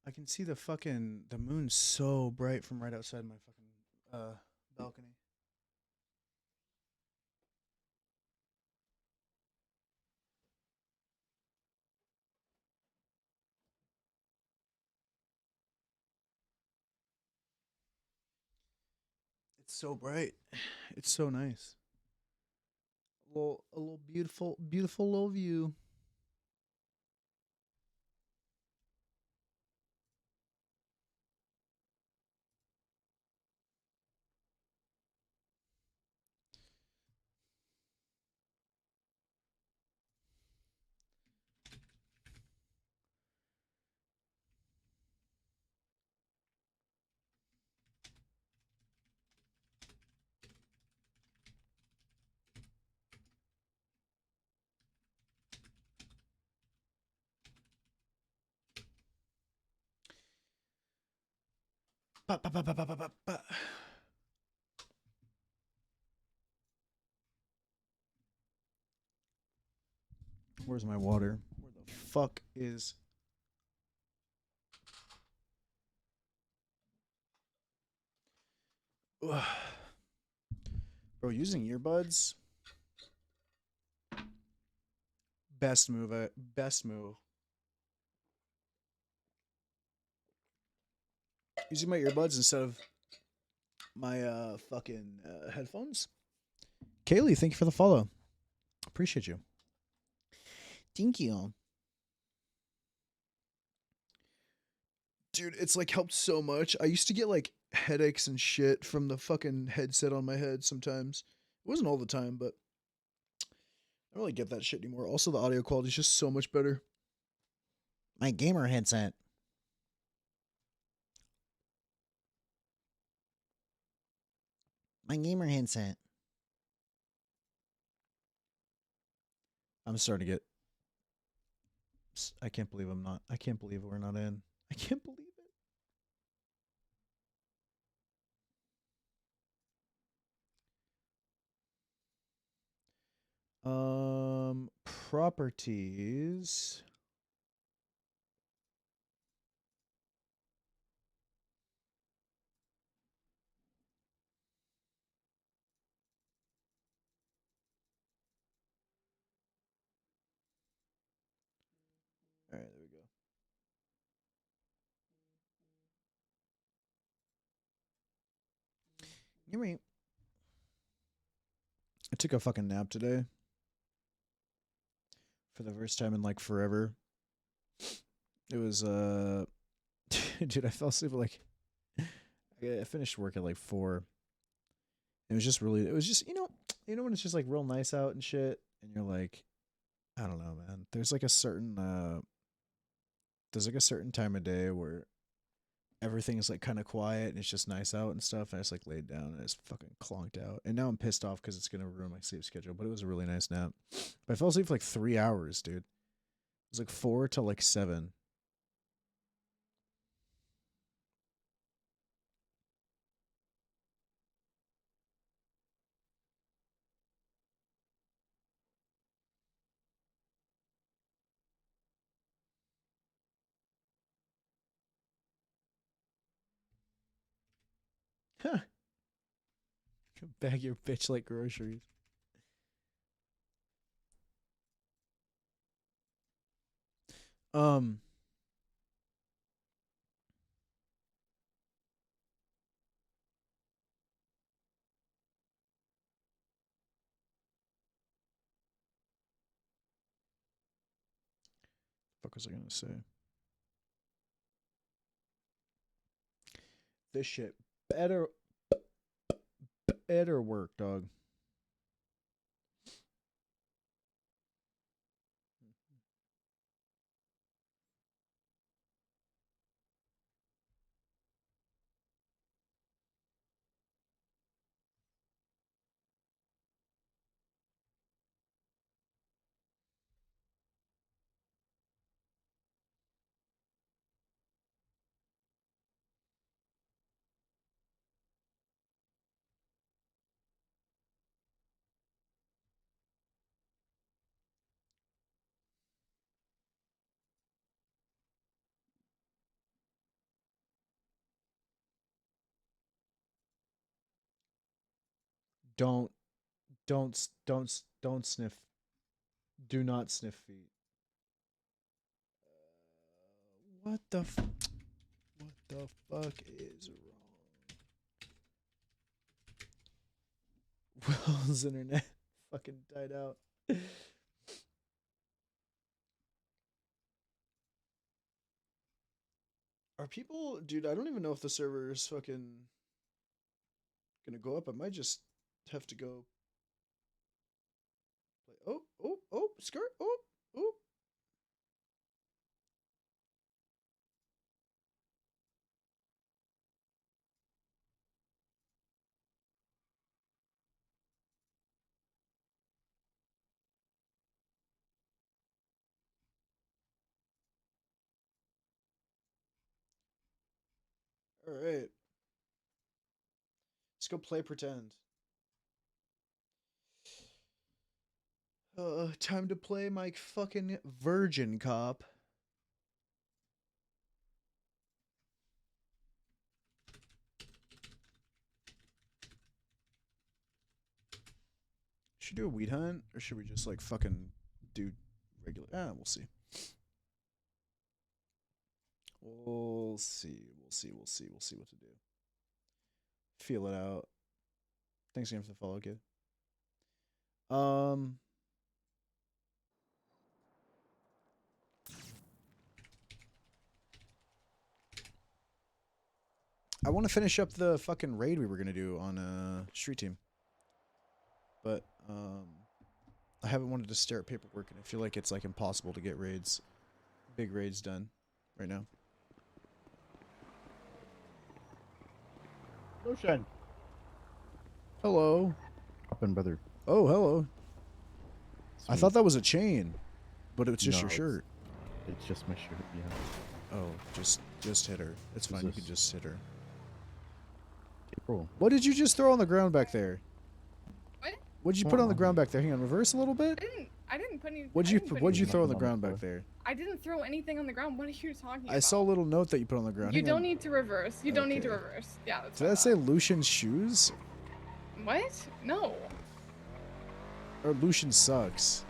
I can see the moon so bright from right outside my fucking balcony. It's so bright. It's so nice. A little beautiful little view. Ba, ba, ba, ba, ba, ba, ba, ba. Where's my water? Where the fuck is? Ugh. Bro, using earbuds, best move. Best move. Using my earbuds instead of my fucking headphones. Kaylee, thank you for the follow. Appreciate you. Thank you. Dude, it's like helped so much. I used to get like headaches and shit from the fucking headset on my head sometimes. It wasn't all the time, but I don't really get that shit anymore. Also, the audio quality is just so much better. My gamer headset. My gamer headset. I'm starting to get. I can't believe I'm not. I can't believe we're not in. I can't believe it. Properties. All right, there we go. You mean I took a fucking nap today for the first time in like forever. It was dude, I fell asleep at like I finished work at like 4. It was just really it was just when it's just like real nice out and shit and you're like I don't know, man. There's like a certain time of day where everything's like kind of quiet and it's just nice out and stuff. And I just like laid down and it's fucking clonked out. And now I'm pissed off because it's gonna ruin my sleep schedule. But it was a really nice nap. But I fell asleep for like 3 hours, dude. It was like 4 to like 7. Huh. Bag your bitch like groceries. Um, what was I gonna say? This shit better better work, dog. Don't don't sniff. Do not sniff feet. What the what the fuck is wrong? Will's internet fucking died out. Are people, dude? I don't even know if the server is fucking gonna go up. I might just have to go play. Oh, skirt. Oh. All right, let's go play pretend. Time to play my fucking virgin cop. Should we do a weed hunt, or should we just like fucking do regular? We'll see. We'll see what to do. Feel it out. Thanks again for the follow, kid. I want to finish up the fucking raid we were gonna do on street team, but I haven't wanted to stare at paperwork, and I feel like it's like impossible to get raids, big raids done, right now. Lucian. Hello. Up and brother. Oh, hello. Sweet. I thought that was a chain, but it's just your shirt. It's just my shirt, yeah. Oh, just hit her. It's fine. You can just hit her. Cool. What did you just throw on the ground back there? What? What did you put on the ground back there? Hang on, reverse a little bit. I didn't put any. What'd you throw on the ground back there? I didn't throw anything on the ground. What are you talking about? I saw a little note that you put on the ground. You don't need to reverse. You don't need to reverse. Yeah, that's Did that say Lucian's shoes? What? No. Or Lucian sucks?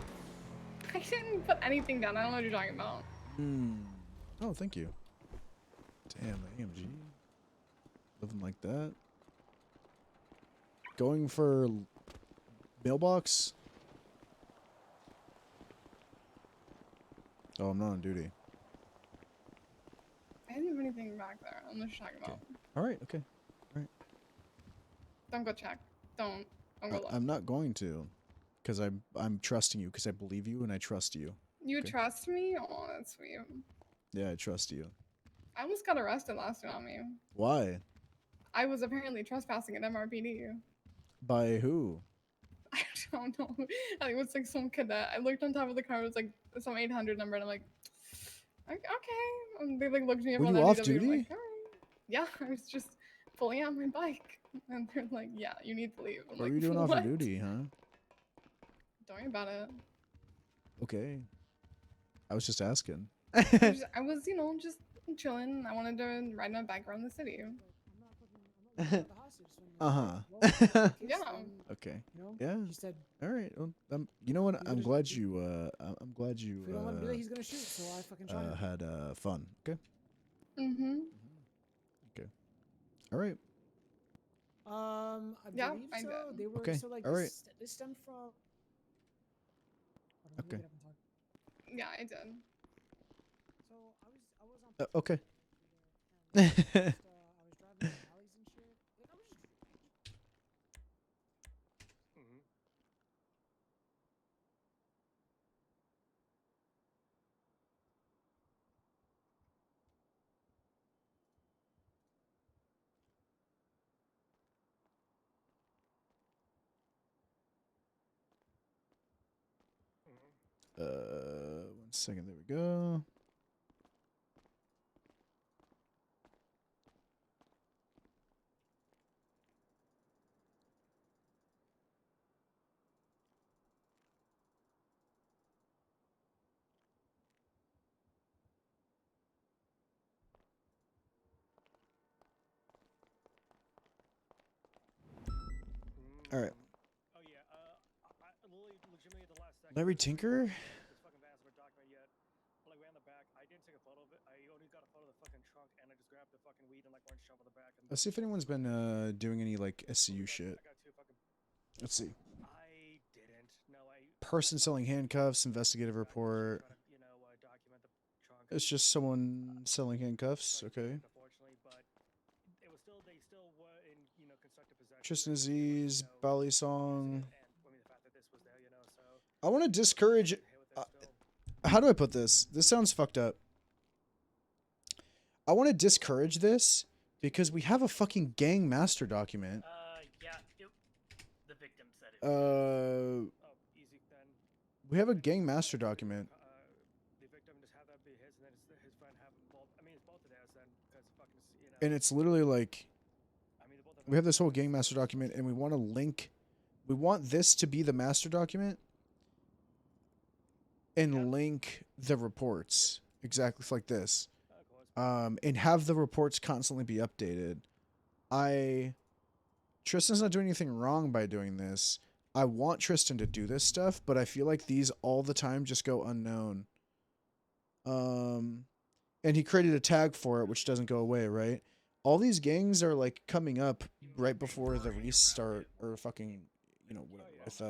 I didn't put anything down. I don't know what you're talking about. Oh, thank you. Damn, AMG. Living like that. Going for mailbox? Oh, I'm not on duty. I didn't have anything back there. I don't know what you're talking about. Alright, okay. Alright. Don't go check. Don't go look. I'm not going to. Because I'm trusting you, because I believe you and I trust you. You trust me? Oh, that's sweet. Yeah, I trust you. I almost got arrested last night on me. Why? I was apparently trespassing at MRPD. By who? I don't know. I think it was like some cadet. I looked on top of the car. It was like some 800 number, and I'm like, okay. And they like looked me up. Were on you the off DW, duty? I'm like, all right. Yeah, I was just pulling out my bike, and they're like, yeah, you need to leave. I'm What like, were you doing off what? of duty, huh? Don't worry about it. Okay. I was just asking. I was, you know, just chilling. I wanted to ride my bike around the city. Uh-huh. Yeah. Okay. You know? Yeah. He said, All right. Well, you know what? I'm glad you if we don't let him do it, he's gonna shoot. So I fucking tried. had fun. Okay. Mm-hmm. Okay. All right. I Yeah, believe I so. did. They were Okay, so like all right. this stemmed from. Hold on, let me Okay. get up and talk. Yeah, I did. So I was on. Okay. I was driving in alleys and shit. Like, I was just. One second. There we go. All right. Larry Tinker? This fucking van hasn't been documented yet. I like ran the back. I didn't take a photo of it. I only got a photo of the fucking trunk, and I just grabbed the fucking weed and like one shove in the back. And Let's see if anyone's been doing any like SCU shit. I got two fucking. Let's see. I didn't. No, I. Person selling handcuffs, investigative report. Trying to, document the trunk. It's just someone selling handcuffs, okay. Unfortunately, but it was still they still were in constructive possession. Tristan Aziz, Bali Song. And I mean the fact that this was there, so. I want to discourage. How do I put this? This sounds fucked up. I want to discourage this because we have a fucking gang master document. Yeah, the victim said it. Uh, Easy then. we have a gang master document. The victim just have that be his, and then his friend have them both. I mean, it's both of theirs then, because fucking, And it's literally like, I mean, both of we have this whole gang master document, and we want to link. We want this to be the master document, and link the reports exactly like this. And have the reports constantly be updated. Tristan's not doing anything wrong by doing this. I want Tristan to do this stuff, but I feel like these all the time just go unknown. And he created a tag for it, which doesn't go away, right? All these gangs are like coming up right before the restart or fucking, whatever. With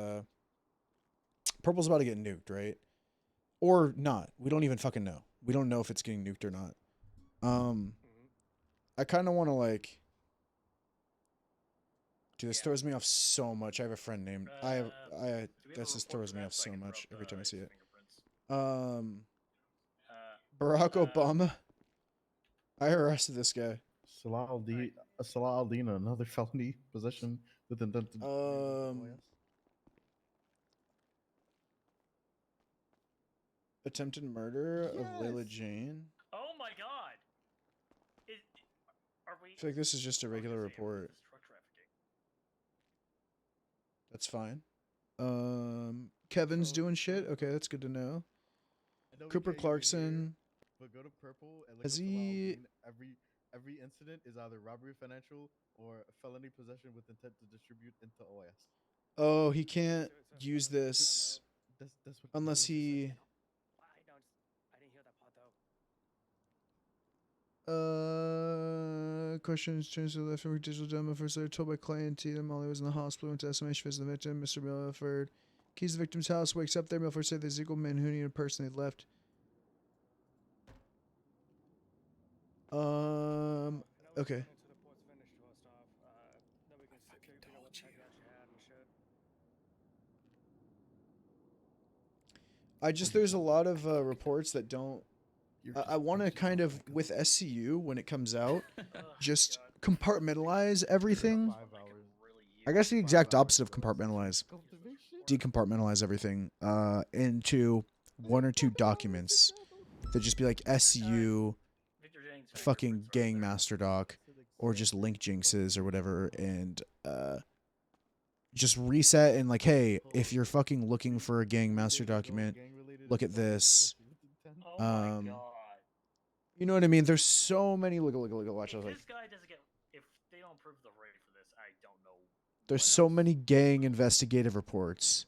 Purple's about to get nuked, right? Or not. We don't even fucking know. We don't know if it's getting nuked or not. I kind of want to like. Dude, this throws me off so much. I have a friend named this just throws me off so much every time I see it. Barack Obama. I arrested this guy. Salah al-Din, another felony possession with intent to Attempted murder of Layla Jane. Oh my god! Are we? I feel like this is just a regular report. That's fine. Kevin's doing shit. Okay, that's good to know. Cooper Clarkson. But go to Purple and look Has up Salah he- al-Din. Every incident is either robbery, financial, or felony possession with intent to distribute into OIS. Oh, he can't use this That's what unless he. I didn't hear that part though. Questions changed to the left for digital demo. First, they were told by client T that Molly was in the hospital. Went to estimation visit the victim. Mr. Milford keys the victim's house. Wakes up there. Milford said there's equal men who need a person they left. Okay. There's a lot of reports that don't. I want to kind of, with SCU, when it comes out, just compartmentalize everything. I guess the exact opposite of compartmentalize. Decompartmentalize everything into one or two documents that just be like SCU, fucking gang master doc, or just link jinxes or whatever, and just reset and like, hey, if you're fucking looking for a gang master document, look at this. Oh my god. You know what I mean? There's so many. Look. Watch. I was like, This guy doesn't get. If they don't prove the raid for this, I don't know. there's so many gang investigative reports,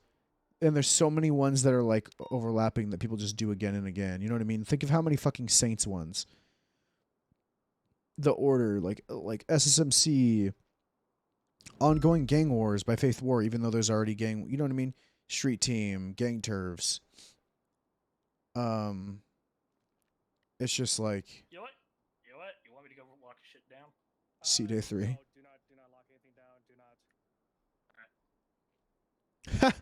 and there's so many ones that are like overlapping that people just do again and again. You know what I mean? Think of how many fucking Saints ones. The Order, like SSMC, ongoing gang wars by Faith War, even though there's already gang. You know what I mean? Street Team, gang turfs. It's just like You know what? You want me to go lock shit down? C-Day 3. No, do not lock anything down. Do not.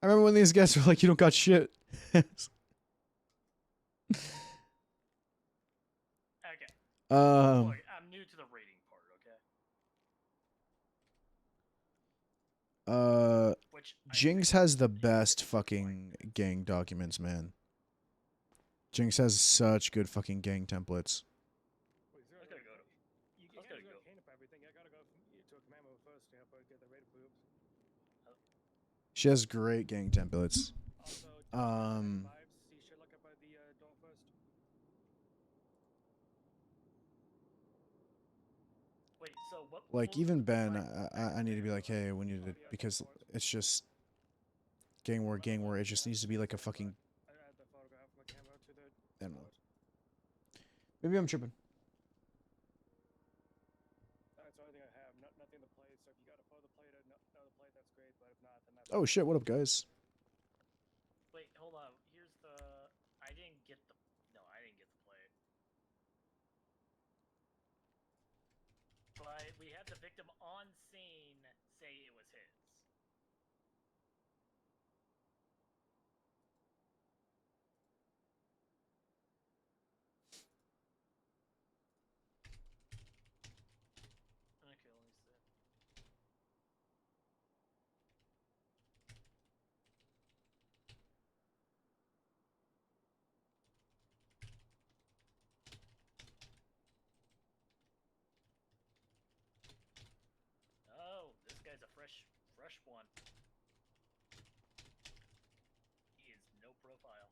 I remember when these guys were like, "You don't got shit." Okay. Look, I'm new to the rating part. Okay. Which Jinx has the best fucking gang documents, man. Jinx has such good fucking gang templates. I gotta go. You gotta go. Everything. I gotta go to a command mode first to help get the raid approved. She has great gang templates. Also, vibes. See shit like up by the door first. Wait. So what? Like even Ben, I need to be like, hey, we need to, because it's just Gang war, gang war. It just needs to be like a fucking. I add the photograph of my camera to the. I don't know. Maybe I'm tripping. That's the only thing I have. Nothing to plate. So if you got a photo plate or another plate, that's great. But if not, then that's. Oh shit! What up, guys? Wait, hold on. Here's the. I didn't get the. No, I didn't get the plate. But we had the victim on scene say it was his. Okay, let me see. Oh, this guy's a fresh one. He is no profile.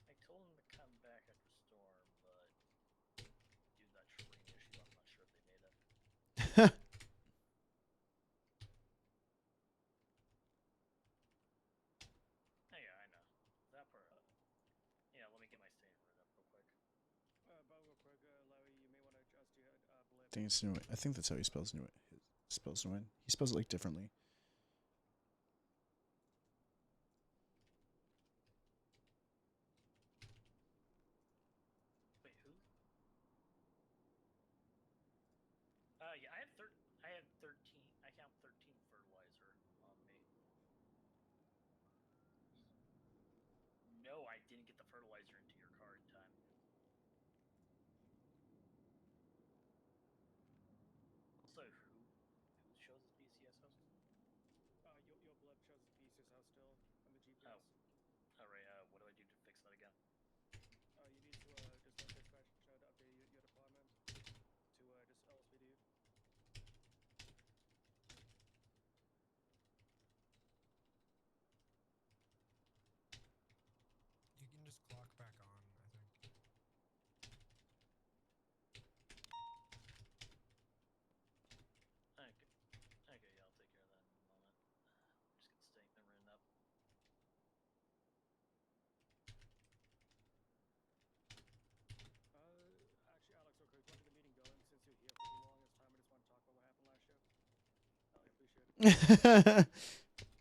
I told him to come back after storm, but due to that terrain issue, I'm not sure if they made it. Oh, yeah, I know. That part. Yeah, let me get my statement written up real quick. But real quick, Larry, you may want to adjust your blip. I think it's Nuit. I think that's how he spells Nuit. Spells Nuit. He spells it like differently. Wait, who? Yeah, I have 13. I count 13 fertilizer on me. No, I didn't get the fertilizer into your car in time. Also, who shows his BCS host? Your blip shows the pieces house still on the GPS. Oh, all right. What do I do to fix that again? You need to just let dispatch to update your department to just LSPD. You can just clock back on, I think. Okay. Okay, yeah, I'll take care of that in a moment. Just get the statement written up. Actually, Alex, real quick, want to get the meeting going since you're here for the longest time. I just want to talk about what happened last shift. I appreciate it.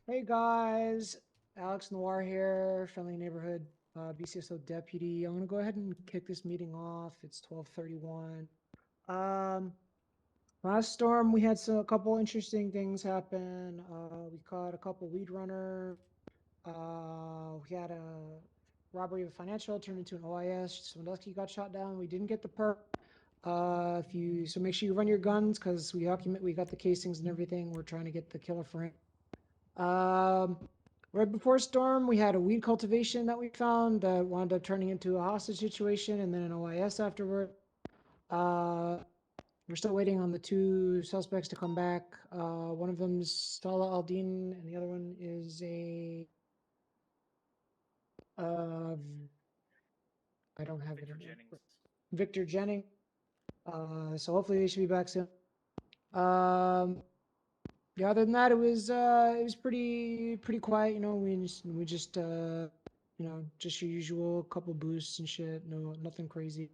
Hey guys, Alex Noir here, friendly neighborhood BCSO deputy. I'm gonna go ahead and kick this meeting off. It's 12:31. Last storm we had a couple interesting things happen. We caught a couple weed runner. We had a robbery of a financial turned into an OIS. Swindelsky got shot down. We didn't get the perp. So make sure you run your guns because we got the casings and everything. We're trying to get the killer for him. Right before storm, we had a weed cultivation that we found that wound up turning into a hostage situation and then an OIS afterward. We're still waiting on the two suspects to come back. One of them's Stala Aldin and the other one is I don't have Victor it. Jennings. Victor Jennings. So hopefully they should be back soon. Yeah, other than that, it was pretty quiet. You know, we just just your usual couple boosts and shit. No, nothing crazy.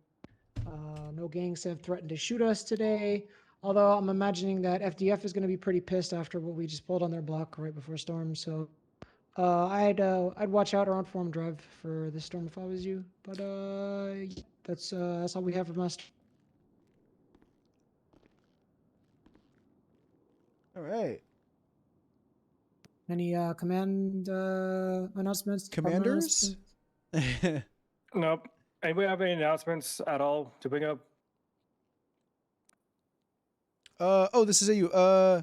No gangs have threatened to shoot us today. Although I'm imagining that FDF is going to be pretty pissed after what we just pulled on their block right before storm. So I'd watch out around Forum Drive for this storm if I was you. But yeah, that's all we have from us. All right. Any command announcements? department Commanders? announcements? Nope. Anybody have any announcements at all to bring up? Oh, this is AU.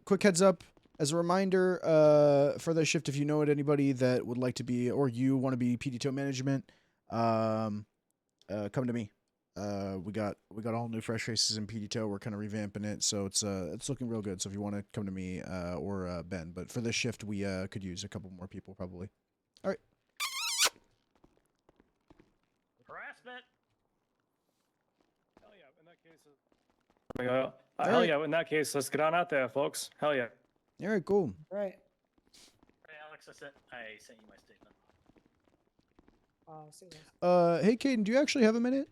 Quick heads up. As a reminder, for the shift, if you know anybody that would like to be, or you want to be PD tow management, come to me. We got all new fresh faces in PD tow. We're kind of revamping it, so it's looking real good. So if you want to come to me, or Ben, but for this shift, we could use a couple more people probably. All right. Hell Alright. yeah! In that case, let's get on out there, folks. Hell yeah! All right, cool. Right. Hey, Alex, I sent you my statement. Say less. Hey, Caden, do you actually have a minute?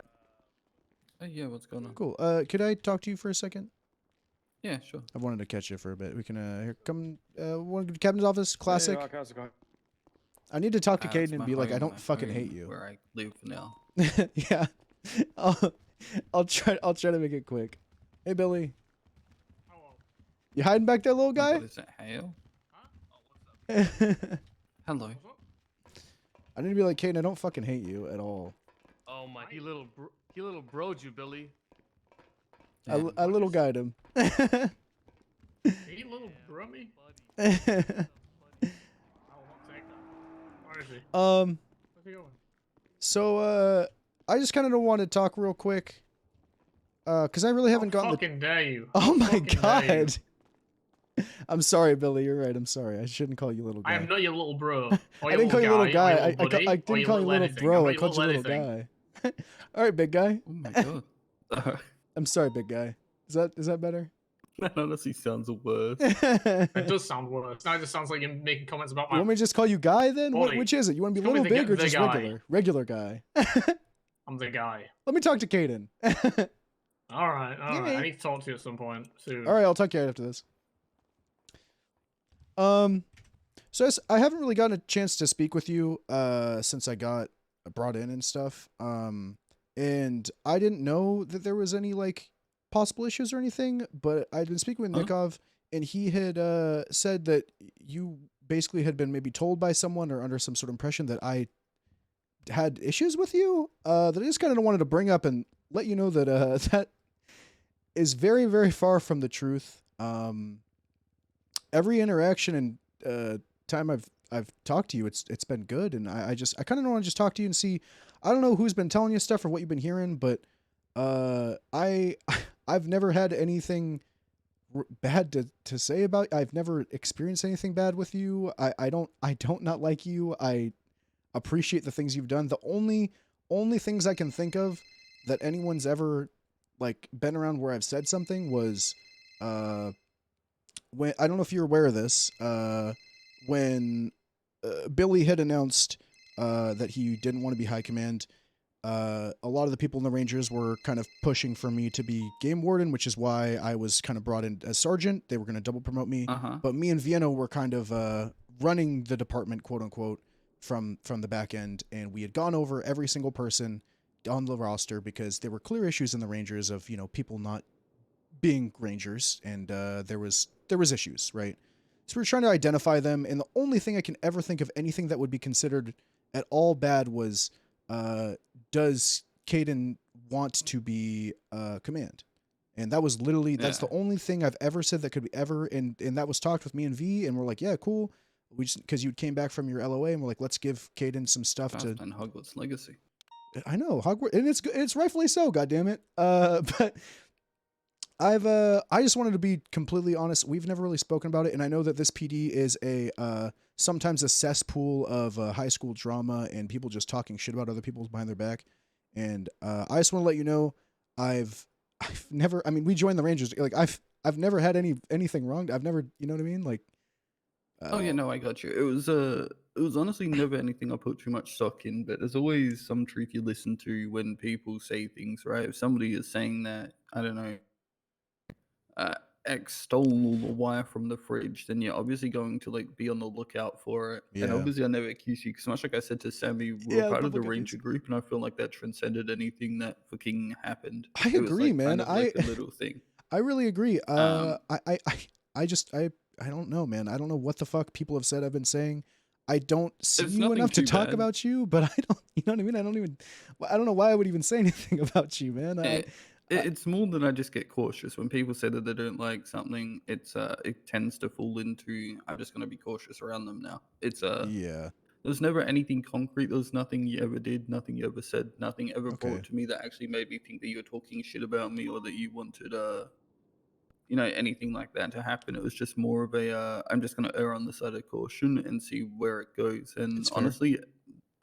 Yeah, what's going on? Cool. Could I talk to you for a second? Yeah, sure. I wanted to catch you for a bit. We can here come. Want to go to captain's office? Classic. Yeah, how's it going? I need to talk to It's Caden and my be like, I home, don't my fucking home hate you. Where I live now. Yeah. I'll try to make it quick. Hey, Billy. You hiding back there, little Oh my guy? God, is that hail? I Hello. need to be like, Caden, I don't fucking hate you at all. Oh my, he little broed you, Billy. I little guide him. He little brummy. I won't take that. Where is he? Where's he going? So I just kind of want to talk real quick. Cause I really haven't gotten the. Fucking dare you? Oh How my fucking dare you? god. I'm sorry, Billy. You're right. I'm sorry. I shouldn't call you little guy. I am not your little bro. Or I didn't call you little guy. I didn't call you little anything. bro. I'm I not called you your little anything. guy. All right, big guy. Oh my God. I'm sorry, big guy. Is that better? That honestly sounds worse. It does sound worse. Now it just sounds like you're making comments about You my. want me to just call you guy then? Body. Which is it? You want to be Just call little me the big or the just guy. regular? Regular guy. I'm the guy. Let me talk to Caden. All right. Yeah. I need to talk to you at some point soon. All right, I'll talk to you right after this. So I haven't really gotten a chance to speak with you since I got brought in and stuff. And I didn't know that there was any like possible issues or anything, but I'd been speaking with Nikov, and he had said that you basically had been maybe told by someone or under some sort of impression that I had issues with you. That I just kind of wanted to bring up and let you know that that is very, very far from the truth. Every interaction and time I've talked to you, it's been good, and I kind of want to just talk to you and see. I don't know who's been telling you stuff or what you've been hearing, but I've never had anything bad to say about. I've never experienced anything bad with you. I don't not like you. I appreciate the things you've done. The only things I can think of that anyone's ever like been around where I've said something was when, I don't know if you're aware of this, when Billy had announced that he didn't want to be high command, a lot of the people in the Rangers were kind of pushing for me to be game warden, which is why I was kind of brought in as sergeant. They were going to double promote me, but me and Vienna were kind of running the department, quote unquote, from the back end, and we had gone over every single person on the roster because there were clear issues in the Rangers of, you know, people not being Rangers, and there was issues, right? So we're trying to identify them, and the only thing I can ever think of anything that would be considered at all bad was, does Caden want to be command? And that was literally, that's the only thing I've ever said that could be ever, and that was talked with me and V, and we're like, yeah, cool. We just, because you came back from your LOA, and we're like, let's give Caden some stuff to. And Hogwarts Legacy. I know Hogwarts, and it's good. It's rightfully so. God damn it. But I just wanted to be completely honest. We've never really spoken about it, and I know that this PD is a sometimes a cesspool of high school drama and people just talking shit about other people behind their back. And I just want to let you know, I've never. I mean, we joined the Rangers. Like I've never had anything wrong. I've never, you know what I mean? Like. Oh yeah, no, I got you. It was honestly never anything I put too much stock in, but there's always some truth you listen to when people say things, right? If somebody is saying that, I don't know, X stole the wire from the fridge, then you're obviously going to like be on the lookout for it. And Yeah. obviously I never accuse you, because much like I said to Sammy, we're Yeah, part of the public Ranger group, and I feel like that transcended anything that fucking happened. I It was, agree, like, man. kind of like a little thing. I really agree. I don't know, man. I don't know what the fuck people have said I've been saying. I don't see It's you nothing enough to too talk bad. about you, but I don't, you know what I mean? I don't know why I would even say anything about you, man. It's more than I just get cautious when people say that they don't like something. It tends to fall into, I'm just going to be cautious around them now. Yeah. There's never anything concrete. There was nothing you ever did, nothing you ever said, nothing ever Okay. brought to me that actually made me think that you were talking shit about me or that you wanted you know, anything like that to happen. It was just more of a I'm just going to err on the side of caution and see where it goes. And It's fair. honestly,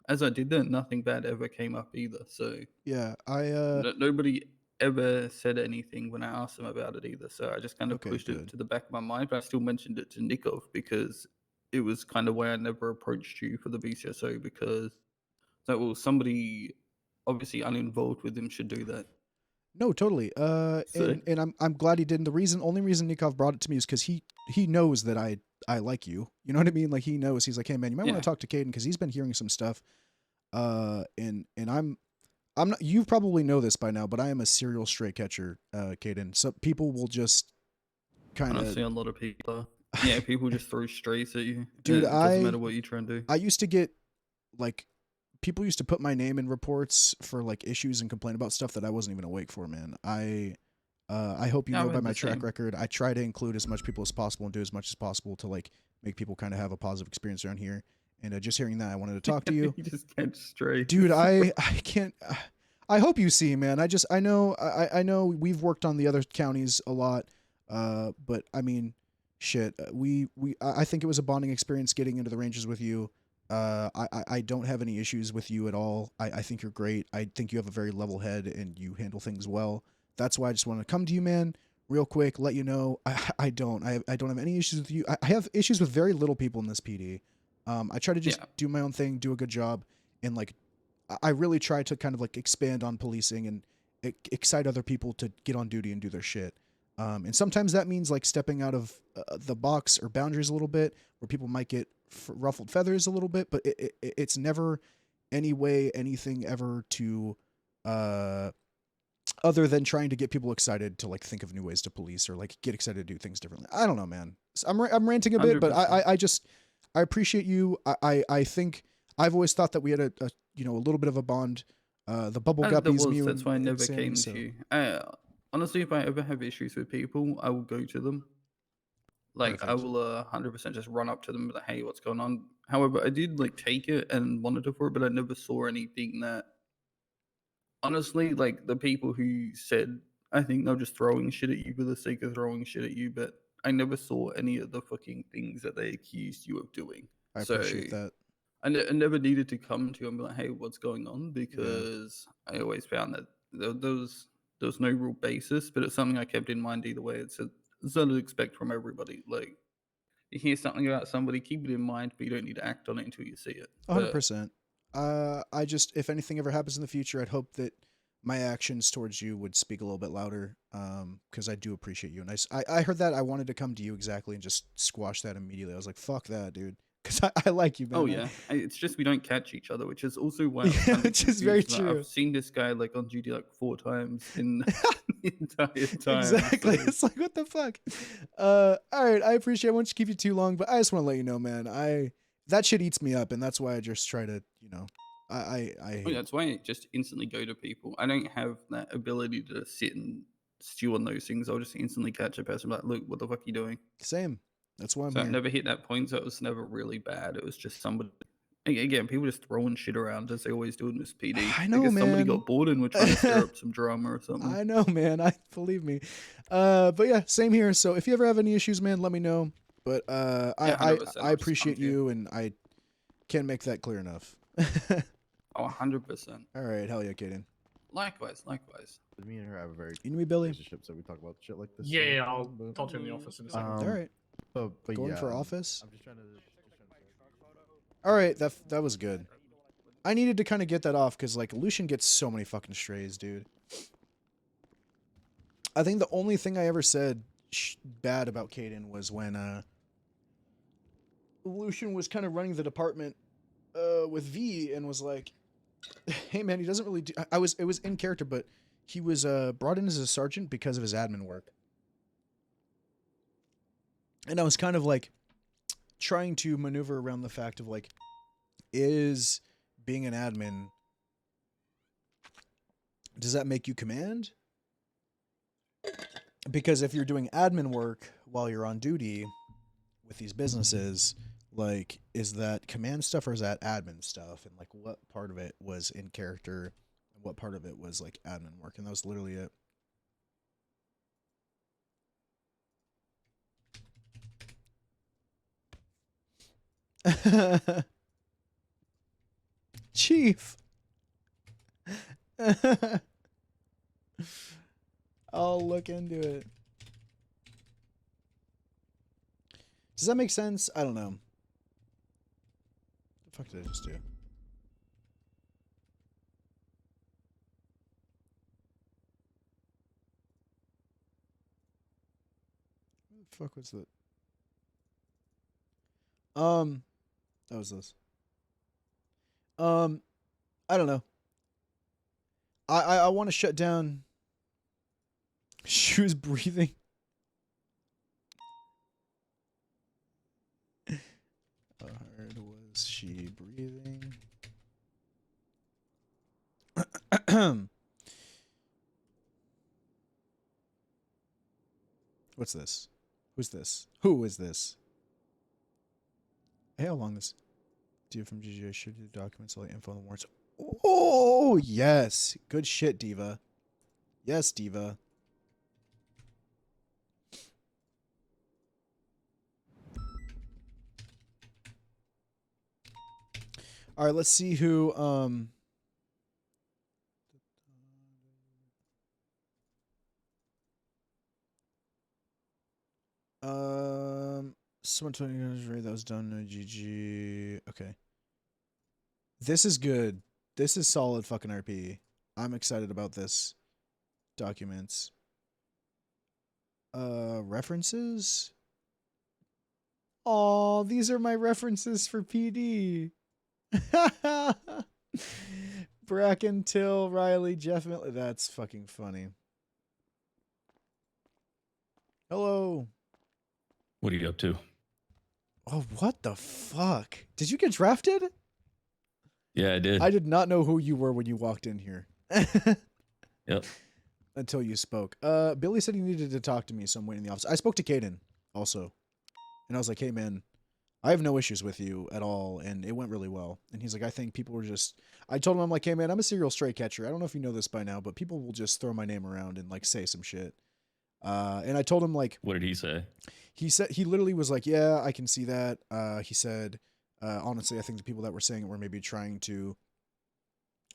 as I did that, nothing bad ever came up either. So Yeah. nobody ever said anything when I asked him about it either. So I just kind of Okay, pushed good. it to the back of my mind, but I still mentioned it to Nikov because it was kind of why I never approached you for the BCSO because well, somebody obviously uninvolved with him should do that. No, totally. So- And I'm glad he didn't. Only reason Nikov brought it to me is because he knows that I like you. You know what I mean? Like he knows. He's like, hey man, you might want Yeah. to talk to Caden because he's been hearing some stuff. And I'm not. You probably know this by now, but I am a serial stray catcher, Caden. So people will just kind Honestly, of. a lot of people are. Yeah, people just throw strays at you. Dude, It doesn't I- matter what you try and do. I used to get like people used to put my name in reports for like issues and complain about stuff that I wasn't even awake for, man. I hope you Yeah, know I've by had my the track same. record, I try to include as much people as possible and do as much as possible to like make people kind of have a positive experience around here. And just hearing that, I wanted to talk to you. You just catch strays. Dude, I can't. I hope you see, man. I know we've worked on the other counties a lot, but I mean, shit. I think it was a bonding experience getting into the ranges with you. I don't have any issues with you at all. I think you're great. I think you have a very level head and you handle things well. That's why I just want to come to you, man, real quick, let you know I don't have any issues with you. I have issues with very little people in this PD. I try to just Yeah. do my own thing, do a good job, and like I really try to kind of like expand on policing and excite other people to get on duty and do their shit. And sometimes that means like stepping out of the box or boundaries a little bit, where people might get ruffled feathers a little bit, but it's never anything ever to other than trying to get people excited to like think of new ways to police or like get excited to do things differently. I don't know, man. I'm ranting a bit, but 100%. I just I appreciate you. I think I've always thought that we had a little bit of a bond. The bubble There guppies, was. me That's why I and never Sammy, came so. to you. Honestly, if I ever have issues with people, I will go to them. Like I Perfect. will 100% just run up to them and be like, hey, what's going on? However, I did like take it and monitor for it, but I never saw anything that honestly, like the people who said, I think they're just throwing shit at you for the sake of throwing shit at you, but I never saw any of the fucking things that they accused you of doing. I So appreciate that. I never needed to come to you and be like, hey, what's going on? Because I always found that there was no real basis, but it's something I kept in mind either way. It's something to expect from everybody. Like, you hear something about somebody, keep it in mind, but you don't need to act on it until you see it. 100%. I just, if anything ever happens in the future, I'd hope that my actions towards you would speak a little bit louder. Because I do appreciate you, and I heard that I wanted to come to you exactly and just squash that immediately. I was like, fuck that, dude. Because I like you, man. Oh yeah, it's just we don't catch each other, which is also why I'm kind of Which is very confused. Like, true. I've seen this guy like on duty like 4 times in the entire time. Exactly. so- It's like, what the fuck? All right. I appreciate it. I won't keep you too long, but I just want to let you know, man, that shit eats me up, and that's why I just try to, I Oh, yeah, that's why I just instantly go to people. I don't have that ability to sit and stew on those things. I'll just instantly catch a person like, look, what the fuck are you doing? same. That's why I'm So I here. never hit that point, so it was never really bad. It was just somebody. Again, people just throwing shit around as they always do in this PD. I know, guess somebody man. got bored and were trying to stir up some drama or something. I know, man. I believe me. But yeah, same here. So if you ever have any issues, man, let me know. But Yeah, 100%, I I'll just come appreciate to you. you, and I can't make that clear enough. Oh, 100%. All right, hell yeah, Kaden. Likewise. But me and her have a very You know me, Billy. relationship, so we talk about shit like this. Yeah, all the yeah, I'll time, but, talk to you in the office in a second. All right, but going yeah, for office. I'm just trying to. All right, that was good. I needed to kind of get that off because like Lucian gets so many fucking strays, dude. I think the only thing I ever said bad about Caden was when Lucian was kind of running the department with V and was like, "Hey man, he doesn't really do." It was in character, but he was brought in as a sergeant because of his admin work, and I was kind of like trying to maneuver around the fact of like, is being an admin, does that make you command? Because if you're doing admin work while you're on duty with these businesses, like, is that command stuff or is that admin stuff? And like, what part of it was in character and what part of it was like admin work? And that was literally it. Chief. I'll look into it. Does that make sense? I don't know. The fuck did I just do? What the fuck was that? That was this. I don't know. I want to shut down. She was breathing. How hard was she breathing? What's this? Who's this? Who is this? Hey, how long this? Diva from GGA should do documents, all the info on the warrants. Oh, yes. Good shit, Diva. Yes, Diva. All right, let's see who someone 20 that was done. GG. Okay. This is good. This is solid fucking RP. I'm excited about this. Documents. References? Oh, these are my references for PD. Bracken, Till, Riley, Jeff Miller. That's fucking funny. Hello. What are you up to? Oh, what the fuck? Did you get drafted? Yeah, I did. I did not know who you were when you walked in here. Yep. Until you spoke. Billy said he needed to talk to me, so I'm waiting in the office. I spoke to Caden also. And I was like, hey, man, I have no issues with you at all. And it went really well. And he's like, I think people were just... I told him, I'm like, hey, man, I'm a serial stray catcher. I don't know if you know this by now, but people will just throw my name around and, like, say some shit. And I told him, like... What did he say? He literally was like, yeah, I can see that. He said, honestly, I think the people that were saying it were maybe trying to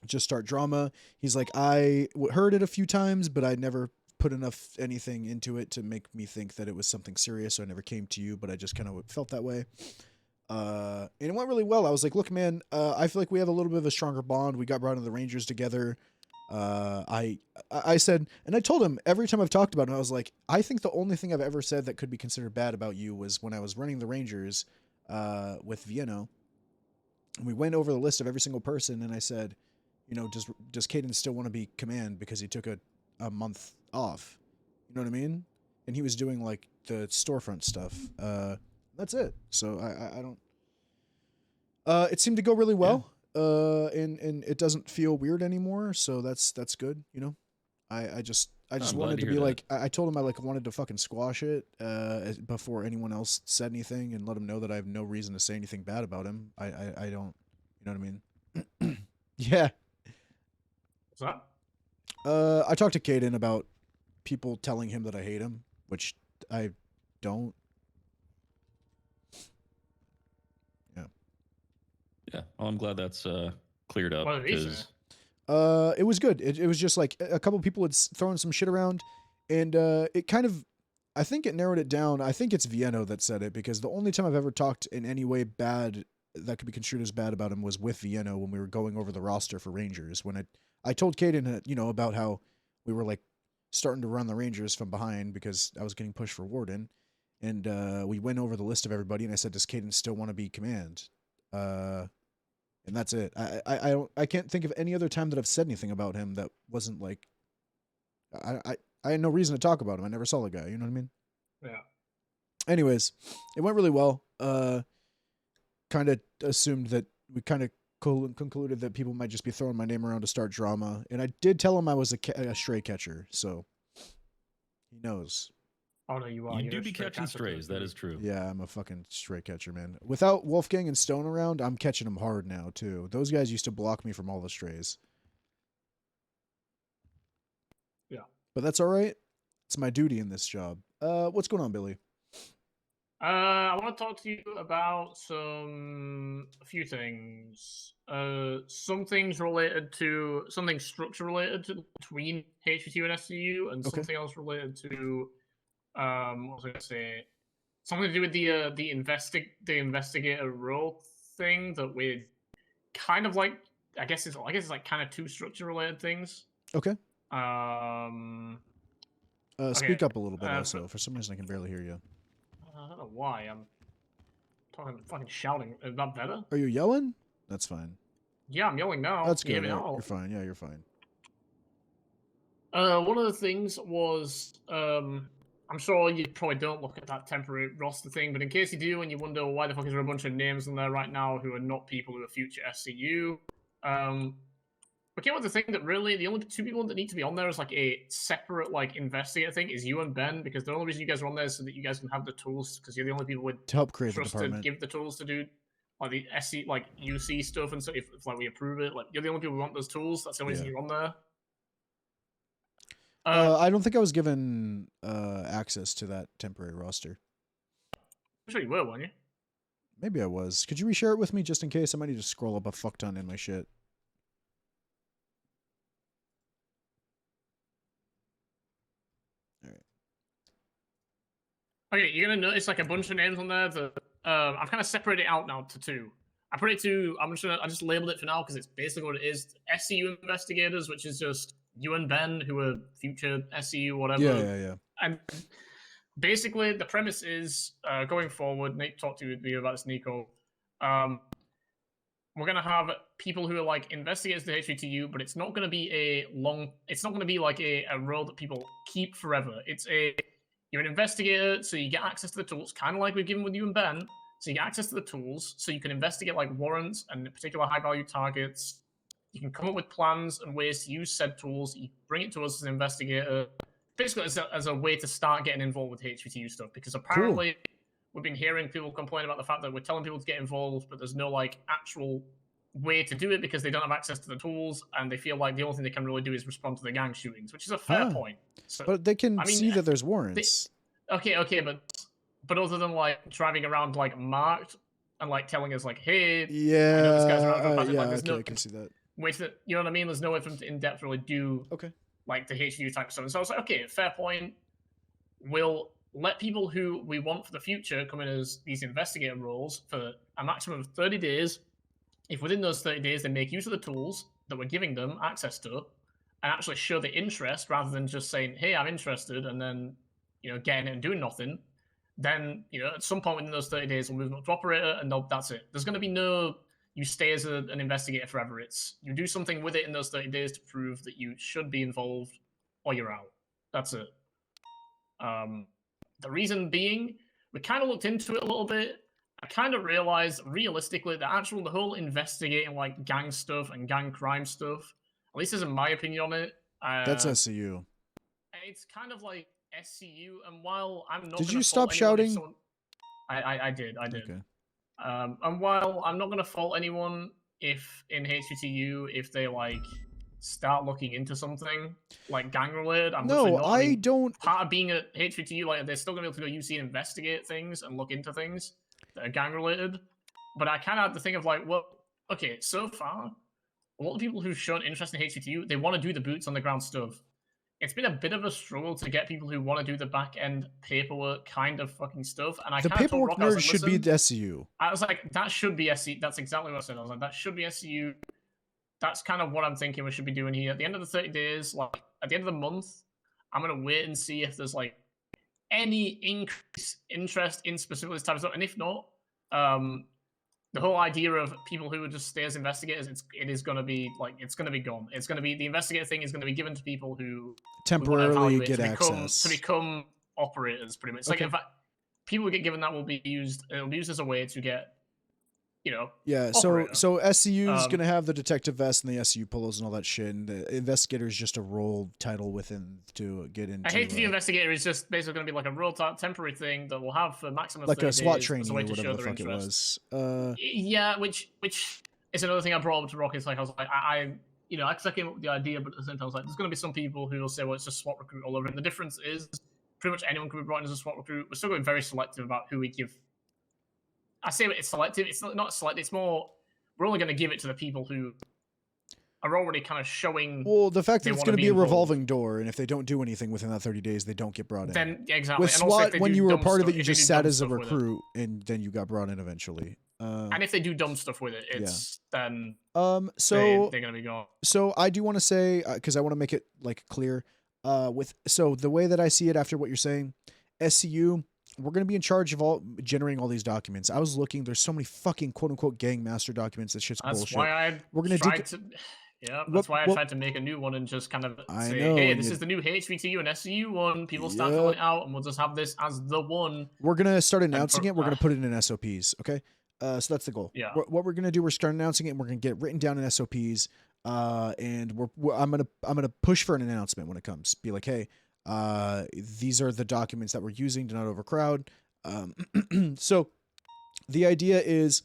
just start drama. He's like, I heard it a few times, but I never put enough anything into it to make me think that it was something serious. So I never came to you, but I just kind of felt that way. And it went really well. I was like, look, man, I feel like we have a little bit of a stronger bond. We got brought into the Rangers together. I said, and I told him every time I've talked about him, I was like, I think the only thing I've ever said that could be considered bad about you was when I was running the Rangers, with Vienno. And we went over the list of every single person. And I said, you know, does Caden still want to be command because he took a month off? You know what I mean? And he was doing like the storefront stuff. That's it. So I don't, it seemed to go really well. Yeah. And it doesn't feel weird anymore. So that's good. You know, I just wanted to be like, I told him I like wanted to fucking squash it, before anyone else said anything and let him know that I have no reason to say anything bad about him. I don't, you know what I mean? Yeah. What's that? I talked to Caden about people telling him that I hate him, which I don't. Yeah. Yeah. Well, I'm glad that's cleared up. What did he say? It was good. It was just like a couple people had thrown some shit around, and it kind of, I think it narrowed it down. I think it's Vienno that said it, because the only time I've ever talked in any way bad that could be construed as bad about him was with Vienno when we were going over the roster for Rangers. When I told Caden, you know, about how we were like starting to run the Rangers from behind because I was getting pushed for Warden, and we went over the list of everybody, and I said, does Caden still want to be command? And that's it. I can't think of any other time that I've said anything about him that wasn't like, I had no reason to talk about him. I never saw the guy. You know what I mean? Yeah. Anyways, it went really well. Kind of assumed that we kind of concluded that people might just be throwing my name around to start drama. And I did tell him I was a stray catcher, so he knows. Oh no, you are. You do be catching strays. That is true. Yeah, I'm a fucking stray catcher, man. Without Wolfgang and Stone around, I'm catching them hard now too. Those guys used to block me from all the strays. Yeah. But that's all right. It's my duty in this job. What's going on, Billy? I want to talk to you about a few things. Some things related to something structure related to between HVTU and SCU, and Okay. something else related to what was I gonna say? Something to do with the investigator role thing that we kind of like. I guess it's like kind of two structure related things. Okay. Okay. Speak up a little bit. Also, for some reason, I can barely hear you. I don't know why I'm talking fucking shouting. Is that better? Are you yelling? That's fine. Yeah, I'm yelling now. That's Can you good. hear me Right. now? You're fine. Yeah, you're fine. One of the things was, I'm sure you probably don't look at that temporary roster thing, but in case you do and you wonder why the fuck is there a bunch of names in there right now who are not people who are future SCU, we came up with the thing that really the only two people that need to be on there is like a separate like investigator thing is you and Ben, because the only reason you guys are on there is so that you guys can have the tools, because you're the only people with To help create the trust to department. give the tools to do like the SC like UC stuff, and so if like we approve it, like you're the only people who want those tools. That's the only reason you're on there. I don't think I was given access to that temporary roster. I'm sure you were, weren't you? Maybe I was. Could you reshare it with me just in case? I might need to scroll up a fuck ton in my shit. Okay, you're gonna notice like a bunch of names on there that I've kind of separated it out now to two. I put it to I just labeled it for now because it's basically what it is. SCU investigators, which is just you and Ben, who are future SCU, whatever. Yeah. And basically, the premise is going forward. Nate talked to you about this, Nico. We're gonna have people who are like investigators to HVTU, but it's not gonna be it's not gonna be like a role that people keep forever. You're an investigator, so you get access to the tools, kind of like we've given with you and Ben. So you get access to the tools, so you can investigate like warrants and particular high-value targets. You can come up with plans and ways to use said tools. You bring it to us as an investigator, basically as a way to start getting involved with HVTU stuff. Because apparently we've been hearing people complain about the fact that we're telling people to get involved, but there's no like actual way to do it because they don't have access to the tools, and they feel like the only thing they can really do is respond to the gang shootings, which is a fair point. So, but they can see that there's warrants. Okay, but other than like driving around like marked and like telling us like, hey, I know this guy's around for yeah, like, there's no I can see that. way to, you know what I mean? There's no way for them to in depth really do like the HU type stuff. And so I was like, okay, fair point. We'll let people who we want for the future come in as these investigator roles for a maximum of 30 days. If within those 30 days they make use of the tools that we're giving them access to and actually show the interest rather than just saying, hey, I'm interested, and then, you know, getting it and doing nothing, then, you know, at some point within those 30 days we'll move them up to operator, and that's it. There's going to be no you stay as an investigator forever. It's you do something with it in those 30 days to prove that you should be involved or you're out. That's it. The reason being, we kind of looked into it a little bit. I kind of realized realistically the whole investigating like gang stuff and gang crime stuff, at least as in my opinion on it, that's SCU. It's kind of like SCU, and while I'm not, did you stop shouting? I did. Okay. And while I'm not going to fault anyone if in HVTU if they like start looking into something like gang related, don't. Part of being at HVTU, like they're still going to be able to go UC and investigate things and look into things that are gang related. But I kind of had to think of like, well, okay, so far, a lot of people who've shown interest in HVTU, they want to do the boots on the ground stuff. It's been a bit of a struggle to get people who want to do the back end paperwork kind of fucking stuff. And the paperwork nerds should be the SCU. I was like, that should be SCU. That's exactly what I said. I was like, that should be SCU. That's kind of what I'm thinking we should be doing here. At the end of the 30 days, like at the end of the month, I'm gonna wait and see if there's like any increased interest in specifically this type of stuff. And if not, the whole idea of people who would just stay as investigators, it is going to be like, it's going to be gone. It's going to be, the investigator thing is going to be given to people who temporarily get access to become operators, pretty much. It's like, in fact, people who get given that will be used, it'll be used as a way to get, you know. Yeah, operator. so SCU is going to have the detective vest and the SCU polos and all that shit, and the investigator is just a role title within to get into. I hate the investigator is just basically going to be like a real temporary thing that we'll have for maximum like 30 a SWAT days training as a way or to whatever show the their fuck interest. it was. Yeah, which is another thing I brought up to Rocky. It's like I was like, I you know, I came up with the idea, but at the same time I was like, there's going to be some people who will say, well, it's just SWAT recruit all over. And the difference is pretty much anyone can be brought in as a SWAT recruit. We're still going very selective about who we give. I say it's selective. It's not selective. It's more we're only going to give it to the people who are already kind of showing. Well, the fact that they it's wanna going to be a involved. revolving door, and if they don't do anything within that 30 days, they don't get brought in. Then exactly. With And also, if SWAT, they when do you were a dumb part of stuff- it, you if they just do sat dumb as a stuff with it. recruit, and then you got brought in eventually. And if they do dumb stuff with it, it's then So they're gonna be gone. So I do want to say, because I want to make it like clear, so the way that I see it after what you're saying, SCU, we're going to be in charge of generating all these documents. I was looking, there's so many fucking quote unquote gang master documents. That shit's That's bullshit. why I We're gonna tried to. Yeah, that's why I tried to make a new one and just kind of I say, know, hey, and this you- is the new HVTU and SCU one. People start Yep. filling it out, and we'll just have this as the one. We're going to start announcing for- it. We're going to put it in SOPs. Okay. So that's the goal. Yeah. What we're going to do, we're start announcing it. And we're going to get it written down in SOPs. And I'm going to push for an announcement when it comes. Be like, hey, these are the documents that we're using to not overcrowd. So the idea is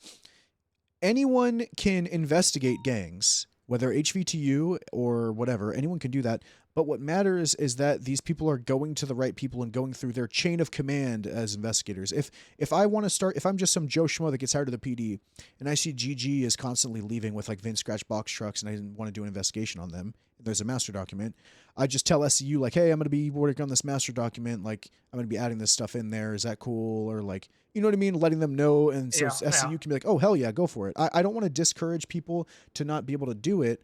anyone can investigate gangs, whether HVTU or whatever, anyone can do that. But what matters is that these people are going to the right people and going through their chain of command as investigators. If I want to start, if I'm just some Joe Schmo that gets hired to the PD and I see GG is constantly leaving with like Vince Scratch box trucks and I didn't want to do an investigation on them, there's a master document, I just tell SCU like, hey, I'm going to be working on this master document. Like I'm going to be adding this stuff in there. Is that cool? Or like, you know what I mean? Letting them know. And so SCU can be like, oh, hell yeah, go for it. I don't want to discourage people to not be able to do it.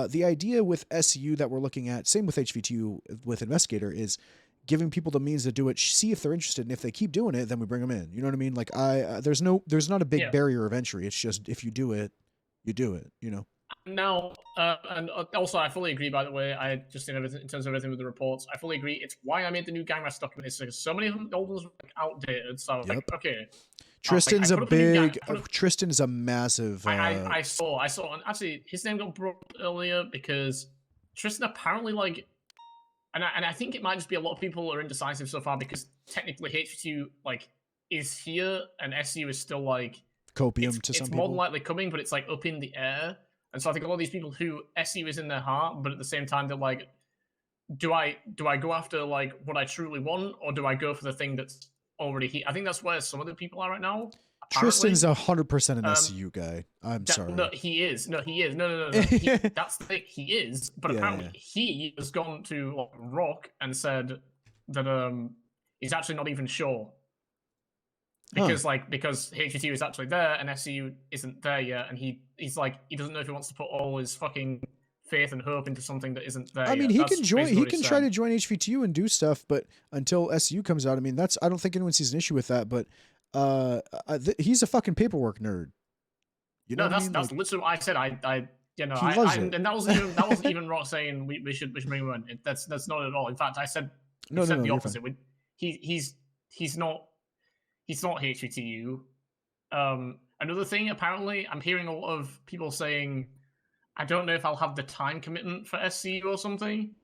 The idea with SCU that we're looking at, same with HVTU with Investigator, is giving people the means to do it, see if they're interested, and if they keep doing it, then we bring them in. You know what I mean? Like there's not a big barrier of entry. It's just if you do it, you do it. You know. Now, and also I fully agree. By the way, I just in terms of everything with the reports, I fully agree. It's why I made the new gang master document. It's like so many of them, old ones were like outdated. So I was like, okay. Tristan's Tristan is a massive. I saw, and actually his name got brought up earlier because Tristan apparently like, and I think it might just be a lot of people are indecisive so far because technically HVTU like is here and SCU is still like copium to some it's people. more than likely coming, but it's like up in the air, and so I think a lot of these people who SCU is in their heart, but at the same time they're like, do I go after like what I truly want, or do I go for the thing that's already here? I think that's where some of the people are right now. Apparently. Tristan's 100% an SCU guy. I'm sorry. No, he is. No. That's the thing. He is. But apparently he has gone to like, Rock and said that he's actually not even sure. Because because HVTU is actually there and SCU isn't there yet, and he's like he doesn't know if he wants to put all his fucking faith and hope into something that isn't there. I mean, yet. he can join. He can try to join HVTU and do stuff, but until SCU comes out, I mean, I don't think anyone sees an issue with that. But he's a fucking paperwork nerd. You know, that's like, literally what I said. he loves it. And that wasn't even Rock saying we should bring him in. That's not at all. In fact, I said the opposite. He's not HVTU. Another thing, apparently, I'm hearing a lot of people saying, I don't know if I'll have the time commitment for SCU or something.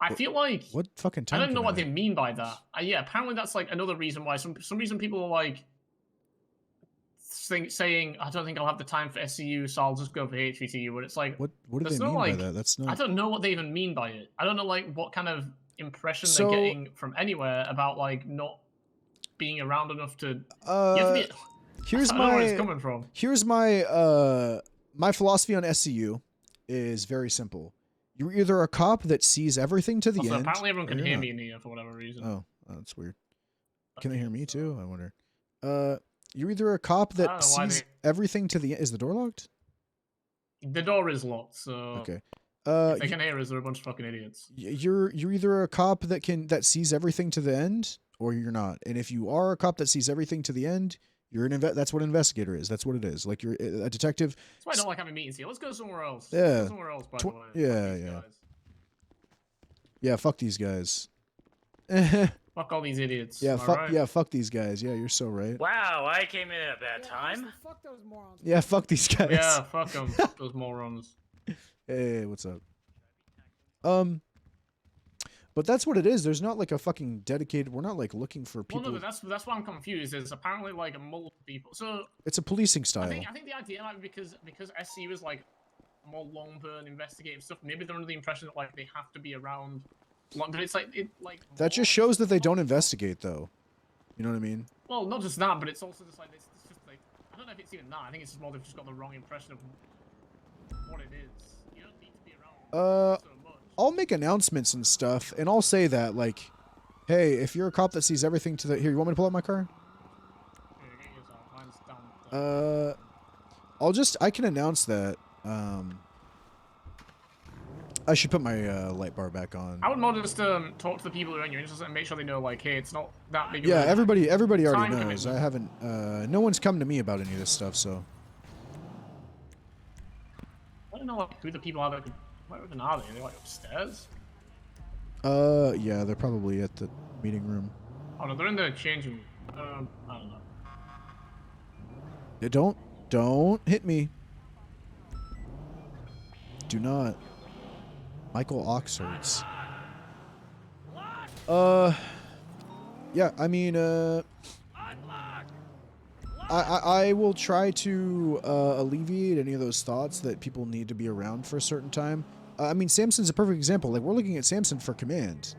I feel like what fucking time? I don't know what they mean by that. Yeah, apparently that's like another reason why some reason people are like saying I don't think I'll have the time for SCU, so I'll just go for HVTU. But it's like what do they mean by that? That's not. I don't know what they even mean by it. I don't know like what kind of impression they're getting from anywhere about like not being around enough to. Here's I don't know where it's coming from. Here's my my philosophy on SCU is very simple. You're either a cop that sees everything to the Also, end. apparently everyone can hear me in here for whatever reason. Oh, that's weird. Can they hear me too? I wonder. You're either a cop that sees everything to the end. Is the door locked? The door is locked, so okay. If they can hear us, they're a bunch of fucking idiots. You're either a cop that sees everything to the end, or you're not. And if you are a cop that sees everything to the end, you're that's what an investigator is. That's what it is. Like you're a detective. That's why I don't like having meetings here. Let's go somewhere else. Yeah. Let's go somewhere else, by the way. Yeah, fuck these guys. Fuck all these idiots. Yeah, fuck these guys. Yeah, you're so right. Wow, I came in at a bad time. Fuck those morons. Yeah, fuck these guys. Yeah, fuck them. Fuck those morons. Hey, what's up? But that's what it is. There's not like a fucking dedicated. We're not like looking for people. Well, no, but that's why I'm confused. There's apparently like multiple people. So it's a policing style. I think the idea might be because SC was like more long burn investigative stuff. Maybe they're under the impression that like they have to be around But it's like That just shows that they don't investigate, though. You know what I mean? well, not just that, but it's also just like it's just like I don't know if it's even that. I think it's just more they've just got the wrong impression of what it is. You don't need to be around so much. I'll make announcements and stuff, and I'll say that, like, hey, if you're a cop that sees everything to the... Here, you want me to pull out my car? I can announce that, I should put my, light bar back on. I would more just talk to the people who are in your interest and make sure they know, like, hey, it's not that big of Yeah, a everybody already time knows. commitment. I haven't, no one's come to me about any of this stuff, so... I don't know like, who the people are that could... Where even are they? Are they, like, upstairs? Yeah, they're probably at the meeting room. Oh, no, they're in the changing room. I don't know. Yeah, don't hit me. Do not. Michael Oxhurts. Yeah, I mean, I will try to alleviate any of those thoughts that people need to be around for a certain time. I mean, Samson's a perfect example. Like, we're looking at Samson for command.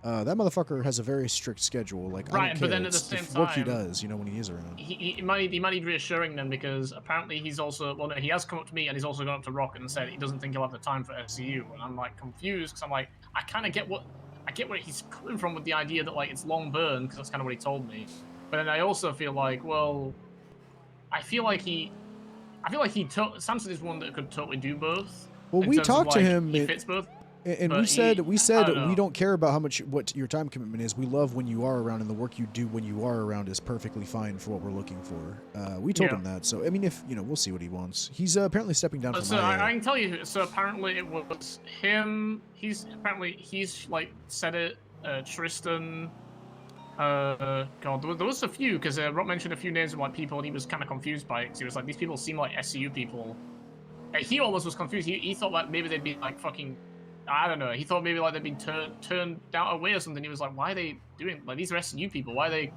That motherfucker has a very strict schedule. Like, I Right, don't but care. then at the It's same work he time, does, you know, when he is around. He might need reassuring them because apparently he's also well no he has come up to me and he's also gone up to Rocket and said he doesn't think he'll have the time for SCU and I'm like confused because I'm like I kind of get where he's coming from with the idea that like it's long burn because that's kind of what he told me, but then I also feel like I feel like Samson is one that could totally do both. Well, we talked to him. He fits both. And But we said I don't know. we don't care about what your time commitment is. We love when you are around, and the work you do when you are around is perfectly fine for what we're looking for. We told him that. So I mean, if we'll see what he wants. He's apparently stepping down from So my. I can tell you. So apparently it was him. He's like said it. Tristan. God, there was a few because Rob mentioned a few names of like people, and he was kind of confused by it because he was like, these people seem like SCU people. He almost was confused. He thought like maybe they'd be like fucking. I don't know. He thought maybe like they'd been turned out away or something. He was like, "Why are they doing like these are SCU people? Why are they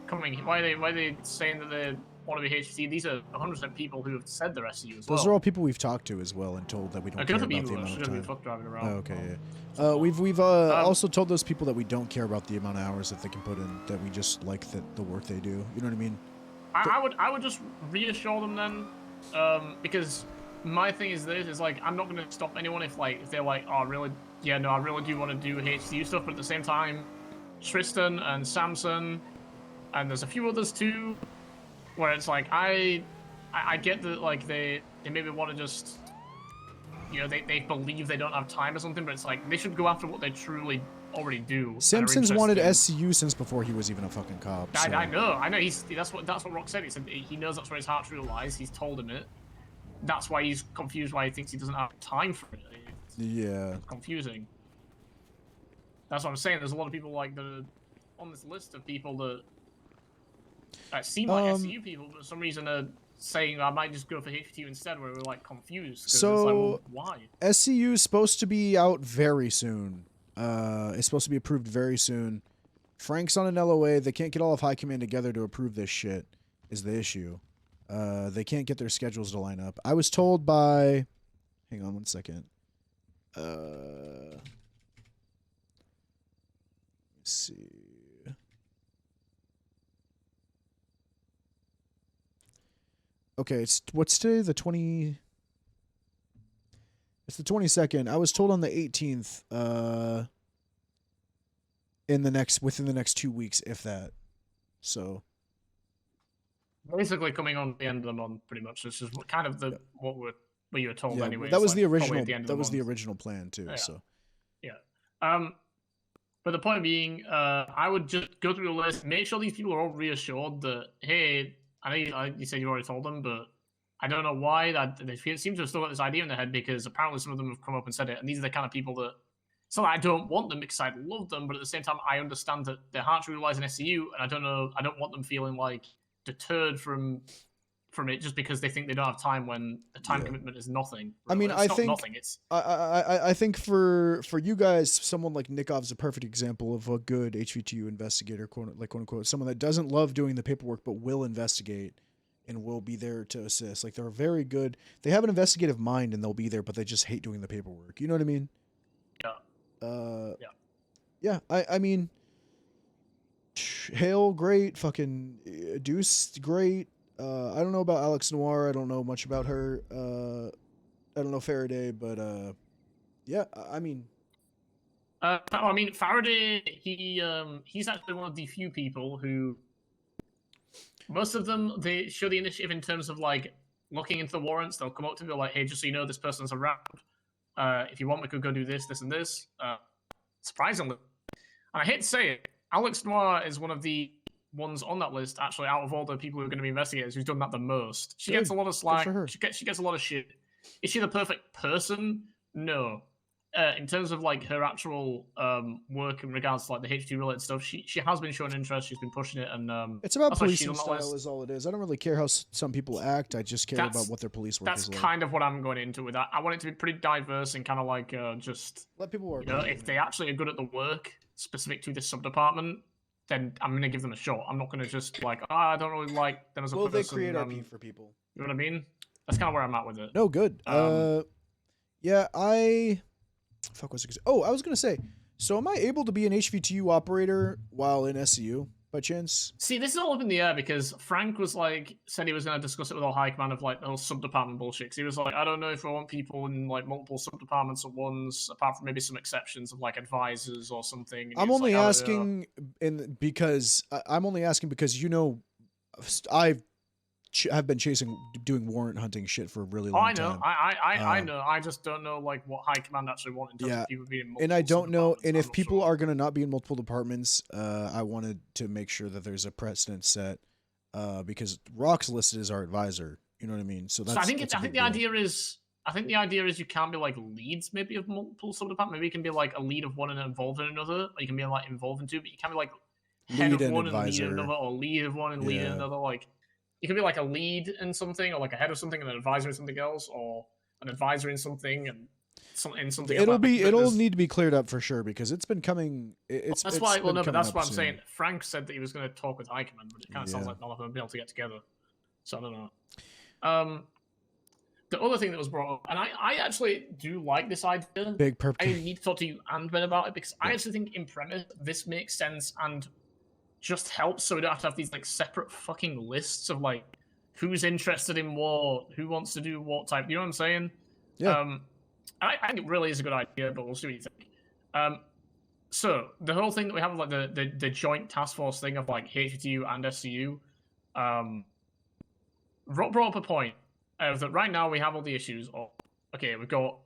coming? Why are they saying that they want to be HT? These are 100% people who have said they're SCU as well." Those are all people we've talked to as well and told that we don't care about the amount of time. Fuck driving around. Oh, okay, yeah. We've also told those people that we don't care about the amount of hours that they can put in. That we just like the work they do. You know what I mean? I would just reassure them then, because. My thing is this, is like, I'm not going to stop anyone if they're like, oh, really, yeah, no, I really do want to do HCU stuff, but at the same time, Tristan and Samson, and there's a few others too, where it's like, I get that, like, they maybe want to just, they believe they don't have time or something, but it's like, they should go after what they truly already do. Simpson's wanted SCU since before he was even a fucking cop. So. I know, that's what Rock said. He said he knows that's where his heart truly lies. He's told him it. That's why he's confused. Why he thinks he doesn't have time for it. It's confusing. That's what I'm saying. There's a lot of people like that are on this list of people that seem like SCU people, but for some reason are saying I might just go for HT instead. Where we're like confused. So it's like, well, why? SCU is supposed to be out very soon. It's supposed to be approved very soon. Frank's on an LOA. They can't get all of High Command together to approve this shit. Is the issue. They can't get their schedules to line up. I was told by... Hang on one second. Let's see. Okay, what's today? The 20... It's the 22nd. I was told on the 18th, within the next 2 weeks, if that. So... Basically, coming on the end of the month, pretty much. This is kind of what you were told anyway. That was like the original. The the original plan too. Yeah. So. Yeah. But the point being, I would just go through the list, make sure these people are all reassured that hey, I know you said you already told them, but I don't know why they seem to have still got this idea in their head because apparently some of them have come up and said it, and these are the kind of people that. So I don't want them because I love them, but at the same time, I understand that their heart truly lies in SCU, and I don't want them feeling like deterred from it just because they think they don't have time when the time commitment is nothing. Really. I mean, I think nothing. It's I think for you guys, someone like Nikov's a perfect example of a good HVTU investigator, quote unquote, someone that doesn't love doing the paperwork but will investigate and will be there to assist. Like they're very good. They have an investigative mind and they'll be there, but they just hate doing the paperwork. You know what I mean? Yeah. yeah, I mean, Hale, great. Fucking Deuce, great. I don't know about Alex Noir. I don't know much about her. I don't know Faraday, but yeah, I mean, I mean, Faraday, he's actually one of the few people who, most of them, they show the initiative in terms of like looking into the warrants. They'll come up to me like, hey, just so you know, this person's around. If you want, we could go do this, this, and this. Surprisingly, and I hate to say it, Alex Noir is one of the ones on that list, actually, out of all the people who are going to be investigators, who's done that the most. She gets a lot of slack. She gets a lot of shit. Is she the perfect person? No. In terms of like her actual work in regards to like the HT related stuff, she has been showing interest. She's been pushing it, and it's about policing style is all it is. I don't really care how some people act. I just care about what their police work is like. That's kind of what I'm going into with that. I want it to be pretty diverse and kind of like just let people work. You know, if they actually are good at the work specific to this sub department, then I'm going to give them a shot. I'm not going to just like, I don't really like them as a person. Will they create RP for people? You know what I mean? That's kind of where I'm at with it. No, good. Yeah, fuck, was it? Oh, I was gonna say. So, am I able to be an HVTU operator while in SCU by chance? See, this is all up in the air because Frank was like, said he was going to discuss it with all high command of like the whole sub department bullshit. Because he was like, I don't know if I want people in like multiple sub departments at once, apart from maybe some exceptions of like advisors or something. I'm only asking, because you know, I've been doing warrant hunting shit for a really long time. I know. I just don't know like what high command actually want in terms of people being in multiple. And I don't know. And if people are gonna not be in multiple departments, I wanted to make sure that there's a precedent set, because Rock's listed as our advisor. You know what I mean? So that's. So I think the idea is you can't be like leads maybe of multiple sub departments. Maybe you can be like a lead of one and involved in another, or you can be like involved in two, but you can't be like head of one and lead in another, or lead of one and lead in another. Like. You could be like a lead in something, or like a head of something, and an advisor in something else, or an advisor in something, and in something else. It'll need to be cleared up for sure because it's been coming. That's why. Well, no, but that's what I'm saying. Frank said that he was going to talk with High Command, but it kind of sounds like none of them will be able to get together. So I don't know. The other thing that was brought up, and I actually do like this idea. Big purple. I need to talk to you and Ben about it because I actually think in premise this makes sense and just helps, so we don't have to have these like separate fucking lists of like who's interested in what, who wants to do what type. You know what I'm saying? Yeah. I think it really is a good idea, but we'll see what you think. So the whole thing that we have, like the joint task force thing of like HTU and SCU, Rob brought up a point that right now we have all the issues of, okay, we've got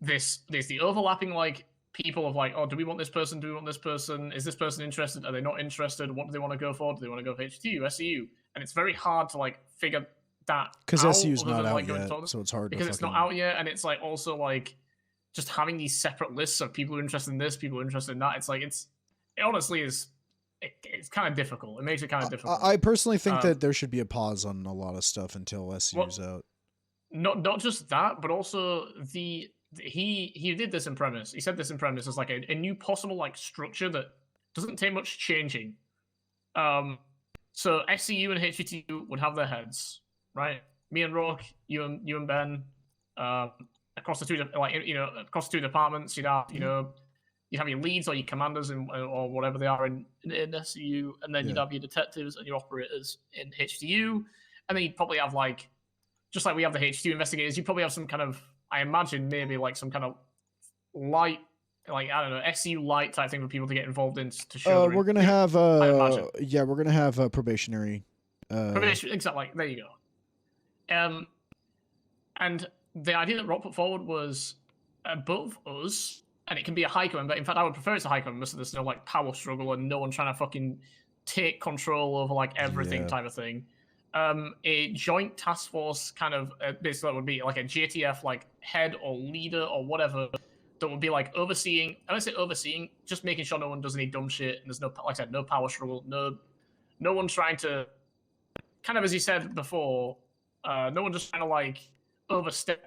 there's the overlapping like people of like, oh, do we want this person? Do we want this person? Is this person interested? Are they not interested? What do they want to go for? Do they want to go for HTU, SCU? And it's very hard to like figure that because SCU's not out like, yet, so it's hard because it's not out yet, and it's like also like just having these separate lists of people who are interested in this, people who are interested in that. It's like it honestly is. It's kind of difficult. It makes it kind of difficult. I personally think that there should be a pause on a lot of stuff until SCU's out. Not just that, but also he did this in premise. He said this in premise as like a new possible like structure that doesn't take much changing. So SCU and HGTU would have their heads, right? Me and Rock, you and Ben, across the two across the two departments, you'd have you have your leads or your commanders or whatever they are in SCU, and then you'd have your detectives and your operators in HTU, and then you'd probably have like, just like we have the HTU investigators, you'd probably have some kind of, I imagine maybe like some kind of light, like I don't know, SCU light type thing for people to get involved in to show. We're gonna have we're gonna have a probationary. Exactly. There you go. And the idea that Rock put forward was above us. And it can be a high command, but in fact, I would prefer it's a high command so there's no like power struggle and no one trying to fucking take control over like everything type of thing. A joint task force kind of basically would be like a JTF like head or leader or whatever that would be like overseeing. And I say overseeing, just making sure no one does any dumb shit and there's no, like I said, no power struggle, no one trying to, kind of as you said before, no one just trying to like overstep.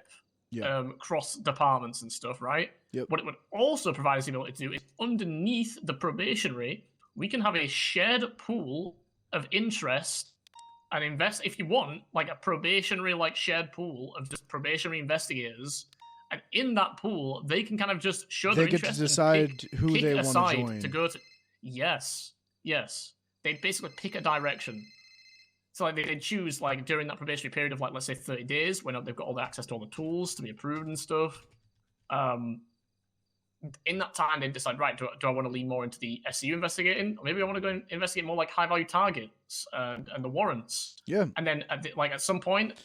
Cross departments and stuff, right? Yep. What it would also provide us the ability to do is underneath the probationary, we can have a shared pool of interest and invest, if you want, like a probationary, like shared pool of just probationary investigators And in that pool, they can kind of just show They their get to interest and decide who pick they a want to side join. to go to. Yes. They basically pick a direction. So like they choose like during that probationary period of like let's say 30 days when they've got all the access to all the tools to be approved and stuff. In that time, they decide, right, do I want to lean more into the SCU investigating, or maybe I want to go and investigate more like high value targets and the warrants. Yeah. And then at some point,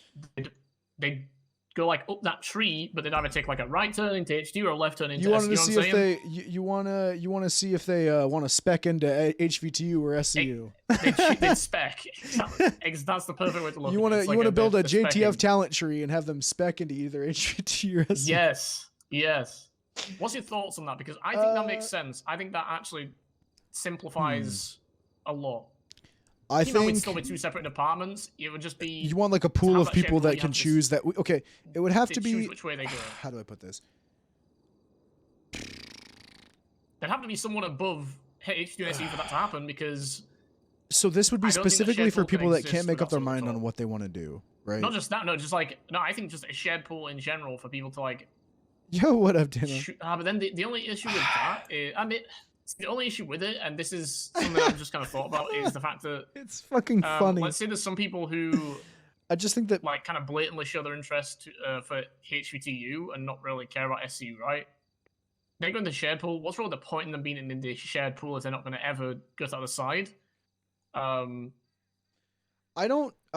they go like up that tree, but they'd either take like a right turn into HQ or a left turn into You wanted SCU. to see if they you want to see if they want to spec into HVTU or SCU. They'd spec. That's the perfect way to look. You want to build a JTF talent tree and have them spec into either HVTU or SCU. Yes. What's your thoughts on that? Because I think that makes sense. I think that actually simplifies a lot. I think we'd still be two separate departments. It would just be you want like a pool of people that can choose that. Okay, it would have to be. Choose which way they go. How do I put this? There'd have to be someone above HQ and SU for that to happen because. So this would be specifically for people that can't make up their mind on what they want to do, right? Not just that. No, just like I think just a shared pool in general for people to like. Yo, what up, Dana? But then the only issue with that is, the only issue with it, and this is something I've just kind of thought about, is the fact that it's fucking funny. Let's say there's some people who I just think that like kind of blatantly show their interest for HVTU and not really care about SCU, right? They go in the shared pool. What's wrong with the point in them being in the shared pool if they're not going to ever go to the other side? I'm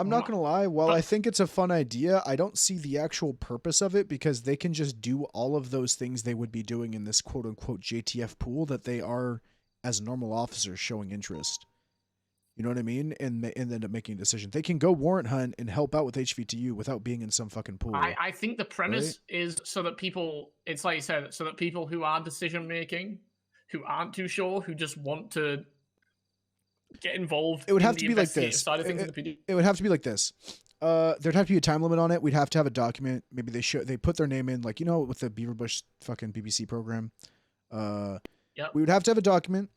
not gonna lie, while I think it's a fun idea, I don't see the actual purpose of it because they can just do all of those things they would be doing in this quote unquote JTF pool that they are as normal officers showing interest. You know what I mean? And end up making a decision. They can go warrant hunt and help out with HVTU without being in some fucking pool. I think the premise is so that people, it's like you said, so that people who are decision making, who aren't too sure, who just want to get involved. It would have to be like this. It would have to be like this. There'd have to be a time limit on it. We'd have to have a document. Maybe they put their name in, like, you know, with the Beaverbush fucking BBC program. We would have to have a document.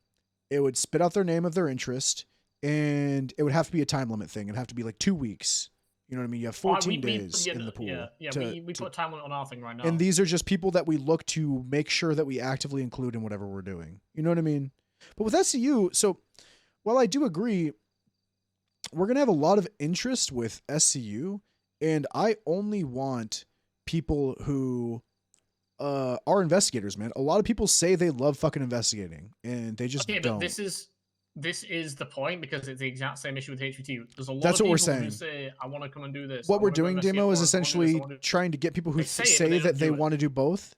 It would spit out their name of their interest, and it would have to be a time limit thing. It'd have to be like 2 weeks. You know what I mean? You have 14 days in the pool. We put a time limit on our thing right now. And these are just people that we look to make sure that we actively include in whatever we're doing. You know what I mean? But with SCU, so while I do agree, we're going to have a lot of interest with SCU, and I only want people who are investigators, man. A lot of people say they love fucking investigating, and they just don't. But this is the point, because it's the exact same issue with HVT. There's a lot That's of what people we're saying. who say, I want to come and do this. What we're doing, Demo, is essentially trying to get people who say that they want to do both,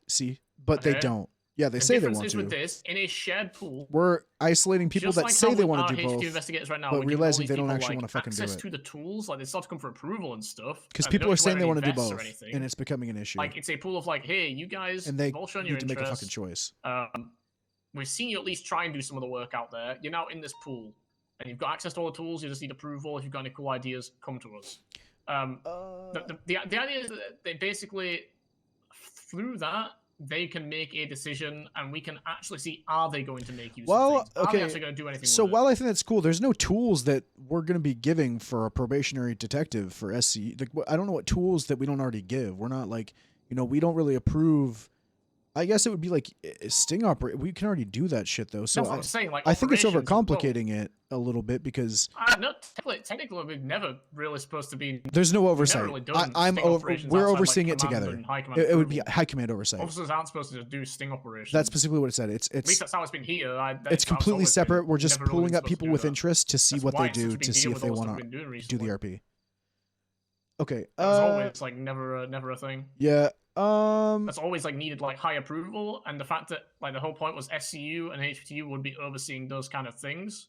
but they don't. Yeah, they say they want to. With this, in a shared pool, we're isolating people that say they want to do both, investigators right now, but realizing they don't actually want to fucking do it. Access to the tools, like they start to come for approval and stuff. Because people are saying they want to do both, and it's becoming an issue. Like it's a pool of like, hey, you guys, and they all shown need your to make a fucking choice. We've seen you at least try and do some of the work out there. You're now in this pool, and you've got access to all the tools. You just need approval. If you've got any cool ideas, come to us. The idea is that they basically, through that, they can make a decision, and we can actually see, are they going to make use of things? Are they actually going to do anything so with while I think that's cool, there's no tools that we're going to be giving for a probationary detective for SC. Like, I don't know what tools that we don't already give. We're not like, we don't really approve. I guess it would be like a sting operation. We can already do that shit though. So that's what I'm saying. Like, I think it's overcomplicating it a little bit because no, technically we're never really supposed to be. There's no oversight. Really we're overseeing it together. It would be high command oversight. Officers aren't supposed to just do sting operations. That's specifically what it said. It's at least that's how it's been here. It's completely separate. We're just pulling up people with interest to see what they do, to see if they want to do the RP. Okay. That's always like never a thing. Yeah. That's always like needed like high approval, and the fact that like the whole point was SCU and HVTU would be overseeing those kind of things.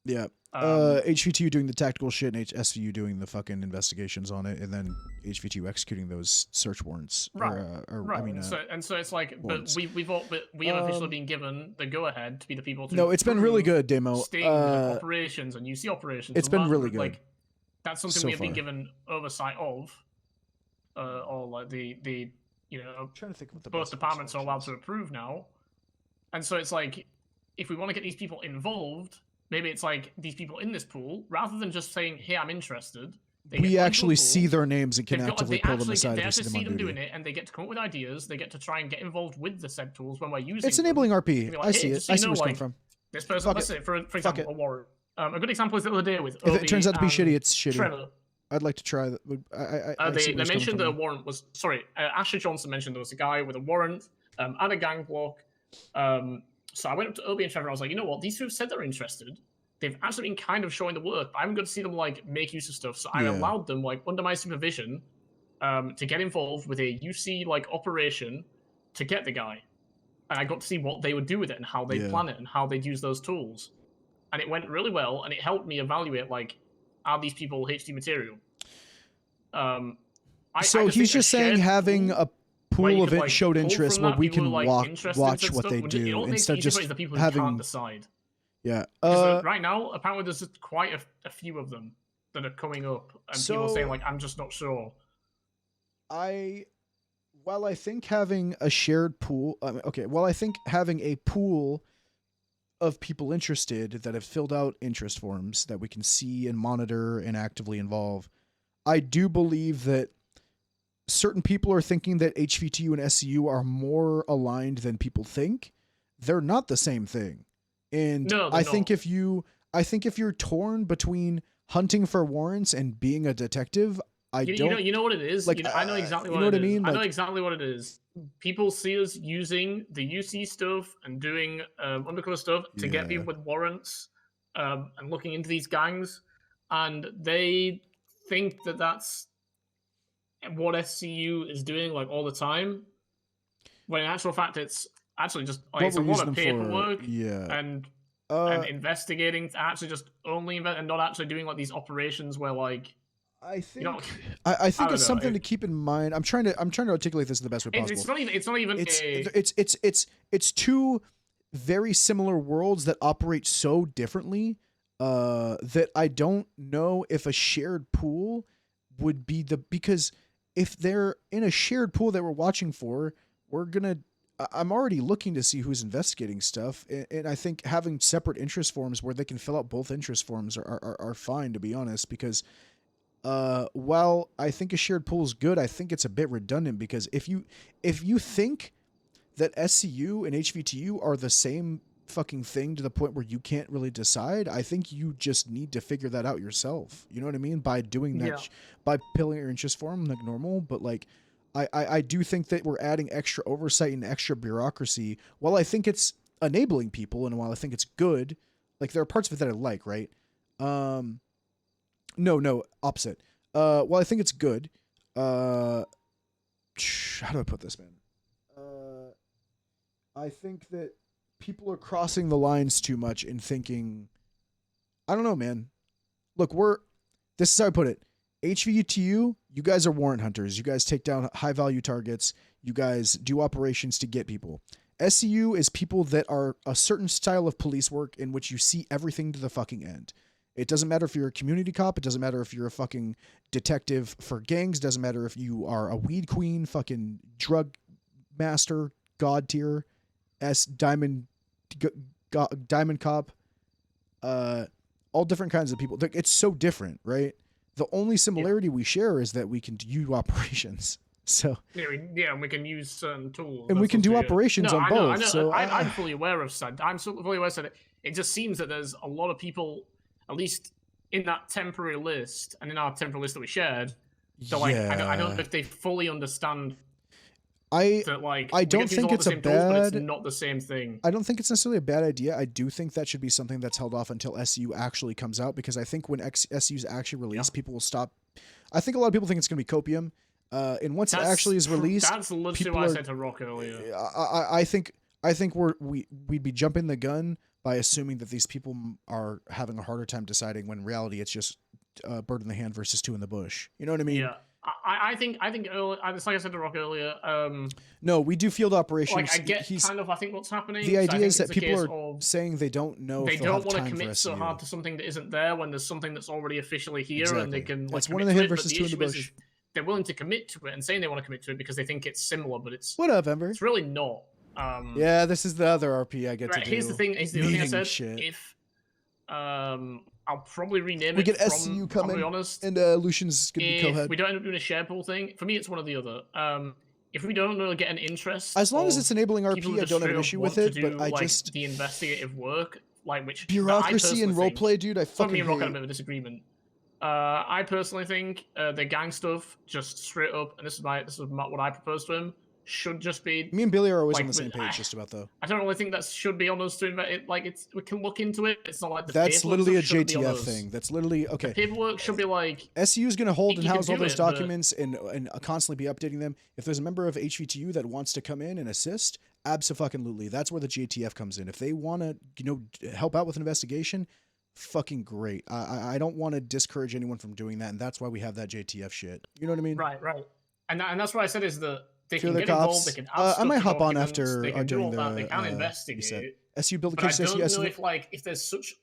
Yeah. HVTU doing the tactical shit and SVU doing the fucking investigations on it, and then HVTU executing those search warrants. Right. I mean, so it's like, warrants. But we have officially been given the go ahead to be the people to. No, it's been really good, Demo. Sting operations and UC operations. It's been really good. Like that's something we have been given oversight of, or like the. I'm trying to think what both departments are allowed to approve now. And so it's like, if we want to get these people involved, maybe it's like these people in this pool, rather than just saying, hey, I'm interested, They we get actually tool. see their names and can actively they pull them actually aside they if we actually see them see on them duty. doing it, and they get to come up with ideas. They get to try and get involved with the said tools when we're using. It's them. enabling RP. Be like, I hey, see it. just so I you see know, where it's coming like, from. This person, Fuck let's it. say, for Fuck example, it. a warrant. A good example is the other day with If it turns out to be Obi shitty, and it's shitty. Trevor. I'd like to try that. I see They where it's coming mentioned from that a now. warrant was Ashley Johnson mentioned there was a guy with a warrant and a gang block. So I went up to Obi and Trevor and I was like, you know what? These two have said they're interested. They've actually been kind of showing the work, but I'm going to see them like make use of stuff. So I Yeah. allowed them like under my supervision to get involved with a UC like operation to get the guy, and I got to see what they would do with it and how they'd Yeah. plan it and how they'd use those tools, and it went really well, and it helped me evaluate like, are these people HD material? So he's just saying having a pool of it showed interest where we can watch what they do instead of just the people who having. can't decide. Yeah. Right now, apparently, there's quite a few of them that are coming up, and people saying like, "I'm just not sure." While I think having a shared pool, while I think having a pool of people interested that have filled out interest forms that we can see and monitor and actively involve, I do believe that certain people are thinking that HVTU and SCU are more aligned than people think. They're not the same thing. And I think if you're torn between hunting for warrants and being a detective, you know what it is. Like, I know exactly what you know it what I is. mean? I know Like- exactly what it is. People see us using the UC stuff and doing undercover stuff to get people with warrants and looking into these gangs, and they think that that's what SCU is doing like all the time. When in actual fact, it's actually just it's a lot of paperwork and investigating. Actually, just only and not actually doing like these operations where like. I think I think it's something to keep in mind. I'm trying to articulate this in the best way possible. It's not even. It's two very similar worlds that operate so differently that I don't know if a shared pool would be because if they're in a shared pool that we're watching for, I'm already looking to see who's investigating stuff, and I think having separate interest forms where they can fill out both interest forms are fine, to be honest, because while I think a shared pool is good, I think it's a bit redundant because if you think that SCU and HVTU are the same fucking thing to the point where you can't really decide, I think you just need to figure that out yourself. You know what I mean? By doing that, by filling your interest form like normal, but like I do think that we're adding extra oversight and extra bureaucracy. While I think it's enabling people and while I think it's good, like there are parts of it that I like, right? No, opposite. Well, I think it's good. How do I put this, man? I think that people are crossing the lines too much in thinking, I don't know, man. Look, this is how I put it. HVTU, you guys are warrant hunters. You guys take down high value targets. You guys do operations to get people. SCU is people that are a certain style of police work in which you see everything to the fucking end. It doesn't matter if you're a community cop. It doesn't matter if you're a fucking detective for gangs. It doesn't matter if you are a weed queen, fucking drug master, god tier, diamond cop, all different kinds of people. It's so different, right? The only similarity we share is that we can do operations. So we can use certain tools, and we can do operations on both. I know. So I'm fully aware of that. I'm fully aware of that. It just seems that there's a lot of people, at least in that temporary list and in our temporary list that we shared, that like I don't know if they fully understand. I don't think it's it's not the same thing. I don't think it's necessarily a bad idea. I do think that should be something that's held off until SU actually comes out, because I think when SU's actually released, people will stop. I think a lot of people think it's going to be copium. And once it actually is released, that's literally what I said to Rock earlier. I think we'd be jumping the gun by assuming that these people are having a harder time deciding, when in reality it's just bird in the hand versus two in the bush. You know what I mean? Yeah. I think it's like I said to Rock earlier. No, we do field operations. Like I get I think what's happening. The idea is that people are saying they don't know. They if don't want to commit so hard to something that isn't there when there's something that's already officially here, and they can. That's one in the hand versus two in the bush. They're willing to commit to it and saying they want to commit to it because they think it's similar, but it's what up, Ember? It's really not. Yeah, this is the other RP I get to do. Here's the thing. Here's the other thing I said. Shit. If I I'll probably rename We it. get from, SCU I'll coming, be honest. and Lucian's gonna be If co-head. we don't end up doing a share pool thing, for me it's one or the other. If we don't really get an interest, As long as it's enabling people who RP, I just don't have straight an up issue want with it. to But do, I like, just the investigative work, like which that I bureaucracy and personally think- roleplay, dude. I Fuck fucking me and Rock had a hate. bit of a disagreement. I personally think the gang stuff, just straight up, and this is what I propose to him, should just be. Me and Billy are always like, on the same page, just about though. I don't really think that should be on us to invest it. Like, we can look into it. It's not like the That's paperwork literally a stuff shouldn't be on JTF us. thing. That's literally The okay. paperwork should be like. SCU is going to hold you and can house all do those it, but- documents and constantly be updating them. If there's a member of HVTU that wants to come in and assist, abso-fucking-lutely. That's where the JTF comes in. If they want to, help out with an investigation, fucking great. I don't want to discourage anyone from doing that, and that's why we have that JTF shit. You know what I mean? Right. And that's what I said is that they Few can other get involved. cops. They can I ask might stuff to hop on documents, after they can do during all that. They can the investigate. SU build the But I case. don't SU, know if there's such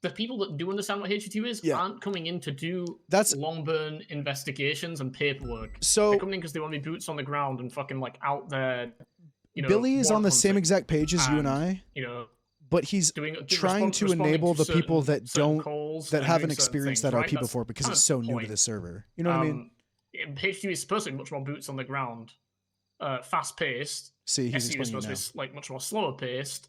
the people that do understand what HQ is aren't coming in to do long burn investigations and paperwork. So- they're coming in because they want to be boots on the ground and fucking like out there. Billy is on the same hunting exact page as you and I. But he's trying to enable the people that don't that haven't experienced that RP before because it's so new to the server. You know what I mean? HQ is supposed to be much more boots on the ground, fast paced. See, he's SU is explaining supposed to be like much more slower paced,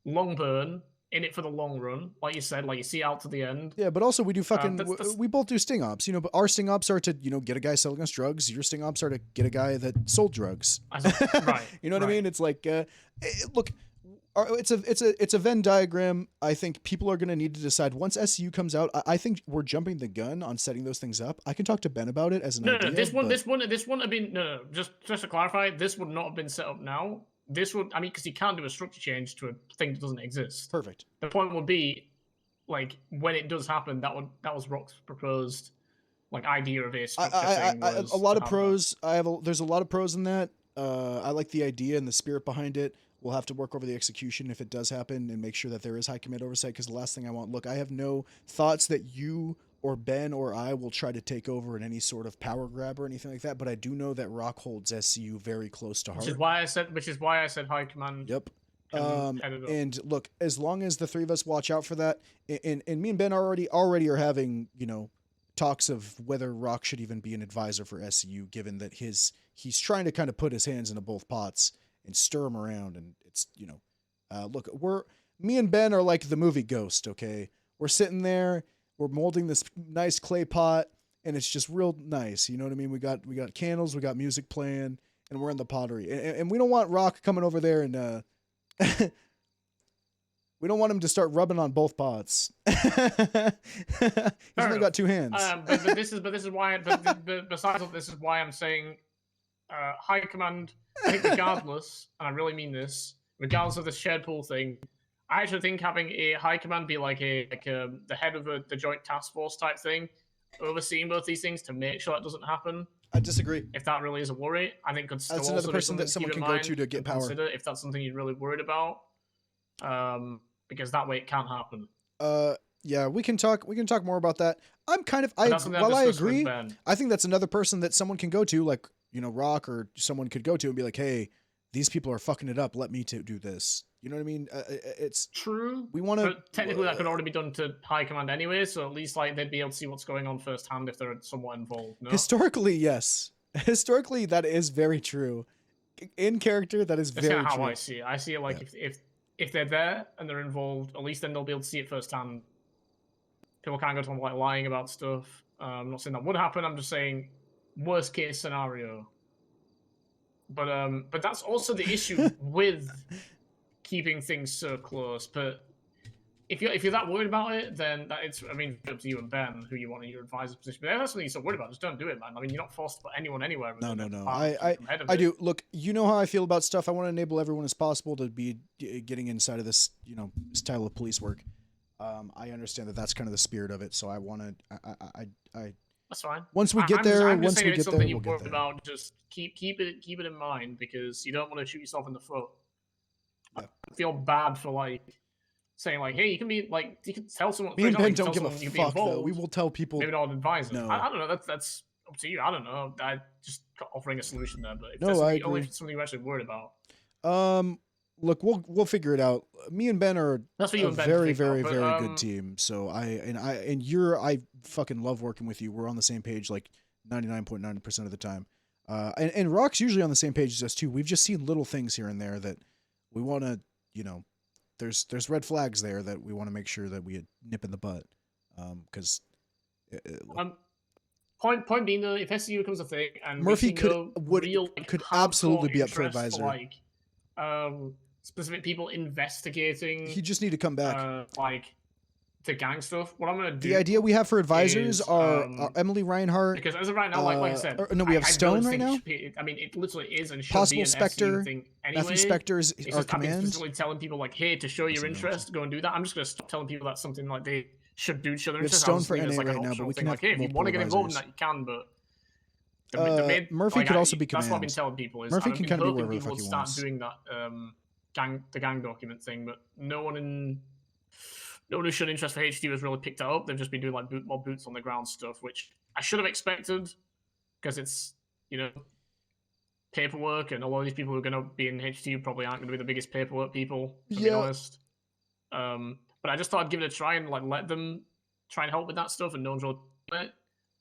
long burn, in it for the long run. Like you said, like you see out to the end. Yeah, but also we do fucking that's- we both do sting ops, but our sting ops are to get a guy selling us drugs. Your sting ops are to get a guy that sold drugs. Right. You know what I mean? It's like look, it's a Venn diagram. I think people are going to need to decide once SCU comes out. I think we're jumping the gun on setting those things up. I can talk to Ben about it as an idea. No, this wouldn't have been just to clarify, this would not have been set up now. This would, because you can't do a structure change to a thing that doesn't exist. Perfect. The point would be, like, when it does happen, that was Rock's proposed, like, idea of a structure thing. A lot of pros. There's a lot of pros in that. I like the idea and the spirit behind it. We'll have to work over the execution if it does happen and make sure that there is high commit oversight. Because the last thing I want, look, I have no thoughts that you or Ben or I will try to take over in any sort of power grab or anything like that. But I do know that Rock holds SCU very close to heart. Which is why I said high command. Yep. And look, as long as the three of us watch out for that, and me and Ben already are having, talks of whether Rock should even be an advisor for SCU, given that he's trying to kind of put his hands into both pots and stir them around. And it's, look, me and Ben are like the movie Ghost. Okay. We're sitting there, we're molding this nice clay pot and it's just real nice. You know what I mean? We got candles, we got music playing, and we're in the pottery, and we don't want Rock coming over there and, we don't want him to start rubbing on both pots. He's only got two hands. But this is why. But besides all this, is why I'm saying high command. I think regardless, and I really mean this, regardless of the shared pool thing, I actually think having a high command be like the head of the joint task force type thing, overseeing both these things to make sure that doesn't happen. I disagree. If that really is a worry, I think could still That's also another be person that something someone keep can in go to mind get and power. consider if that's something you're really worried about. Because that way it can't happen. Yeah, we can talk more about that. I'm kind of while I agree, I think that's another person that someone can go to, like, Rock or someone could go to and be like, hey, these people are fucking it up. Let me do this. You know what I mean? It's true. We want to. But technically, that could already be done to high command anyway. So at least like they'd be able to see what's going on firsthand if they're somewhat involved. No? Historically, yes. Historically, that is very true. In character, that is That's very kind of true. how I see it. I see it like if they're there and they're involved, at least then they'll be able to see it firsthand. People can't go to them like lying about stuff. I'm not saying that would happen. I'm just saying worst case scenario. But that's also the issue with keeping things so close. But if you're that worried about it, then it's up to you and Ben who you want in your advisor position. But if that's something you're so worried about, just don't do it, man. You're not forced to put anyone anywhere. No. I do. Look, you know how I feel about stuff. I want to enable everyone as possible to be getting inside of this, style of police work. I understand that that's kind of the spirit of it. So I want to. I That's fine. Once we get there, we'll get there. You're worried about, just keep it in mind, because you don't want to shoot yourself in the foot. Yeah. I feel bad for saying hey, you can tell someone. Me and Ben don't give a fuck though. We will tell people. Maybe not advise them. No. I don't know. That's up to you. I don't know. I just offering a solution there, but if no, I agree. only if it's something you're actually worried about. look, we'll figure it out. Me and Ben are That's for a you and Ben to very, figure out, very, but, very good team. So I fucking love working with you. We're on the same page like 99.9% of the time. And Rock's usually on the same page as us too. We've just seen little things here and there that we want to, there's red flags there that we want to make sure that we nip in the butt. Because Point being though, if SCU becomes a thing and Murphy we see no real, could hardcore absolutely be up for interest advisor. like specific people investigating. He just need to come back. Like the gang stuff. What I'm gonna do. The idea we have for advisors is, are Emily Reinhardt. Because as of right now, like I said, no, we have I Stone don't right think now. I mean, it literally is and should Possible be an Spectre. SCU thing anyway. Matthew Spectre is It's our just, I've been command. specifically telling people like, hey, to show your interest, go and do that. I'm just gonna stop telling people that's something like they should do to show their We have interest. Stone I'll just for leave it as, NA like, an right now, but optional we thing. can Like, have hey, if you want to get multiple involved in that, you can. But Murphy like, could also be That's what I've been command. telling people. Is Murphy I've can been kinda be hoping wherever the people fuck would he start wants. doing that the gang document thing, but no one who showed interest for HQ has really picked that up. They've just been doing like more boots on the ground stuff, which I should have expected because it's paperwork, and a lot of these people who are going to be in HQ probably aren't going to be the biggest paperwork people, to be honest. But I just thought I'd give it a try and like let them try and help with that stuff, and no one's really doing it.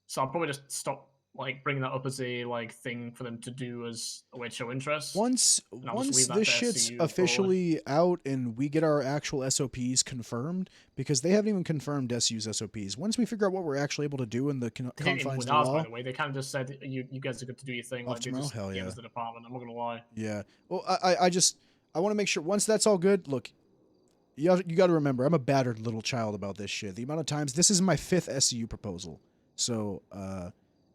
So I'll probably just stop like bringing that up as a like thing for them to do as a way to show interest. Once this shit's officially out and we get our actual SOPs confirmed, because they haven't even confirmed SU's SOPs. Once we figure out what we're actually able to do in the confines of the law, by the way, they kind of just said you guys are good to do your thing. Like, they just hell gave yeah. us the department. I'm not gonna lie. Yeah. Well, I want to make sure once that's all good. Look, you got to remember, I'm a battered little child about this shit. The amount of times this is my 5th SCU proposal, so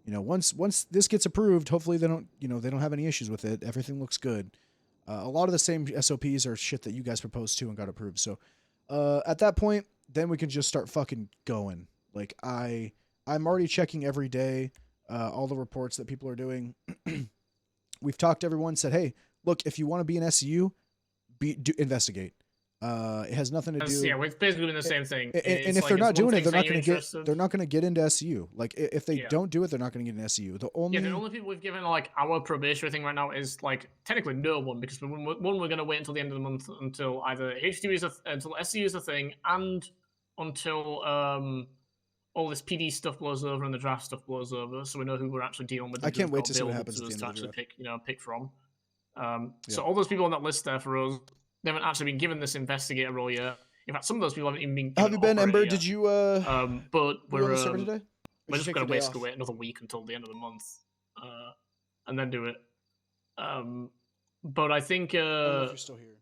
once this gets approved, hopefully they don't have any issues with it. Everything looks good. A lot of the same SOPs are shit that you guys proposed to and got approved. So at that point, then we can just start fucking going. Like I'm already checking every day all the reports that people are doing. We've talked to everyone, said, hey, look, if you want to be an SCU, investigate. It has nothing to do. Yeah, we're basically doing the same thing. And if they're not doing it, they're not going to get into SCU. Like if they don't do it, they're not going to get into SCU. The only people we've given like our probationary thing right now is like technically no one, because we're going to wait until the end of the month until either HQ is until SCU is a thing, and until all this PD stuff blows over and the draft stuff blows over, so we know who we're actually dealing with. I can't wait to see what happens at the end of the draft. Pick from. So all those people on that list there for us, they haven't actually been given this investigator role yet. In fact, some of those people haven't even been given. Have you been, Ember? Yet. Did you but we're today? We're just going to basically wait another week until the end of the month, and then do it. But I think I don't know if you're still here.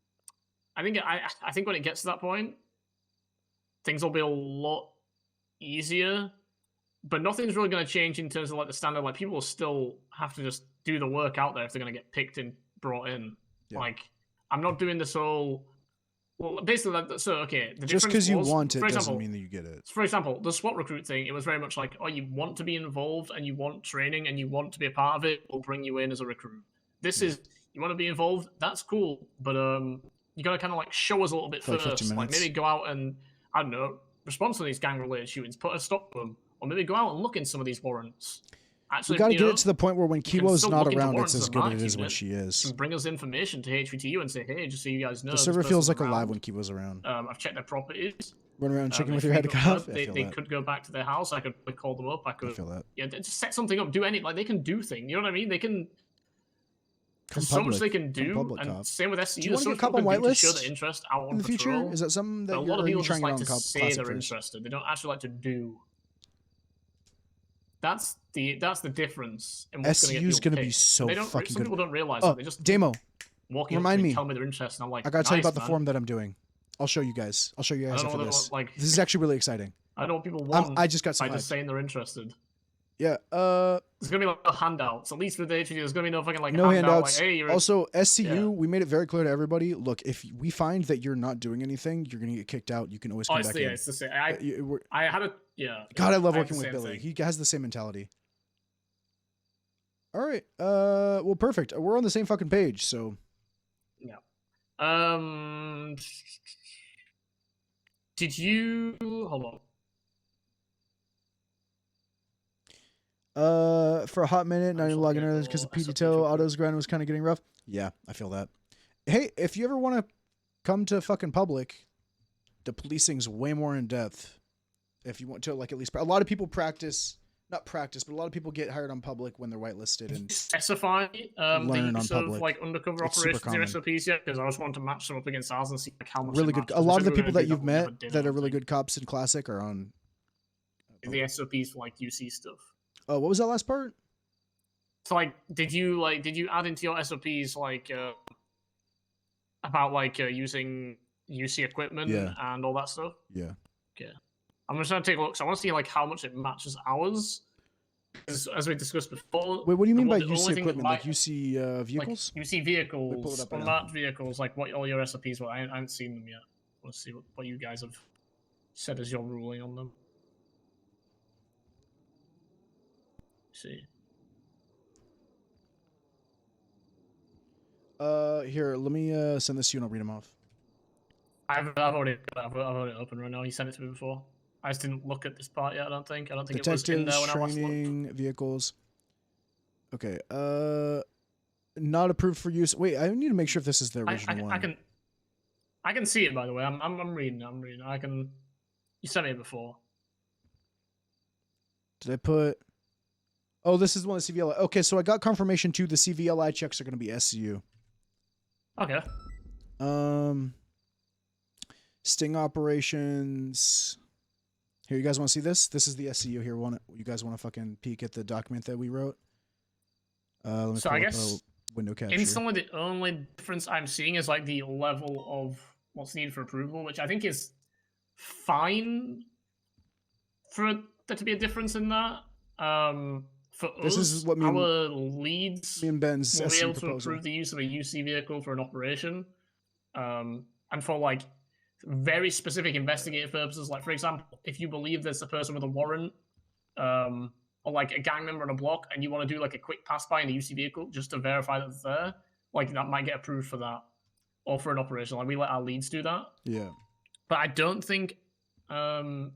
I think when it gets to that point, things will be a lot easier. But nothing's really going to change in terms of like the standard. Like people will still have to just do the work out there if they're going to get picked and brought in. Yeah. Like I'm not doing this all. Well, basically, just because you want it doesn't mean that you get it. For example, the SWAT recruit thing, it was very much like, oh, you want to be involved and you want training and you want to be a part of it, we'll bring you in as a recruit. This is, you want to be involved, that's cool, but you got to kind of like show us a little bit first. Like maybe go out and, I don't know, respond to these gang-related shootings, put a stop to them, or maybe go out and look in some of these warrants. Actually, you got to get it to the point where when Kiwo's not around, it's as good as it is when she is. And bring us information to HVTU and say, hey, just so you guys know. The server feels like alive when Kiwo's around. I've checked their properties. Run around chicken with your head cut. They could go back to their house. I could call them up. I feel that. Yeah, just set something up. Do they can do things. You know what I mean? They can. There's so much they can do, and same with SCU. Do you want to get cop on whitelist show the interest out in the future? patrol. Is that something that a lot of people just like to say they're first? interested? They don't actually like to do. That's the difference. In what's SCU's going to be so fucking some good. Some people don't realize that. They just Demo. Walking Remind me. Tell me their interest, and I'm like, I gotta tell you about the man. form that I'm doing. I'll show you guys. After this. Like, this is actually really exciting. I don't know what people want. I just got by just saying they're interested. Yeah. There's gonna be like no handouts. At least with the HG, there's gonna be no fucking like no handout, handouts. Like, hey, also, SCU, we made it very clear to everybody. Look, if we find that you're not doing anything, you're gonna get kicked out. You can always come back in. It's the same. I had a God, I love working with Billy. He has the same mentality. All right. Well, perfect. We're on the same fucking page, so. Yeah. Did you hold on? For a hot minute, not even logging early because the PDTO autos grind was kind of getting rough. Yeah, I feel that. hey, if you ever want to come to fucking public, the policing's way more in depth. If you want to, like, at least a lot of people not practice, but a lot of people get hired on public when they're whitelisted and specify the learn on use of public. like undercover It's super operations in common. SOPs yet, because I just want to match them up against ours and see like how much Really it good. matches. A lot of the Because people if we that you've were gonna do met we never that did, are I really think. good cops in Classic are on. The SOPs for like UC stuff. Oh, what was that last part? So like, did you add into your SOPs like about like using UC equipment and all that stuff? Yeah. Okay. I'm just trying to take a look. So I want to see like how much it matches ours. As we discussed before. Wait, what do you mean by the only UC thing that equipment? Like might- UC vehicles? Like UC Wait, pull it vehicles, up right now. unmarked vehicles, like what all your SOPs were. I haven't seen them yet. Let's see what you guys have said as your ruling on them. See. Here, let me send this to you and I'll read them off. I've already it open right now. You sent it to me before. I just didn't look at this part yet. I don't think it was in Detectives, there when I last looked. training, vehicles. Okay. Not approved for use. Wait, I need to make sure if this is the original one. I can see it, by the way. I'm reading it. I'm reading it. I can. You sent me it before. Did I put? Oh, this is the one with CVLI. Okay, so I got confirmation too. The CVLI checks are going to be SCU. Okay. Sting operations. Here, you guys want to see this? This is the SCU here. You guys want to fucking peek at the document that we wrote? Let me So pull I up guess a window capture. instantly the only difference I'm seeing is like the level of what's needed for approval, which I think is fine for there to be a difference in that. For This us, is what our leads me and Ben's will be SCU able to proposal. approve the use of a UC vehicle for an operation. And for like very specific investigative purposes, like for example, if you believe there's a person with a warrant, or like a gang member on a block, and you want to do like a quick pass by in a UC vehicle just to verify that it's there, like that might get approved for that, or for an operation. Like we let our leads do that. Yeah. But I don't think it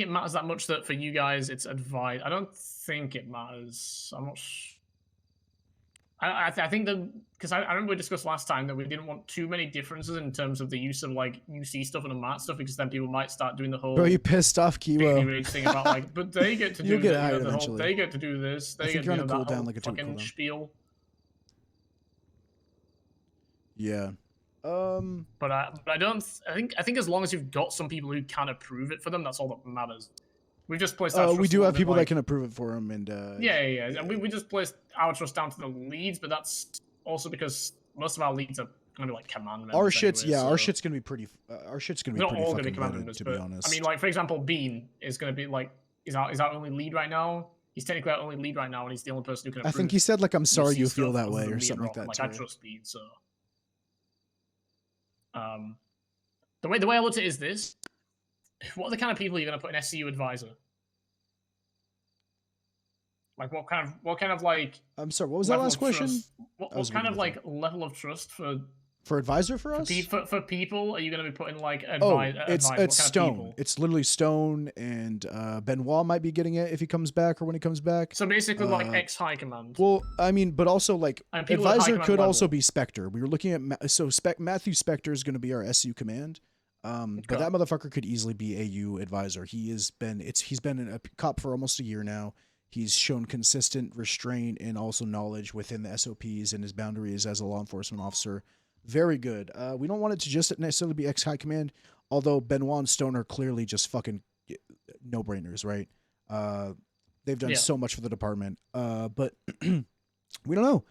matters that much that for you guys it's advised. I don't think it matters. I'm not. I think that because I remember we discussed last time that we didn't want too many differences in terms of the use of like UC stuff and unmarked stuff, because then people might start doing the whole. Bro, you pissed off Kiwo. Rage thing about like, but they get to do You'll get the, hired the whole, eventually. they get to do this. They I think get you're on to a do that cooldown, whole like a 2-week fucking cooldown. spiel. Yeah. But I don't. I think as long as you've got some people who can approve it for them, that's all that matters. We've just placed. Our We trust do a have little bit, people like, that can approve it for them, and yeah. And we just placed our trust down to the leads, but that's also because most of our leads are gonna be like command members. our shit's anyway, so our shit's gonna be pretty. Our shit's gonna be they're not pretty all gonna be fucking command vetted, members, to be but honest. I mean, like for example, Bean is gonna be like is our only lead right now. He's technically our only lead right now, and he's the only person who can. I Approve think he said like, "I'm sorry UC you feel stuff that other way" than or me and something like Rock. that. Like I too. trust Bean, so. The way I looked at it is this: what are the kind of people you're gonna put in SCU advisor? Like what kind of like? I'm sorry. What was that last question? What was kind of reading like level of trust for advisor for us? for people are you gonna be putting like Oh, advise? it's What kind of Stone. people? It's literally Stone, and Benoit might be getting it if he comes back or when he comes back. So basically, like ex high command. Well, I mean, but also like And people at high advisor command could also level. be Spectre. We were looking at Matthew Spectre is going to be our SU command. But Okay. that motherfucker could easily be AU advisor. He's been a cop for almost a year now. He's shown consistent restraint and also knowledge within the SOPs and his boundaries as a law enforcement officer. Very good. We don't want it to just necessarily be ex-high command, although Benoit and Stone are clearly just fucking no-brainers, right? They've done so much for the department. But we don't know.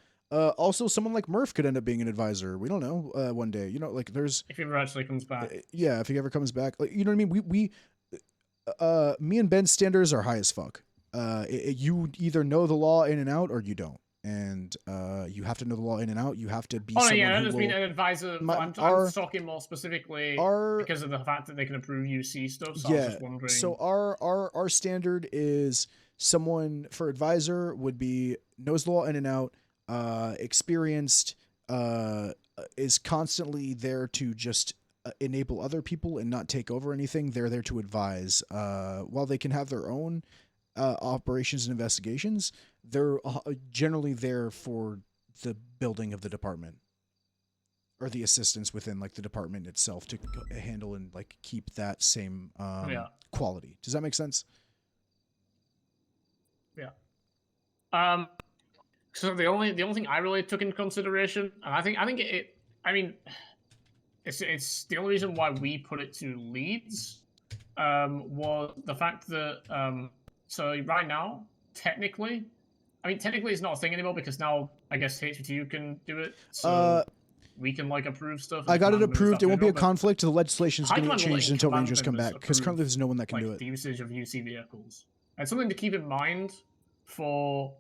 Also, someone like Murph could end up being an advisor. We don't know. One day, you know, like there's. If he ever actually comes back. Yeah, if he ever comes back, like you know what I mean. Me and Ben's standards are high as fuck. You either know the law in and out or you don't, and you have to know the law in and out. You have to be. Oh someone yeah, I who just mean will- an advisor. I'm talking more specifically because of the fact that they can approve UC stuff. So I was just wondering. So our standard is someone for advisor would be knows the law in and out, experienced, is constantly there to just enable other people and not take over anything. They're there to advise. While they can have their own operations and investigations, they're generally there for the building of the department. or the assistants within like the department itself to handle and like keep that same quality. Does that make sense? Yeah. So the only thing I really took into consideration, and I think it's the only reason why we put it to leads, was the fact that so right now technically it's not a thing anymore because now I guess HBTU can do it. So we can like approve stuff. I got it approved. It won't be a but conflict. The legislation is High going to get Command will changed let until command Rangers come members back because currently there's no one that can do it. The usage of UC vehicles. And something to keep in mind for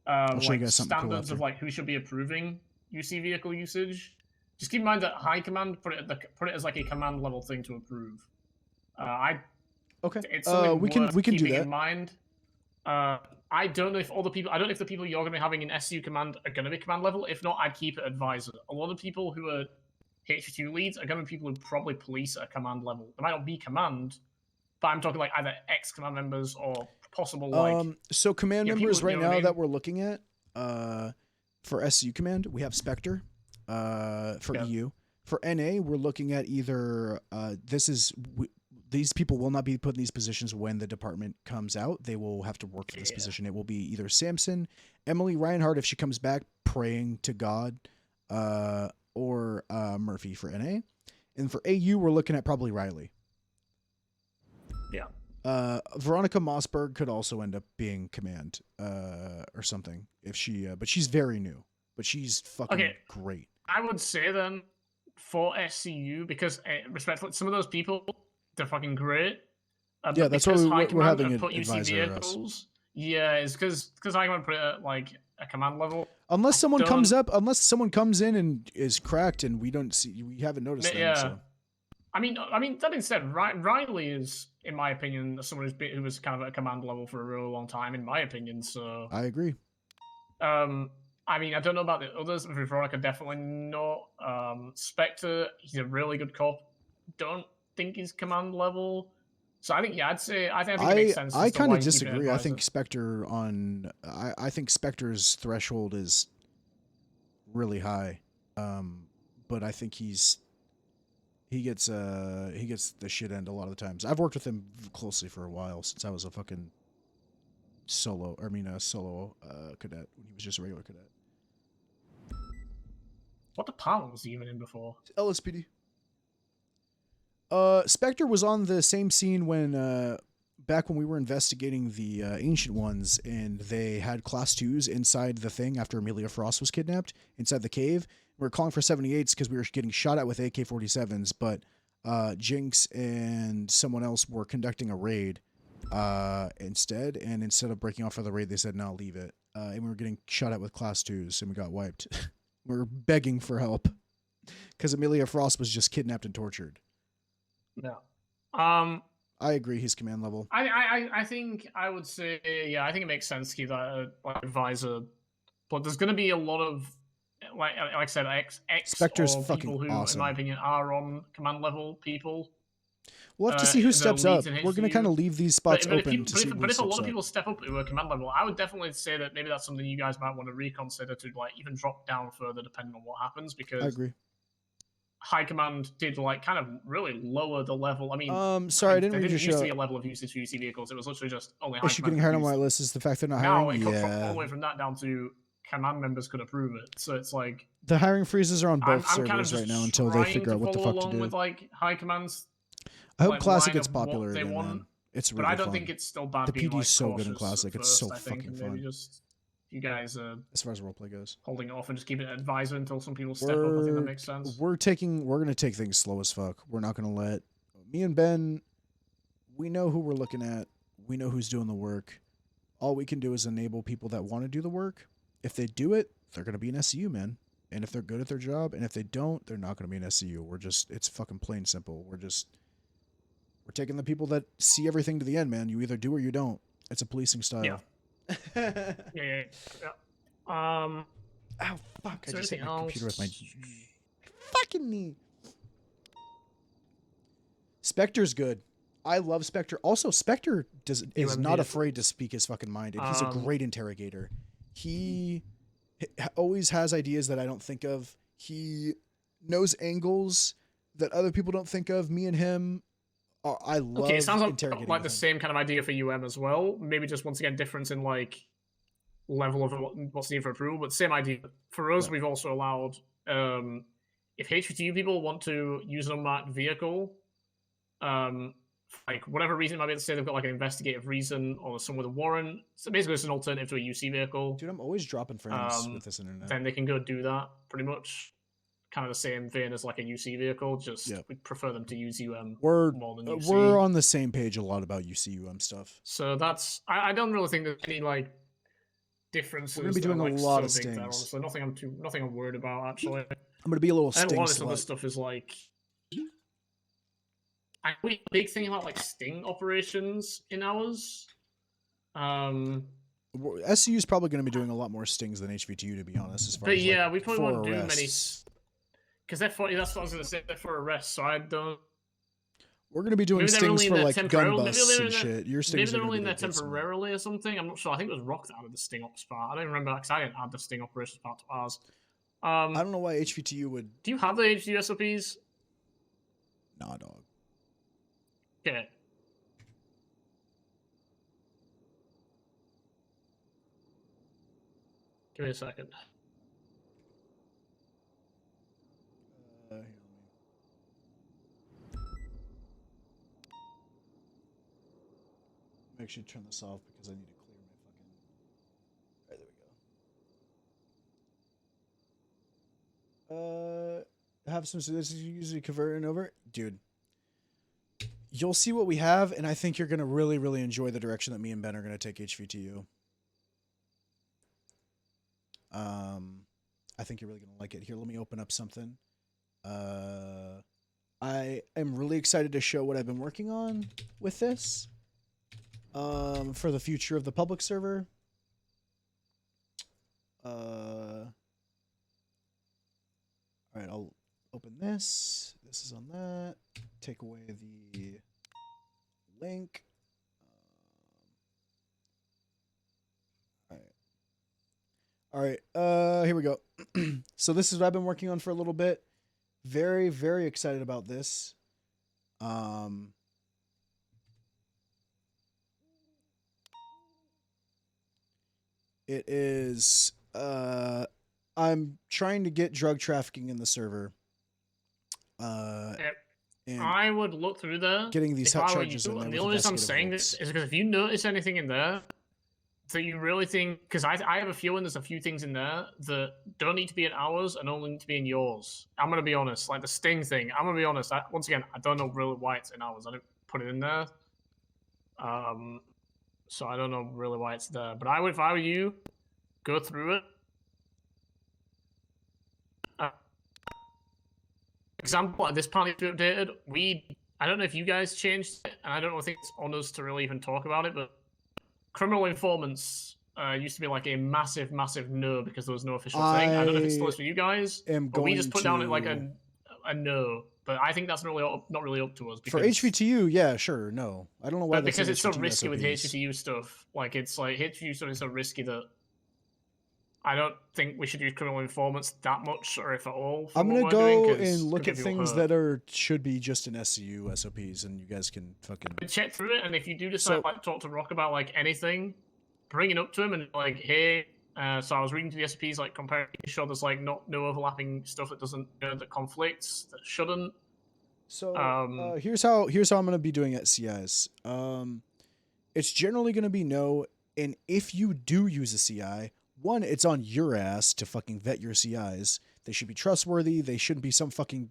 show you like guys something cool standards of after. like who should be approving UC vehicle usage. Just keep in mind that High Command put it as like a command level thing to approve. Okay. It's something we can do keeping that. in mind. I don't know if the people you're going to be having in SU command are going to be command level. If not, I'd keep it advisor. A lot of people who are HQ leads are going to be people who probably police at command level. They might not be command, but I'm talking like either ex-command members or possible like... So command members people, right you know what now I mean? that we're looking at for SU command, we have Spectre for EU. For NA, we're looking at either these people will not be put in these positions when the department comes out. They will have to work for this position. It will be either Samson, Emily Reinhardt if she comes back praying to God, or Murphy for NA. And for AU, we're looking at probably Riley. Yeah. Veronica Mossberg could also end up being command or something if she, but she's very new. But she's fucking great. I would say then for SCU, because respectfully, some of those people, they're fucking great. Yeah, that's why we're having an put UC advisor. vehicles. Yeah, it's because High Command put it at like a command level. Unless someone comes in and is cracked, and we haven't noticed them. Yeah. So. I mean, that being said, Riley is, in my opinion, someone who was kind of at a command level for a really long time, in my opinion. So I agree. I mean, I don't know about the others. Veronica, definitely not. Spectre, he's a really good cop. Don't think he's command level. So I think, I think it makes sense. I kind of disagree. I think Spectre I think Spectre's threshold is really high. But I think he gets the shit end a lot of the times. I've worked with him closely for a while since I was a fucking solo cadet when he was just a regular cadet. What department was he even in before? LSPD. Spectre was on the same scene when back when we were investigating the Ancient Ones, and they had Class 2s inside the thing after Amelia Frost was kidnapped inside the cave. We were calling for 78s because we were getting shot at with AK-47s, but Jinx and someone else were conducting a raid instead, and instead of breaking off for the raid, they said, no, leave it. And we were getting shot at with Class 2s, and we got wiped. We were begging for help because Amelia Frost was just kidnapped and tortured. No. I agree. He's command level. I think I would say, I think it makes sense to keep that like advisor, but there's going to be a lot of like I said, ex Spectre's or fucking people who, awesome. in my opinion, are on command level people. We'll have to see who steps up. We're going to kind of leave these spots but open to see But if a lot of people step up who are command level, I would definitely say that maybe that's something you guys might want to reconsider to like even drop down further depending on what happens, because I agree. High Command did like kind of really lower the level. I mean, sorry, I didn't read your used to show. be a level of usage for UC vehicles. It was literally just only High Issue Command getting hired on could my use list is the fact they're not now hiring. it comes all the way from that down to command members could approve it. So it's like the hiring freezes are on both I'm kind of servers just right now until they figure out what the fuck to along do. with like High Commands. I hope like, Classic line gets of popular what they again, want, man. It's really but I don't fun. think it's still bad. The being, PD's like, so good in cautious Classic. at It's so first, I think, fucking and maybe fun. just you guys As far as roleplay goes, holding it off and just keeping it advisor until some people step up. I think that makes sense. We're gonna take things slow as fuck. We're not gonna let me and Ben. We know who we're looking at. We know who's doing the work. All we can do is enable people that want to do the work. If they do it, they're gonna be an SCU, man. And if they're good at their job, and if they don't, they're not gonna be an SCU. It's fucking plain simple. We're taking the people that see everything to the end, man. You either do or you don't. It's a policing style. Yeah. yeah. Ow, fuck. I just hit my computer with my fucking knee. Spectre's good. I love Spectre. Also, Spectre is not afraid to speak his fucking mind, and he's a great interrogator. He always has ideas that I don't think of. He knows angles that other people don't think of. Me and him, I love Okay, it sounds interrogating like with the him. same kind of idea for UM as well. Maybe just once again difference in like level of what's needed for approval, but same idea. For us, Yeah. we've also allowed if HVTU people want to use an unmarked vehicle, like whatever reason, maybe let's say they've got like an investigative reason or someone with a warrant. So basically, it's an alternative to a UC vehicle. Dude, I'm always dropping frames with this internet. Then they can go do that pretty much. Kind of the same vein as like a UC vehicle, just we prefer them to use UM more than UC. We're on the same page a lot about UC-UM stuff. So that's I don't really think there's any like differences. We're gonna be doing that are, a like, lot so of big there, stings. honestly, nothing I'm worried about actually. I'm gonna be a little And a lot of sting this other slut. stuff is like I think a big thing about like sting operations in ours. SCU is probably going to be doing a lot more stings than HVTU, to be honest. As far But as yeah, like, we probably for won't do many arrests. because they're for, that's what I was gonna say. They're for arrests, so I don't. We're going to be doing Maybe they're stings only in for there like gun temporarily. Maybe busts they're and in there- shit. Your Maybe stings are they're going only to in be there the good stuff. temporarily or something. I'm not sure. I think it was Rock that added the sting ops part. I don't remember because I didn't add the sting operations part to ours. I don't know why HVTU would. Do you have the HDU SOPs? Nah, dog. Okay. Give me a second. Here, let me actually turn this off because I need to clear my fucking. Alright, there we go. Have some. So this is usually converting over, dude. You'll see what we have, and I think you're gonna really, really enjoy the direction that me and Ben are gonna take HVTU. I think you're really gonna like it. Here, let me open up something. I am really excited to show what I've been working on with this. For the future of the public server. All right, I'll open this. This is on that. Take away the link. All right. Here we go. So this is what I've been working on for a little bit. Very, very excited about this. It is I'm trying to get drug trafficking in the server. And I would look through there. getting these if I were charges you, in there and with the only reason I'm investigative saying roles. this is because if you notice anything in there that you really think, because I have a feeling there's a few things in there that don't need to be in ours and only need to be in yours. I'm gonna be honest, like the sting thing. I'm gonna be honest. Once again, I don't know really why it's in ours. I didn't put it in there. So I don't know really why it's there. But I would, if I were you, go through it. Example, this part needs to be updated. I don't know if you guys changed it, and I don't know if it's on us to really even talk about it, but criminal informants used to be like a massive, massive no because there was no official thing. I don't know if it still is for you guys, but we just put down like a no. But I think that's not really up to us. For HVTU, yeah, sure, no. I don't know why. But because it's so HVTU risky with SOPs. HVTU stuff, like it's like HVTU stuff is so risky that I don't think we should use criminal informants that much, or if at all. I'm gonna go and look at things that should be just in SCU SOPs, and you guys can fucking check through it. And if you do decide like talk to Rock about like anything, bring it up to him and like, hey. So I was reading through the SOPs, like comparing, sure there's like no overlapping stuff that doesn't that conflicts that shouldn't. So here's how I'm gonna be doing at CIs. It's generally gonna be no, and if you do use a CI. One, it's on your ass to fucking vet your CIs. They should be trustworthy. They shouldn't be some fucking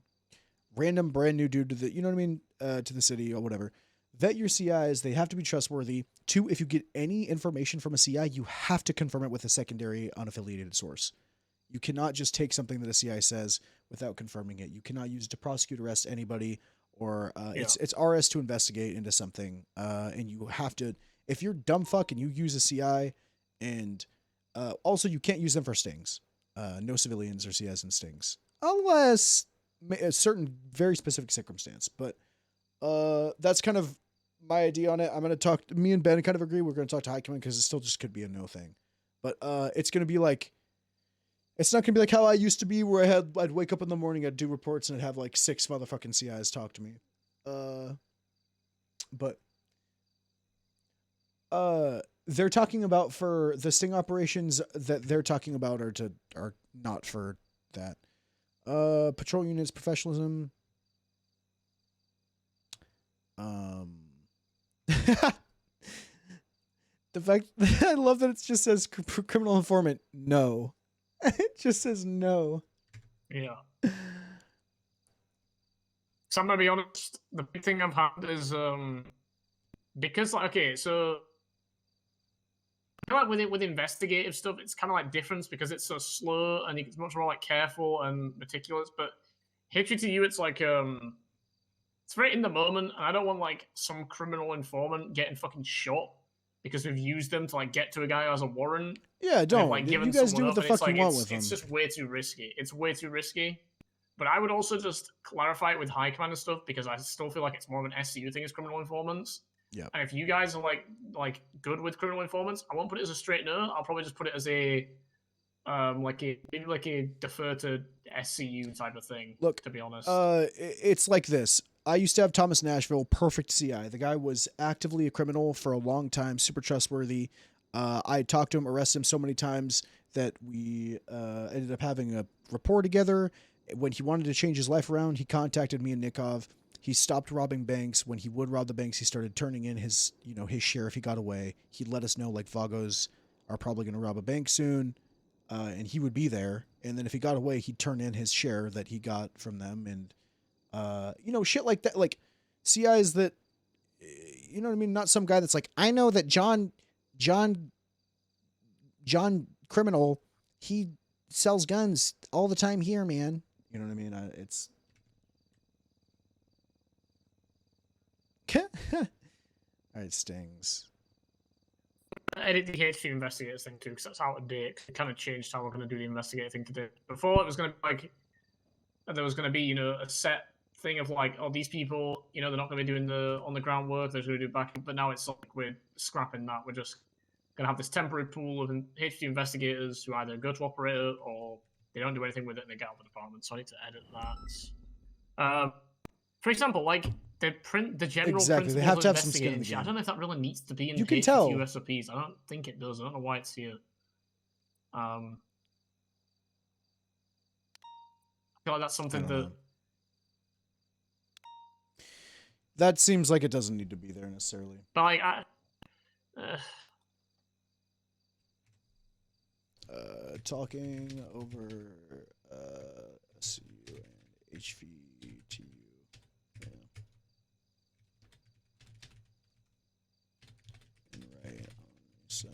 random brand new dude to the, you know what I mean, to the city or whatever. Vet your CIs. They have to be trustworthy. Two, if you get any information from a CI, you have to confirm it with a secondary unaffiliated source. You cannot just take something that a CI says without confirming it. You cannot use it to prosecute, arrest anybody, or it's RS to investigate into something. And you have to, if you're dumb fuck and you use a CI and also, you can't use them for stings. No civilians or CIs in stings. Unless a certain very specific circumstance. But that's kind of my idea on it. I'm going to talk, me and Ben kind of agree. We're going to talk to High Command because it still just could be a no thing. But it's going to be like, It's not gonna be like how I used to be, where I'd wake up in the morning, I'd do reports, and I'd have like 6 motherfucking CIs talk to me. But they're talking about for the sting operations that they're talking about are not for that. Patrol units, professionalism. The fact I love that it just says criminal informant. No, it just says no. Yeah. So I'm gonna be honest. The big thing I've had is because like okay, so I feel like with investigative stuff, it's kind of like different because it's so slow and it's much more like careful and meticulous. But HTTU, it's like it's very in the moment, and I don't want like some criminal informant getting fucking shot because we've used them to like get to a guy who has a warrant. Yeah, don't. Like, You guys do what the fuck you want with them. It's just way too risky. It's way too risky. But I would also just clarify it with high command and stuff because I still feel like it's more of an SCU thing as criminal informants. Yeah. And if you guys are like good with criminal informants, I won't put it as a straight no. I'll probably just put it as a maybe like a defer to SCU type of thing. Look, to be honest, it's like this. I used to have Thomas Nashville, perfect CI. The guy was actively a criminal for a long time, super trustworthy. I talked to him, arrested him so many times that we ended up having a rapport together. When he wanted to change his life around, he contacted me and Nikov. He stopped robbing banks. When he would rob the banks, he started turning in his share if he got away. He'd let us know, like, Vagos are probably going to rob a bank soon, and he would be there. And then if he got away, he'd turn in his share that he got from them. And, shit like that. Like, CIs that, you know what I mean? Not some guy that's like, I know that John Criminal, he sells guns all the time here, man. You know what I mean? It's... All right, stings. I did the HQ investigator thing too, because that's out of date. It kind of changed how we're going to do the investigator thing today. Before, it was going to be like, there was going to be, a set thing of like, oh, these people, they're not going to be doing the on the ground work, they're going to do back. But now it's like we're scrapping that. We're just going to have this temporary pool of HQ investigators who either go to operator or they don't do anything with it and they get out of the department. So I need to edit that. For example, like, the general exactly. They have to have some skin in the game. I don't know if that really needs to be in you can HQ tell. SOPs. I don't think it does. I don't know why it's here. I feel like that's something that... That seems like it doesn't need to be there necessarily. But like, talking over SCU and HVTU. Yeah. And right on set.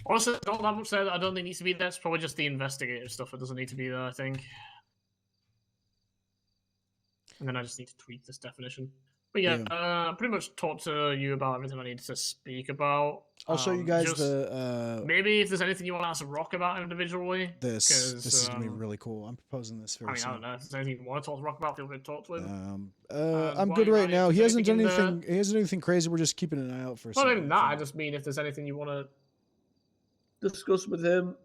Also, don't that much there that I don't think needs to be there. It's probably just the investigative stuff that doesn't need to be there, I think. And then I just need to tweak this definition. But yeah, I pretty much talked to you about everything I need to speak about. I'll show you guys the... maybe if there's anything you want to ask Rock about individually. This is going to be really cool. I'm proposing this very soon. I don't know. If there's anything you want to talk to Rock about, feel free to talk to him. I'm good right now. He hasn't done anything. He hasn't done anything crazy. We're just keeping an eye out for something. Not even that. I just mean if there's anything you want to discuss with him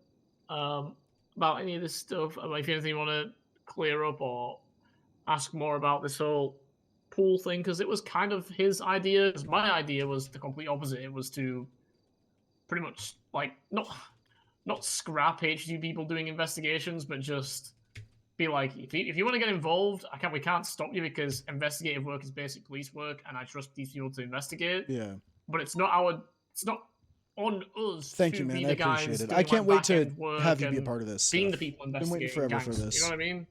about any of this stuff. If there's anything you want to clear up or ask more about this whole pool thing, because it was kind of his idea. My idea was the complete opposite. It was to pretty much like not scrap HQ people doing investigations, but just be like, if you want to get involved, we can't stop you because investigative work is basic police work, and I trust these people to investigate. Yeah, but it's not on us. Thank you, man. I appreciate it. I can't wait to have you be a part of this. Being the people investigating. Been waiting forever gangs, for this. You know what I mean?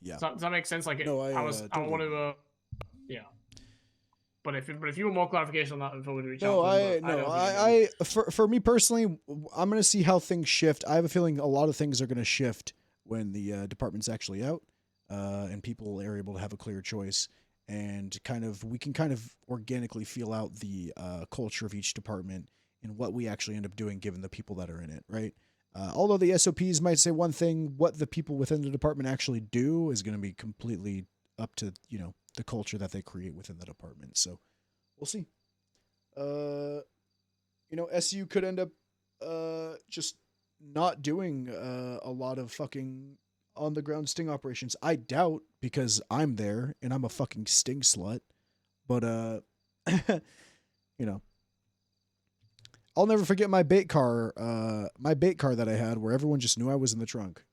Yeah. Does that make sense? Like, no, I want to, yeah. But if you want more clarification on that, probably reach out. For me personally, I'm gonna see how things shift. I have a feeling a lot of things are gonna shift when the department's actually out, and people are able to have a clear choice, and we can kind of organically feel out the culture of each department and what we actually end up doing given the people that are in it, right? Although the SOPs might say one thing, what the people within the department actually do is going to be completely up to, the culture that they create within the department. So we'll see. SU could end up just not doing a lot of fucking on the ground sting operations. I doubt, because I'm there and I'm a fucking sting slut. But you know, I'll never forget my bait car that I had, where everyone just knew I was in the trunk.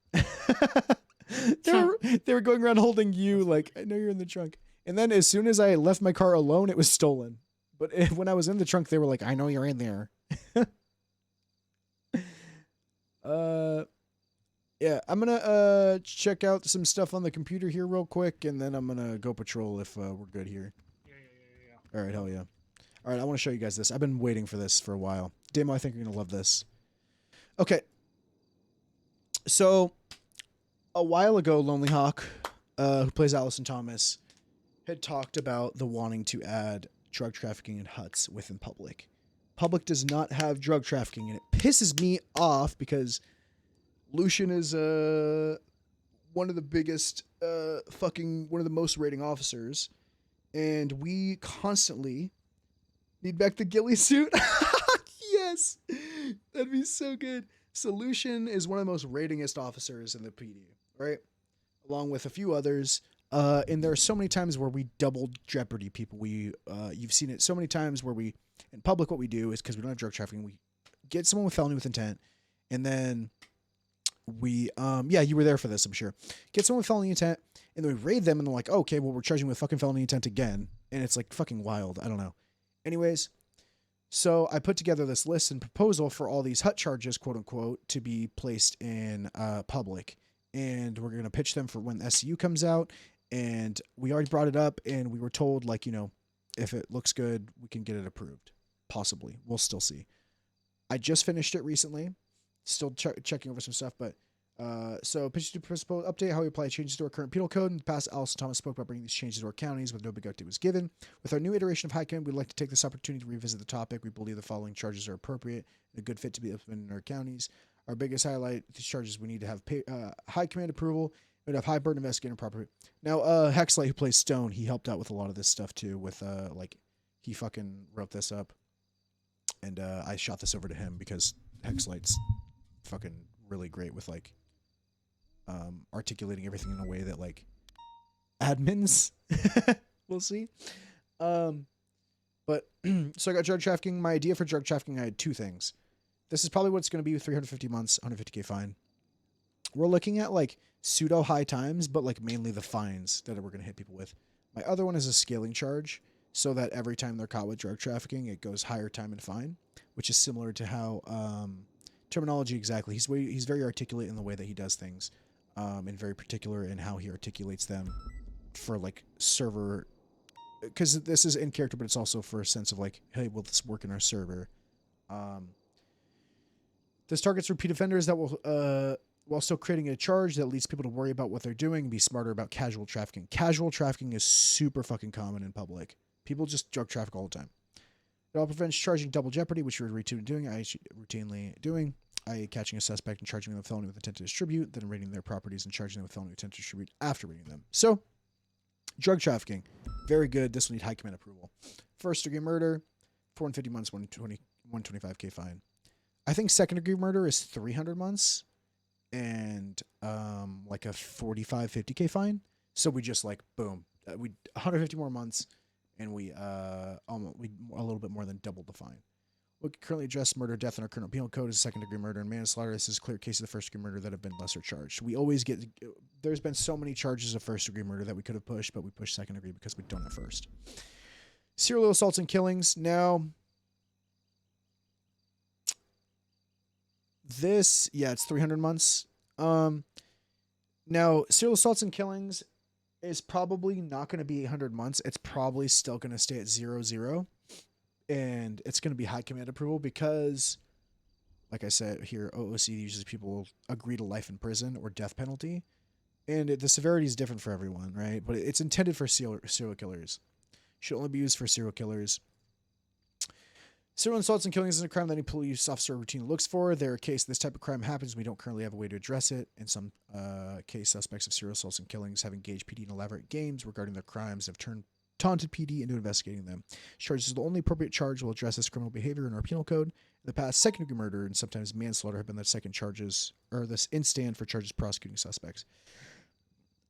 they were going around holding you like, I know you're in the trunk. And then as soon as I left my car alone, it was stolen. But when I was in the trunk, they were like, I know you're in there. Yeah, I'm gonna check out some stuff on the computer here real quick, and then I'm gonna go patrol if we're good here. Yeah. All right, hell yeah. All right, I want to show you guys this. I've been waiting for this for a while. Demo, I think you're gonna love this. Okay. So, a while ago, Lonely Hawk, who plays Allison Thomas, had talked about the wanting to add drug trafficking in huts within public. Public does not have drug trafficking, and it pisses me off because Lucian is one of the biggest one of the most rating officers, and we constantly need back the ghillie suit. Yes, that'd be so good. So Lucian is one of the most ratingest officers in the PD, right? Along with a few others. And there are so many times where we double jeopardy people. You've seen it so many times where we, in public, what we do is, because we don't have drug trafficking, we get someone with felony with intent, and then we, you were there for this, I'm sure. Get someone with felony intent, and then we raid them, and they're like, oh, okay, well, we're charging with fucking felony intent again. And it's like fucking wild. I don't know. Anyways, so I put together this list and proposal for all these hut charges, quote unquote, to be placed in public. And we're going to pitch them for when the SCU comes out. And we already brought it up, and we were told, like, if it looks good, we can get it approved. Possibly. We'll still see. I just finished it recently. Still checking over some stuff, but so pitch to propose update how we apply changes to our current penal code. In the past, Allison Thomas spoke about bringing these changes to our counties with no big update was given. With our new iteration of High Command, we'd like to take this opportunity to revisit the topic. We believe the following charges are appropriate and a good fit to be implemented in our counties. Our biggest highlight, these charges we need to have High Command approval. We'd have high burden investigator property. Now, Hexlight, who plays Stone, he helped out with a lot of this stuff too. With he fucking wrote this up, and I shot this over to him because Hexlight's fucking really great with articulating everything in a way that admins we'll see. But so I got drug trafficking. My idea for drug trafficking, I had two things. This is probably what it's going to be with 350 months, 150K fine. We're looking at pseudo high times, but mainly the fines that we're going to hit people with. My other one is a scaling charge, so that every time they're caught with drug trafficking, it goes higher time and fine, which is similar to how terminology exactly. He's very articulate in the way that he does things, and very particular in how he articulates them for server, because this is in character, but it's also for a sense of hey, will this work in our server? This targets repeat offenders that will while still creating a charge that leads people to worry about what they're doing and be smarter about casual trafficking. Casual trafficking is super fucking common in public. People just drug traffic all the time. It all prevents charging double jeopardy, which we're routinely doing, i.e. catching a suspect and charging them with felony with intent to distribute, then raiding their properties and charging them with felony with intent to distribute after raiding them. So, drug trafficking, very good. This will need high command approval. First degree murder, 450 months, 125K fine. I think second degree murder is 300 months and a 45, 50K fine. So we just boom, we 150 more months, and we a little bit more than doubled the fine. We currently address murder, death in our current penal code as second degree murder and manslaughter. This is clear case of the first degree murder that have been lesser charged. We always get, there's been so many charges of first degree murder that we could have pushed, but we pushed second degree because we don't have first. Serial assaults and killings. Now, this, it's 300 months. Now, serial assaults and killings is probably not going to be 800 months. It's probably still going to stay at 0-0. And it's going to be high command approval because, like I said here, OOC usually people will agree to life in prison or death penalty. And the severity is different for everyone, right? But it's intended for serial killers. Should only be used for serial killers. Serial assaults and killings is a crime that any police officer routinely looks for. There are cases this type of crime happens. We don't currently have a way to address it. In some case, suspects of serial assaults and killings have engaged PD in elaborate games regarding their crimes, have turned taunted PD into investigating them. Charges is the only appropriate charge will address this criminal behavior in our penal code. In the past, second-degree murder and sometimes manslaughter have been the second charges, or this instant for charges prosecuting suspects.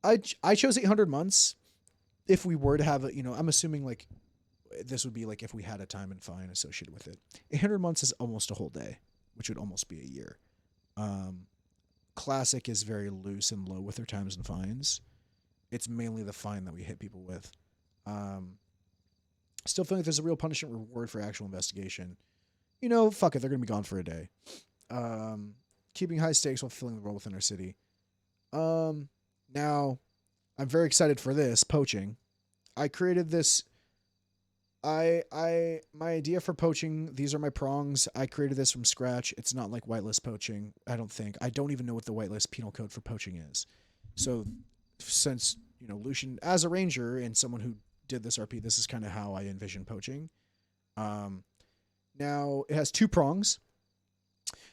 I chose 800 months. If we were to have a, I'm assuming like this would be like if we had a time and fine associated with it. 800 months is almost a whole day, which would almost be a year. Classic is very loose and low with their times and fines. It's mainly the fine that we hit people with. Still feeling like there's a real punishment reward for actual investigation. Fuck it, they're going to be gone for a day. Keeping high stakes while filling the role within our city. Now, I'm very excited for this, poaching. I created this... my idea for poaching, these are my prongs. I created this from scratch. It's not like whitelist poaching, I don't think. I don't even know what the whitelist penal code for poaching is. So, since, Lucian, as a ranger and someone who did this RP, this is kind of how I envision poaching. Now, it has 2 prongs.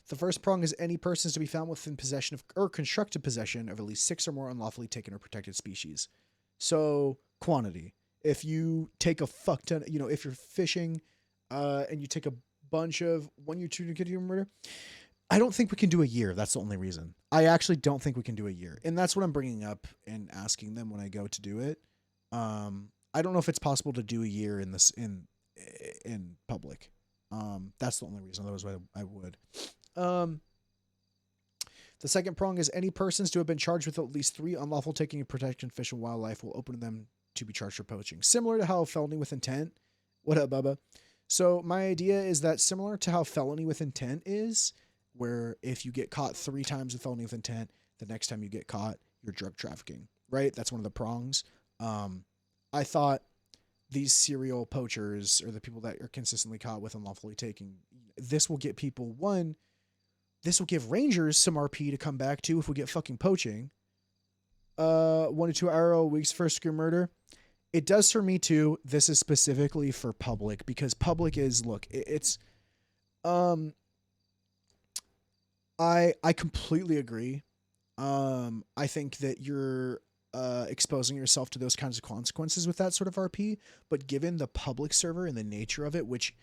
The first prong is any persons to be found within possession of, or constructive possession of at least 6 or more unlawfully taken or protected species. So, quantity. If you take a fuck ton, if you're fishing, and you take a bunch of 1 year, 2 year murder, I don't think we can do a year. That's the only reason. I actually don't think we can do a year. And that's what I'm bringing up and asking them when I go to do it. I don't know if it's possible to do a year in this, in public. That's the only reason. Otherwise I would. The second prong is any persons to have been charged with at least 3 unlawful taking and protection of fish and wildlife will open them to be charged for poaching. Similar to how felony with intent. What up, Bubba? So my idea is that similar to how felony with intent is, where if you get caught 3 times with felony with intent, the next time you get caught, you're drug trafficking, right? That's one of the prongs. I thought these serial poachers, or the people that are consistently caught with unlawfully taking, this will get people, one, this will give rangers some RP to come back to if we get fucking poaching. 1 to 2 hour weeks first degree murder. It does for me too. This is specifically for public because public is, look, it's, I completely agree. I think that you're exposing yourself to those kinds of consequences with that sort of RP, but given the public server and the nature of it, which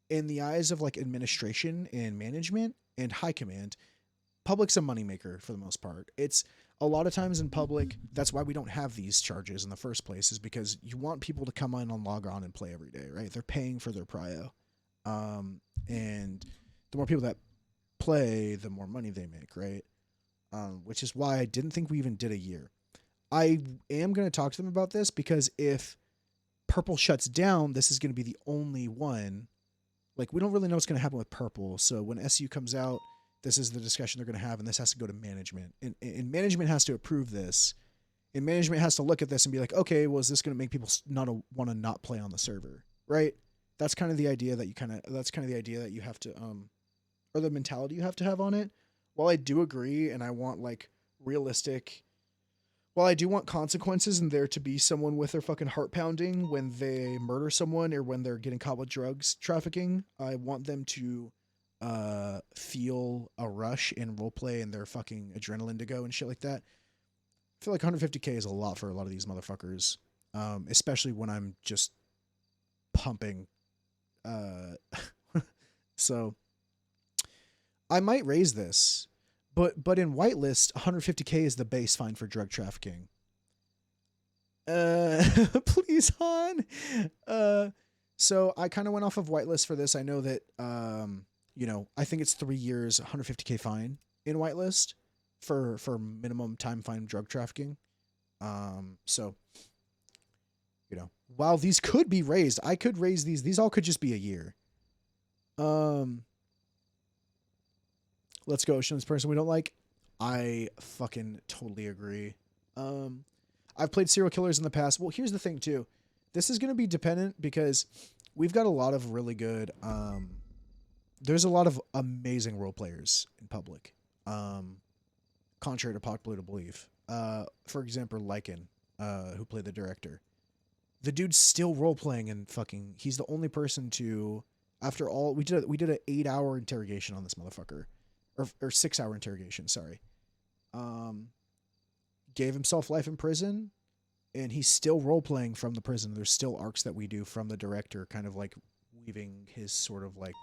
in the eyes of like administration and management and high command, public's a moneymaker for the most part. It's a lot of times in public, that's why we don't have these charges in the first place, is because you want people to come on and log on and play every day, right? They're paying for their prio. And the more people that play, the more money they make, right? Which is why I didn't think we even did a year. I am going to talk to them about this because if Purple shuts down, this is going to be the only one. Like, we don't really know what's going to happen with Purple. So when SU comes out, this is the discussion they're going to have, and this has to go to management. And management has to approve this. And management has to look at this and be like, okay, well, is this going to make people not want to not play on the server, right? That's kind of the idea that you have to, or the mentality you have to have on it. While I do agree, and I want like realistic, while I do want consequences and there to be someone with their fucking heart pounding when they murder someone or when they're getting caught with drugs trafficking, I want them to feel a rush in roleplay and their fucking adrenaline to go and shit like that. I feel like 150k is a lot for a lot of these motherfuckers, especially when I'm just pumping. So I might raise this. But in whitelist, 150k is the base fine for drug trafficking. Please, Han. So I kind of went off of whitelist for this. I know that, I think it's 3 years, 150k fine in whitelist for minimum time fine drug trafficking. So, while these could be raised, I could raise these. These all could just be a year. Let's go. Show this person we don't like. I fucking totally agree. I've played serial killers in the past. Well, here's the thing too. This is going to be dependent because we've got a lot of really good, there's a lot of amazing role players in public. Contrary to popular belief. For example, Lycan, who played the director. The dude's still role playing and fucking, he's the only person to, after all, we did an 8-hour interrogation on this motherfucker. Or 6-hour interrogation, sorry. Gave himself life in prison. and he's still role playing from the prison. There's still arcs that we do from the director, kind of like weaving his sort of like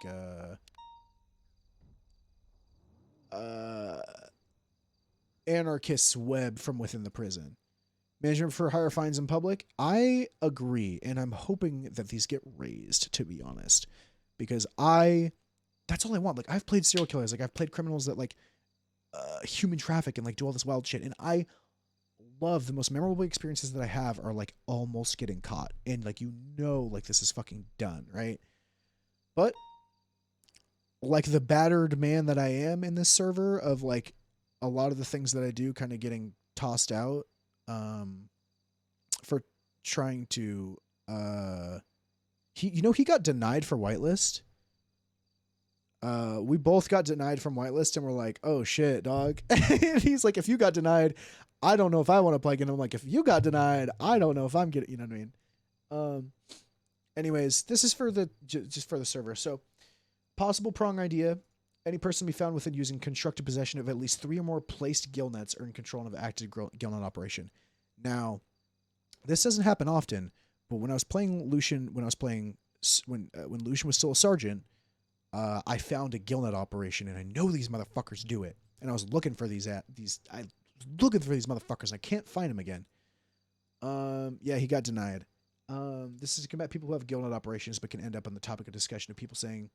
anarchist's web from within the prison. Management for higher fines in public. I agree, and I'm hoping that these get raised, to be honest, because that's all I want. Like, I've played serial killers, like I've played criminals that like human traffic and like do all this wild shit, and I love the most memorable experiences that I have are like almost getting caught, and like like this is fucking done, right? But like the battered man that I am in this server of like a lot of the things that I do kind of getting tossed out for trying to he got denied for whitelist. We both got denied from whitelist, and we're like, oh shit, dog. And he's like, if you got denied, I don't know if I want to play again. I'm like, if you got denied, I don't know if I'm getting, you know what I mean? Anyways, this is for just for the server. So possible prong idea. Any person be found within using constructive possession of at least 3 or more placed gill nets or in control of an active gill net operation. Now, this doesn't happen often, but when I was playing Lucian, when Lucian was still a sergeant, I found a gill net operation, and I know these motherfuckers do it. And I was looking for these motherfuckers, and I can't find them again. Yeah, he got denied. This is to combat people who have gill net operations, but can end up on the topic of discussion of people saying,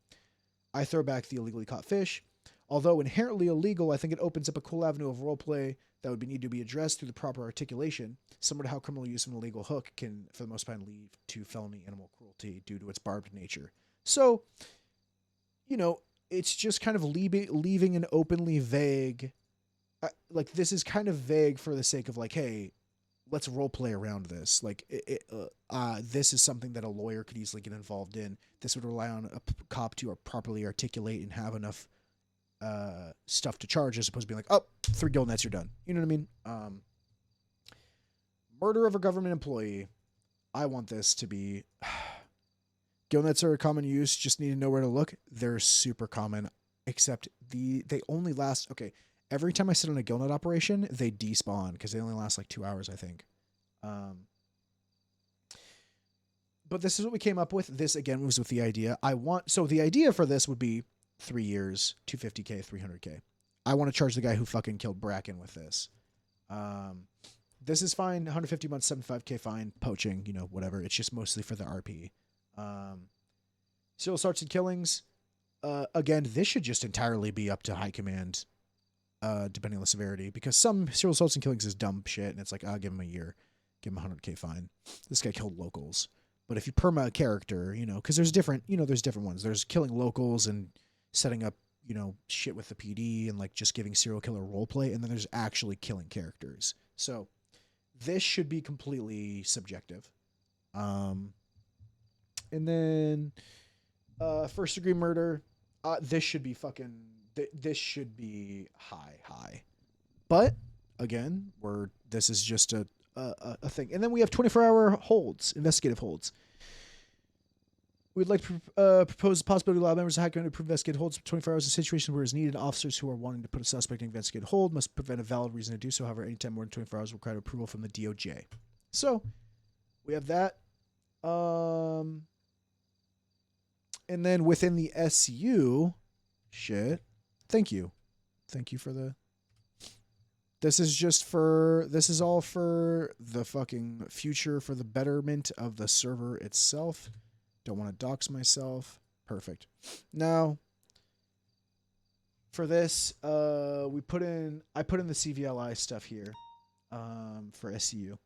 I throw back the illegally caught fish. Although inherently illegal, I think it opens up a cool avenue of roleplay that would need to be addressed through the proper articulation, similar to how criminal use of an illegal hook can, for the most part, lead to felony animal cruelty due to its barbed nature. So, it's just kind of leaving an openly vague, like this is kind of vague for the sake of like, hey, let's roleplay around this. Like, this is something that a lawyer could easily get involved in. This would rely on a cop to properly articulate and have enough stuff to charge, as opposed to being like, oh, 3 gill nets, you're done. You know what I mean? Murder of a government employee. I want this to be... Gill nets are a common use. Just need to know where to look. They're super common, except they only last... Okay, every time I sit on a gill net operation, they despawn because they only last like 2 hours, I think. But this is what we came up with. This, again, was with the idea. So the idea for this would be 3 years, 250K, 300K. I want to charge the guy who fucking killed Bracken with this. This is fine. 150 months, 75K fine. Poaching, whatever. It's just mostly for the RP. Serial assaults and killings. Again, this should just entirely be up to high command, depending on the severity, because some serial assaults and killings is dumb shit, and it's like, I'll give him a year, give him 100K fine. This guy killed locals. But if you perma a character, because there's different ones. There's killing locals and setting up, shit with the PD and like just giving serial killer roleplay, and then there's actually killing characters. So this should be completely subjective. And then first degree murder, this should be this should be high. But again, this is just a thing. And then we have 24-hour holds, investigative holds. We'd like to propose the possibility of allowing members of high command to investigate holds for 24 hours in situations where it's needed. Officers who are wanting to put a suspect in investigative hold must prevent a valid reason to do so. However, anytime more than 24 hours will require approval from the DOJ. So we have that. And then within the SU, thank you for the, this is all for the fucking future, for the betterment of the server itself. Don't want to dox myself. Perfect. Now, for this, I put in the CVLI stuff here, for SCU.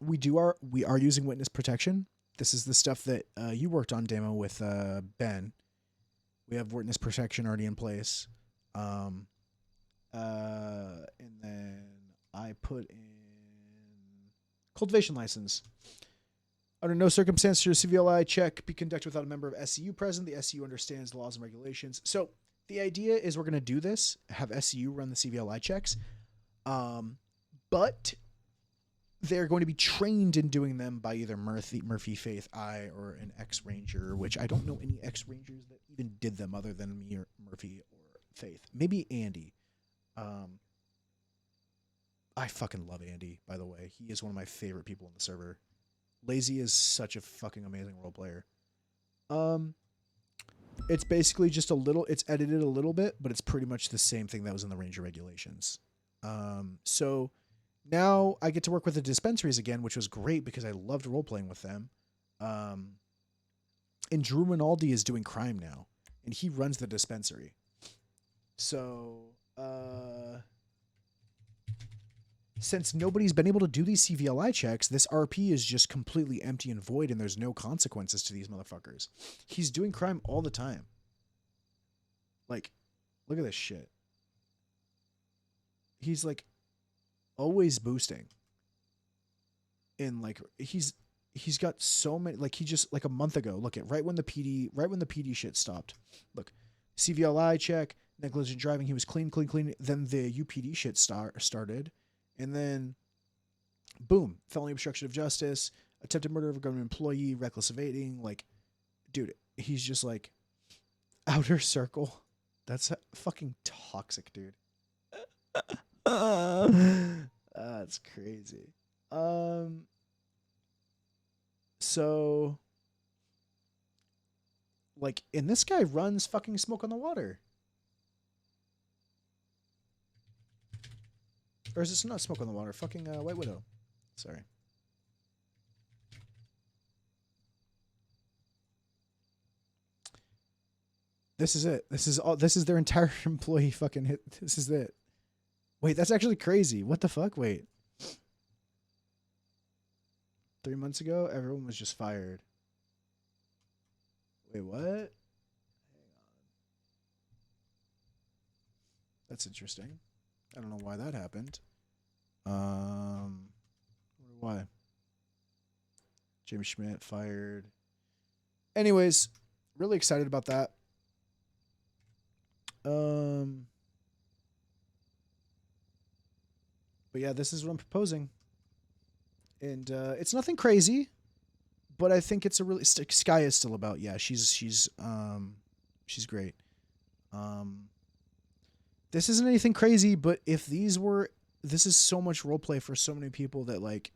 We are using witness protection. This is the stuff that you worked on, Damo, with Ben. We have witness protection already in place. And then I put in cultivation license. Under no circumstance should a CVLI check be conducted without a member of SCU present. The SCU understands the laws and regulations. So the idea is we're going to do this, have SCU run the CVLI checks. But they're going to be trained in doing them by either Murphy, Faith, I, or an ex-ranger, which I don't know any ex-rangers that even did them other than me or Murphy or Faith. Maybe Andy. I fucking love Andy, by the way. He is one of my favorite people in the server. Lazy is such a fucking amazing role player. It's basically just it's edited a little bit, but it's pretty much the same thing that was in the Ranger regulations. So now I get to work with the dispensaries again, which was great because I loved role playing with them. And Drew Rinaldi is doing crime now, and he runs the dispensary. So, since nobody's been able to do these CVLI checks, this RP is just completely empty and void, and there's no consequences to these motherfuckers. He's doing crime all the time. Like, look at this shit. He's like always boosting. And like he's got so many, like he just like a month ago, look at right when the PD shit stopped. Look, CVLI check, negligent driving, he was clean. Then the UPD shit started. And then, boom, felony obstruction of justice, attempted murder of a government employee, reckless evading. Like, dude, he's just like, outer circle. That's fucking toxic, dude. That's crazy. So, like, and this guy runs fucking Smoke on the Water. Or is this not Smoke on the Water? Fucking White Widow. Sorry. This is it. This is their entire employee fucking hit. This is it. Wait, that's actually crazy. What the fuck? Wait. 3 months ago, everyone was just fired. Wait, what? Hang on. That's interesting. I don't know why that happened. Why? James Schmidt fired. Anyways, really excited about that. But yeah, this is what I'm proposing. And it's nothing crazy, but I think it's a really Sky is still about. Yeah, she's great. This isn't anything crazy, but if this is so much roleplay for so many people that like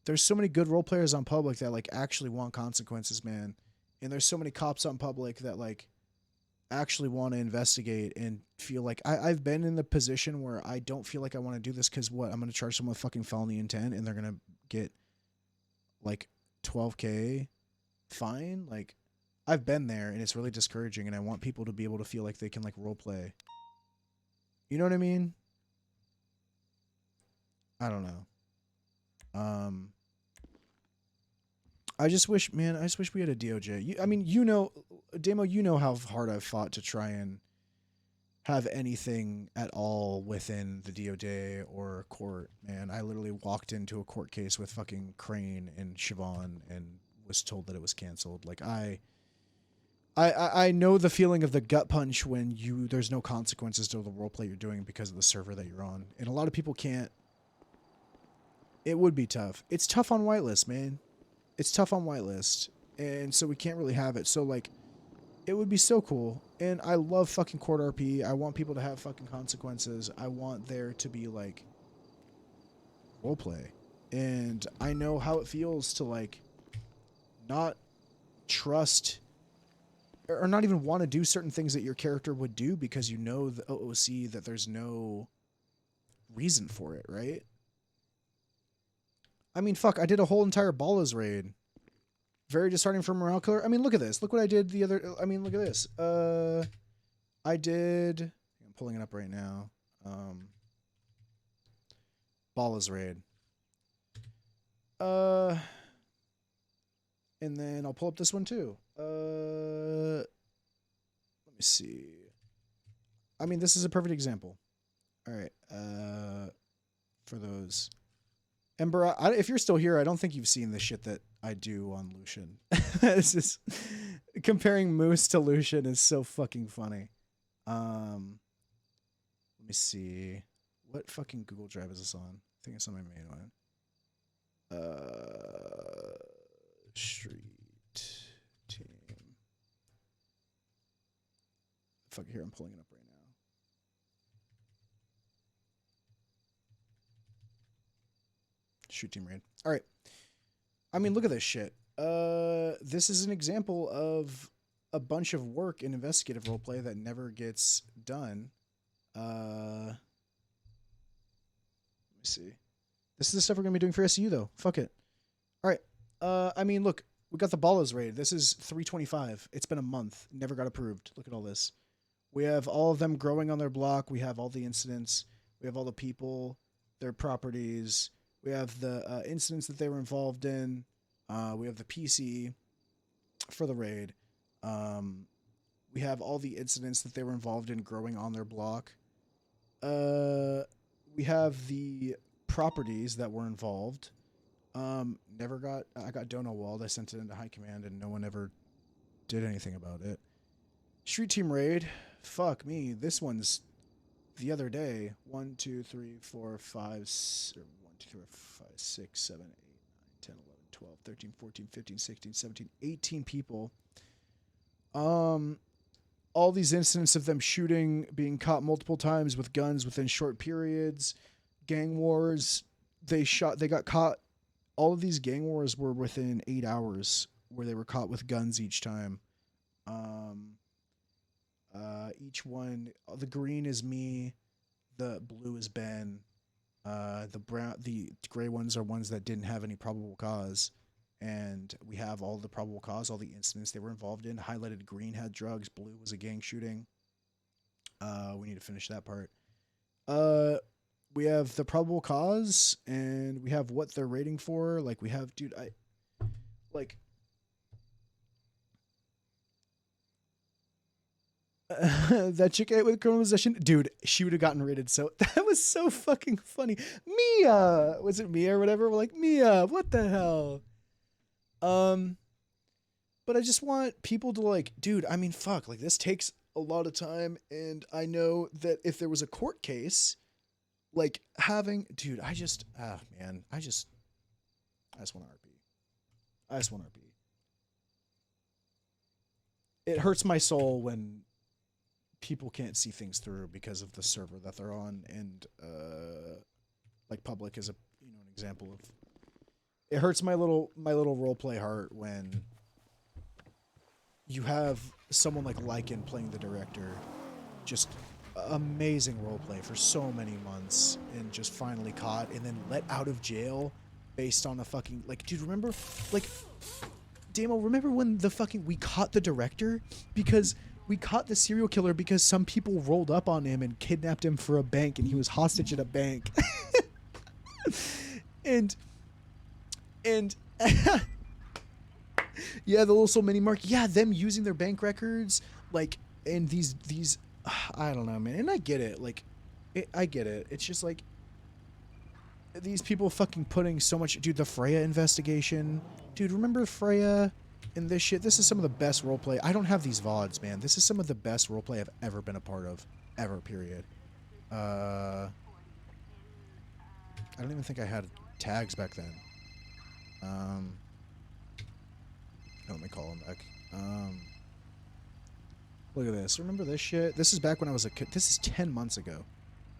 there's so many good role players on public that like actually want consequences, man. And there's so many cops on public that like actually want to investigate and feel like I've been in the position where I don't feel like I want to do this because what? I'm going to charge someone with fucking felony intent and they're going to get like $12,000 fine. Like I've been there and it's really discouraging and I want people to be able to feel like they can like role play. You know what I mean? I don't know. I just wish we had a DOJ. I mean, you know, Damo, you know how hard I've fought to try and have anything at all within the DOJ or court, man. I literally walked into a court case with fucking Crane and Siobhan and was told that it was canceled. Like I know the feeling of the gut punch when there's no consequences to the roleplay you're doing because of the server that you're on. And a lot of people can't. It would be tough. It's tough on whitelist, man. It's tough on whitelist. And so we can't really have it. So like it would be so cool. And I love fucking court RP. I want people to have fucking consequences. I want there to be like roleplay. And I know how it feels to like not trust or not even want to do certain things that your character would do because you know the OOC that there's no reason for it, right? I mean, fuck, I did a whole entire Ballas raid. Very disheartening for morale killer. I mean, look at this. Look what I did the other... I mean, look at this. I did... I'm pulling it up right now. Ballas raid. And then I'll pull up this one too. Let me see. I mean, this is a perfect example. All right. For those... Ember, if you're still here, I don't think you've seen the shit that I do on Lucian. It's just comparing Moose to Lucian is so fucking funny. Let me see. What fucking Google Drive is this on? I think it's on my main one. Street team. Fuck, here, I'm pulling it up right now. Street team raid. All right. I mean, look at this shit. This is an example of a bunch of work in investigative roleplay that never gets done. Let me see. This is the stuff we're gonna be doing for SCU though. Fuck it. All right. I mean, look, we got the Ballas raid. This is 325. It's been a month. Never got approved. Look at all this. We have all of them growing on their block. We have all the incidents. We have all the people, their properties. We have the incidents that they were involved in. We have the PC for the raid. We have all the incidents that they were involved in growing on their block. We have the properties that were involved. I got dono walled. I sent it into high command and no one ever did anything about it. Street team raid. Fuck me. This one's the other day. 1, 2, 3, 4, 5, 1, 2, 3, 4, 5, 6, 7, 8, 9, 10, 11, 12, 13, 14, 15, 16, 17, 18 people. All these incidents of them shooting, being caught multiple times with guns within short periods, gang wars. They got caught. All of these gang wars were within 8 hours where they were caught with guns each time. Each one, the green is me, the blue is Ben, the gray ones are ones that didn't have any probable cause. And we have all the probable cause, all the incidents they were involved in. Highlighted green had drugs, blue was a gang shooting. We need to finish that part. We have the probable cause, and we have what they're rating for. Like, we have, dude, that chick ate with criminal possession, dude, she would have gotten rated. So that was so fucking funny. Mia, was it Mia or whatever? We're like, Mia, what the hell? But I just want people to like, dude, I mean, fuck, like this takes a lot of time. And I know that if there was a court case, like having, dude, I just want RP. I just want RP. It hurts my soul when people can't see things through because of the server that they're on. And, like public is an example of, it hurts my little roleplay heart when you have someone like Lycan playing the director, just amazing roleplay for so many months and just finally caught and then let out of jail based on a fucking, like, dude, remember, like, Damo, remember when we caught the director? Because we caught the serial killer because some people rolled up on him and kidnapped him for a bank and he was hostage at a bank. and yeah, the little soul mini mark. Yeah, them using their bank records, like, and these I don't know, man. And I get it, like, I get it. It's just like these people fucking putting so much, dude. The Freya investigation, dude. Remember Freya and this shit? This is some of the best roleplay. I don't have these VODs, man. This is some of the best roleplay I've ever been a part of, ever. Period. I don't even think I had tags back then. Let me call him back. Look at this. Remember this shit? This is back when I was a kid. This is 10 months ago.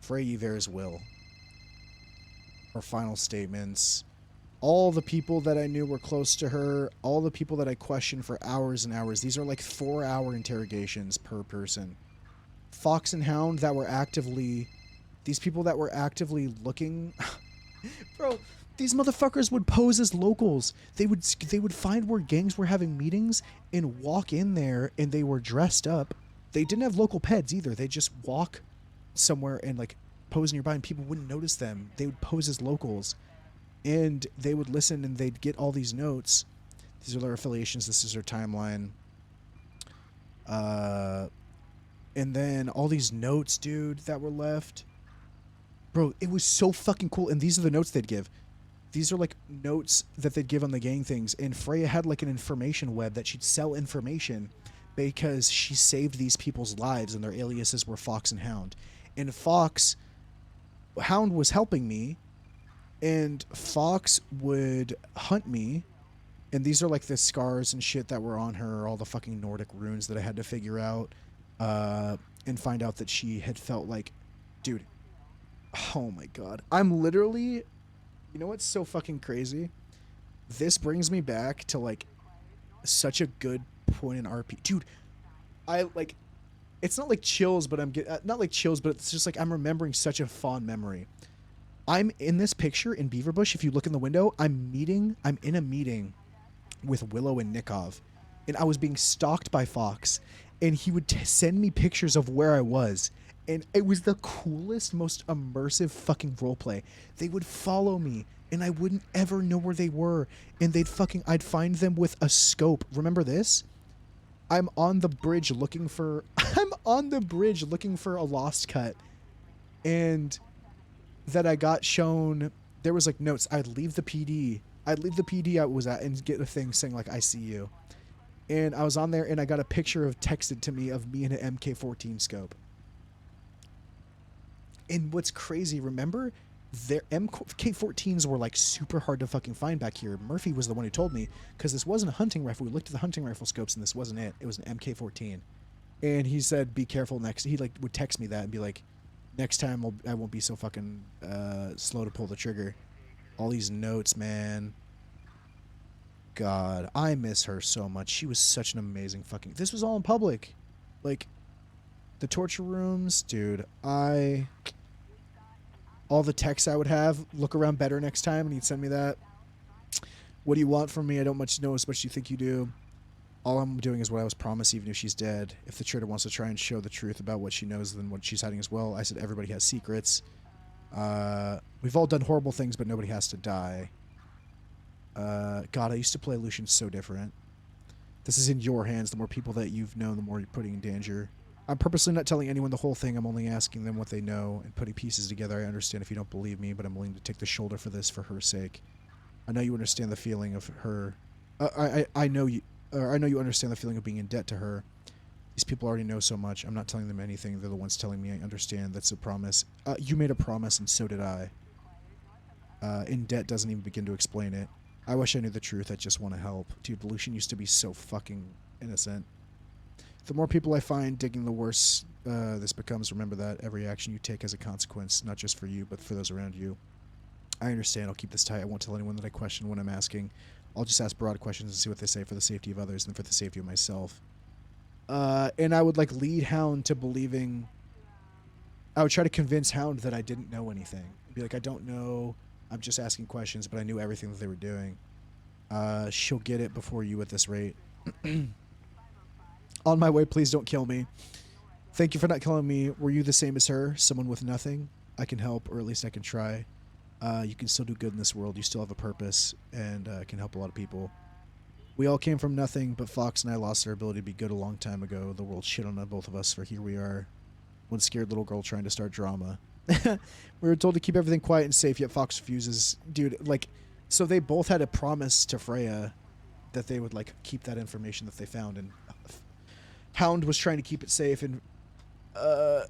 Frey Yver's will. Her final statements. All the people that I knew were close to her. All the people that I questioned for hours and hours. These are like 4-hour interrogations per person. Fox and Hound that were actively... These people that were actively looking... Bro... These motherfuckers would pose as locals. They would find where gangs were having meetings and walk in there, and they were dressed up. They didn't have local peds either. They just walk somewhere and like pose nearby, and people wouldn't notice them. They would pose as locals, and they would listen, and they'd get all these notes. These are their affiliations. This is their timeline. And then all these notes, dude, that were left. Bro, it was so fucking cool. And these are the notes they'd give. These are like notes that they'd give on the gang things. And Freya had like an information web that she'd sell information because she saved these people's lives and their aliases were Fox and Hound. And Hound was helping me, and Fox would hunt me. And these are like the scars and shit that were on her, all the fucking Nordic runes that I had to figure out, and find out that she had felt like, dude, oh my God. I'm literally You know what's so fucking crazy? This brings me back to like such a good point in RP. Dude, I like it's not like chills, but not like chills, but it's just like I'm remembering such a fond memory. I'm in this picture in Beaverbush. If you look in the window, I'm in a meeting with Willow and Nikov, and I was being stalked by Fox, and he would send me pictures of where I was, and it was the coolest, most immersive fucking roleplay. They would follow me, and I wouldn't ever know where they were, and I'd find them with a scope. Remember this? I'm on the bridge looking for a lost cut, and that I got shown. There was like notes. I'd leave the PD I was at and get a thing saying like I see you, and I was on there and I got a picture of texted to me of me in an MK14 scope. And what's crazy, remember, their MK14s were like super hard to fucking find back here. Murphy was the one who told me, because this wasn't a hunting rifle. We looked at the hunting rifle scopes and this wasn't it. It was an MK14, and he said, "Be careful next." He like would text me that and be like, "Next time I won't be so fucking slow to pull the trigger." All these notes, man. God, I miss her so much. She was such an amazing fucking... This was all in public. Like, the torture rooms, dude, all the texts I would have, look around better next time, and he'd send me that. What do you want from me? I don't much know as much as you think you do. All I'm doing is what I was promised, even if she's dead. If the traitor wants to try and show the truth about what she knows, then what she's hiding as well. I said everybody has secrets. We've all done horrible things, but nobody has to die. God, I used to play Lucian so different. This is in your hands. The more people that you've known, the more you're putting in danger. I'm purposely not telling anyone the whole thing. I'm only asking them what they know and putting pieces together. I understand if you don't believe me, but I'm willing to take the shoulder for this for her sake. I know you understand the feeling of her. I know you understand the feeling of being in debt to her. These people already know so much. I'm not telling them anything. They're the ones telling me I understand. That's a promise. You made a promise, and so did I. In debt doesn't even begin to explain it. I wish I knew the truth. I just want to help. Dude, Lucian used to be so fucking innocent. The more people I find digging, the worse this becomes. Remember that. Every action you take has a consequence, not just for you, but for those around you. I understand. I'll keep this tight. I won't tell anyone that I question when I'm asking. I'll just ask broad questions and see what they say for the safety of others and for the safety of myself. And I would like lead Hound to believing... I would try to convince Hound that I didn't know anything. I'd be like, I don't know. I'm just asking questions, but I knew everything that they were doing. She'll get it before you at this rate. On my way, please don't kill me. Thank you for not killing me. Were you the same as her? Someone with nothing? I can help, or at least I can try. You can still do good in this world. You still have a purpose, and can help a lot of people. We all came from nothing, but Fox and I lost our ability to be good a long time ago. The world shit on both of us, for here we are. One scared little girl trying to start drama. We were told to keep everything quiet and safe, yet Fox refuses. Dude, like, so they both had a promise to Freya that they would, like, keep that information that they found, and Hound was trying to keep it safe, and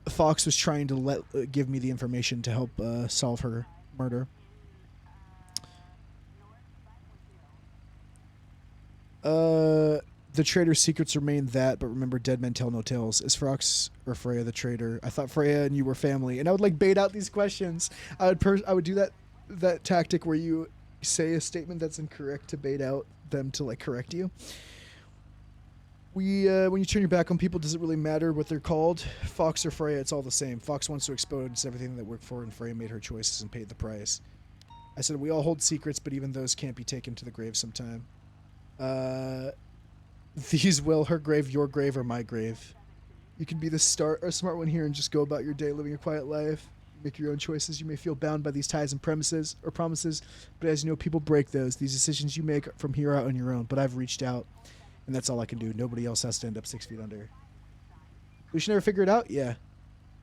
Fox was trying to give me the information to help solve her murder. The traitor's secrets remain that, but remember, dead men tell no tales. Is Fox or Freya the traitor? I thought Freya and you were family, and I would like bait out these questions. I would do that tactic where you say a statement that's incorrect to bait out them to like correct you. When you turn your back on people, does it really matter what they're called? Fox or Freya, it's all the same. Fox wants to expose everything that worked for her, and Freya made her choices and paid the price. I said we all hold secrets, but even those can't be taken to the grave sometime. These will, her grave, your grave, or my grave. You can be the smart one here and just go about your day living a quiet life. Make your own choices. You may feel bound by these ties and promises, but as you know, people break those. These decisions you make from here out on your own, but I've reached out, and that's all I can do. Nobody else has to end up 6 feet under. We should never figure it out? Yeah.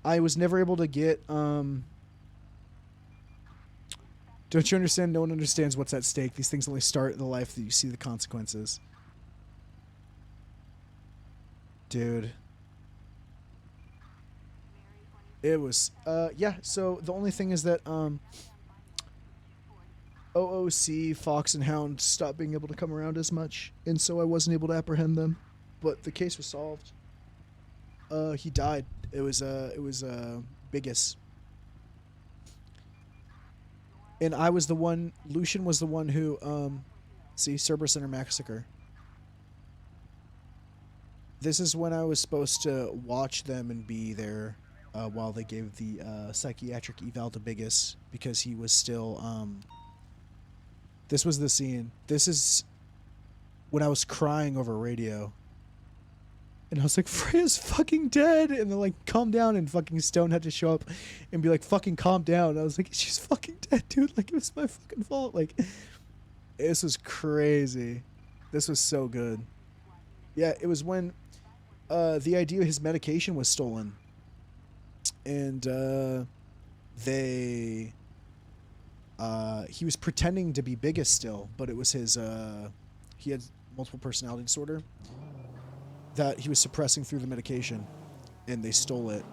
I was never able to get, Don't you understand? No one understands what's at stake. These things only start in the life that you see the consequences. Dude. It was, yeah, so the only thing is that, OOC, Fox, and Hound stopped being able to come around as much, and so I wasn't able to apprehend them, but the case was solved. He died. It was Biggest. And I was the one. Lucian was the one who. See, Cerberus Center Massacre. This is when I was supposed to watch them and be there while they gave the psychiatric eval to Biggest because he was still. This was the scene. This is when I was crying over radio. And I was like, Freya's fucking dead. And they're like, calm down. And fucking Stone had to show up and be like, fucking calm down. And I was like, she's fucking dead, dude. Like, it was my fucking fault. Like, this was crazy. This was so good. Yeah, it was when the idea his medication was stolen. And he was pretending to be Biggest still, but it was his, he had multiple personality disorder that he was suppressing through the medication, and they stole it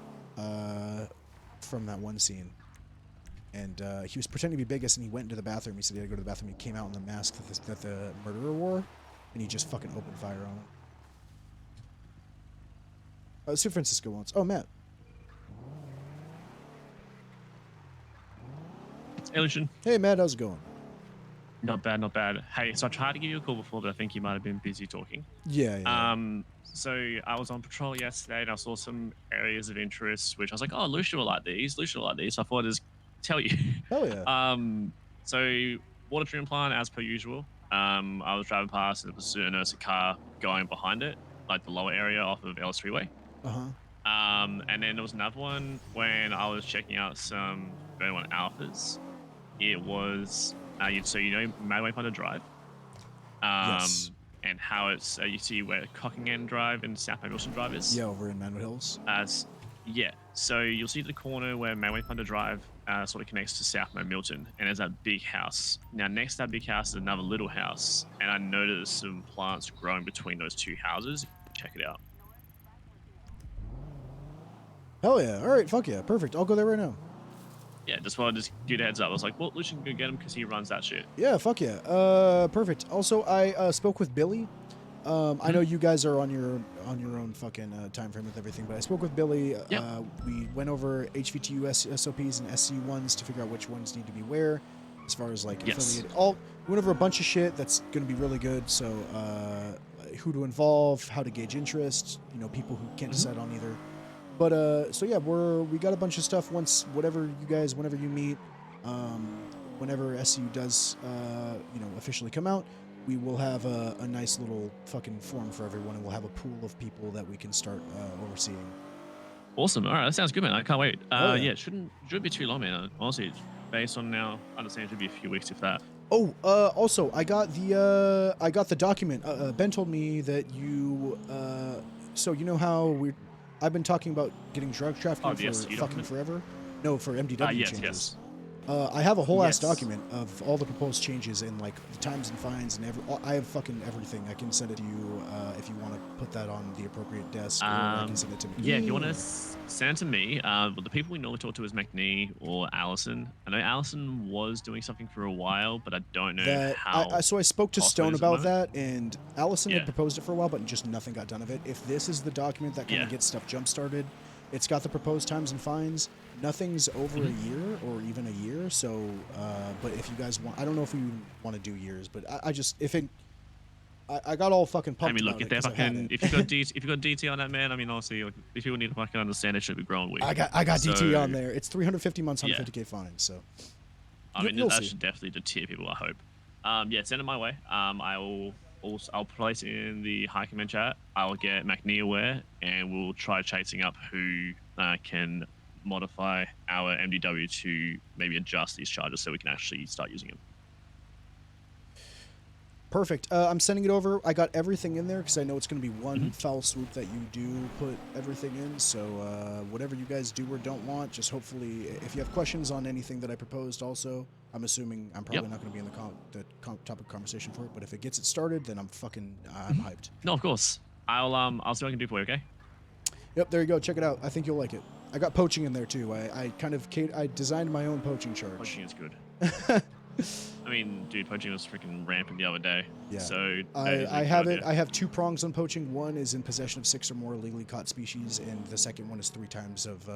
from that one scene. And he was pretending to be Biggest, and he went into the bathroom. He said he had to go to the bathroom. He came out in the mask that the murderer wore, and he just fucking opened fire on him. Let's see what Francisco wants. Oh, Matt. Hey, Lucian. Hey, Matt. How's it going? Not bad, not bad. Hey, so I tried to give you a call before, but I think you might have been busy talking. Yeah. So I was on patrol yesterday, and I saw some areas of interest, which I was like, oh, Lucian will like these. Lucian will like these. So I thought I'd just tell you. Hell yeah. So water treatment plant, as per usual. I was driving past, and there was a nursing car going behind it, like the lower area off of Ellis Freeway. And then there was another one when I was checking out some 31 Alphas. It was, so you know Madway Thunder Drive? Yes. And how it's, you see where Cockingham Drive and South Milton Drive is? Yeah, over in Manwood Hills. Yeah, so you'll see the corner where Madway Thunder Drive sort of connects to South Milton, and there's that big house. Now, next to that big house is another little house, and I noticed some plants growing between those two houses. Check it out. Hell yeah. All right, fuck yeah. Perfect. I'll go there right now. Yeah, just wanted to give you a heads up. I was like, well, Lucian can go get him because he runs that shit. Yeah, fuck yeah. Perfect. Also, I spoke with Billy. I know you guys are on your own fucking time frame with everything, but I spoke with Billy. Yep. We went over HVTU SOPs and SC1s to figure out which ones need to be where, as far as like affiliated. We went over a bunch of shit that's going to be really good. So, who to involve, how to gauge interest, people who can't decide on either. But so yeah, we got a bunch of stuff. Whenever you meet, whenever SCU does officially come out, we will have a nice little fucking form for everyone, and we'll have a pool of people that we can start overseeing. Awesome. All right, that sounds good, man. I can't wait. Oh, yeah, it shouldn't be too long, man. Honestly, based on now, I understand it should be a few weeks if that. Oh, also, I got the document. Ben told me that you. So you know how I've been talking about getting drug trafficking for fucking document? forever. No, for MDW yes, changes. yes. I have a whole ass document of all the proposed changes and like the times and fines and I have fucking everything. I can send it to you if you want to put that on the appropriate desk, or I can send it to me. Yeah, if you want to send it to me, the people we normally talk to is McNee or Allison. I know Allison was doing something for a while, but I don't know how. So I spoke to Stone about that, and Allison had proposed it for a while, but just nothing got done of it. If this is the document that kind of gets stuff jump started, it's got the proposed times and fines. Nothing's over a year or even a year. So, but if you guys want, I don't know if we want to do years, but I got all fucking pumped. I mean, look, if you got DT on that, man. I mean, honestly, like, if people need to fucking understand, it should be growing weed. I got DT on there. It's 350 months, 150K fine. So, I mean, that should definitely deter people, I hope. Yeah, send it my way. I'll place it in the high command chat. I'll get McNee aware, and we'll try chasing up who can modify our MDW to maybe adjust these charges so we can actually start using them. Perfect. I'm sending it over. I got everything in there because I know it's going to be one foul swoop that you do put everything in. So whatever you guys do or don't want, just hopefully, if you have questions on anything that I proposed also, I'm assuming I'm probably not going to be in the topic conversation for it, but if it gets it started, then I'm hyped. No, of course. I'll see what I can do for you, okay? Yep, there you go. Check it out. I think you'll like it. I got poaching in there too. I designed my own poaching charge. Poaching is good. I mean, dude, poaching was freaking rampant the other day. Yeah. So I have it. I have 2 prongs on poaching. One is in possession of 6 or more illegally caught species, and the second one is 3 times of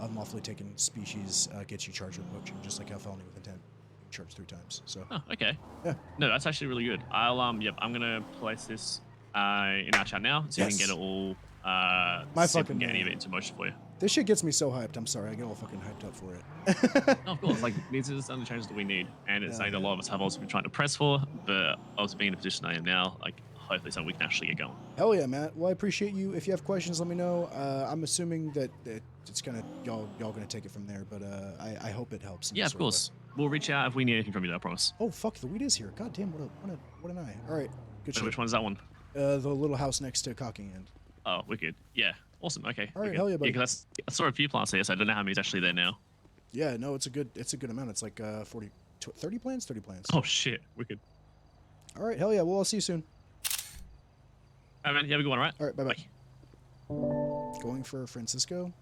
unlawfully taken species gets you charged with poaching, just like how felony with intent you charged 3 times. So. Oh, okay. Yeah. No, that's actually really good. Yep, I'm gonna place this in our chat now, so we can get it all. My see if we fucking can get any of man. it into motion for you. This shit gets me so hyped. I'm sorry, I get all fucking hyped up for it. No, of course, like these are the changes that we need, and it's Yeah, something that a lot of us have also been trying to press for, but also being in the position I am now, like hopefully something we can actually get going. Hell yeah, Matt. Well, I appreciate you. If you have questions, let me know. I'm assuming that it's gonna y'all gonna take it from there, but I hope it helps. Yeah, of course. We'll reach out if we need anything from you, I promise. Oh fuck, the weed is here. God damn, what an eye. All right, good shit. Which one's that one? The little house next to Cocking End. Oh, wicked. Yeah, awesome. Okay. All right, wicked. hell yeah, buddy. Yeah, 'cause I saw a few plants here, so I don't know how many's actually there now. Yeah, no, it's a good amount. It's like 30 plants. Oh shit, wicked. All right, hell yeah. Well, I'll see you soon. All right, man. You have a good one, all right? All right, bye. Going for Francisco.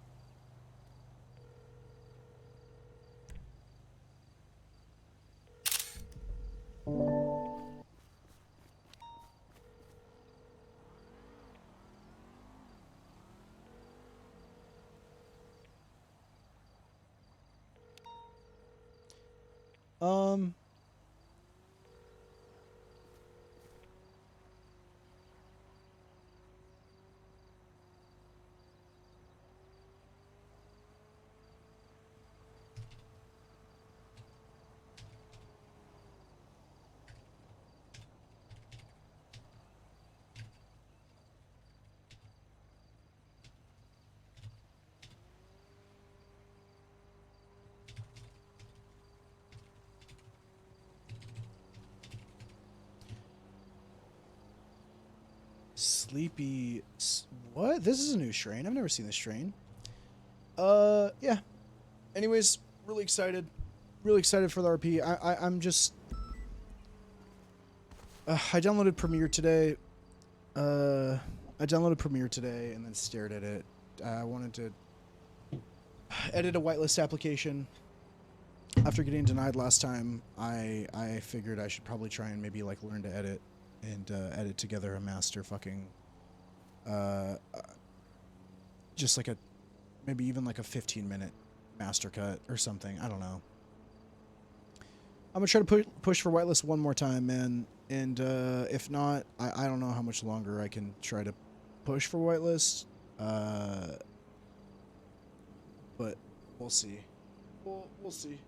Sleepy. What? This is a new strain. I've never seen this strain. Yeah. Anyways, really excited. Really excited for the RP. I'm just. I downloaded Premiere today. I downloaded Premiere today and then stared at it. I wanted to edit a whitelist application. After getting denied last time, I figured I should probably try and maybe like learn to edit and edit together a master fucking just like maybe even like a 15-minute master cut or something. I don't know. I'm gonna try to push for whitelist one more time, man, and if not, I don't know how much longer I can try to push for whitelist, but we'll see. We'll see.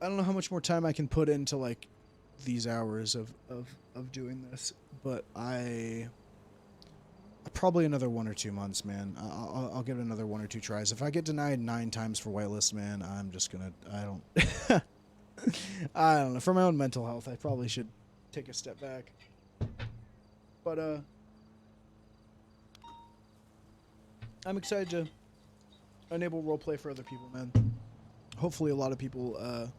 I don't know how much more time I can put into like these hours of doing this, but probably another 1 or 2 months, man. I'll give it another 1 or 2 tries. If I get denied 9 times for whitelist, man, I'm just gonna. I don't know. For my own mental health, I probably should take a step back. But I'm excited to enable roleplay for other people, man. Hopefully, a lot of people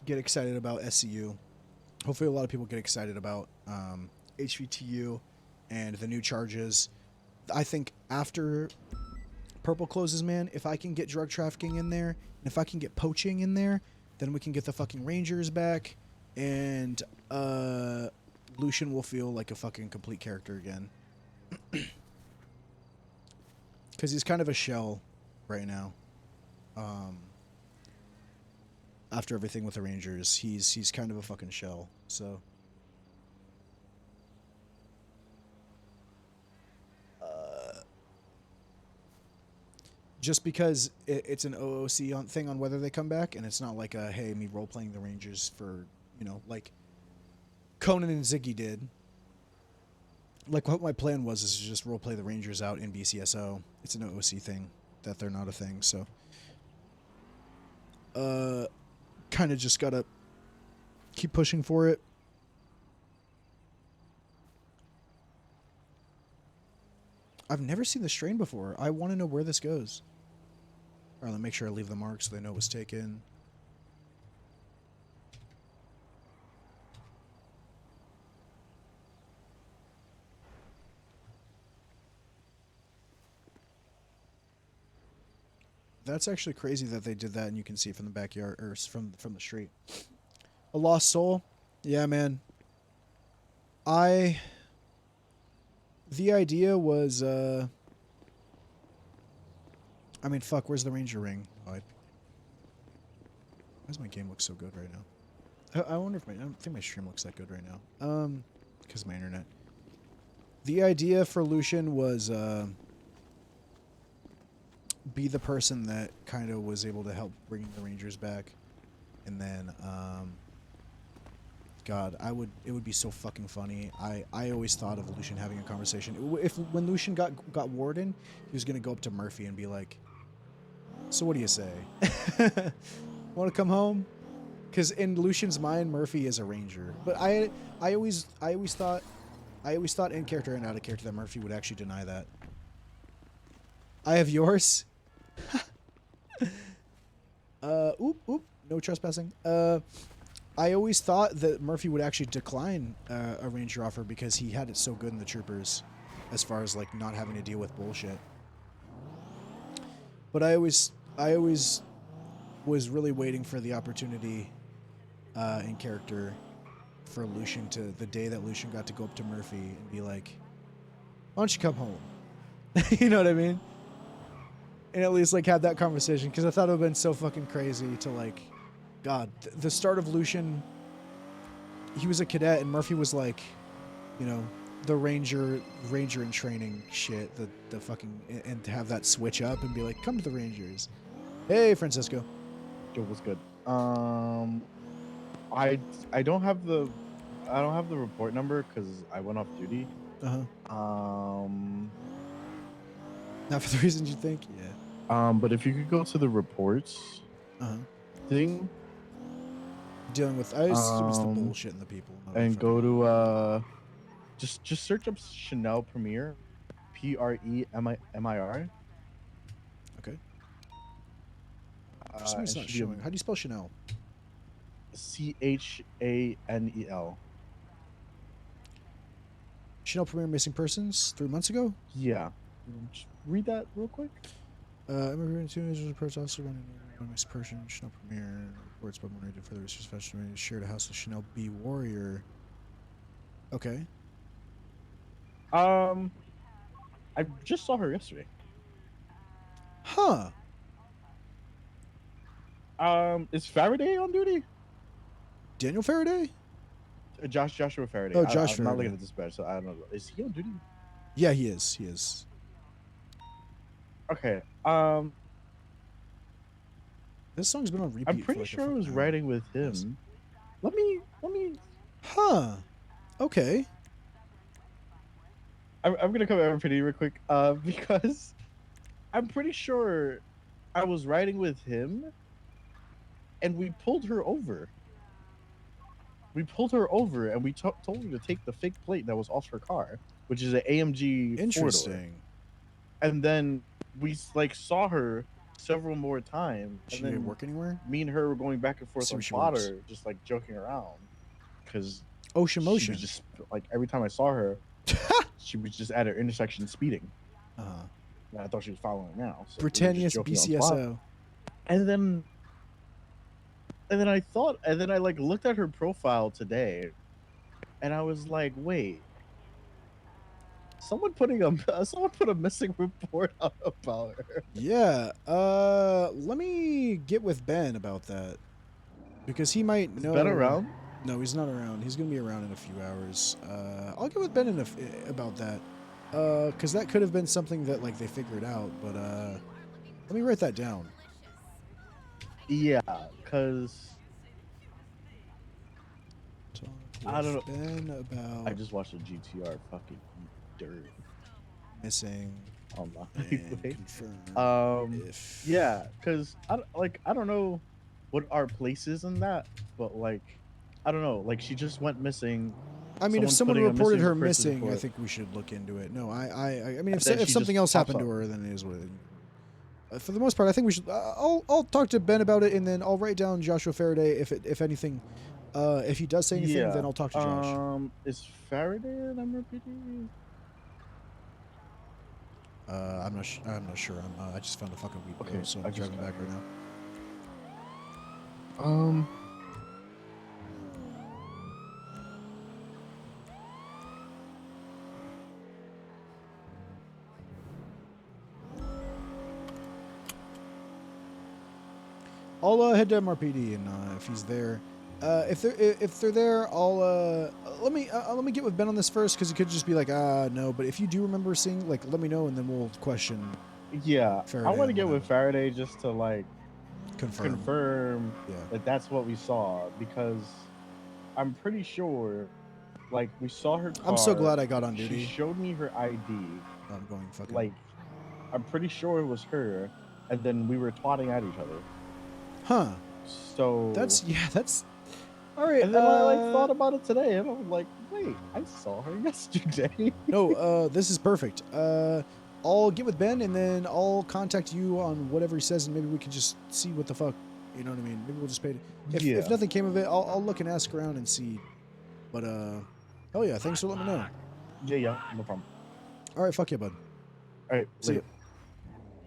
get excited about SCU. Hopefully, a lot of people get excited about HVTU and the new charges. I think after Purple closes, man, if I can get drug trafficking in there, and if I can get poaching in there, then we can get the fucking Rangers back, and Lucian will feel like a fucking complete character again. Because he's kind of a shell right now. After everything with the Rangers, he's kind of a fucking shell. So just because it's an OOC thing on whether they come back, and it's not like a hey, me role playing the Rangers for, you know, like Conan and Ziggy did. Like what my plan was is to just role play the Rangers out in BCSO. It's an OOC thing that they're not a thing, so kind of just gotta keep pushing for it. I've never seen the strain before. I want to know where this goes. All right, let me make sure I leave the mark so they know it was taken. That's actually crazy that they did that, and you can see it from the backyard or from the street. A lost soul, yeah, man. The idea was I mean, fuck. Where's the ranger ring? Oh, why does my game look so good right now? I wonder if I don't think my stream looks that good right now. Because of my internet. The idea for Lucian was be the person that kind of was able to help bring the Rangers back, and then God, it would be so fucking funny. I always thought of Lucian having a conversation. When Lucian got Warden, he was gonna go up to Murphy and be like, "So what do you say? Want to come home?" Because in Lucian's mind, Murphy is a ranger. But I always thought in character and out of character that Murphy would actually deny that. I have yours. No trespassing. I always thought that Murphy would actually decline a ranger offer because he had it so good in the troopers, as far as like not having to deal with bullshit. But I always was really waiting for the opportunity in character for Lucian the day that Lucian got to go up to Murphy and be like, "Why don't you come home?" You know what I mean? And at least like have that conversation, because I thought it would have been so fucking crazy to like, God, the start of Lucian, he was a cadet and Murphy was like, you know, the ranger in training shit, the fucking, and to have that switch up and be like, "Come to the Rangers." Hey, Francisco. Joe, what's good? I don't have the report number because I went off duty. Not for the reasons you think, yeah. But if you could go to the reports thing, dealing with, I assume it's the bullshit and the people, and go to just search up Chanel Premier, Premir. Okay. For some reason it's not showing. How do you spell Chanel? Chanel. Chanel Premier missing persons 3 months ago? Yeah. Just read that real quick. Immigrant two individuals approached officer one missing person. Chanel Premier reports by Monterey for the research festival shared a house with Chanel B. Warrior. Okay. I just saw her yesterday. Huh. Is Faraday on duty? Daniel Faraday? Joshua Faraday. Oh, Josh I'm not Faraday. looking at this badge, so I don't know. Is he on duty? Yeah, he is. He is. Okay. This song's been on repeat. I'm pretty sure I was riding with him. Let me. Huh. Okay. I'm gonna come over pretty real quick. Because I'm pretty sure I was riding with him, and we pulled her over. We pulled her over, and we told her to take the fake plate that was off her car, which is an AMG. Interesting. 4-door. And then we like saw her several more times. She and then didn't work anywhere? Me and her were going back and forth See on where she spotter, works. just like joking around. Because Ocean she Motion. was just like every time I saw her, she was just at her intersection speeding. And I thought she was following now. So Britannia's BCSO. And then I like looked at her profile today, and I was like, wait. Someone put a missing report out about her. Yeah. Let me get with Ben about that, because he might know. Is Ben around? No, he's not around. He's gonna be around in a few hours. I'll get with Ben about that, because that could have been something that like they figured out. But let me write that down. Yeah, because I don't know. Ben about. I just watched a GTR fucking dirt. Missing on the highway. Yeah, because I don't know what our place is in that, but like I don't know, like she just went missing. I mean, if someone reported her missing, I think we should look into it. No, I mean, if something else happened to her, then it is what it is. For the most part, I think we should. I'll talk to Ben about it, and then I'll write down Joshua Faraday if anything. If he does say anything, then I'll talk to Josh. Is Faraday an MRPD? I'm not sure. I just found a fucking weed Okay, so I'm driving back right now. I'll head to MRPD and if he's there, if they're there, I'll let me get with Ben on this first because he could just be like no. But if you do remember seeing, like, let me know and then we'll question. Yeah, Faraday I want to on get with whatever. Faraday just to like Confirm. Yeah. that that's what we saw because I'm pretty sure, like, we saw her car. I'm so glad I got on She duty. showed me her ID. I'm going fucking. Like, I'm pretty sure it was her, and then we were twatting at each other. Huh. So that's all right. And then I like thought about it today, and I was like, wait, I saw her yesterday. No, this is perfect. I'll get with Ben and then I'll contact you on whatever he says, and maybe we can just see what the fuck. You know what I mean? Maybe we'll just pay it. If nothing came of it, I'll look and ask around and see. But oh yeah, thanks for letting me know. Yeah, no problem. All right, fuck yeah, bud. All right, see ya.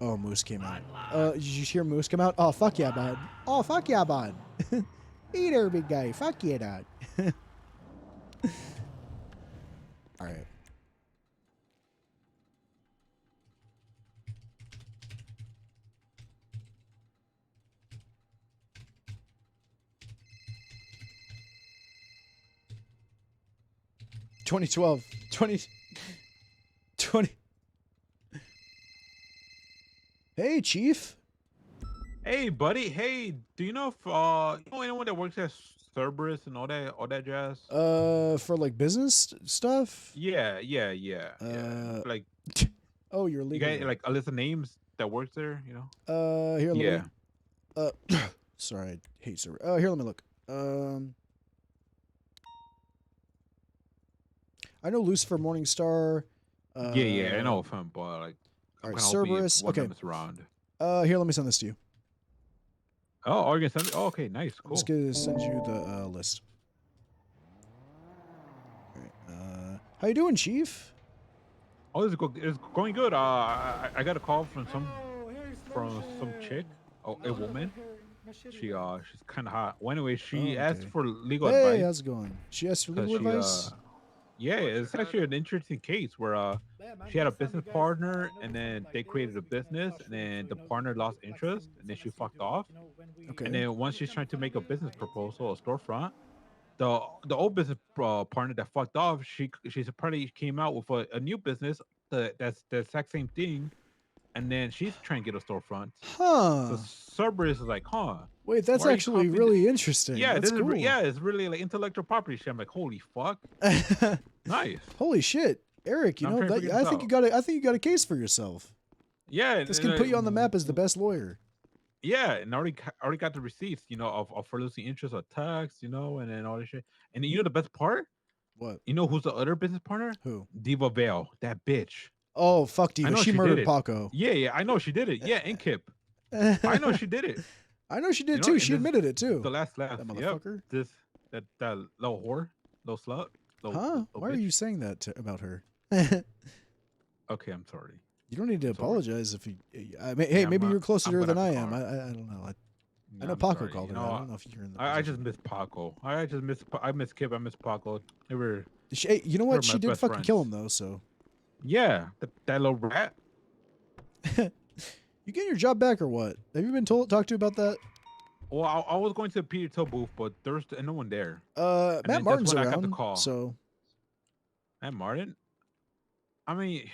Oh, Moose came out. Did you hear Moose come out? Oh, fuck yeah, bud. Oh, fuck yeah, bud. Hey there, big guy. Fuck yeah, dog. All right. $20. Hey, Chief. Hey, buddy. Hey, do you know if you know anyone that works at Cerberus and all that jazz? For like business stuff? Yeah. Like, oh, you're legal. You got like a list of names that works there, you know? Here, yeah. Sorry, I hate Cerberus. Here, let me look. I know Lucifer Morningstar. Yeah, I know of him, but like, all right, Cerberus. Okay. Around. Here, let me send this to you. Oh, are you gonna send it? Oh, okay, nice, cool. I'm just gonna send you the list. All right. How you doing, Chief? Oh, it's going good. I got a call from some chick, a woman. She's kind of hot. Well, anyway, she asked for legal advice. Hey, how's it going? She asked for legal advice. Yeah, it's actually an interesting case where she had a business partner, and then they created a business, and then the partner lost interest, and then she fucked off. Okay. And then once she's trying to make a business proposal, a storefront, the old business partner that fucked off, she's apparently came out with a new business that's the exact same thing, and then she's trying to get a storefront. Huh. So Cerberus is like, huh. Wait, that's actually really interesting. Yeah, that's cool. It's really like intellectual property shit. I'm like, holy fuck. Nice. Holy shit, Eric! You know, I think you got a case for yourself. Yeah, this can put you on the map as the best lawyer. Yeah, and I already got the receipts, you know, of for losing interest of tax, you know, and then all this shit. And you know the best part? What? You know who's the other business partner? Who? Diva Vale, that bitch. Oh, fuck Diva. She murdered Paco. Yeah, I know she did it. Yeah, and Kip. I know she did it. I know she did too. She admitted it too. The last. That motherfucker. Yep. That little whore, little slut. Why are you saying that about her? Okay, I'm sorry. You don't need to apologize if you. I mean, hey, maybe you're closer to her than I am. I don't know. I know Paco called her. I don't know if you're in the. I just miss Paco. I miss Kip. I miss Paco. They were. Hey, you know what? She did fucking kill him though. So. Yeah, that little rat. You getting your job back or what? Have you been talked to about that? Well, I was going to the Peter Till booth, but there's no one there. Matt Martin's around. I got the call. So. Matt Martin? I mean,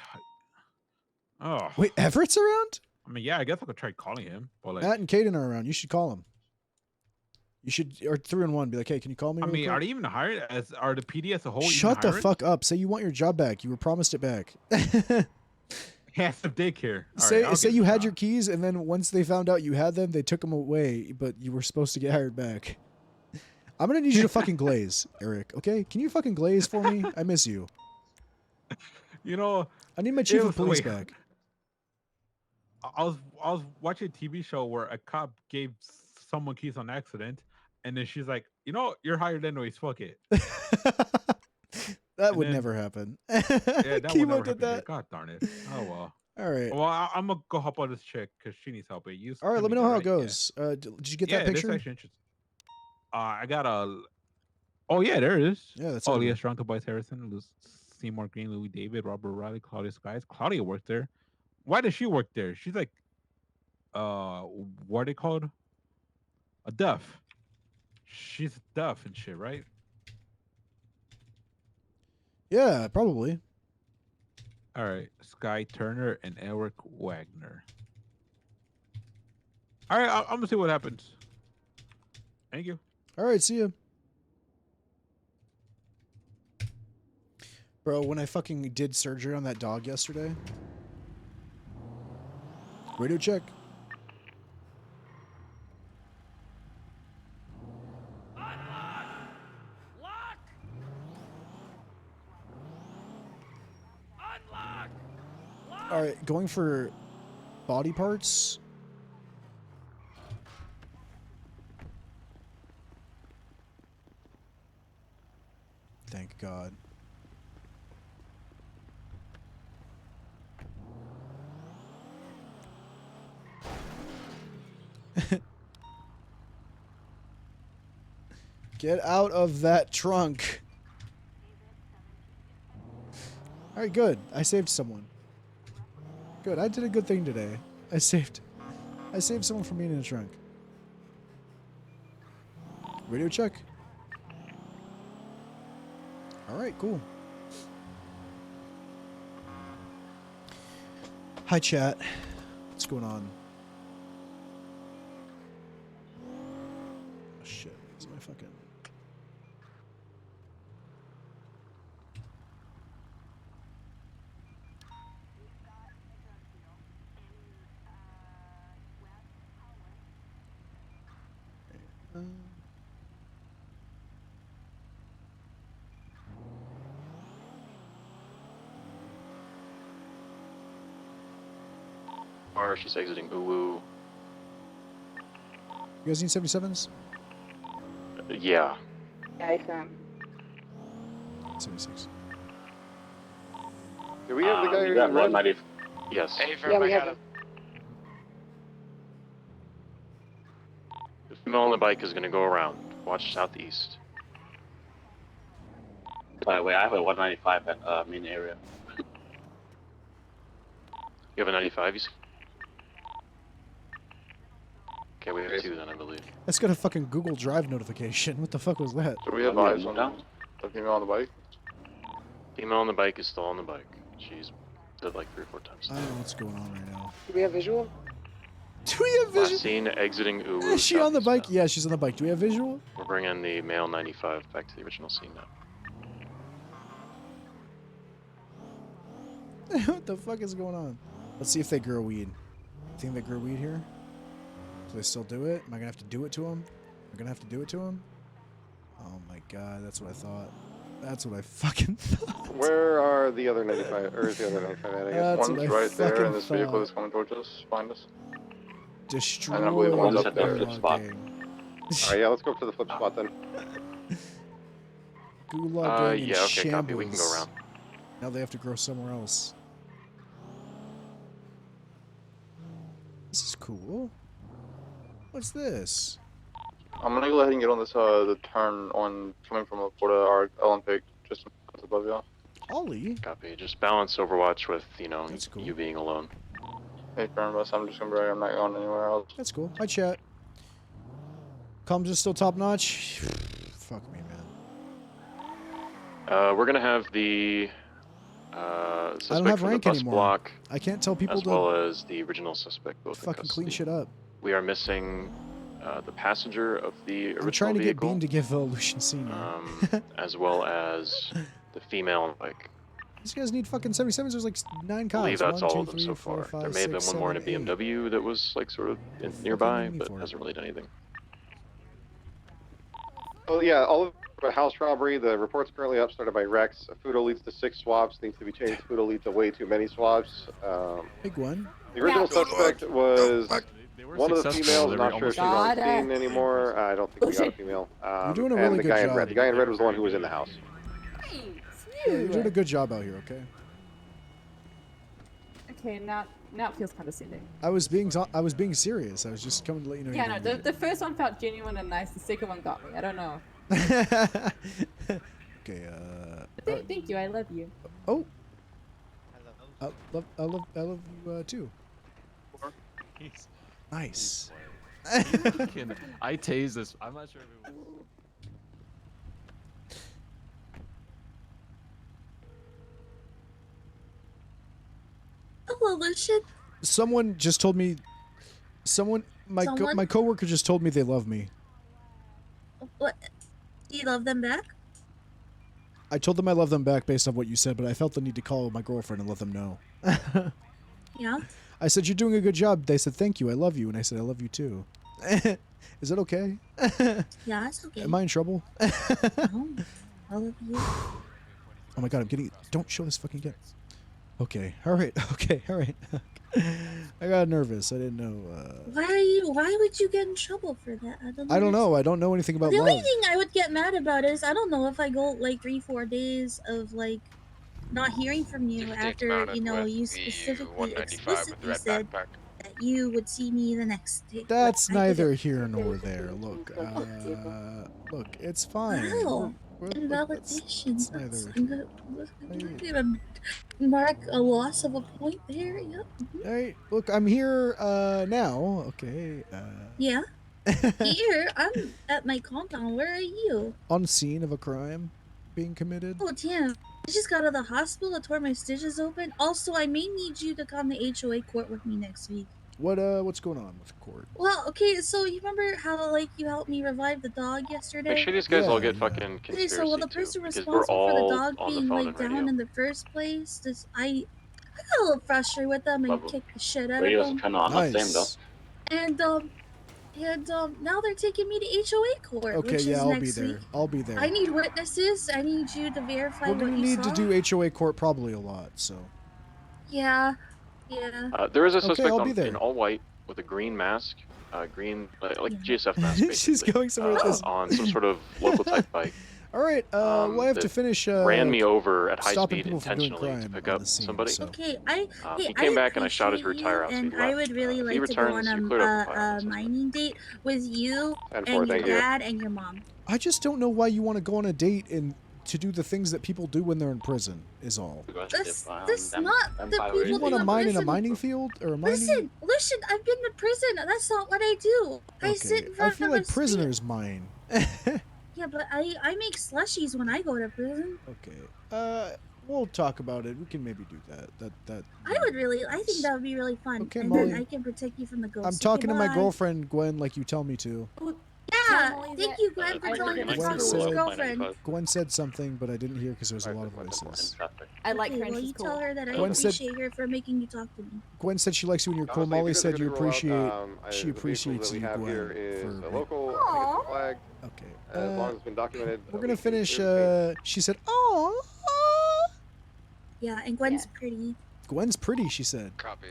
oh. Wait, Everett's around? I mean, yeah, I guess I could try calling him. But like, Matt and Caden are around. You should call him. You should, or 3-in-1, be like, hey, can you call me? I mean, are they even hired? Are the PD as a whole? Shut the fuck up. Say you want your job back. You were promised it back. Have some daycare. Say you had your keys, and then once they found out you had them, they took them away, but you were supposed to get hired back. I'm gonna need you to fucking glaze, Eric. Okay? Can you fucking glaze for me? I miss you. You know, I need my chief of police back. I was watching a TV show where a cop gave someone keys on accident, and then she's like, you know, you're hired anyways. Fuck it. That would never happen. Yeah, that would never happen. That. God darn it. Oh well. All right. Well, I'm gonna go help out this chick because she needs help. All right, let me know how it goes. Yeah. Did you get that picture? This actually interesting. I got a. Oh yeah, there it is. Yeah, that's. Leah Strong, Tobias Harrison, Seymour Green, Louis David, Robert Riley, Claudia Skies. Claudia worked there. Why does she work there? She's like, what are they called? A deaf. She's deaf and shit, right? Yeah, probably. All right, Sky Turner and Eric Wagner. All right, I'm gonna see what happens. Thank you. All right, see you. Bro, when I fucking did surgery on that dog yesterday. Radio check. All right, going for body parts. Thank God. Get out of that trunk. All right, good. I saved someone. Good. I did a good thing today. I saved someone from being in the trunk. Radio check. All right, cool. Hi, chat. What's going on? Oh, shit. Is my fucking... Or she's exiting Uwu. You guys need 77s? Yeah. Yeah, I can. 76. Do we have the guy who got 190? Yes. Yeah, we have it. The female on the bike is going to go around. Watch southeast. By the way, I have a 195 at main area. You have a 95, you see? Okay, we have two then, I believe. That's got a fucking Google Drive notification. What the fuck was that? Do we have eyes on the female on the bike? Female on the bike is still on the bike. She's said like 3 or 4 times. I don't know what's going on right now. Do we have visual? Do we have visual? Last seen exiting Uwu. Is she on the bike? Yeah, she's on the bike. Do we have visual? We're bringing the male 95 back to the original scene now. What the fuck is going on? Let's see if they grow weed. Think they grow weed here? Do they still do it? Am I gonna have to do it to them? Am I gonna have to do it to them? Oh my god, that's what I thought. That's what I fucking thought. Where are the other 95? Or is the other 95 at? I guess That's one's what I right there, fucking and this vehicle thought. is coming towards us, behind us. Destroy And I believe the one's the up there. Gulag Spot. gang. Alright, yeah, let's go up to the flip spot then. Gulag gang in yeah, okay, copy. We can go shambles. around. Now they have to grow somewhere else. This is cool. What's this? I'm gonna go ahead and get on this, the turn on coming from Florida, our Olympic, just above y'all. Ollie? Copy. Just balance Overwatch with, you know, you being alone. Hey, turn bus, I'm just gonna be right, I'm not going anywhere else. That's cool. Hi, chat. Comms is still top notch. Fuck me, man. We're gonna have the I suspect don't have from the rank bus anymore. block, I can't tell people as to well as the original suspect, both in fucking clean custody. shit up. We are missing the passenger of the original I'm trying to get vehicle, Bean to give Lucian Senior. as well as the female on the bike. These guys need fucking 77s. There's like 9 I cops. believe that's 1, all 2, of them 3, so 4, far. 5, There may have been 6, one more in a 7, 8. BMW that was like sort of nearby, but hasn't really done anything. Oh yeah, all of a house robbery. The report's currently up, started by Rex. Fudo leads to 6 swaps, needs to be changed. Fudo leads to way too many swaps. Big one. The original suspect was one of the successful. females. They I'm were not sure if she's almost on scene anymore. I don't think we got a female. You're doing a and really the good guy in job. red. The guy in red was the one who was in the house. Yeah, you're doing a good job out here, okay? Okay, now it feels kind of silly. I was being serious. I was just coming to let you know. Yeah, you're no, doing the first one felt genuine and nice. The second one got me. I don't know. Okay. Thank you. I love you. Oh. I love you too. Nice. I tased this. I'm not sure if it was. Hello, Lucian. Someone just told me. Someone? My coworker just told me they love me. What? Do you love them back? I told them I love them back based on what you said, but I felt the need to call my girlfriend and let them know. Yeah. I said, you're doing a good job. They said, thank you. I love you. And I said, I love you too. Is that okay? Yeah, it's okay. Am I in trouble? No, I love you. Oh my god, I'm getting... Don't show this fucking again. Okay, alright, okay, alright. I got nervous. I didn't know... Why would you get in trouble for that? I don't know. I don't know anything about The love. only thing I would get mad about is I don't know if I go like 3-4 days of like not hearing from you after you specifically explicitly said that you would see me the next day. That's Like, I neither didn't- here nor there. Look, look, it's fine. Wow. Look, Invalidation. it's neither. I'm gonna mark a loss of a point there. Yep. Alright, look, I'm here now. Okay. Yeah. Here, I'm at my compound. Where are you? On scene of a crime being committed. Oh damn! I just got out of the hospital. I tore my stitches open. Also, I may need you to come to HOA court with me next week. What's going on with court? Well, okay, so you remember how like you helped me revive the dog yesterday? Make sure these guys all get fucking Okay, conspiracy so well, the too, person because we're responsible for the all dog on the being phone like and down radio. in the first place, I got a little frustrated with them and kicked the shit out Radio's of them. kind of not the same though. And now they're taking me to HOA court, Okay, which yeah, is I'll next be there. week. I'll be there. I need witnesses. I need you to verify We're what gonna you need saw. to do HOA court probably a lot, so. Yeah. There is a Okay, suspect I'll be there. in all white with a green mask, green like GSF mask. Basically, She's going somewhere with this. on some sort of local type bike. All right, well, I have to that finish. ran me over at high stopping speed people from doing intentionally to crime pick on up the scene, somebody. so. Okay, He came back and I shot his rear appreciate tire you, out, so he and left. I would really If he like to go returns, on you cleared up the file. a mining date with you and 10-4, your thank you. dad and your mom. I just don't know why you want to go on a date and to do the things that people do when they're in prison. Is all. That's not the people You want do to mine in a prison. mining field or a mining? Listen, I've been to prison. That's not what I do. I sit in I front feel of like a stand. prisoners mine. Yeah, but I make slushies when I go to prison. Okay. We'll talk about it. We can maybe do that. I think that would be really fun. Okay, and Molly. then I can protect you from the ghosts. I'm Okay, talking to my bye. girlfriend Gwen like you tell me to. Yeah, thank you, Gwen, for telling me to talk to his girlfriend. Gwen said something, but I didn't hear because there was a lot of voices. I like her. Okay, And well, she's you cool. tell her that I Gwen said- appreciate her for making you talk to me. Gwen said she likes you when you're cool. Honestly, Molly if said you you're gonna appreciate. go out, She the vehicles appreciates that we you, have here Gwen. is For a ma- local, I think it's a flag. Okay. As long as it's been documented. We're gonna finish. She said, "Oh, Yeah, and Gwen's pretty. Gwen's pretty." She said. Copy.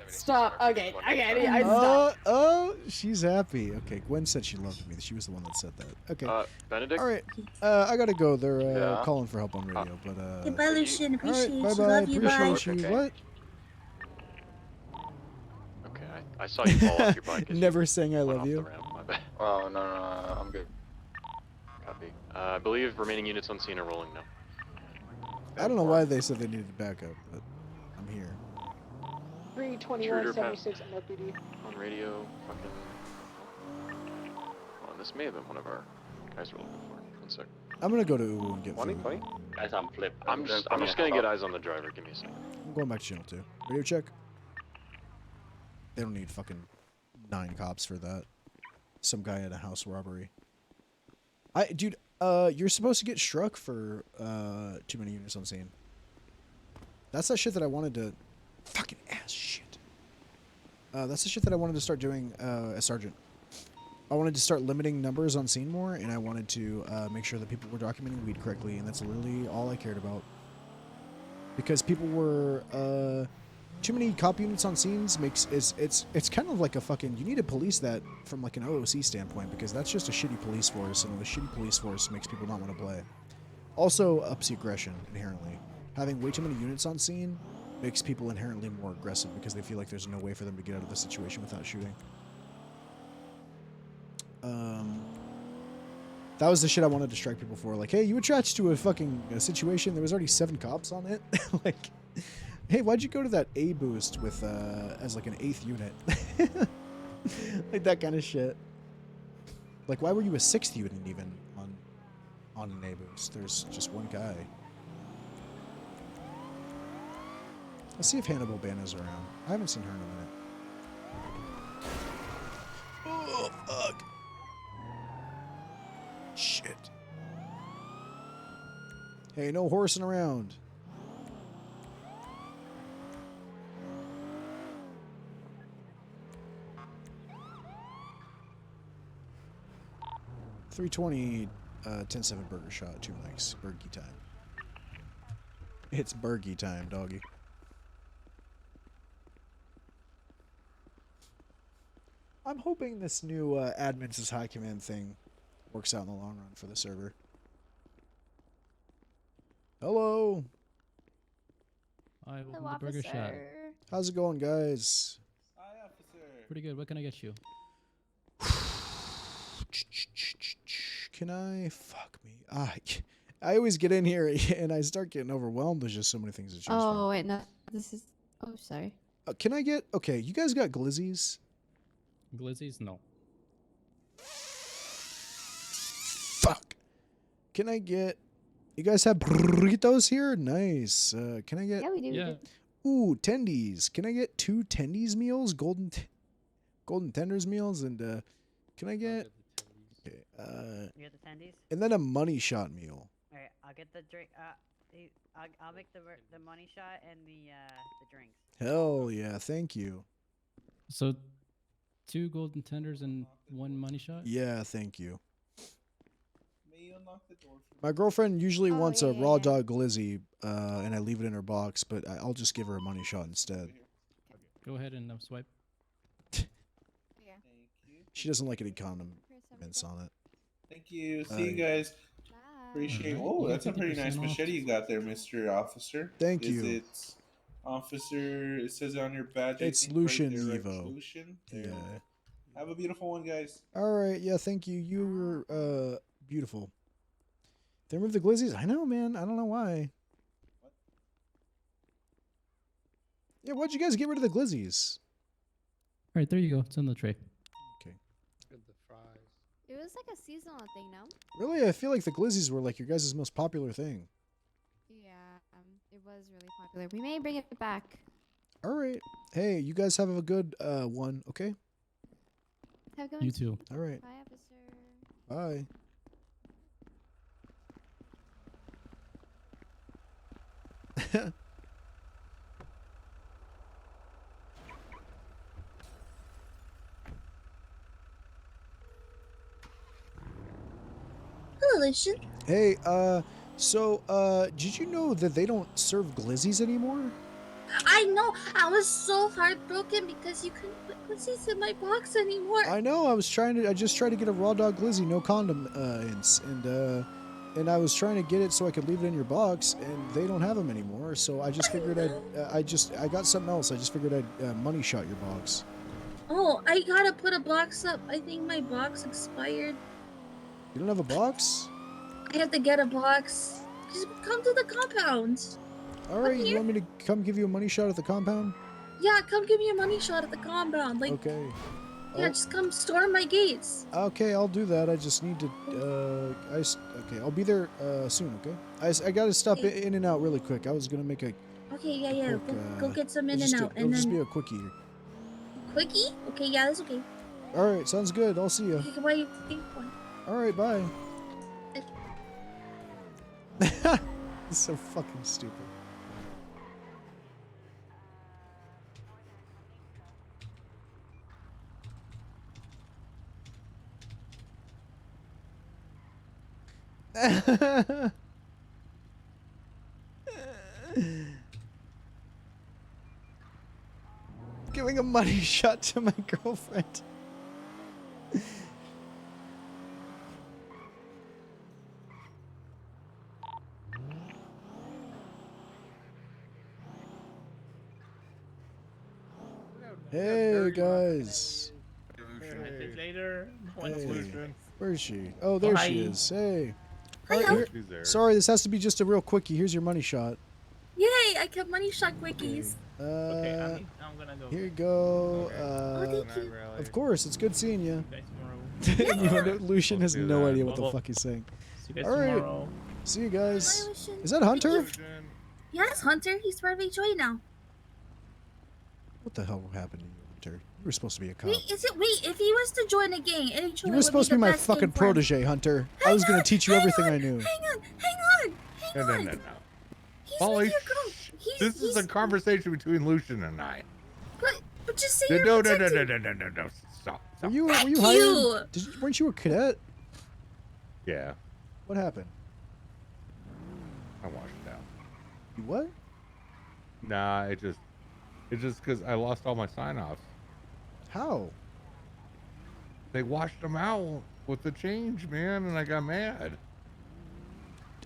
Stop. Okay. I stop. She's happy. Okay, Gwen said she loved me. She was the one that said that. Okay. Benedict? All right. I gotta go. They're Yeah. calling for help on radio, but Okay, bye, Lucian. Appreciate you. Bye bye. Love you. Bye. Appreciate you. What? Okay, I saw you fall off your bike. as you Never saying I went love off the you. ramp, my bad. Oh no, I'm good. Copy. I believe remaining units on scene are rolling now. I don't know why they said they needed backup, but I'm here. 32176 MOPD. On radio, fucking. Hold on, this may have been one of our guys we're looking for. 1 sec. I'm gonna go to Uwu and get food. Guys, I'm flip. I'm just gonna get eyes on the driver. Give me a second. I'm going back to channel 2. Radio check. They don't need fucking 9 cops for that. Some guy at a house robbery. Dude, you're supposed to get struck for too many units on scene. That's that shit that I wanted to. Fucking ass shit. That's the shit that I wanted to start doing as sergeant. I wanted to start limiting numbers on scene more, and I wanted to make sure that people were documenting weed correctly, and that's literally all I cared about. Because people were too many cop units on scenes it's kind of like a fucking, you need to police that from like an OOC standpoint, because that's just a shitty police force, and a shitty police force makes people not want to play. Also ups the aggression inherently. Having way too many units on scene makes people inherently more aggressive because they feel like there's no way for them to get out of the situation without shooting. That was the shit I wanted to strike people for. Like, hey, you attached to a fucking situation. There was already 7 cops on it. Like, hey, why'd you go to that A boost with as like an 8th unit? Like that kind of shit. Like, why were you a 6th unit even on an A boost? There's just one guy. Let's see if Hannibal Banna's around. I haven't seen her in a minute. Oh, fuck. Shit. Hey, no horsing around. $320, 10-7 burger shot, 2 mics. Burgie time. It's burgie time, doggy. I'm hoping this new admins as high command thing works out in the long run for the server. Hello. Hi, welcome to Burger Shot. How's it going, guys? Hi, officer. Pretty good. What can I get you? Can I? Fuck me. I always get in here and I start getting overwhelmed. There's just so many things to choose from. Oh wait, no, this is. Oh, sorry. Can I get? Okay, you guys got glizzies? Glizzies? No. Fuck. Can I get? You guys have burritos here? Nice. Can I get? Yeah, we do. Yeah. Ooh, tendies. Can I get 2 tendies meals? Golden tenders meals, and can I get? Okay. You get the tendies? And then a money shot meal. All right, I'll get the drink. I'll make the money shot and the drinks. Hell yeah, thank you. So, 2 golden tenders and 1 money shot? Yeah, thank you. May you unlock the door for My girlfriend usually Oh, wants yeah, a yeah, raw yeah. dog glizzy, and I leave it in her box, but I'll just give her a money shot instead. Go ahead and swipe. Thank you. She doesn't like any condiments on it. Thank you. See you guys. Appreciate. Alright. Oh, You that's a got pretty 50% nice off. machete you got there, Mr. Officer. Thank Is you. it Officer? It says on your badge. I It's think, right Lucian there, right? Evo. Lucian. There. Yeah. Have a beautiful one, guys. All right. Yeah. Thank you. You were beautiful. They removed the glizzies. I know, man. I don't know why. Yeah. Why'd you guys get rid of the glizzies? All right, there you go. It's on the tray. Okay. It was like a seasonal thing, no? Really, I feel like the glizzies were like your guys' most popular thing. Yeah, it was really popular. We may bring it back. All right. Hey, you guys have a good one. Okay. Have a good You one. too. All right. Bye, officer. Bye. Hello, Lucian. Hey, did you know that they don't serve glizzies anymore? I know. I was so heartbroken because you couldn't put pussies in my box anymore. I know. I just tried to get a raw dog glizzy, no condom, and I was trying to get it so I could leave it in your box, and they don't have them anymore. So I just figured I got something else. I just figured I'd money shot your box. Oh, I gotta put a box up. I think my box expired. You don't have a box? I have to get a box. Just come to the compound. All right. You want me to come give you a money shot at the compound? Yeah, come give me a money shot at the compound. Like, Okay. yeah, just come storm my gates. Okay, I'll do that. I just need to. Okay, I'll be there soon. Okay. I gotta stop Okay. in and out really quick. I was gonna make a Okay, yeah. quick, Go get some in it'll and just out, it'll and just be then a quickie. quickie. Okay, yeah, that's okay. All right, sounds good. I'll see you. Okay, bye. All right, bye. It's so fucking stupid. Giving a money shot to my girlfriend. Hey guys. Later. Hey. Where is she? Oh, there she is. Hey. All right, Hiya. sorry, this has to be just a real quickie. Here's your money shot. Yay! I kept money shot quickies. Okay, I'm gonna go. Here you go. Thank you. Of course, it's good seeing you. See you guys tomorrow. You know, Lucian has We'll do no that. idea what the Well, fuck he's saying. see you guys All right, tomorrow. see you guys. Bye, Lucian. Is that Hunter? Yes, Hunter. He's part of HOA now. What the hell happened to you, Hunter? You were supposed to be a cop. Wait, if he was to join a gang, HOA You were would supposed to the be my best gang fucking for him. protege, Hunter. I was gonna teach you everything I knew. Hang on. No. He's Holy with your girl. This is a conversation between Lucian and I. But just say you're No. Stop. Were you Fuck hired? you. Weren't you a cadet? Yeah, What happened? I washed it out. You what? Nah, it's just because I lost all my sign-offs. How? They washed them out with the change, man, and I got mad.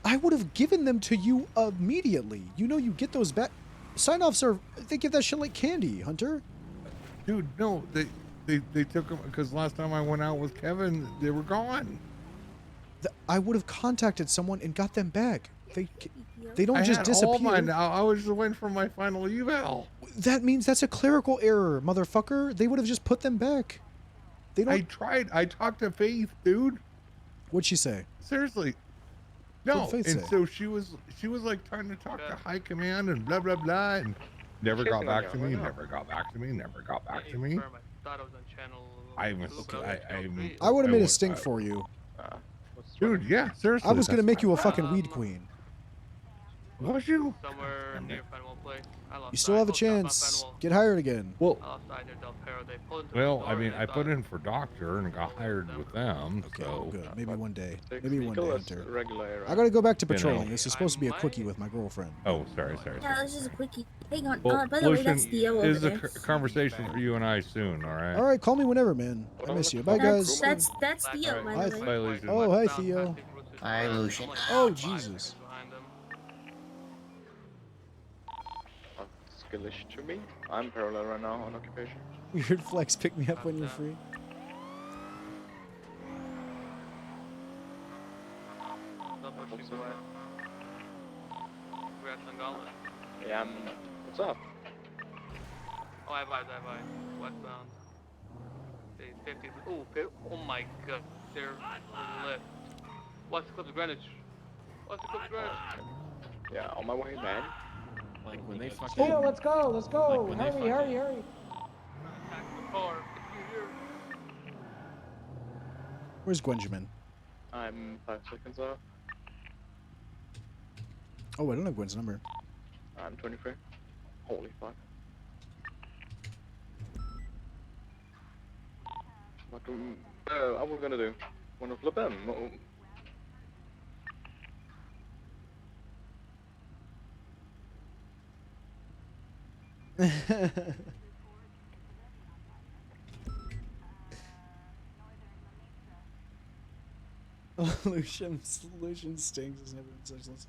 I would have given them to you immediately. You know you get those back. Sign-offs they give that shit like candy, Hunter. Dude, no, they took them because last time I went out with Kevin, they were gone. I would have contacted someone and got them back. They don't I just had disappear. all mine. I was just waiting for my final eval. That means that's a clerical error, motherfucker. They would have just put them back. They don't. I tried. I talked to Faith, dude. What'd she say? Seriously. No, What'd and Faith say? so she was like trying to talk to high command and blah blah blah, and never got back to me. Never got back to me. Never got back to me. I would have made a stink for you. Dude, yeah, seriously. I was gonna make you a fucking weed queen. Was you? Somewhere near Fenwell Place. You still have a chance. Get hired again. Well, They pulled into well, the I door mean, and I they put thought- in for doctor and got hired with them. Okay, so good. Maybe one day. Six Maybe one day, vehicles, Hunter. regular, I gotta go back to You know. patrolling. This is supposed to be a quickie with my girlfriend. Oh, sorry. Yeah, this is a quickie. Hang on. Well, By the way, that's Lucian, Theo over is a there. conversation for you and I soon, all right? All right, call me whenever, man. I miss you. Bye, guys. That's Theo, by Hi, the way. Bye, Lucian. Oh, hi, Theo. Hi, Lucian. Oh, Jesus. Skillish to me. I'm parallel right now on occupation. Weird flex, pick me up when you're free. Yeah, what's up? Oh, I have eyes. Westbound. They 50. Oh my god. They're lit. What's the Clips of Greenwich? Yeah, on my way, man. Like when they fucking. Theo, let's go. Let's go. Like when they Hurry, hurry, hurry. Where's Gwenjamin? I'm 5 seconds off. Oh, I don't have Gwen's number. I'm 23. Holy fuck. What I was gonna do? Wanna flip him? Oh. Lucian stinks. Has never been such less.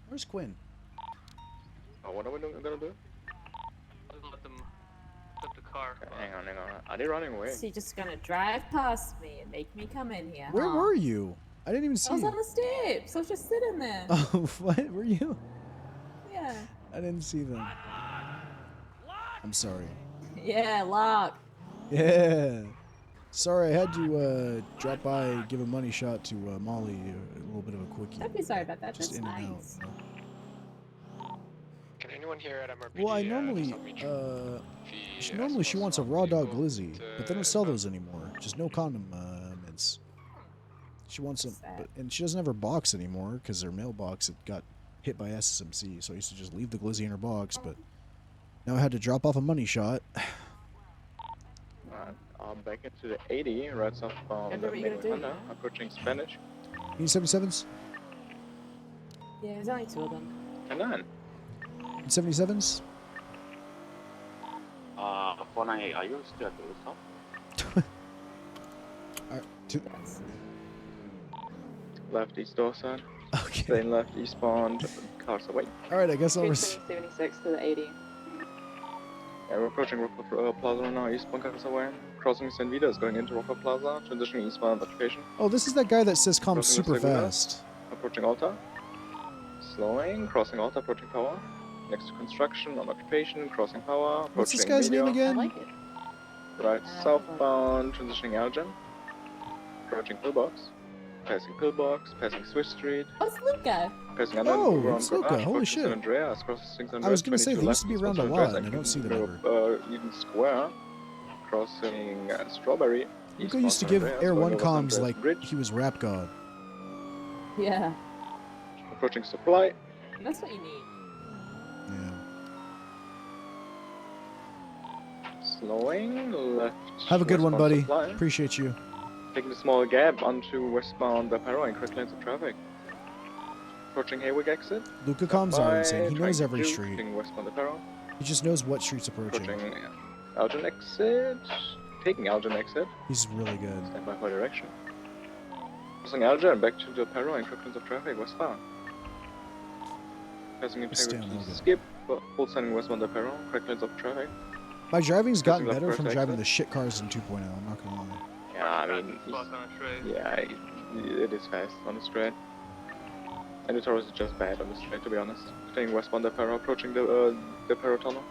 Where's Quinn? Oh, what are we gonna do? I'll let them flip the car. Okay, hang on. Are they running away? Is he just gonna drive past me and make me come in here? Where huh? were you? I didn't even see I was you. on the steps. I was just sitting there. Oh, what? Were you? Yeah. I didn't see them. I'm sorry. Yeah, lock. Yeah. Sorry, I had to drop by, give a money shot to Molly, a little bit of a quickie. Don't be sorry about that. Just That's in and out. nice. You know? Can anyone here at MRPD? Well, I normally, normally she wants a raw dog glizzy, but they don't sell those anymore. Just no condom mints. She wants some, and she doesn't have her box anymore because her mailbox had got hit by SSMC. So I used to just leave the glizzy in her box, but now I had to drop off a money shot. I'm back into the 80, right southbound. Remember what you're gonna do, Honda, approaching Spanish. You need 77s? Yeah, there's only two of them. And 9. 77s? 49, are you still at the rooftop? Alright, two. Left east door side. Okay. Staying left eastbound. Cars away. Alright, I guess I'll. 76 to the 80. Yeah, we're approaching Rockford Plaza right now. Eastbound cars away. Crossing San Vito is going into Rockford Plaza. Transitioning eastbound occupation. Oh, this is that guy that says come Crossing super Segunda. fast. Approaching Alta. Slowing. Crossing Alta. Approaching Tower. Next to construction, on occupation, crossing power. What's this approaching guy's name meteor. again? like it. Right, southbound, transitioning Elgin. Approaching Pillbox. Passing Pillbox, passing Swiss Street. What's Luca? Passing Oh, it's Luca. Holy shit. San Andreas, crossing San Andreas. I was gonna say, 22 they used to be left, around a San lot, Andreas, and I don't see them Europe, Eden Square. Crossing Strawberry. Luca eastbound used to San give Andreas, Air going 1 over San comms Andreas like Bridge. he was rap god. Yeah. Approaching Supply. That's what you need. Slowing left. Have a good one, westbound buddy. Supply. Appreciate you. Taking the small gap onto westbound Valparaiso and correct lanes of traffic. Approaching Haywick exit. Luca comms are insane. He Trying knows to every do, street. taking westbound Valparaiso. He just knows what street's approaching. Approaching Elgin exit. Taking Elgin exit. He's really good. Stand by for direction. Crossing Elgin back to Valparaiso and correct lanes of traffic westbound. Passing integrity skip. Full sending westbound Valparaiso. Correct lanes of traffic. My driving's gotten Passing left better first from driving exit. the shit cars in 2.0, I'm not gonna lie. Yeah, I mean, yeah, it is fast on the straight. And the Taurus is just bad on the straight, to be honest. Staying westbound Depero, approaching the Depero tunnel.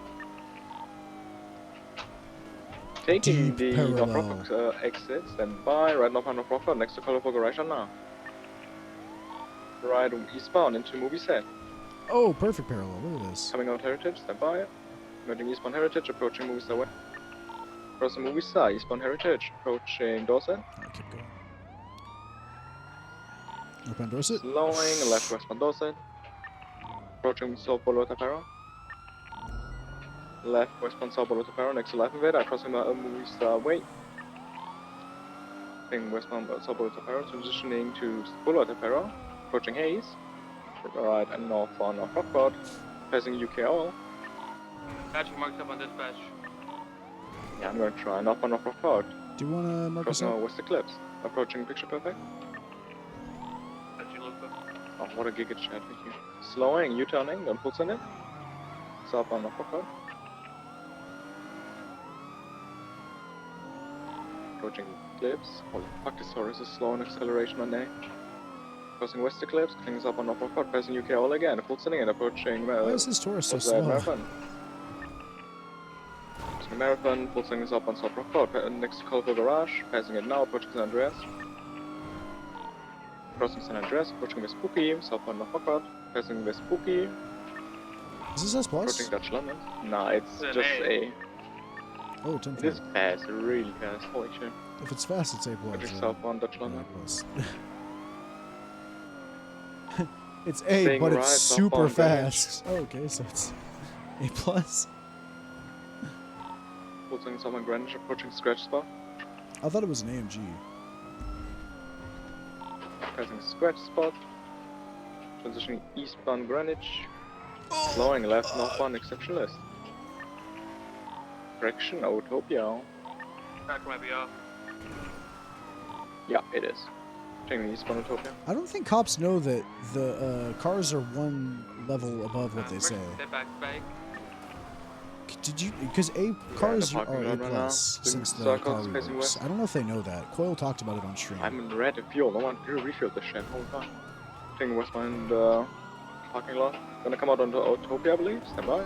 Taking Deep the parallel. North Rockford exit, stand by, right northbound North Rockford, next to Colorful Garage now. Right eastbound into movie set. Oh, perfect parallel. Look at this. Coming out Heritage, stand by. Merging eastbound Heritage, approaching movie set west. Crossing movie star, eastbound Heritage, approaching Dorset. I'll keep going. Open Dorset. Slowing, left westbound Dorset. Approaching South Boulevard Taparo. Left westbound South Boulevard Taparo, next to Life Invader, crossing the movie star way. Taking westbound South Boulevard Taparo, transitioning to Boulevard Taparo. Approaching Hayes. Right and north on North Rockford. Passing UKO. Patrick marked up on dispatch. Yeah, I'm going to try north on North Rockford. Do you want to mark us Crossing up? West Eclipse. Approaching Picture Perfect. Patrick Luca. Oh, what a giga chat with you. Slowing, U-turning, don't pulse in it. South on North Rockford. Approaching Eclipse. Holy fuck, this Taurus is slow on acceleration on A. Crossing West Eclipse, cleans up on North Rockford, passing UK all again, full sending and approaching. Why is this Taurus so what's that, slow? Marathon. Crossing Marathon, full sending is up on South Rockford, next to Colorful Garage, passing it now, approaching San Andreas. Crossing San Andreas, approaching the Spooky, south on North Rockford, passing the Spooky. Is this S plus? Approaching Dutch London. Nah, it's It's an just A. A. Oh, 10 It is fast, really fast, holy shit. If it's fast, it's A plus. Approaching southbound Dutch London. It's A, Staying but right, it's super southbound Greenwich. fast. Oh, okay, so it's A plus. Full sending southbound Greenwich, approaching Scratch Spot. I thought it was an AMG. Passing Scratch Spot. Transitioning eastbound Greenwich. Slowing left northbound Exceptionalist. Correction, Utopia. Patrick might be off. Yeah, it is. Taking eastbound Utopia. I don't think cops know that the cars are one level above what they say. Step back, bike. Did you? Because A cars in the are parking A lot right now. plus Doing since the circles car facing reworks. west. I don't know if they know that. Coil talked about it on stream. I'm in red and fuel. No one can refuel this shit. Hold on. Taking westbound parking lot. Gonna come out onto Utopia, I believe. Stand by.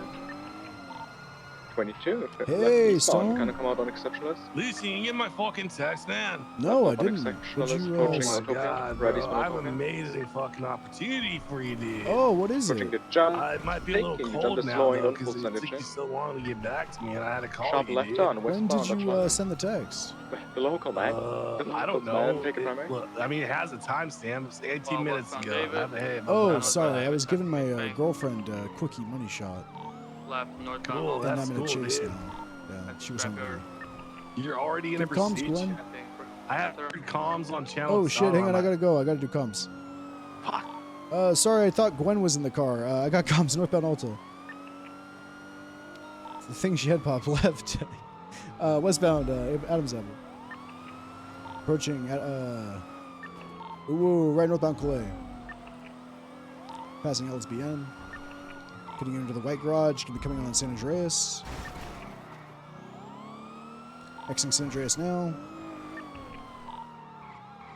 22. Hey, eastbound. Stone. Gonna come out on Exceptionalist. Lucian, you get my fucking text, man. No, I On didn't. Exceptionalist, Would you? approaching Oh my Utopia. god, Right bro. eastbound I have an Utopia. amazing fucking opportunity for you, dude. Oh, what is Approaching it? the jump. It might be a little Taking the cold jump is now, slowing, though, don't because full it send it, took you shit. so long to get back to me, and I had to call Sharp you, left dude. turn. When Westbound. did Dutch you London. send the text? The local man. I don't know. Take a primary. Look, I mean, it has a timestamp. It's 18 minutes westbound ago. David. Hey, Oh, Left, sorry. left, I was giving my left, girlfriend a quickie money shot, Left, northbound. Cool, Alta. and that's I'm in a cool, chase dude. now. Yeah, That's she was hungry. You're already in a Good comms, pursuit. Glenn. I have comms on channel. Oh shit! Hang on, I got gotta go. I gotta do comms. Fuck. Sorry, I thought Gwen was in the car. I got comms northbound Alta. The thing she had popped left. Westbound Adams Apple. Approaching ooh, right northbound Calais. Passing LSBN. Getting into the white garage. Gonna be coming on San Andreas. Exiting San Andreas now.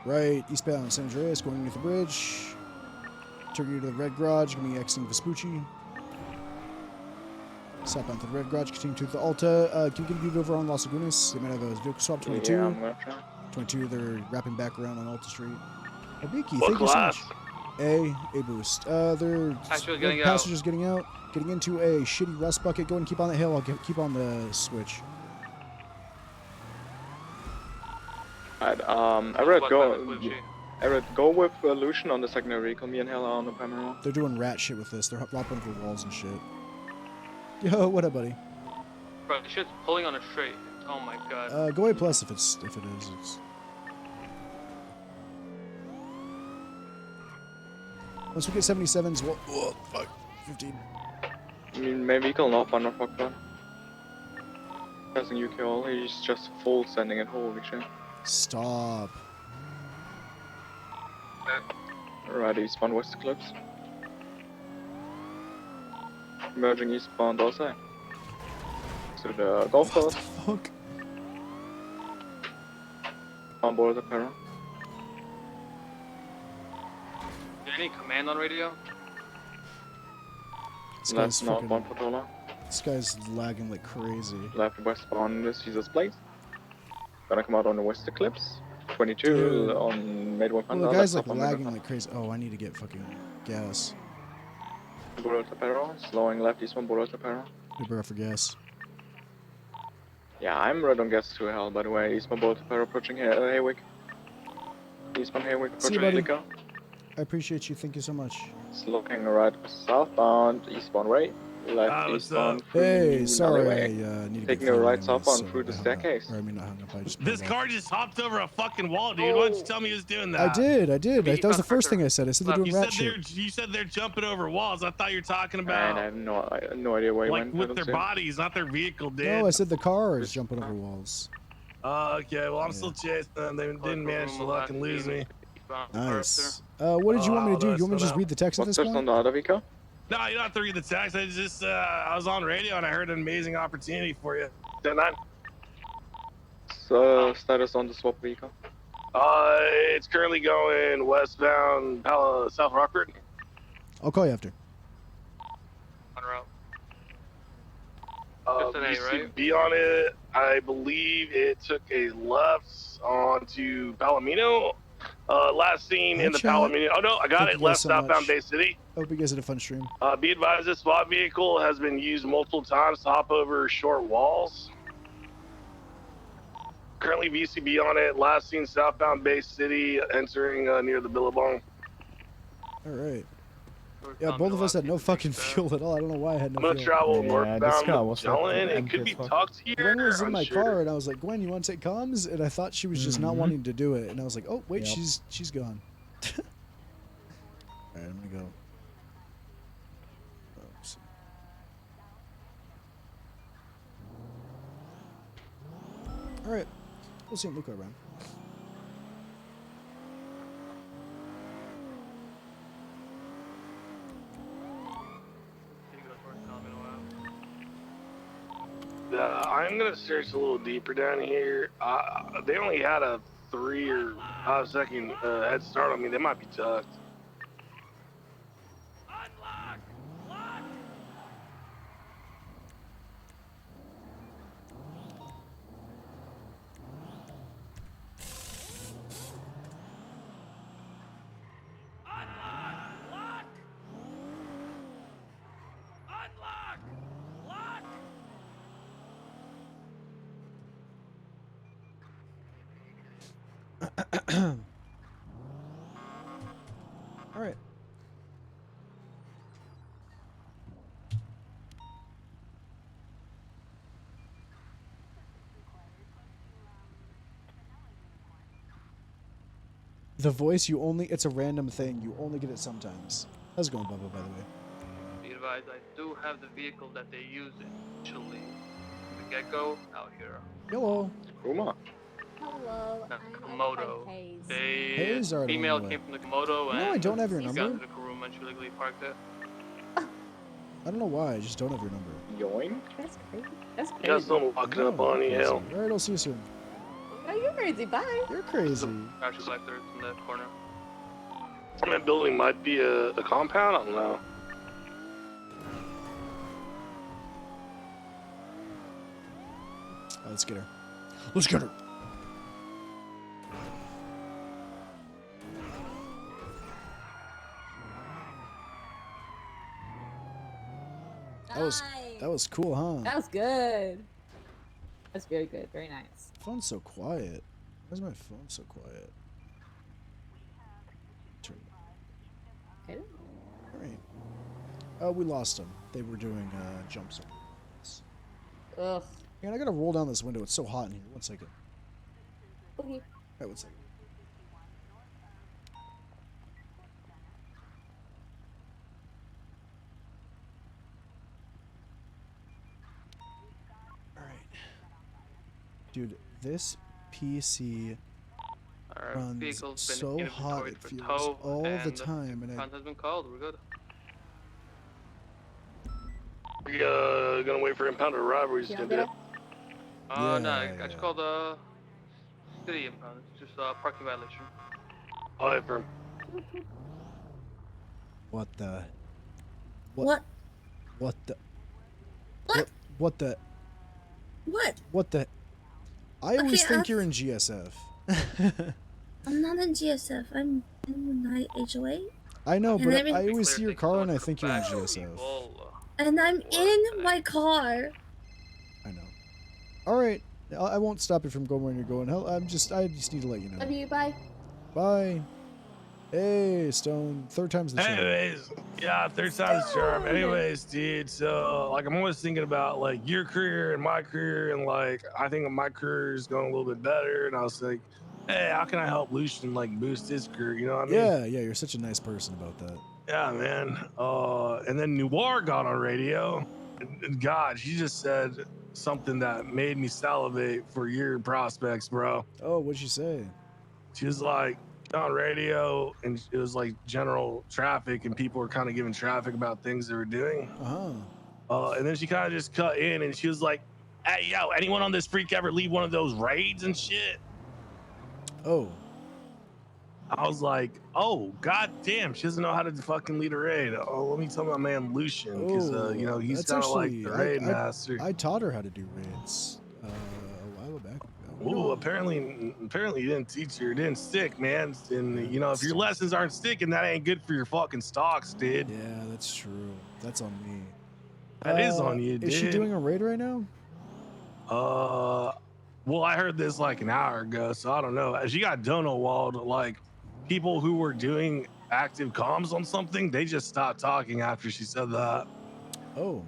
Right, eastbound San Andreas, going underneath the bridge. Turning into the red garage, gonna be exiting Vespucci. Southbound to the Red Garage, continue to the Alta. Can you get viewed over on Las Lagunas? They might have a vehicle swap 22. Yeah, I'm gonna try. 22, they're wrapping back around on Alta Street. Abiki, What thank you so class? much. A boost. They're Actually getting out. passengers getting out, getting into a shitty rust bucket. Go and keep on the hill. I'll keep on the switch. Alright, Everett, go with Lucian on the secondary vehicle. Me and Hell are on the primary one. They're doing rat shit with this. They're hopping over walls and shit. Yo, what up, buddy? Bro, the shit's pulling on a straight. Oh my god. Go A plus if it is. It's... Once we get 77s, we'll... Oh, fuck. 15. I mean, main vehicle northbound, not fucked up. Passing UK all, he's just full sending it. Holy shit. Stop. Right, eastbound west clips. Merging eastbound also. So the golf course. Fuck. On board the perron. Is there any command on radio? This Left guy's northbound fucking... patroller. This guy's lagging like crazy. Left westbound is Jesus Place. Gonna come out on the west eclipse. 22 Dude. on Made 100. Well, the guy's like left lagging like crazy. Oh, I need to get fucking gas. Border to perron. Slowing left eastbound border to perron. Uber for gas. Yeah, I'm right on gas to hell, by the way. Eastbound border to perron approaching Haywick. Eastbound Haywick See you, approaching buddy. Lico. I appreciate you. Thank you so much. It's looking right southbound, eastbound right. Left what's eastbound. up? Hey, through sorry, alleyway. I need to get Taking a food right anyways, southbound so through the I hung up. staircase. Or I mean, not hung up. I just This pulled off. car just hopped over a fucking wall, dude. Why don't you tell me he was doing that? I did. That was the first thing I said. I said they're doing You rat said shit. you said they're jumping over walls. I thought you were talking And about I have no idea where he like went. I with don't their see him. bodies, not their vehicle, dude. No, I said the car is jumping over walls. Okay, well I'm still chasing them. They didn't manage to luck and lose me. Nice. What did you want me to do? You want me to just read the text at this What's point? on the other vehicle? No, you don't have to read the text. I just I was on radio and I heard an amazing opportunity for you. Didn't I? So status on the swap vehicle. It's currently going westbound South Rockford. I'll call you after. On route. Just an A, right? Be on it. I believe it took a left onto Palomino. Last seen in the Chat. Palomino. Oh no, I got Thank it. you guys Left so southbound much. Bay City. Hope you guys had a fun stream. Be advised, this SWAT vehicle has been used multiple times to hop over short walls. Currently VCB on it. Last seen southbound Bay City, entering near the Billabong. All right. Yeah, both of us had no fucking fuel at all. I don't know why I had no I'm gonna fuel. travel Yeah, northbound this car with was Jelen. fucking It could be empty as fuck. tucked here. Gwen was in my unsure. car, and I was like, "Gwen, you want to take comms?" And I thought she was just not wanting to do it, and I was like, "Oh, wait, Yep. she's gone." All right, I'm gonna go. Oops. All right, we'll see Luca around. I'm gonna search a little deeper down here. They only had a 3 or 5 second head start on me. They might be tucked. All right. The voice, it's a random thing. You only get it sometimes. How's it going, Bubba, by the way? Be advised, I do have the vehicle that they use initially. From the get-go, out here. Hello. Kuma. Hello. Not Komodo. They Hayes are female anyway. came from the Komodo You know and I don't have your got number? to the Karuma and she legally parked it. I don't know why. I just don't have your number. Yoink. That's crazy. That's You got crazy. someone walking up on you, hell. All right, I'll see you soon. Oh, you're crazy. Bye. You're crazy. Actually, left there in the corner. That building might be a compound. I don't know. Let's get her. Let's get her. That was cool, huh? That was good. That's very good. Very nice. Phone's so quiet. Why is my phone so quiet? Turn. Okay. All right. Oh, we lost them. They were doing jumps. Ugh. Man, I gotta roll down this window. It's so hot in here. 1 second. Okay. All right, 1 second. All right. Dude, this PC Our runs vehicle's been so hot inventoried it for feels tow, all the and time, and Hunt has been called. We're good. We gonna wait for impound to arrive, or you just gonna do it? No, I just called the city impound. It's just a parking violation. I'll wait for him. What the? What? What the? What? What the? What? What the? I always Okay, think you're in GSF. I'm not in GSF. I'm in the HOA. I know, And but every- I always see your car and I think you're in GSF. And I'm in my car. I know. All right, I won't stop you from going where you're going. Hell, I just need to let you know. Love you. Bye. Bye. Hey, Stone. Third time's the charm. Anyways, yeah, third time's the charm. Anyways, dude, so like I'm always thinking about like your career and my career, and like I think my career is going a little bit better, and I was like, hey, how can I help Lucian like boost his career? You know what I mean? Yeah, you're such a nice person about that. Yeah, man. And then Noir got on radio, and God, she just said something that made me salivate for your prospects, bro. Oh, what'd she say? She was like on radio, and it was like general traffic, and people were kind of giving traffic about things they were doing. And then she kind of just cut in, and she was like, "Hey, yo, anyone on this freak ever leave one of those raids and shit?" Oh. I was like, "Oh, god damn, she doesn't know how to fucking lead a raid." Oh, let me tell my man Lucian, because you know he's that's kind of like actually- the raid I master. I taught her how to do raids a while back ago. Ooh, apparently you didn't teach her. It didn't stick, man. And you know, if your lessons aren't sticking, that ain't good for your fucking stocks, dude. Yeah, that's true. That's on me. That is on you, dude. Is she doing a raid right now? Well, I heard this like an hour ago, so I don't know. She got dono walled. Like people who were doing active comms on something, they just stopped talking after she said that. Oh.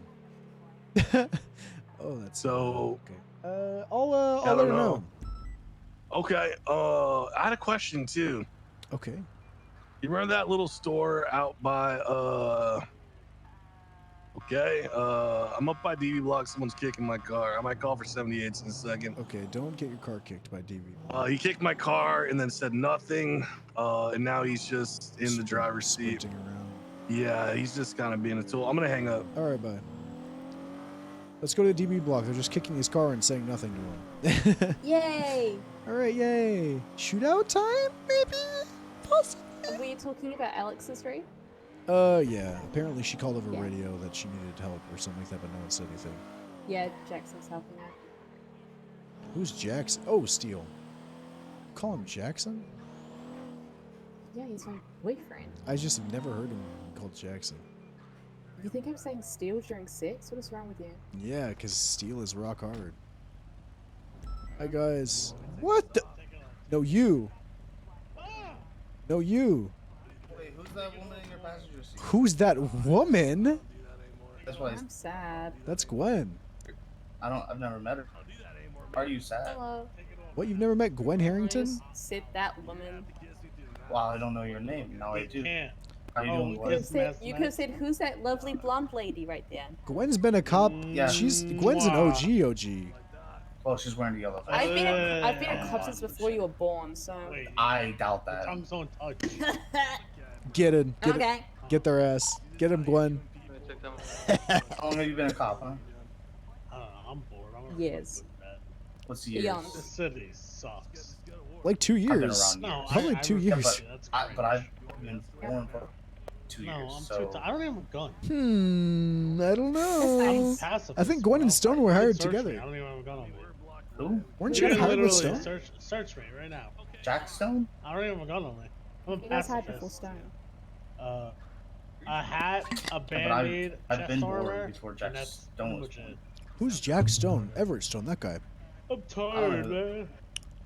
Oh, that's so. Okay. I'll let her know. Okay. I had a question too. Okay. You remember that little store out by Okay, I'm up by DV block. Someone's kicking my car. I might call for 78s in a second. Okay, don't get your car kicked by DV. He kicked my car and then said nothing, and now he's just in the driver's seat. Around. Yeah, he's just kind of being a tool. I'm gonna hang up. All right, bye. Let's go to the DB block. They're just kicking his car and saying nothing to him. Yay! All right, yay! Shootout time, maybe? Possibly. Are we talking about Alex's raid? Yeah. Apparently, she called over radio that she needed help or something like that, but no one said anything. Yeah, Jackson's helping out. Who's Jackson? Oh, Steele. Call him Jackson? Yeah, he's my boyfriend. I just have never heard him called Jackson. You think I'm saying steal during sex? What is wrong with you? Yeah, because Steele is rock hard. Hi, guys. What the? No, you. No, you. Wait, who's that woman in your passenger seat? Who's that woman? That's why I'm sad. That's Gwen. I've never met her. Are you sad? Hello. What, you've never met Gwen Harrington? Sit that woman. Wow, I don't know your name. Now I do. How you doing, You Gwen? could have said, who's that lovely blonde lady right there? Gwen's been a cop. Yeah. Gwen's an OG. Well, she's wearing the yellow vest. I've been a cop since before you were born, so. I doubt that. Tongues don't touch. Get it. Okay. Get their ass. Get him, Gwen. How long have you been a cop, huh? I don't know. I'm bored. Yes. What's the years? Eons. The city sucks. Like 2 years. I've been around No, years. Probably I 2 remember years. that. But I've been born for 2 No, years. I'm So too I don't even have a gun. I don't know. That's I think Gwen and Stone were hired together. I don't even have a gun on me. Who? Weren't You you can hired with literally Stone? search me right now. Jack Stone? I don't even have a gun on me. I'm a You guys had pacifist. before Stone. A hat, a Yeah, but band-aid, I've chest been armor, bored before Jack and that's Stone pretty was much it. Who's Jack Stone? Everett Stone, that guy. I'm tired, man.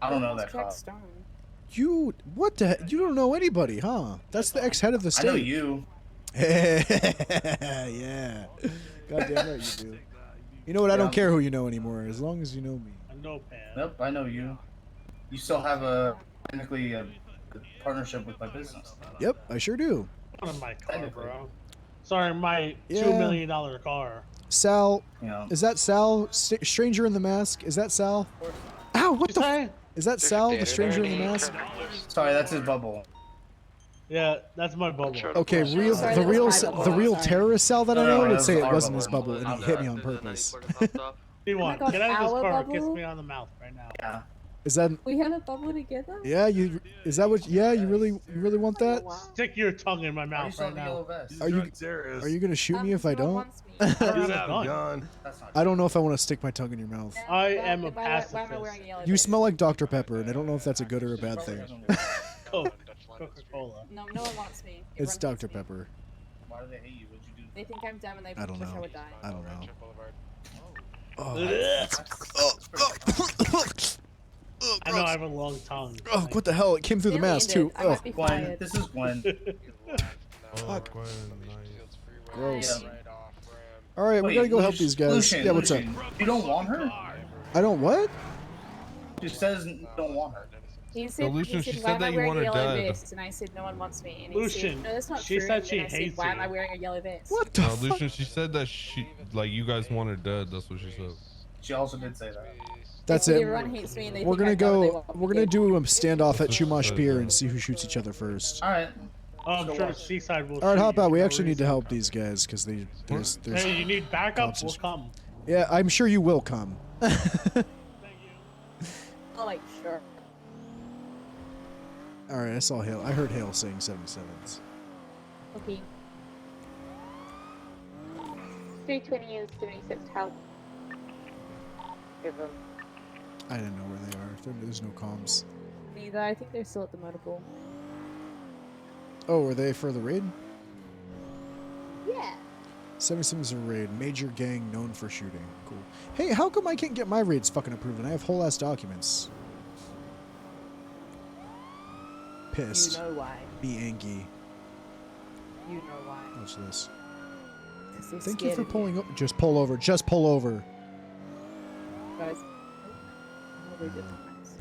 I don't know Who's that Jack cop. Stone? You, what the heck? You don't know anybody, huh? That's the ex-head of the state. I know you. Yeah. Goddamn right you do. You know what? I don't care who you know anymore, as long as you know me. A notepad. Nope, I know you. You still have technically a partnership with my business. Yep, I sure do. Not in my car, bro. Sorry, my Yeah. $2 million car. Sal, Yeah. is that Sal? Stranger in the Mask? Is that Sal? Ow! What the? Is that Sal, the stranger in the mask? Sorry, that's his bubble. Yeah, that's my bubble. Okay, the real terrorist Sal that I know would say it wasn't his bubble, and he hit me on purpose. You want? God, Get out of this our car and kiss bubble? me on the mouth right now. Yeah. Is that? We have a bubble together? Yeah, is that what? Yeah, you really want that? Stick your tongue in my mouth right now. Are you gonna shoot me if I don't? I don't have a gun. I don't know if I want to stick my tongue in your mouth. I am a Why am I pacifist. wearing a yellow You vest? smell like Dr. Pepper, and I don't know if that's a good or a bad thing. Coca-Cola. No, no one wants me. It's Everyone hates Dr. me. Pepper. Why do they hate you? What'd you do? They think I'm dumb and they I don't wish I know. would die. I don't know. I know I have a long tongue. Oh, what the hell? It came through the mask too. I might Oh, be Gwen, fired. this is Gwen. fuck. Gross. Yeah. All right, we Wait, gotta go help these guys. Lucian, Yeah, what's up? Lucian, you don't want her? I don't what? She says you don't want her. He said, Lucian, he said, she why said am that I you wearing want a her yellow dead. vest? And I said, no one wants me. And he Lucian, said, no, that's not she true. said And she then I said, hates why am you. I wearing a yellow vest? What the? Lucian, she said that you guys want her dead. That's what she said. She also did say that. That's They said it. Everyone hates me and they We're think gonna I'm dumb and they go. want me We're gonna dead. do a standoff at Chumash Pier and see who shoots each other first. All right. Oh, I'm sure Seaside will. All right, shoot hop you out. for We no actually need to reason. help these guys because there's. Hey, you need backup? cops We'll is- come. Yeah, I'm sure you will come. Oh, like, sure. All right, I saw Hale. I heard Hale saying 77s. Okay. 320 is 76 help. Give them. I didn't know where they are. There's no comms. Neither. I think they're still at the motor pool. Oh, are they for the raid? Yeah. 77s are raid. Major gang known for shooting. Cool. Hey, how come I can't get my raids fucking approved and I have whole ass documents? Pissed. You know why. Be angry. You know why. Watch this. 'Cause they're Thank you scared for of pulling over. Just pull over. Just pull over. Guys. Oh, we did nice.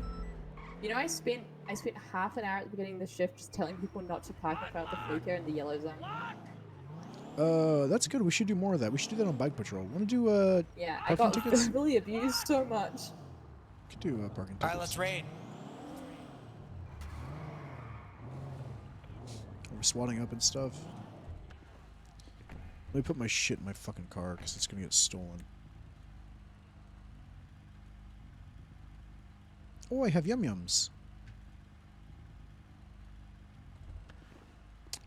You know, I spent half an hour at the beginning of the shift just telling people not to park in front of the flicker in the yellow zone. That's good. We should do more of that. We should do that on bike patrol. Want to do Yeah, I parking got tickets? verbally abused so much. Could do parking tickets. Alright, let's raid. We're swatting up and stuff. Let me put my shit in my fucking car because it's gonna get stolen. Oh, I have yum yums.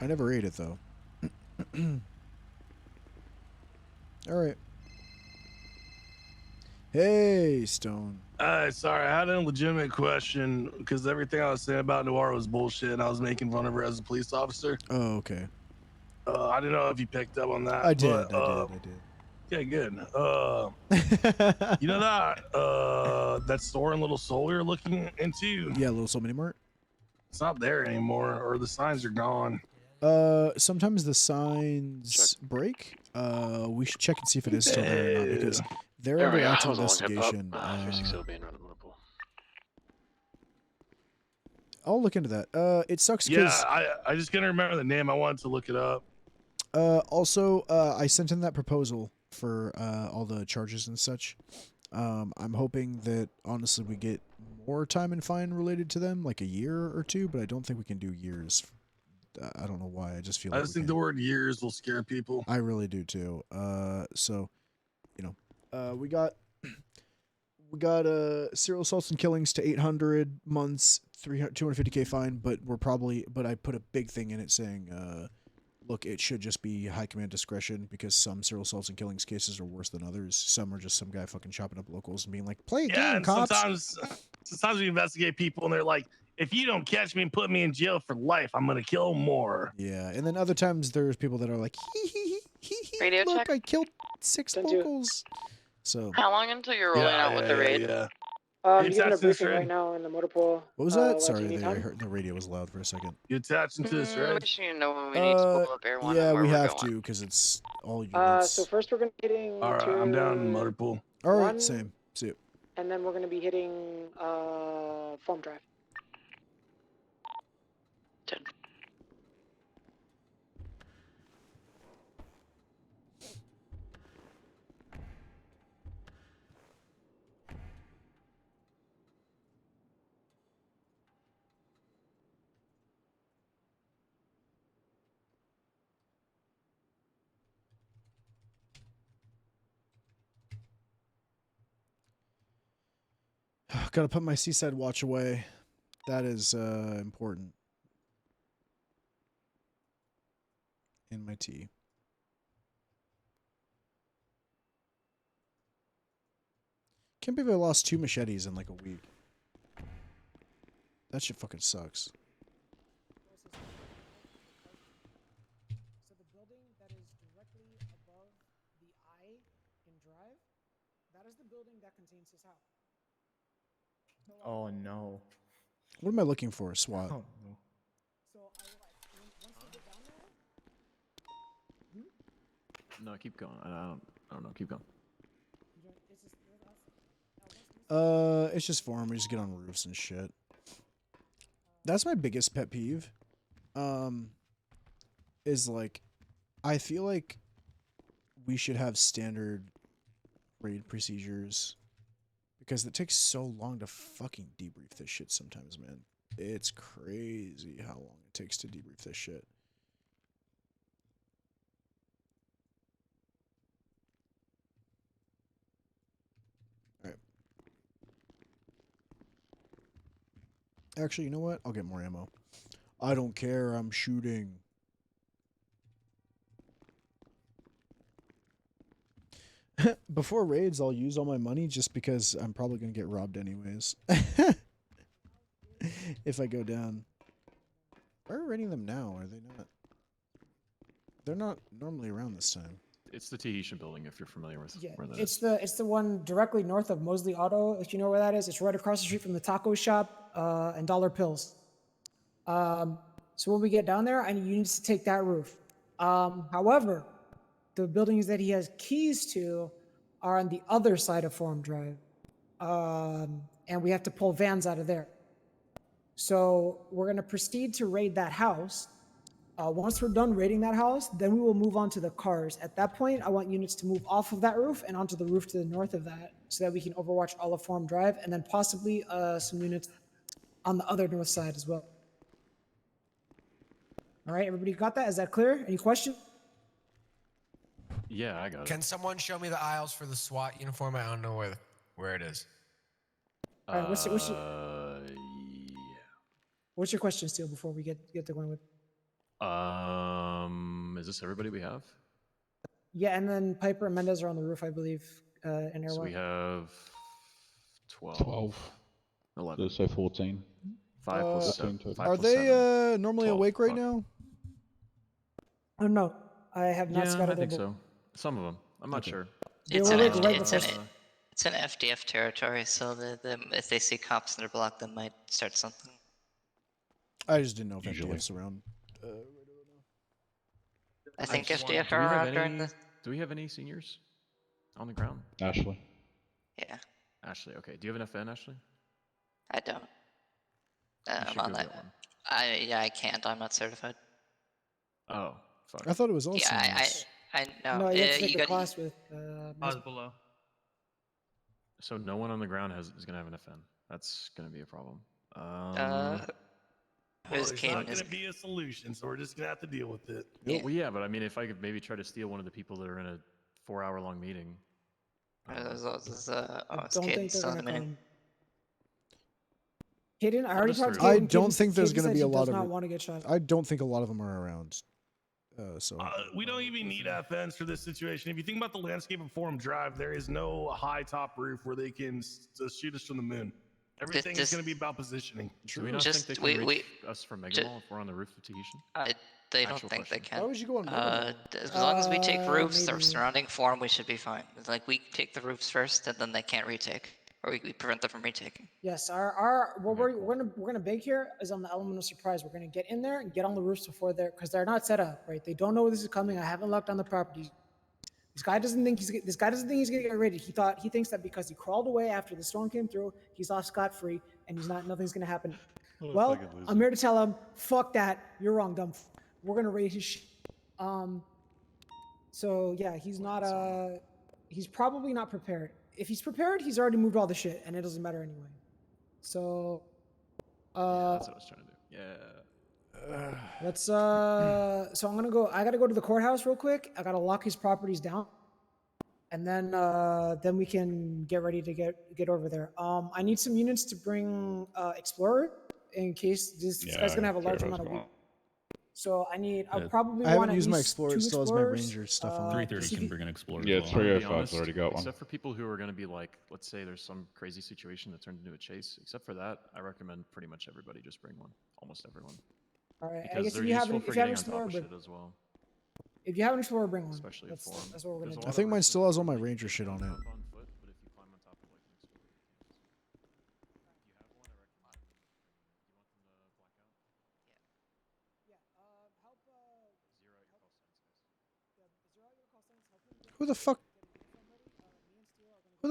I never ate it though. All right. Hey, Stone. Sorry, I had a legitimate question because everything I was saying about Noir was bullshit, and I was making fun of her as a police officer. Oh, okay. I didn't know if you picked up on that. I did. But, I did. Okay, good. You know that store in Little Seoul we were looking into? Yeah, Little Soul Mini Mart. It's not there anymore, or the signs are gone. Sometimes the signs break. We should check and see if it is still there or not because they're There under we go. active I was on hip-hop. investigation. 360 being around the motorpool. I'll look into that. It sucks Yeah, because I just couldn't remember the name. I wanted to look it up. also I sent in that proposal for all the charges and such. I'm hoping that honestly we get more time and fine related to them, like a year or two, but I don't think we can do years. I don't know why. I just feel. I like just we think the word years will scare people. I really do too. So, you know, we got serial assaults and killings to 800 months, 250K fine, but I put a big thing in it saying look, it should just be high command discretion because some serial assaults and killings cases are worse than others. Some are just some guy fucking chopping up locals and being like, play a game, and cops. sometimes we investigate people and they're like, if you don't catch me and put me in jail for life, I'm gonna kill more. Yeah, and then other times there's people that are like, Radio look, check. I killed 6 locals. So How long until you're rolling out with the raid? Yeah. I'm giving a briefing right now in the motor pool. what was that? Watch Sorry, any I time. heard the radio was loud for a second. You attaching to this We raid? just need to know when we need to pull up everyone Yeah, and where we we're have going. to because it's all units. So first we're gonna be hitting. All right, I'm down in the motor pool. All right, one, same. See you. And then we're gonna be hitting Foam Drive. 10. Gotta put my seaside watch away. That is important. In my tea. Can't believe I lost 2 machetes in like a week. That shit fucking sucks. So the building that is directly above the I in Drive, that is the building that contains his house. Oh no. What am I looking for? SWAT. Oh no. So I will once we get down there. No, keep going. I don't know. Keep going. It's just for him. We just get on roofs and shit. That's my biggest pet peeve. Is like, I feel like we should have standard raid procedures because it takes so long to fucking debrief this shit sometimes, man. It's crazy how long it takes to debrief this shit. Actually, you know what? I'll get more ammo. I don't care. I'm shooting. Before raids, I'll use all my money just because I'm probably going to get robbed anyways. If I go down. Why are we raiding them now? Are they not? They're not normally around this time. It's the Tahitian building if you're familiar with where that is. It's the one directly north of Mosley Auto, if you know where that is. It's right across the street from the taco shop and Dollar Pills. So when we get down there, I need you need to take that roof. However, the buildings that he has keys to are on the other side of Forum Drive. And we have to pull vans out of there. So we're going to proceed to raid that house. Once we're done raiding that house, then we will move on to the cars. At that point, I want units to move off of that roof and onto the roof to the north of that so that we can overwatch all of Forum Drive and then possibly some units on the other north side as well. All right, everybody got that? Is that clear? Any questions? Yeah, I got it. Can someone show me the aisles for the SWAT uniform? I don't know where it is. All right, what's your question, Steele, before we get to going with? Is this everybody we have? Yeah, and then Piper and Mendez are on the roof, I believe, in airway. So we have 12. 12. 11. Let's say 14. 5 plus 7. 5 Are plus they 7. normally 12. awake right now? Oh, no. I have not Yeah, scouted I think their so. Some of them. I'm not sure. It's They an, were FD, right it's, before- an, it's an FDF territory, so if they see cops in their block, they might start something. I just didn't know if Usually. FDF's around. I think just FDF do we are have around during any- the... Do we have any seniors on the ground? Ashley. Yeah, Ashley, okay. Do you have an FN, Ashley? I don't. You I'm should on go that. get one. I can't. I'm not certified. Oh, fuck. I thought it was all Yeah, seniors. I know. No, you have to take you the got class with... Pause below. So no one on the ground is going to have an FN. That's going to be a problem. Where's It's Caden? not going to be a solution, so we're just going to have to deal with it. Well, yeah, but I mean, if I could maybe try to steal one of the people that are in a 4-hour-long meeting. It's don't think Caden they're still in gonna the meeting. come. Kaden, I already just talked to threw Kaden. I don't Kaden- think there's Kaden going to said be she a lot does of. not want to get shot. I don't think a lot of them are around. We don't even need FNs for this situation. If you think about the landscape of Forum Drive, there is no high top roof where they can shoot us from the moon. Everything is going to be about positioning. Do we not think they can reach us from Mega Mall if we're on the roof of Tahitian? They don't think they can. Why would you go on Mega As long as we take roofs, the maybe. surrounding Forum, we should be fine. It's like we take the roofs first, and then they can't retake, or we prevent them from retaking. Yes, what we're gonna bake here is on the element of surprise. We're gonna get in there and get on the roofs before because they're not set up, right? They don't know this is coming. I haven't looked on the property. This guy doesn't think he's gonna get raided. He thinks that because he crawled away after the storm came through, he's off scot-free and nothing's gonna happen. Well, I'm here to tell him, fuck that. You're wrong, dumb. We're gonna raid his shit. So yeah, he's probably not prepared. If he's prepared, he's already moved all the shit, and it doesn't matter anyway. So, that's what I was trying to do. Yeah. So I'm gonna go. I gotta go to the courthouse real quick. I gotta lock his properties down, and then we can get ready to get over there. I need some units to bring Explorer in case this guy's gonna have a large amount of. So I'll probably I want haven't used my Explorer. Explorer. It still has my Ranger stuff on. 330 can bring an Explorer. Yeah, as well. 305's already got one. Except for people who are going to be like, let's say there's some crazy situation that turned into a chase. Except for that, I recommend pretty much everybody just bring one. Almost everyone. All right. Because I guess they're if you have useful an for Explorer, getting on top of shit as well. If you have an Explorer, bring one. Especially that's Forum. what we're gonna do. I think mine still has all my Ranger shit on it. Who the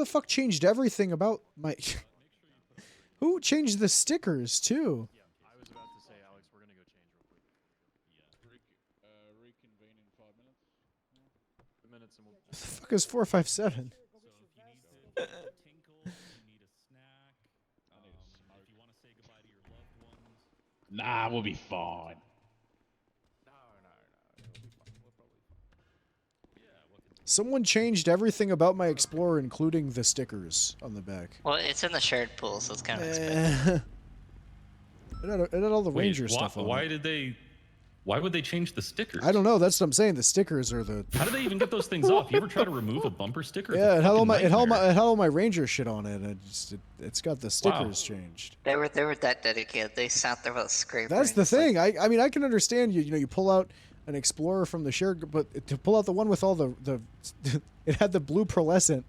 fuck changed everything about my... Who changed the stickers, too? I was about to say, Alex, we're going to go change real quick. Reconvene in 5 minutes. 5 minutes and we'll... What the fuck is 457? Nah, we'll be fine. Someone changed everything about my Explorer, including the stickers on the back. Well, it's in the shared pool, so it's kind of expected. It had all the Ranger stuff on it. Why would they change the stickers? I don't know. That's what I'm saying. The stickers are the... How do they even get those things off? You ever try to remove a bumper sticker? Yeah, it had all my Ranger shit on it. And it's got the stickers changed. They were that dedicated. They sat there with a scraper. That's the thing. I mean, I can understand you pull out an Explorer from the shared, but to pull out the one with all the it had the blue pearlescent.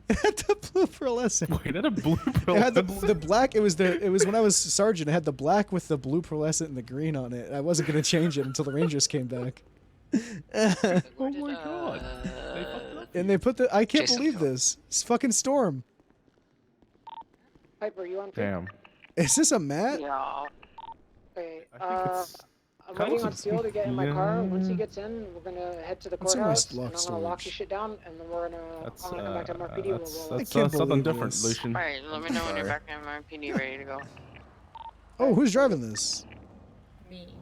It had the blue pearlescent. Wait, it had a blue pearlescent? It had the black. It was when I was sergeant. It had the black with the blue pearlescent and the green on it. I wasn't gonna change it until the Rangers came back. Oh my god! And they put the. I can't believe this. It's fucking Storm. Piper, you on? Damn. Is this a Matt? Yeah. Okay. I'm waiting on Seal to get in my car. Once he gets in, we're gonna head to the What's in my courthouse, and lock I'm gonna lock storage? the shit down, and then we're gonna I'm gonna come back to MRPD. That's can't something believe different, this. Lucian. Alright, let me know when you're back in MRPD ready to go. Oh, who's driving this? Me.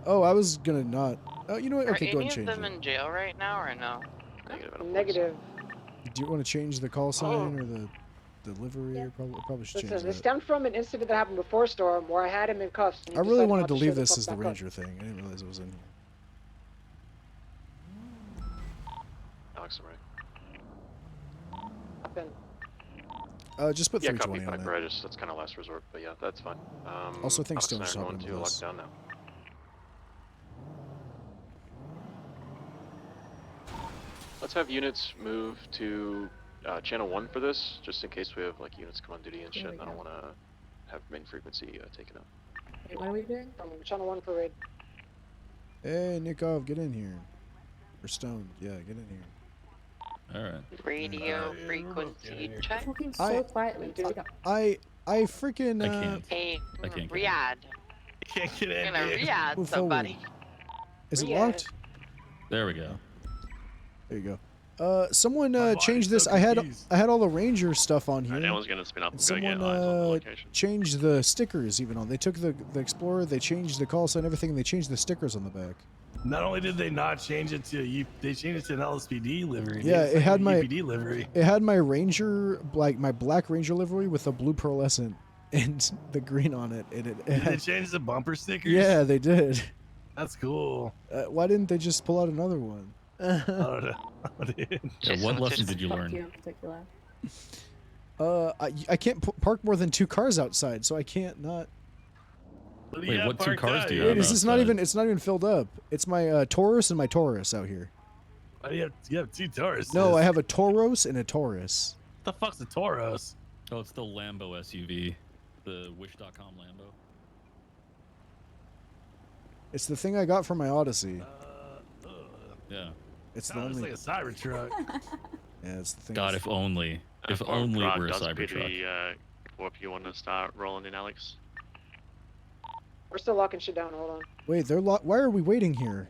Oh, I was gonna not. Oh, you know what? Are Okay, go any ahead and of change them it. in jail right now or no? Negative. Do you want to change the call sign or the delivery? Or probably should change Listen, it that. stemmed from an incident that happened before Storm, where I had him in cuffs. And he I really decided wanted not to show leave the this fuck as the back up. Ranger thing. I didn't realize it was in here. Alex, I'm ready. Just put Yeah, 320 copy on it. Piper. That's kind of last resort, but yeah, that's fine. Also, I think Alex and I Stone's are going hopping to with lock us. down now. Let's have units move to channel 1 for this, just in case we have like units come on duty and shit. I don't want to have main frequency taken out. Wait, what are we doing? From channel 1 parade. Hey, Nikov, get in here. Or Stone, yeah, get in here. All right. Radio frequency check. Talking so quietly. I freaking. Hey, I can't get Riyadh. Can't get You're gonna Riyadh Move somebody. Is it Riyadh. locked? There we go. There you go. Someone changed this. I had all the Ranger stuff on here. That one's gonna spin up and go Someone get eyes on the location. changed the stickers even on. They took the Explorer, they changed the call sign, everything, and they changed the stickers on the back. Not only did they not change it to they changed it to an LSPD livery. Yeah, it had my UPD livery. It had my Ranger, like my black Ranger livery with the blue pearlescent and the green on it. And it Did they had, change the bumper stickers? yeah, they did. That's cool. Why didn't they just pull out another one? I don't know. Dude. Yeah, what lesson did you Fuck learn? you in particular. I can't park more than 2 cars outside, so I can't not. Wait, what 2 cars do you Wait, have? is this not outside? even? It's not even filled up. It's my Taurus and my Taurus out here. Why do you have 2 Tauruses? No, I have a Tauros and a Taurus. What the fuck's a Tauros? Oh, it's the Lambo SUV, the Wish.com Lambo. It's the thing I got for my Odyssey. Yeah. It's the Sounds only. like a Cybertruck. Yeah, it's the thing. God, if only. If only we're a Cybertruck. Or if you want to start rolling in, Alex. We're still locking shit down. Hold on. Wait, they're why are we waiting here?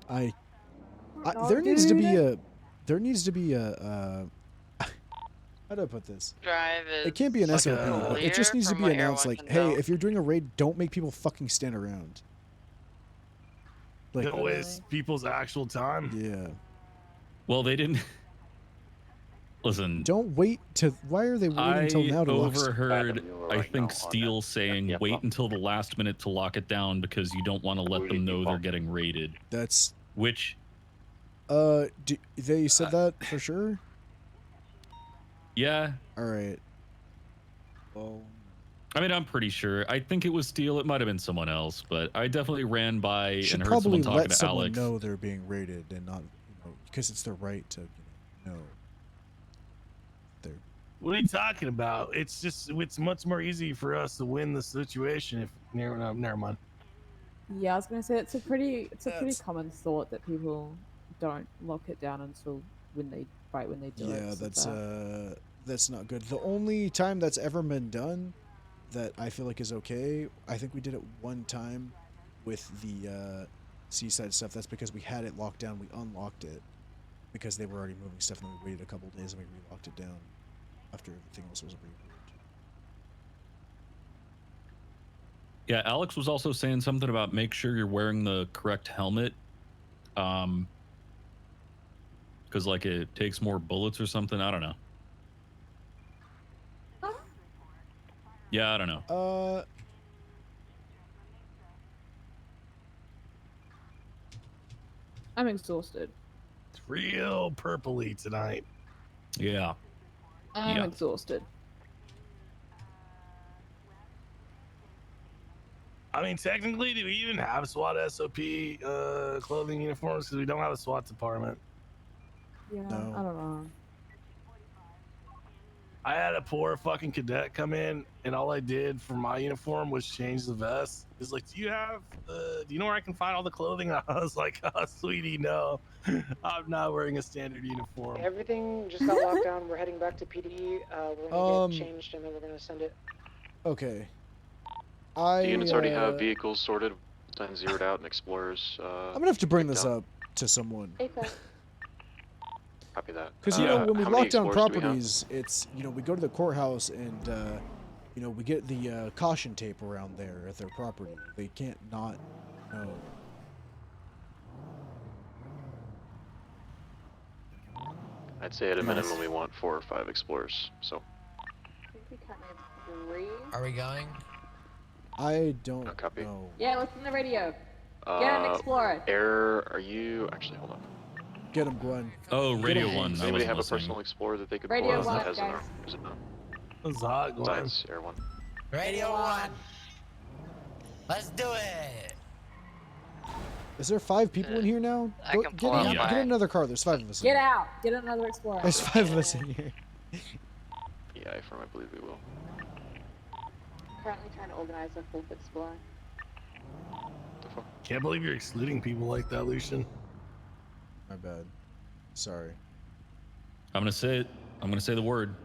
There needs to be a. How do I put this? Drive is It can't be an like SOP. It just needs to be announced like, hey, if you're doing a raid, don't make people fucking stand around. Like, Don't waste people's actual time. Yeah. Well, they didn't. Listen. Don't wait to. Why are they waiting until now to lock stuff? overheard, I think, Steele saying, wait until the last minute to lock it down because you don't want to let them know they're getting raided. That's. Which. They said that for sure? Yeah. All right. Well. I mean, I'm pretty sure. I think it was Steele. It might have been someone else, but I definitely ran by Should and heard someone probably talking let to someone Alex. know they're being raided and not, because it's their right to know. What are you talking about? It's much more easy for us to win the situation if never mind. Yeah, I was gonna say it's a pretty common thought that people don't lock it down until when they do it. Yeah, so that's not good. The only time that's ever been done that I feel like is okay, I think we did it one time with the seaside stuff. That's because we had it locked down. We unlocked it because they were already moving stuff, and then we waited a couple of days and we relocked it down after everything else was removed. Yeah, Alex was also saying something about make sure you're wearing the correct helmet. Because like it takes more bullets or something. I don't know. Yeah, I don't know. I'm exhausted. It's real purpley tonight. Yeah. I'm exhausted. I mean, technically, do we even have SWAT SOP clothing uniforms? Because we don't have a SWAT department. Yeah, I don't know. I had a poor fucking cadet come in, and all I did for my uniform was change the vest. He's like, do you know where I can find all the clothing? I was like, oh, sweetie, no. I'm not wearing a standard uniform. Everything just got locked down. We're heading back to PD. We're gonna get changed and then we're gonna send it. Okay. The units already have vehicles sorted, and zeroed out, and explorers. I'm gonna have to bring this up to someone. Copy that. Because when we lock down properties, it's we go to the courthouse and we get the caution tape around there at their property. They can't not know. I'd say at a minimum we want 4 or 5 explorers. So. Are we going? I don't know. Yeah, listen to the radio. Get an explorer. Air, are you actually? Hold on. Get him, Gwen. Oh, Radio 1. Does anybody have a personal explorer that they could pull out that has an arm? Is it not? It's hot, Gwen. Besides Air 1. Radio 1. Let's do it. Is there 5 people in here now? I can pull out Get another car. There's 5 of us. Get out. Get another explorer. There's 5 of us in here. Yeah, I firmly believe we will. Currently trying to organize a full explorer. Can't believe you're excluding people like that, Lucian. My bad. Sorry. I'm gonna say it. I'm gonna say the word.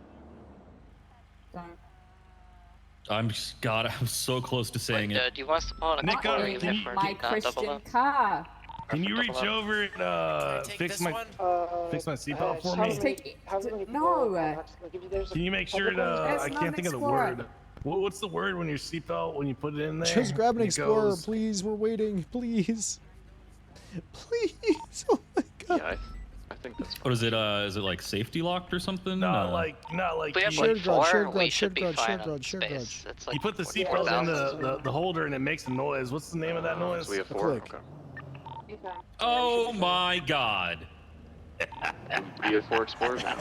I'm so close to saying it. Do you want us to pull out a Nick, car even if we're My not double Christian up? car. Can you reach over and fix my seatbelt for me? No. Can you make sure I can't think of the word. What's the word when your seatbelt when you put it in there? Just grab an It explorer, goes- please. We're waiting, please. Please. Oh my god. Yeah, I think that's fine. What is it? Is it like safety locked or something? Not like. We have Shared like garage, 4. shared We garage, should shared be garage, fine shared on garage, shared space. garage. It's like You put the 44,000. seatbelt in the holder and it makes a noise. What's the name of that noise? So we have A 4. click. Okay. Oh my god. We have 4 explorers now.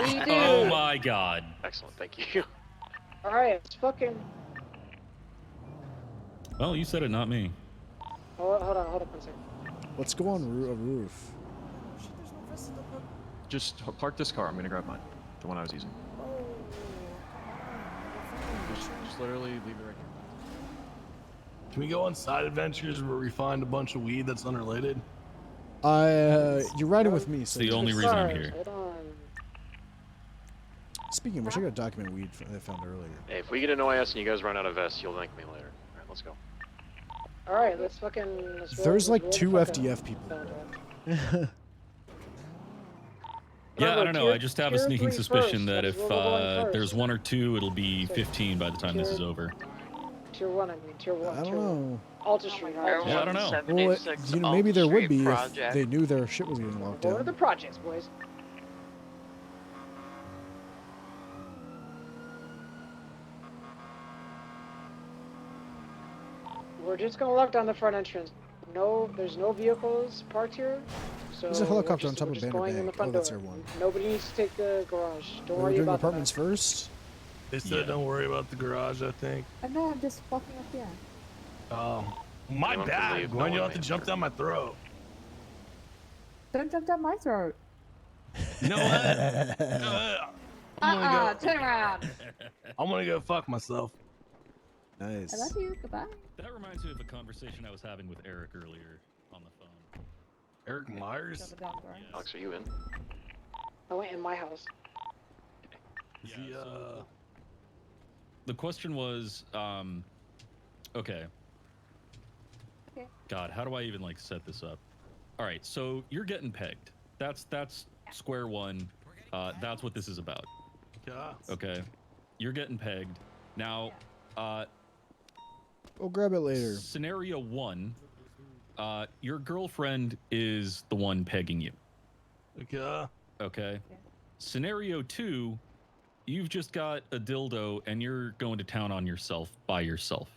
We do. Oh my god. Excellent, thank you. All right, it's fucking. Well, you said it, not me. Hold on 1 second. Let's go on a roof. Just park this car. I'm gonna grab mine, the one I was using. Just literally leave it right here. Can we go on side adventures where we find a bunch of weed that's unrelated? You're riding with me, so It's the only reason I'm here. Hold on. Speaking of which, I got a document weed I found earlier. Hey, if we get an OIS and you guys run out of vests, you'll thank me later. Alright, let's go. All right, let's fucking. There's like 2 FDF people. Yeah, I don't know. Tier- I just have a tier sneaking 3 suspicion first. that That's if where we're going first. there's 1 or 2, it'll be 15 by the time this is over. Tier 1, I mean, tier 1. I don't know. Alta Street. Yeah, I don't know. Well, maybe there would be if they knew their shit was getting locked Go to down. the projects, boys. We're just gonna lock down the front entrance. No, there's no vehicles parked here. So There's a helicopter on top we're of just Banner going in the Bank. front Oh, that's door. our one. Nobody needs to take the garage. Don't We're worry doing about apartments first. They said don't worry about the garage, I think. No, I'm just fucking up here. Oh, my Anyone can bad. leave, When no you one have to may jump down my throat. Don't jump down my throat. You know what? You know what? I'm gonna go. Turn around. I'm gonna go fuck myself. Nice. I love you. Goodbye. That reminds me of a conversation I was having with Eric earlier on the phone. Eric Myers? Alex, are you in? I went in my house. The question was, okay. God, how do I even like set this up? All right, so you're getting pegged. That's square one. That's what this is about. Yeah. Okay, you're getting pegged. Now, We'll grab it later. Scenario 1, your girlfriend is the one pegging you. Okay. Okay. Scenario 2, you've just got a dildo and you're going to town on yourself by yourself.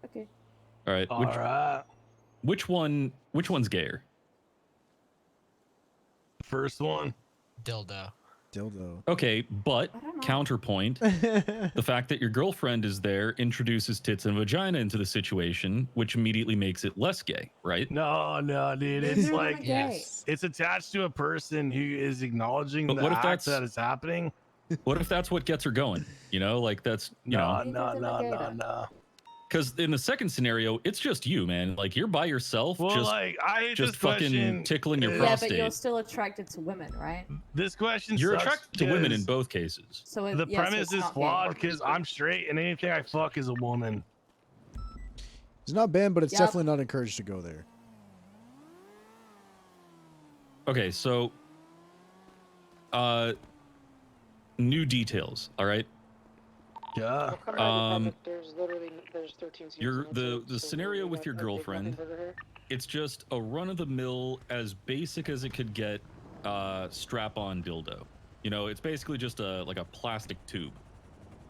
Okay. All right. All right. Which one's gayer? First one. Dildo. Okay, but counterpoint, the fact that your girlfriend is there introduces tits and vagina into the situation, which immediately makes it less gay, right? No, dude. It's like it's attached to a person who is acknowledging But the what if act that's- that is happening. What if that's what gets her going? You know, like that's No. Because in the second scenario, it's just you, man. Like you're by yourself, Well, just like, I hate just this fucking question tickling your is- Yeah, prostate. but you're still attracted to women, right? This question You're sucks attracted to women in because both cases. So it, the yeah, so premise it's is not gay. flawed because I'm straight and anything I fuck is a woman. It's not banned, but it's Yep. definitely not encouraged to go there. Okay, so new details, all right? Yeah. There's 13 seats. You're in it, the so scenario we with got your a big muffin girlfriend. burger here. It's just a run-of-the-mill, as basic as it could get, strap-on dildo. You know, it's basically just like a plastic tube.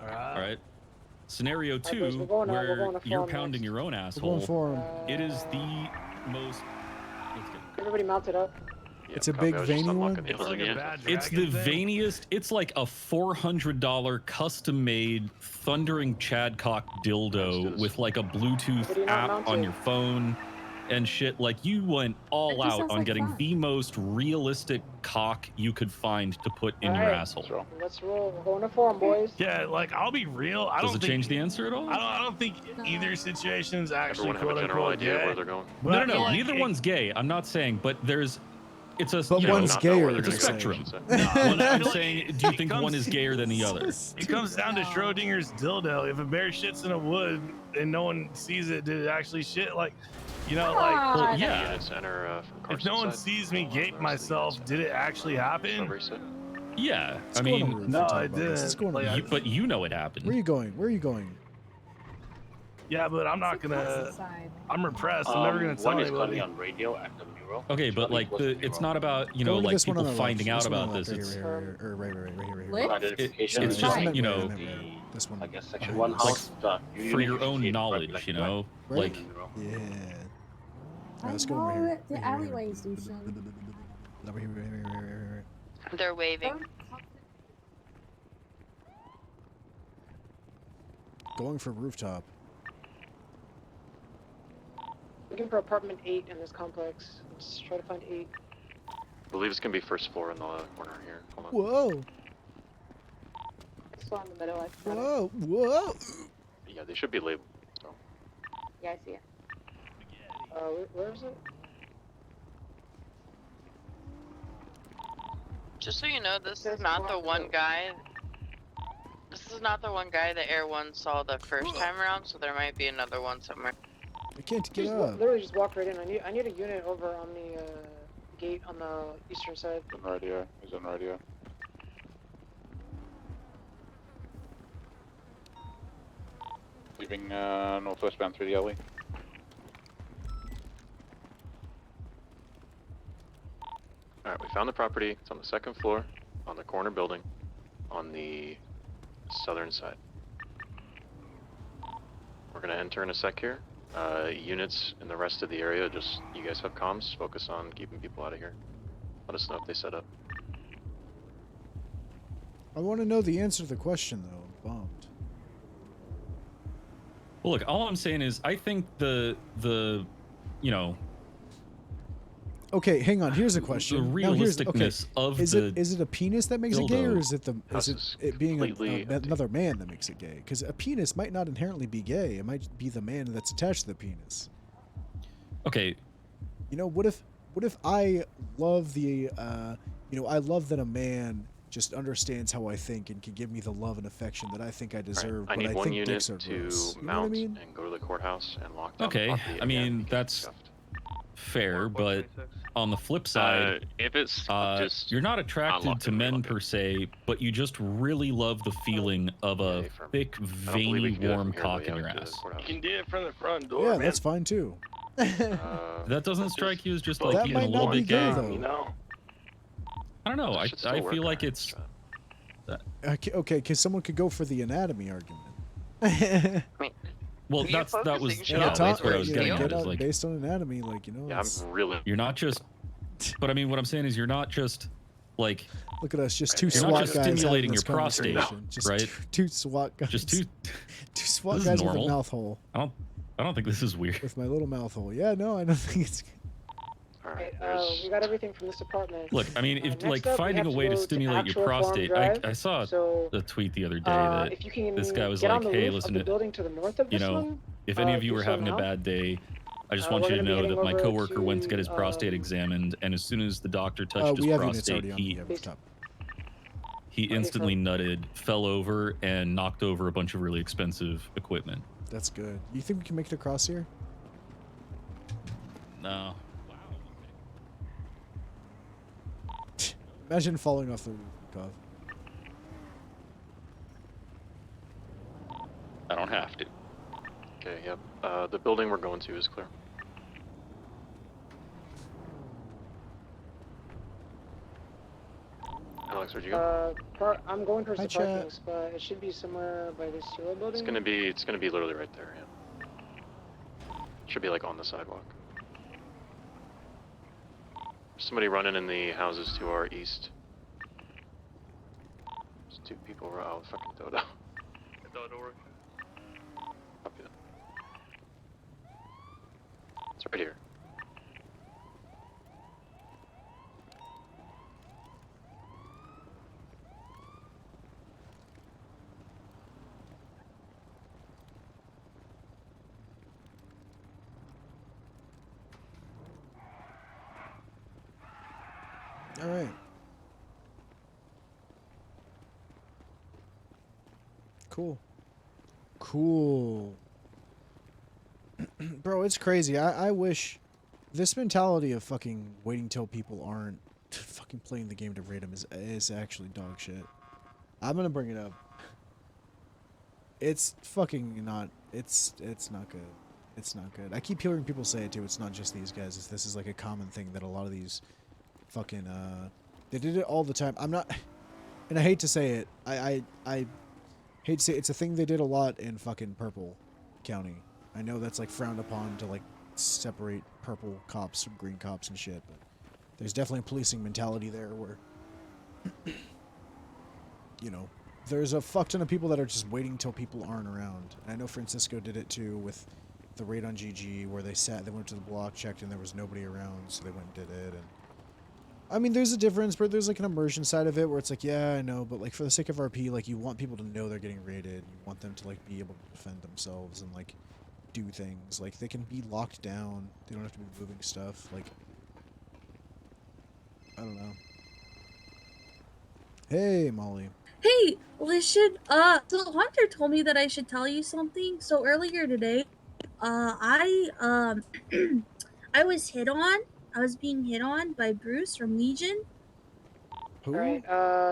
All right. Scenario boys, 2, we're going where to you're forum pounding next. your own We're going asshole. for 'em. It is the most. Everybody mounted up. It's a big veiny one. It's the veiniest. It's like a $400 custom-made thundering Chadcock dildo with like a Bluetooth app on your phone and shit. Like you went all That just out sounds on like getting fun. the most realistic cock you could find to put in your Alright. asshole. Let's roll. We're going to forum, boys. Yeah, like I'll be real. I Does don't it think, change the answer at all? I don't think either situation is actually Everyone have a quote general unquote idea gay. where they're going? But No, I feel like neither it- one's gay. I'm not saying, but it's a But you know, one's not know where gayer. they're it's a gonna go, spectrum. I should say. Well, I'm like saying, it do you think comes- one is gayer than the other? It comes down to Schrodinger's dildo. If a bear shits in a wood and no one sees it, did it actually shit? Like, you know, like, Well, yeah. Units enter from if no one Carson's side. sees me gape myself, did it actually happen? Strawberry side. Yeah. Let's I go on a mean, roof no, and talk I about this. Let's didn't. go on a Like, roof. but you know it happened. Where are you going? Where are you going? Yeah, but I'm not It's the gonna. opposite side. I'm repressed. I'm never gonna tell One is calling anybody. on radio at the new Okay, but like it's not about Go to like this one on people the finding left. out This one on about the this. left. It's Lift? it's just I you meant red. This one. I guess section behind 1 us. house. for your own knowledge, you know, Right? like Yeah. I Let's go over here. know the alleyways, Lucian. Over here. They're waving. Going for rooftop. Looking for apartment 8 in this complex. Let's try to find 8. I believe it's gonna be first floor in the corner here. Hold on. Whoa. I saw in the middle. I found it. Whoa. Yeah, they should be labeled. So. Yeah, I see it. Where is it? Just so you know, this is not the one guy. This is not the one guy that Air One saw the first time around, so there might be another one somewhere. I can't get Just up. literally just walk right in. I need a unit over on the gate on the eastern side. He's on radio. He's on radio. Leaving northwest bound through the alley. Alright, we found the property. It's on the second floor, on the corner building, on the southern side. We're gonna enter in a sec here. Units in the rest of the area, just, you guys have comms, focus on keeping people out of here. Let us know if they set up. I want to know the answer to the question, though. I'm bummed. well, look, all I'm saying is I think the you know, Okay, hang on. Here's a question. the Now, realisticness of is it a penis that makes it gay, or dildo. is it it being another man that makes it gay? Because a penis might not inherently be gay. It might be the man that's attached to the penis. Okay. You know, what if I love the I love that a man just understands how I think and can give me the love and affection that I think I deserve, I but need I one think unit dicks are to gross. You know what I mount mean? and go to the courthouse and lock down the Okay, property I again mean because that's it's scuffed. fair, but on the flip side, if it's just you're not attracted unlocked to and men per se, but you just really love the feeling of a thick, veiny, warm cock in your ass. You can do it from the front door, Yeah, man. that's fine too. That doesn't strike you as just like That being a might little not be bit gay, gay? though. You know? I don't know. I feel like it's. Okay, because someone could go for the anatomy argument. Well, Your that was focusing yeah, should that's always what I was be getting on at. Is like based on anatomy, like Yeah, it's, I'm really. you're not just. But I mean, what I'm saying is you're not just like. Look at us, just two You're not SWAT just guys having stimulating this your prostate, conversation. Just right? two SWAT guys. Just two SWAT this is guys with a normal. mouth hole. I don't think this is weird. With my little mouth hole. Yeah, no, I don't think it's. Okay, we got everything from this apartment. Look, I mean, if Next like up, we finding have a to way to go stimulate your Actual Farm prostate, Drive. I saw So, a tweet the other day that if you can this guy was get like, on the "Hey, roof listen, of the building to the north of you this know, one, if any of you do are so having a now. bad day, I just We're want you to gonna be know heading that my over coworker went to to, get his prostate examined, and as soon as the doctor touched We his have units prostate, already on the rooftop. he instantly nutted, fell over, and knocked over a bunch of really expensive equipment. That's good. You think we can make it across here? No. Imagine falling off the roof, Gov. I don't have to. Okay, yep. The building we're going to is clear. Alex, where'd you go? I'm going towards Hi, the parking chat. spot. It should be somewhere by this yellow building. It's gonna be literally right there, yeah. Should be like on the sidewalk. There's somebody running in the houses to our east. There's two people. Oh, fucking Dodo. Copy that. It's right here. All right. Cool. Cool. Bro, it's crazy. I wish this mentality of fucking waiting till people aren't fucking playing the game to rate them is actually dog shit. I'm gonna bring it up. It's fucking not. It's not good. It's not good. I keep hearing people say it too. It's not just these guys. This is like a common thing that a lot of these fucking they did it all the time. I'm not, and I hate to say it. I hate to say it, it's a thing they did a lot in fucking Purple County. I know that's like frowned upon to like separate purple cops from green cops and shit, but there's definitely a policing mentality there where you know, there's a fuck ton of people that are just waiting till people aren't around. And I know Francisco did it too with the raid on GG, where they went to the block, checked, and there was nobody around, so they went and did it. And I mean, there's a difference, but there's like an immersion side of it where it's like, yeah, I know, but like for the sake of RP, like you want people to know they're getting raided. You want them to like be able to defend themselves and like do things. Like they can be locked down. They don't have to be moving stuff. Like, I don't know. Hey, Molly. Hey, Lucian, so Hunter told me that I should tell you something. So earlier today, I was hit on. I was being hit on by Bruce from Legion. Who? Alright,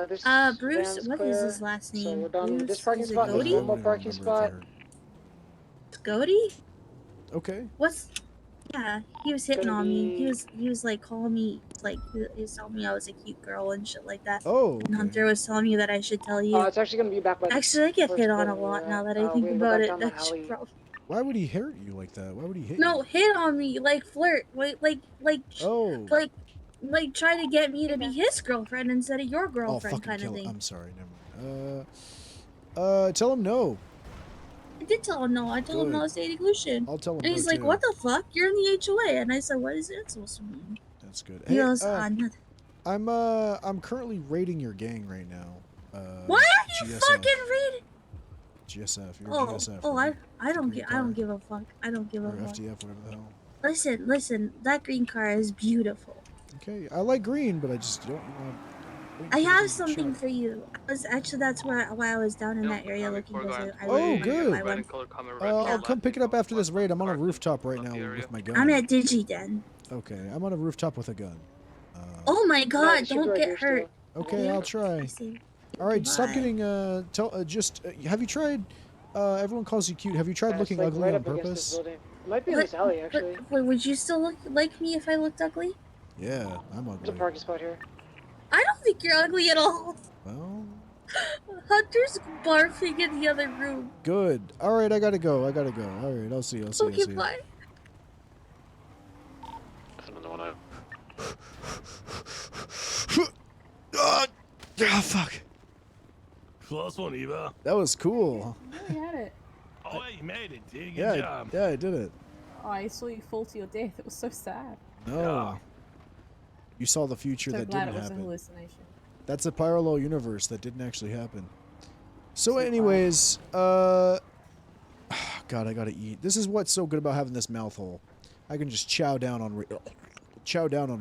this Bruce, van's what clear, is his last name? So we're done with this Bruce, parking is it spot. There's Goaty? one more parking spot. Goaty? Okay. What's? Yeah, he was hitting Gonna on me. be- He was like calling me, like he was telling me I was a cute girl and shit like that. Oh. And Hunter was telling me that I should tell you. It's actually gonna be back by the Actually, I get first hit on a building lot we're now at. that I think we go about back it. down the That should alley. probably. Why would he hurt you like that? Why would he hit No, you? hit on me, like flirt, Oh. like try to get me to be his girlfriend instead of your Oh, girlfriend, fucking kind of kill thing. I'm sorry, never mind. Tell him no. I did tell him no. I told him Good. I was dating Lucian. I'll tell him And he's no, like, too. "What the fuck? You're in the HOA." And I said, "What is it supposed to mean?" That's good. He Hey, goes, nothing. I'm currently raiding your gang right now. Why are you GSF. fucking reading? GSF. You're Oh, GSF. oh, right? I don't give a fuck. I don't give a Or fuck. FTF, whatever the hell. Listen, that green car is beautiful. Okay, I like green, but I just don't. I have something for you. That's why I was down in that area looking because I Oh, good. I went. I'll come pick it up after this raid. I'm on a rooftop right now with my gun. I'm at Digiden. Okay, I'm on a rooftop with a gun. Oh my god, should be don't right get here hurt. Okay, I'll try. All right, stop getting have you tried? Everyone calls you cute. Have you tried looking like ugly right on up against this purpose? building. It might be in this alley, actually. Wait, would you still look like me if I looked ugly? Yeah, I'm There's a ugly. parking spot here. I don't think you're ugly at all. Well, Hunter's barfing in the other room. good. All right, I gotta go. All right, I'll see you. Okay, bye. Another one out. Ah, fuck. Close one, Eva. That was cool. You had it. Oh, hey, you made it, dude. Good Yeah, job. yeah, I did it. Oh, I saw you fall to your death. It was so sad. No. You saw the future So that glad didn't it was a happen. hallucination. That's a parallel universe that didn't actually happen. So anyways, God, I gotta eat. This is what's so good about having this mouth hole. I can just chow down on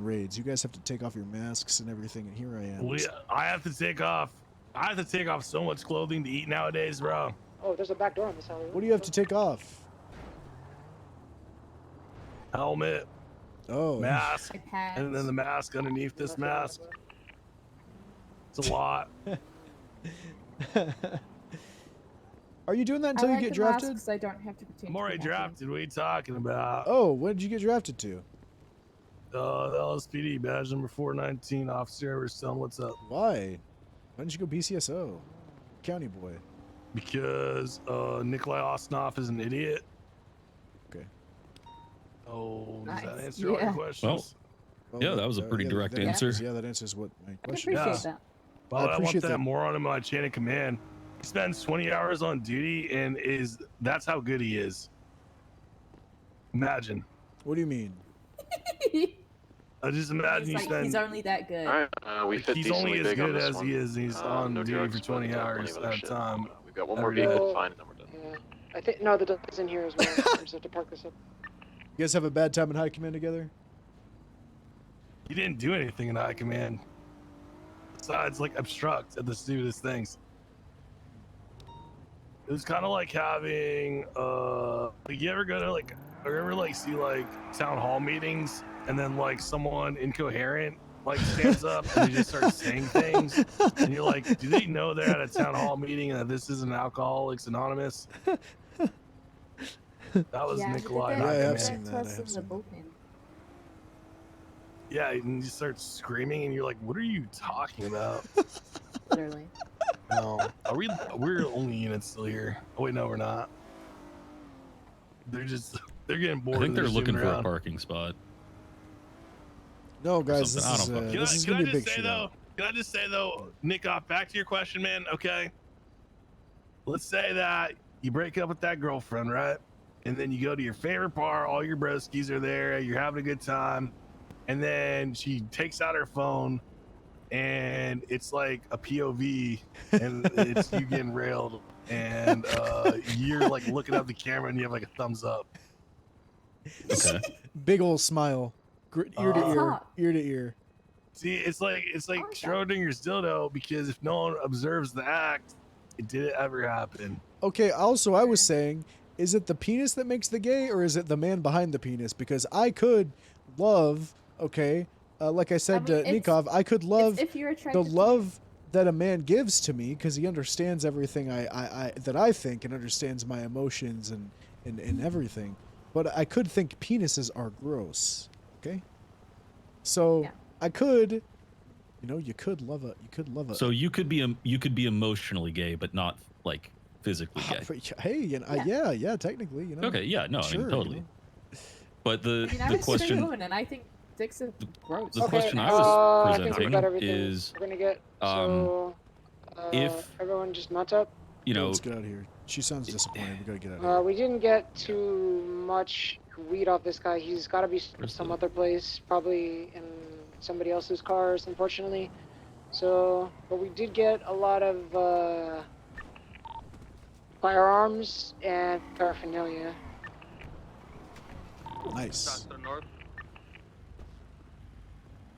raids. You guys have to take off your masks and everything, and here I am. I have to take off. I have to take off so much clothing to eat nowadays, bro. Oh, there's a back door on this alley. What do you have to take off? Helmet. Oh. Mask. And then the mask underneath this mask. It's a lot. Are you doing that until I you like get the mask drafted? 'cause I don't have to pretend. I'm already drafted. What are you talking about? Oh, when did you get drafted to? The LSPD badge number 419, officer Everstone. What's up? Why? Why didn't you go BCSO? County boy. Because Nikolai Osnoff is an idiot. Okay. Oh, does that Nice. answer all your questions? Yeah, that was a pretty direct answer. Yeah, that answers what my I question appreciate is. that. Well, I want appreciate that that. moron in my chain of command. He spends 20 hours on duty and that's how good he is. Imagine. What do you mean? I just imagine He's you like, spend. he's only that good. Alright, we fit He's only decently as big on good this as one. he is. He's on no duty drugs, for 20 but, hours plenty of at other a shit. time. We've got one more Every day. vehicle to find and then we're done. Yeah. I think no, the door's in here as well. I just have to park this up. You guys have a bad time in high command together? He didn't do anything in high command. Besides, like, obstruct at the stupidest things. It was kind of like having, like, you ever go to, like, or ever, like, see, like, town hall meetings, and then, like, someone incoherent, like, stands up and they just start saying things, and you're like, do they know they're at a town hall meeting and that this isn't Alcoholics Anonymous? That was Yeah, Nikolai. he did not that, the I have man. seen to that, us I in have the seen that. bullpen. Yeah, and you start screaming, and you're like, "What are you talking about?" Literally. Are we? We're only units still here. Oh wait, no, we're not. They're getting bored. I think and they're just looking zooming for a around. parking spot. No, guys, something. this I is don't fucking this is Can gonna I be a big just say shootout. though? Can I just say though, Nick, off back to your question, man. Okay. Let's say that you break up with that girlfriend, right? And then you go to your favorite bar. All your broskies are there. You're having a good time, and then she takes out her phone, and it's like a POV, and it's you getting railed, and you're like looking up the camera, and you have like a thumbs up. Okay. Big old smile, ear to ear, hot. ear to ear. See, it's like Schrodinger's dildo, because if no one observes the act, it didn't ever happen. Okay. Also, I was saying, is it the penis that makes the gay, or is it the man behind the penis? Because I could love, okay, like I said to Nikov, I could love if you're the attracted love that a man gives to me, because he understands everything that I think, and understands my emotions and everything. But I could think penises are gross. Okay. So I could, you could love a. So you could be emotionally gay, but not like physically gay. Hey, and yeah, technically, Okay, yeah, no, sure, I mean totally. But the I'm a straight question, woman, and I think dicks are gross. the question I was I think we've got presenting everything is, we're gonna get. So, if everyone just mount up. Let's get out of here. She sounds disappointed. We gotta get out of here. We didn't get too much weed off this guy. He's got to be some other place, probably in somebody else's cars, unfortunately. So, but we did get a lot of firearms and paraphernalia. Nice. To the north.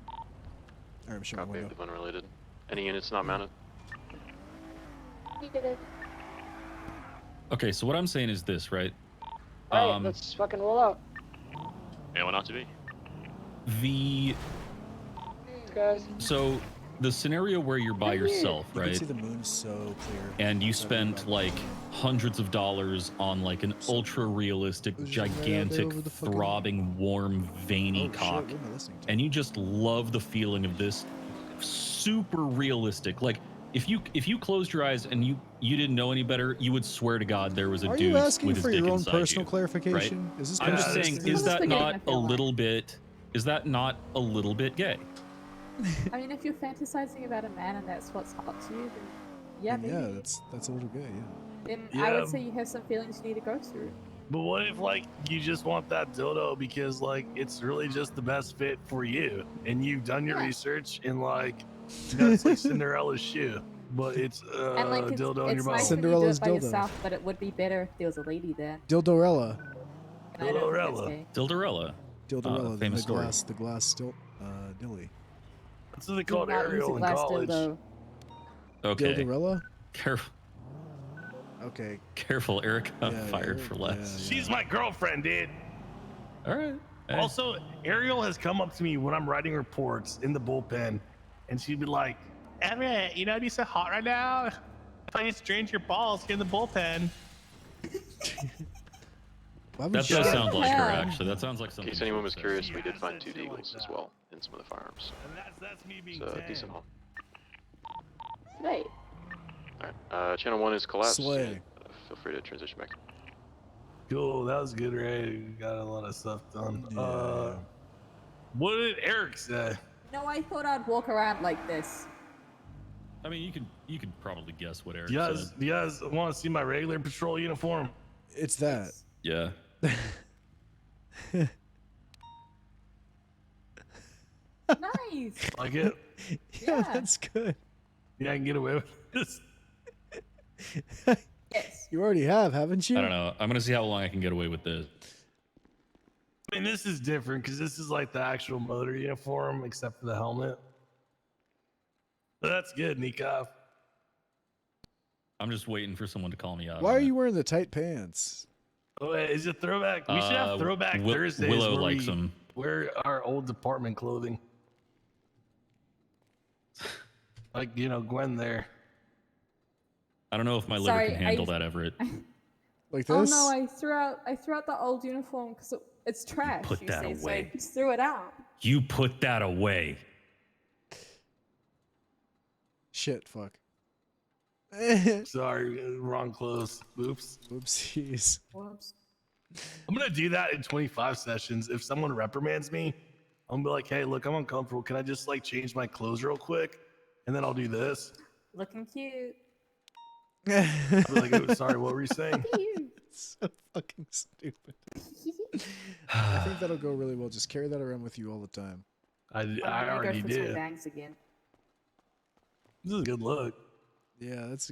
Alright, I'm sure Copy, unrelated. Any units not mounted? okay, so what I'm saying is this, right? Alright, let's fucking roll out. Anyone not to be? So the scenario where you're by yourself, You right? can see the moon so clear. And you spent like hundreds of dollars on like an ultra realistic, gigantic, throbbing, warm, veiny cock, and you just love the feeling of this super realistic. Like if you closed your eyes and you didn't know any better, you would swear to God there was a Are dude you asking with his for dick your own inside personal you, clarification? right? Is this? I'm just saying, is that not a little bit? Is that not a little bit gay? I mean, if you're fantasizing about a man and that's what's hot to you, then yeah, maybe. Yeah, that's a little gay. Yeah. Then I would say you have some feelings you need to go through. But what if like you just want that dildo because like it's really just the best fit for you, and you've done your research and like that's like Cinderella's shoe, but it's And like, it's dildo in your nice mouth. when you do Cinderella's it by dildo. yourself, but it would be better if there was a lady there. Dildorella. And I don't think that's gay. Dilderella. Dildorella, famous the story. glass still, dilly. That's what they Do called not use a Ariel in glass college. dildo. Okay. Dildorella? Careful. Okay. Careful, Eric got Yeah, fired Eric, for less. She's my girlfriend, dude. All right. Hey. Also, Ariel has come up to me when I'm writing reports in the bullpen, and she'd be like, "Everett, you know, you're so hot right now. If I just drained your balls here in the bullpen." That does sound like her, actually. That sounds like something. In case anyone was curious, we did find 2 deagles as well in some of the firearms. That's me being It's a decent haul. Right. Alright, channel 1 is collapsed. Slay. Feel free to transition back. Cool, that was good, Ray. We got a lot of stuff done. What did Eric say? No, I thought I'd walk around like this. I mean, you could probably guess what Eric You said. guys want to see my regular patrol uniform? It's that. Yeah. Nice. Like it? Yeah, that's good. Yeah, I can get away with this. Yes. You already have, haven't you? I don't know. I'm gonna see how long I can get away with this. I mean, this is different because this is like the actual motor uniform, except for the helmet. But that's good, Nikov. I'm just waiting for someone to call me out. Why are you wearing the tight pants? Oh, wait, is it throwback? We should have throwback Thursdays Willow where likes we them. wear our old department clothing. Like, you know, Gwen there. I don't know if my liver Sorry, can handle that, Everett. Like Oh this? no, I threw out the old uniform because it's trash. Put you that see, so I away. just threw it out. You put that away. Shit, fuck. Sorry, wrong clothes. Oops. Oopsies. Whoops. I'm gonna do that in 25 sessions. If someone reprimands me, I'm gonna be like, hey, look, I'm uncomfortable. Can I just like change my clothes real quick? And then I'll do this. Looking cute. I'll be like, oh, sorry, what were you saying? So fucking stupid. I think that'll go really well. Just carry that around with you all the time. I I'm gonna already go for some did. bangs again. This is a good look. Yeah, that's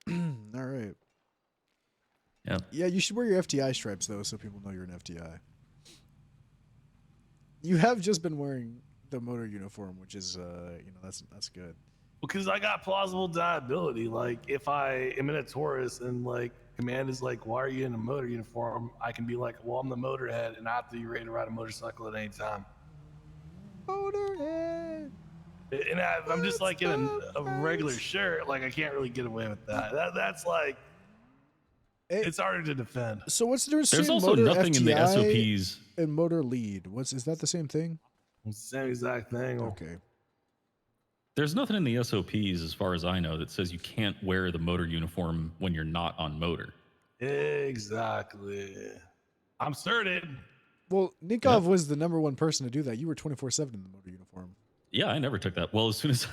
all right. Yeah. Yeah, you should wear your FTI stripes though, so people know you're an FTI. You have just been wearing the motor uniform, which is, that's good. Because I got plausible deniability. Like, if I am in a Taurus and like command is like, why are you in a motor uniform? I can be like, well, I'm the motorhead and I have to be ready to ride a motorcycle at any time. Motorhead. And I'm just like in a regular shirt. Like, I can't really get away with that. That's like, it's harder to defend. So what's the difference There's between also motor nothing in the FTI SOPs. and motor lead? Is that the same thing? It's the same exact thing. Okay. There's nothing in the SOPs, as far as I know, that says you can't wear the motor uniform when you're not on motor. Exactly. I'm certain. Well, Nikov was the #1 person to do that. You were 24/7 in the motor uniform. Yeah, I never took that. Well, as soon as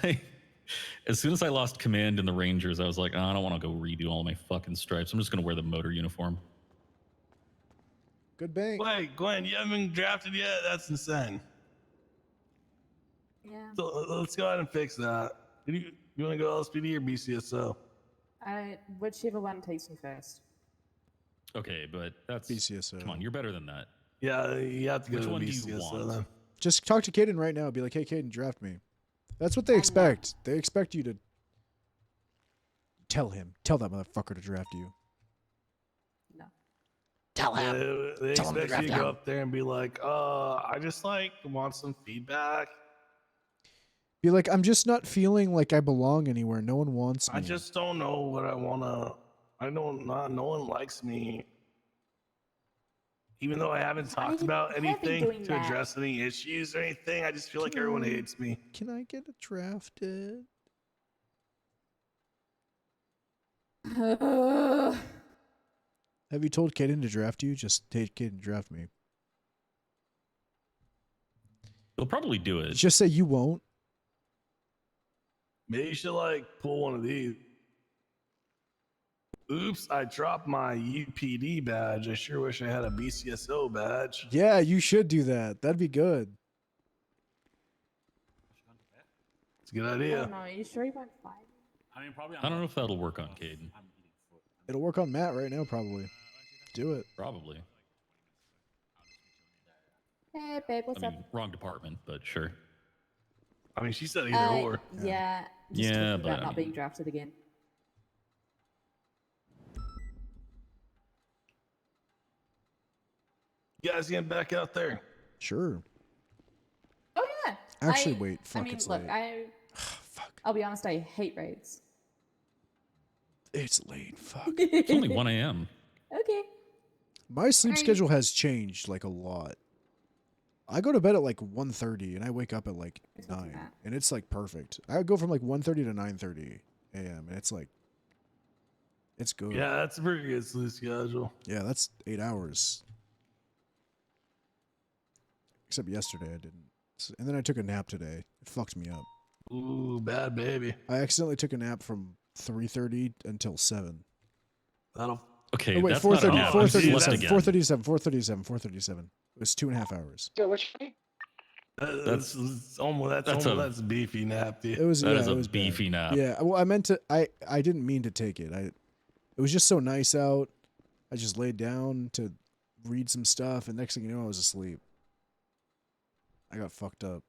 I lost command in the Rangers, I was like, I don't want to go redo all my fucking stripes. I'm just gonna wear the motor uniform. Good bank. Wait, Glenn, you haven't been drafted yet? That's insane. Yeah. So let's go ahead and fix that. You want to go LSPD or BCSO? Whichever one takes me first. Okay, but that's BCSO. Come on, you're better than that. Yeah, you have to go Which to one do you BCSO want? then. Just talk to Caden right now. Be like, hey, Caden, draft me. That's what they expect. They expect you to tell that motherfucker to draft you. No. Tell him. They Tell him to expect draft you to him. go up there and be like, I just like want some feedback. Be like, I'm just not feeling like I belong anywhere. No one wants me. I just don't know what I want to. No one likes me. Even though I haven't talked about anything to address any issues or anything, I just feel like everyone hates me. Can I get drafted? Have you told Caden to draft you? Just take Caden, draft me. They'll probably do it. Just say you won't. Maybe you should like pull one of these. Oops, I dropped my UPD badge. I sure wish I had a BCSO badge. Yeah, you should do that. That'd be good. It's a good Oh idea. no, are you sure you won't find me? I mean, probably. I don't know if that'll work on Caden. It'll work on Matt right now, probably. Do it. Probably. Hey, babe, what's I mean, wrong department, but sure. I mean, she said up? either or. Yeah. Just Yeah, talking but about I not mean- being drafted again. You guys getting back out there? Sure. Oh yeah. Actually, wait. Fuck, I mean, it's look, late. I'll be honest, I hate raids. It's late. Fuck. It's only 1 a.m. Okay. My sleep Alright. schedule has changed like a lot. I go to bed at like 1:30 and I wake up at like 9, and it's like perfect. I go from like 1:30 to 9:30 a.m. and it's like, it's good. Yeah, that's a pretty good sleep schedule. Yeah, that's 8 hours. Except yesterday I didn't. And then I took a nap today. It fucked me up. Ooh, bad baby. I accidentally took a nap from 3:30 until 7. That'll. Okay, Oh, wait, that's not a nap. You slept again. 4:37. It was 2.5 hours. So which one? That's beefy nap, dude. It was That yeah, is it a was bad. beefy nap. Yeah, well, I meant to. I didn't mean to take it. It was just so nice out. I just laid down to read some stuff, and next thing you know, I was asleep. I got fucked up,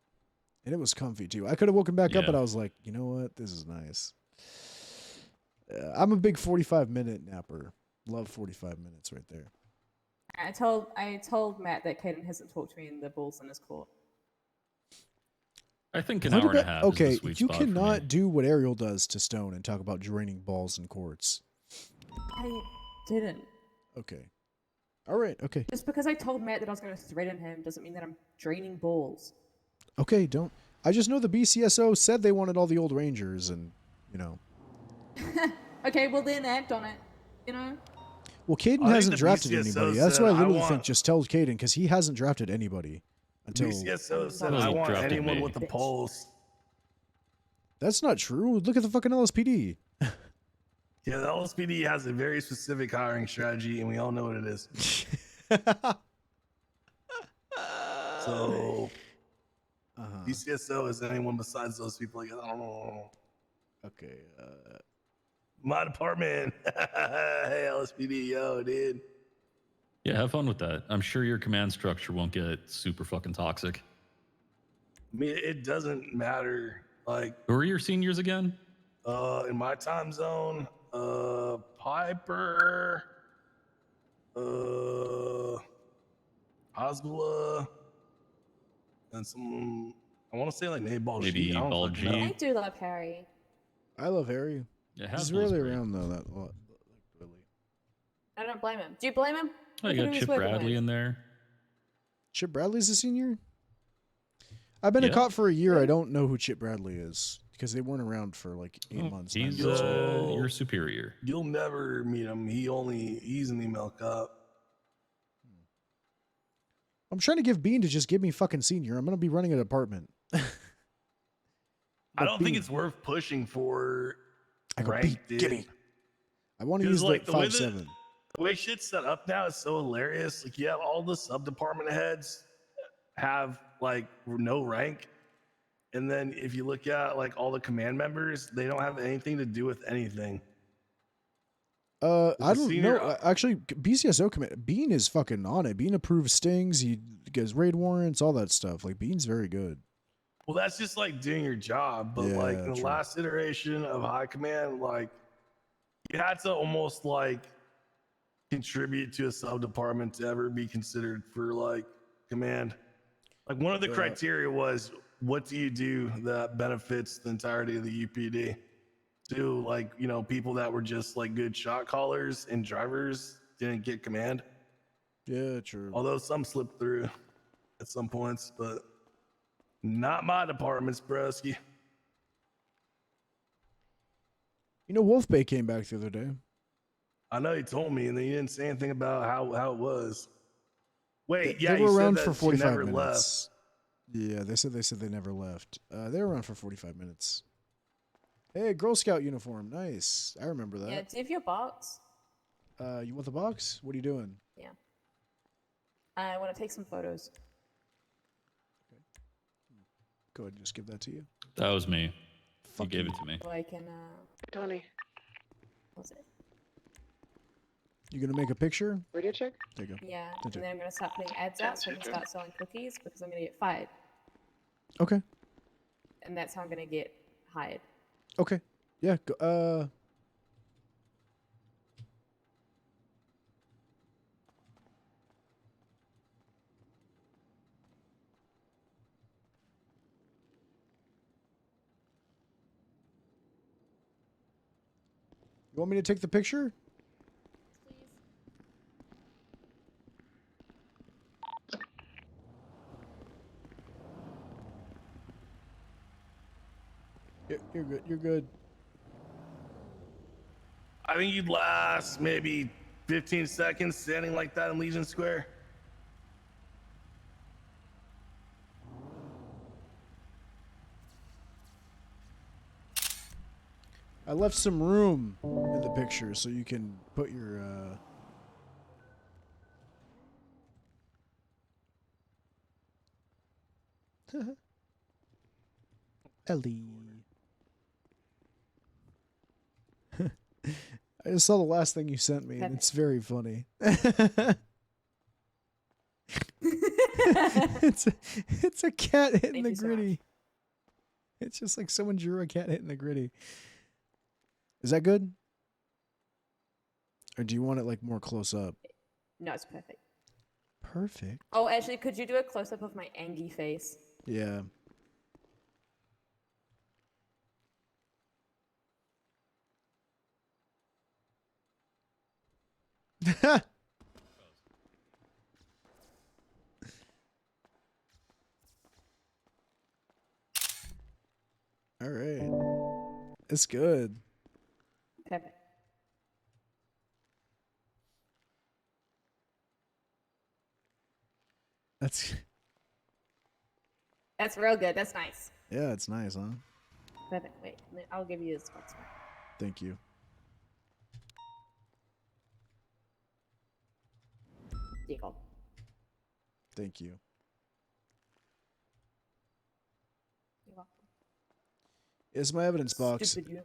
and it was comfy too. I could have woken back up, Yeah. but I was like, you know what, this is nice. I'm a big 45-minute napper. Love 45 minutes right there. I told Matt that Caden hasn't talked to me in the balls in his court. I think an How hour did and a that- half okay, is the sweet you spot for me. cannot do what Ariel does to Stone and talk about draining balls in courts. I didn't. Okay. All right. Okay. Just because I told Matt that I was going to threaten him doesn't mean that I'm draining balls. Okay. Don't. I just know the BCSO said they wanted all the old Rangers, and you know. Okay, well then act on it. You know. Well, Caden I hasn't think the drafted BCSO anybody. That's said, what I "I literally want-" think. Just tell Caden because he hasn't drafted anybody until. BCSO said, Well, I he want drafted anyone me. with a pulse. That's not true. Look at the fucking LSPD. Yeah, the LSPD has a very specific hiring strategy, and we all know what it is. So, BCSO is anyone besides those people. Like, I don't know. Okay. My department. Hey, LSPD, yo, dude. Yeah, have fun with that. I'm sure your command structure won't get super fucking toxic. I mean, it doesn't matter. Like, Who are your seniors again? in my time zone, Piper, Osbala, and some. I want to say like Nate Ball Maybe G. I don't Ball fucking G. know. I do love Harry. I love Harry. Yeah, He's Hasbro's rarely great. around though. That lot. Really. I don't blame him. Do you blame him? Oh, Look you at got who he's Chip working Bradley with. in there. Chip Bradley's a senior. I've been a Yeah. cop for a year. I don't know who Chip Bradley is because they weren't around for like 8 months. 9 He's months. your superior. You'll never meet him. He's an email cop. I'm trying to give Bean to just give me fucking senior. I'm gonna be running an apartment. I don't think it's worth pushing for. I go, rank, Bean, dude. give me. I want to 'Cause, use like, the the way 5-7. The way shit's set up now is so hilarious. Like, you have all the sub department heads have like no rank, and then if you look at like all the command members, they don't have anything to do with anything. I the don't senior- know. Actually, BCSO command Bean is fucking on it. Bean approves stings. He gets raid warrants, all that stuff. Like Bean's very good. Well, that's just like doing your job. But like Yeah, in the true. last iteration of high command, like you had to almost like contribute to a sub department to ever be considered for like command. Like one of the Yeah. criteria was, what do you do that benefits the entirety of the UPD? To like, you know, people that were just like good shot callers and drivers didn't get command. Yeah, true. Although some slipped through at some points, but not my department's broski. You know, Wolf Bay came back the other day. I know you told me, and then you didn't say anything about how it was. Wait, They yeah, were you around said for that she 45 never minutes. Yeah, they said they never left. They were around for 45 minutes. Hey, Girl Scout uniform, nice. I remember that. Yeah, do you have your box? You want the box? What are you doing? Yeah. I want to take some photos. Go ahead and just give that to you. That was me. Fuck you gave you. it to me. So I can, Tony, what's it? You gonna make a picture? radio check? There you go. Yeah, That's and it. then I'm going to start putting ads out so I can start selling cookies because I'm going to get fired. Okay. And that's how I'm going to get hired. Okay. Yeah. Go, You want me to take the picture? You're good. You're good. I think you'd last maybe 15 seconds standing like that in Legion Square. I left some room in the picture so you can put your Ellie. I just saw the last thing you sent me, and it's very funny. it's a cat hitting the gritty. It's just like someone drew a cat hitting the gritty. Is that good? Or do you want it like more close up? No, it's perfect. Perfect. Oh, actually, could you do a close up of my Angie face? Yeah. All right. It's good. Perfect. That's real good. That's nice. Yeah, it's nice, huh? Perfect. Wait, I'll give you this spot. Thank you. There you go. Thank you. You're welcome. It's my evidence box. Stupid you.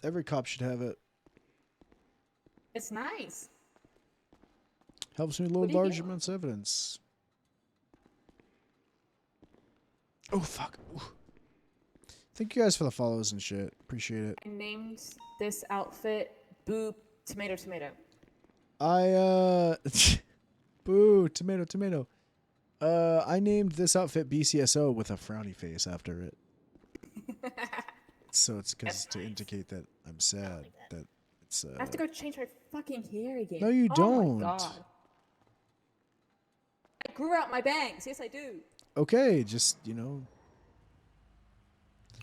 Every cop should have it. It's nice. Helps me What load do you large get? amounts of evidence. Oh, fuck. Ooh. Thank you guys for the follows and shit. Appreciate it. I named this outfit Boo Tomato Tomato. Boo, tomato, tomato. I named this outfit BCSO with a frowny face after it. So it's because to indicate that I'm sad that it's. I have to go change my fucking hair again. No, you Oh don't. my god. I grew out my bangs. Yes, I do. Okay, just you.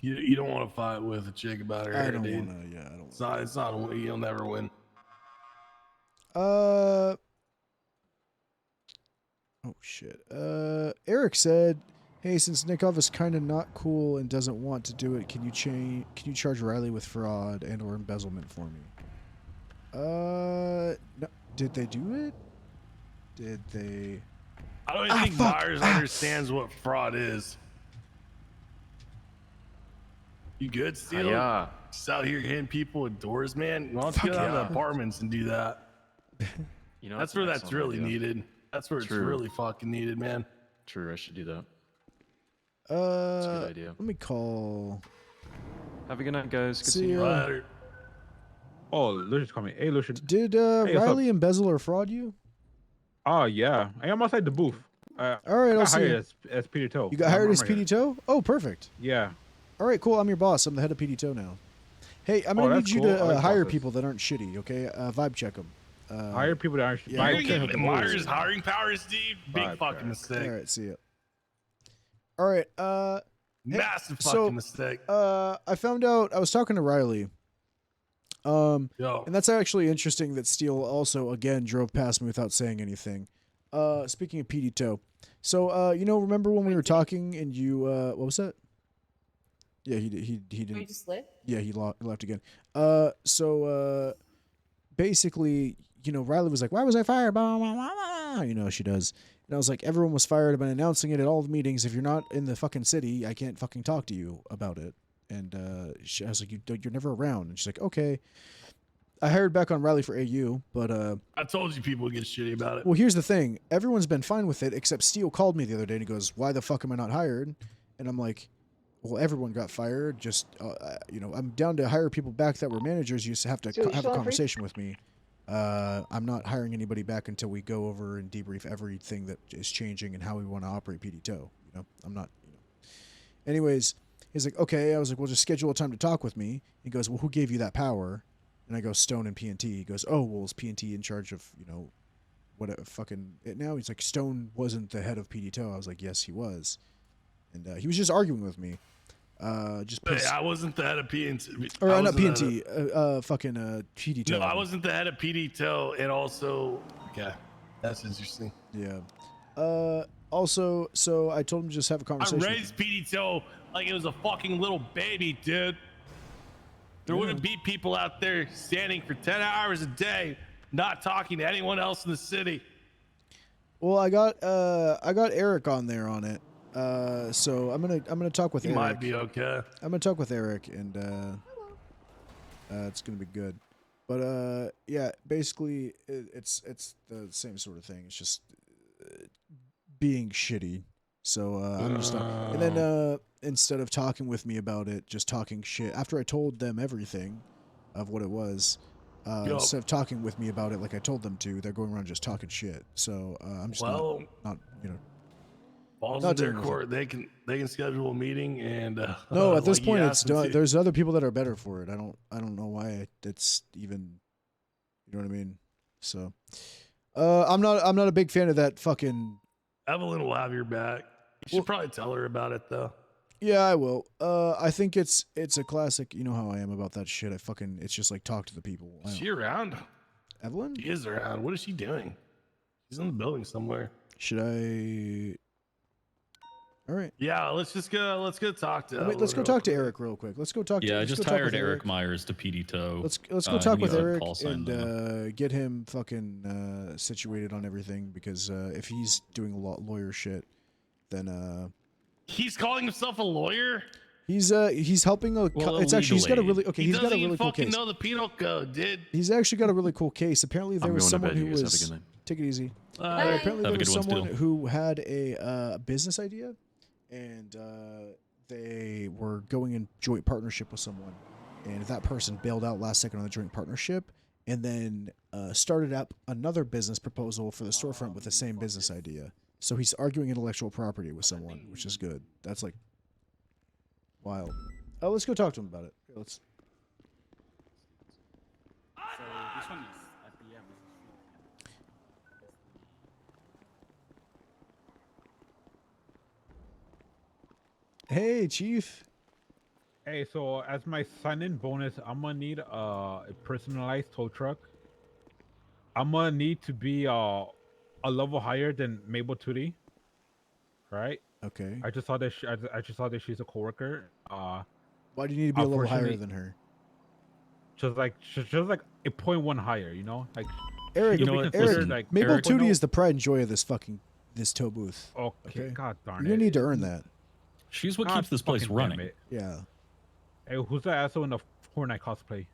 You don't want to fight with a chick about her I hair, don't dude. want to. Yeah, I don't. It's not a win. You'll never win. Oh shit. Eric said, "Hey, since Nickov is kind of not cool and doesn't want to do it, can you charge Riley with fraud and or embezzlement for me?" No. Did they do it? Did they? I don't even think Myers understands what fraud is. You good, Steel? Yeah. Just out here hitting people with doors, man. Why don't you get out of the apartments and do that? You know, That's where an that's excellent really idea. needed. That's where it's True. really fucking needed, man. True, I should do that. That's a good idea. Let me call. Have a good night, guys. Good See seeing you. ya. Later. Oh, Lucian's coming. Hey, Lucian. Did Hey, what's Riley up? embezzle or fraud you? Oh, yeah. I am outside the booth. All right, I'll got see you. hired as Peter Toe. You got hired as right here. PD Toe? Oh, perfect. Yeah. All right, cool. I'm your boss. I'm the head of PD Toe now. Hey, I'm gonna need that's you cool. to I like hire bosses. people that aren't shitty. Okay, vibe check them. Hire people that aren't. Yeah, You're okay. gonna give Myers hiring powers, Steve? Big Vibe fucking check. mistake. All right, see ya. All right. Hey, Massive so, fucking mistake. I found out. I was talking to Riley. And that's actually interesting that Steele also again drove past me without saying anything. Speaking of PD Toe, so remember when we were talking and you what was that? Yeah, he didn't. You just lit? Yeah, he left again. Basically, Riley was like, "Why was I fired?" Blah, blah, blah, blah. She does. And I was like, "Everyone was fired. I've been announcing it at all the meetings. If you're not in the fucking city, I can't fucking talk to you about it." And I was like, "You're never around." And she's like, "Okay." I hired back on Riley for AU, but I told you people would get shitty about it. well, here's the thing. Everyone's been fine with it, except Steele called me the other day and he goes, "Why the fuck am I not hired?" And I'm like, "Well, everyone got fired. Just, I'm down to hire people back that were managers. You just have to So you have still a on free? conversation with me. I'm not hiring anybody back until we go over and debrief everything that is changing and how we want to operate PD Toe. I'm not, Anyways, he's like, "Okay." I was like, "Well, just schedule a time to talk with me." He goes, "Well, who gave you that power?" And I go, "Stone and PNT." He goes, "Oh, well, is PNT in charge of, what fucking it now?" He's like, "Stone wasn't the head of PD Toe." I was like, "Yes, he was." And he was just arguing with me. Just Hey, pissed. I wasn't the head of PNT. Or I not wasn't the PNT, fucking PD Toe. No, I wasn't the head of PD Toe, and also, okay, that's interesting. Yeah. Also, so I told him to just have a I conversation. raised PD Toe like it was a fucking little baby, dude. There wouldn't be people out there standing for 10 hours a day, not talking to anyone else in the city. Well, I got Eric on there on it. So I'm gonna talk with He Eric. might be okay. I'm gonna talk with Eric, and it's gonna be good. But yeah, basically it's the same sort of thing. It's just being shitty. So I'm just and then instead of talking with me about it, just talking shit. After I told them everything of what it was, instead of talking with me about it like I told them to, they're going around just talking shit. So I'm just not balls not in their dealing with court. They can schedule a meeting and no, at this like point you it's asked them done. to. There's other people that are better for it. I don't know why it's even, you know what I mean? So I'm not a big fan of that fucking. Evelyn will have your back. You should probably tell her about it though. Yeah, I will. I think it's a classic. You know how I am about that shit. It's just like talk to the people. Is she around? Evelyn? She is around. What is she doing? She's in the building somewhere. Should I? All right. Yeah, let's go talk to. Wait, let's go talk to Eric real quick. Let's go talk. Yeah, I let's just go talk hired with Eric Myers to PD tow. Let's go talk he with needs a Eric call sign, though. and get him fucking situated on everything because if he's doing a lot lawyer shit, then he's calling himself a lawyer. He's helping a. It's actually he's got a really he's got a really cool case. Know the penal code, dude. He's actually got a really cool case. Apparently there was someone who was. Have a good night. Take it easy. Have Apparently there a was good one, someone Stu. who had a business idea, and they were going in joint partnership with someone, and that person bailed out last second on the joint partnership, and then started up another business proposal for the storefront with the same business idea. So he's arguing intellectual property with someone, which is good. That's like wild. Oh, let's go talk to him about it. Let's. So this one is at the end. Hey, Chief. Hey, so as my sign-in bonus, I'm gonna need a personalized tow truck. I'm gonna need to be a level higher than Mabel Tootie. Right? Okay. I just saw that. I just saw that she's a coworker. Why do you need to be a little higher than her? Just like a 0.1 higher, you know, like Eric, you know what? Listen, like Mabel Eric, Tootie is the pride and joy of this tow booth. Okay, God darn You're gonna need to earn that. She's what God keeps this place fucking damn running. it. Yeah. Hey, who's the asshole in the Fortnite cosplay?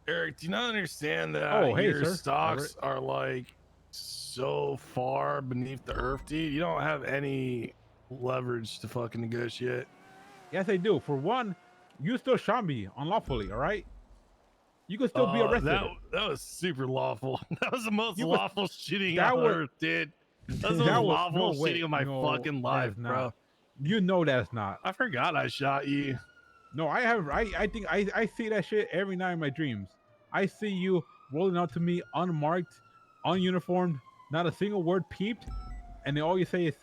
Eric, do you not understand that Oh, hey, your sir. stocks are like so far beneath the earth, dude? You don't have any leverage to fucking negotiate. Yes, I do. For one, you still shot me unlawfully. All right. You could still be arrested. That was super lawful. That was the most You was- lawful shooting that on was- earth, dude. That was the That most was- lawful no, wait, shooting of my no, fucking life, that's bro. not. You know that's not. I forgot I shot you. No, I have. I think I see that shit every night in my dreams. I see you rolling out to me unmarked, ununiformed, not a single word peeped, and then all you say is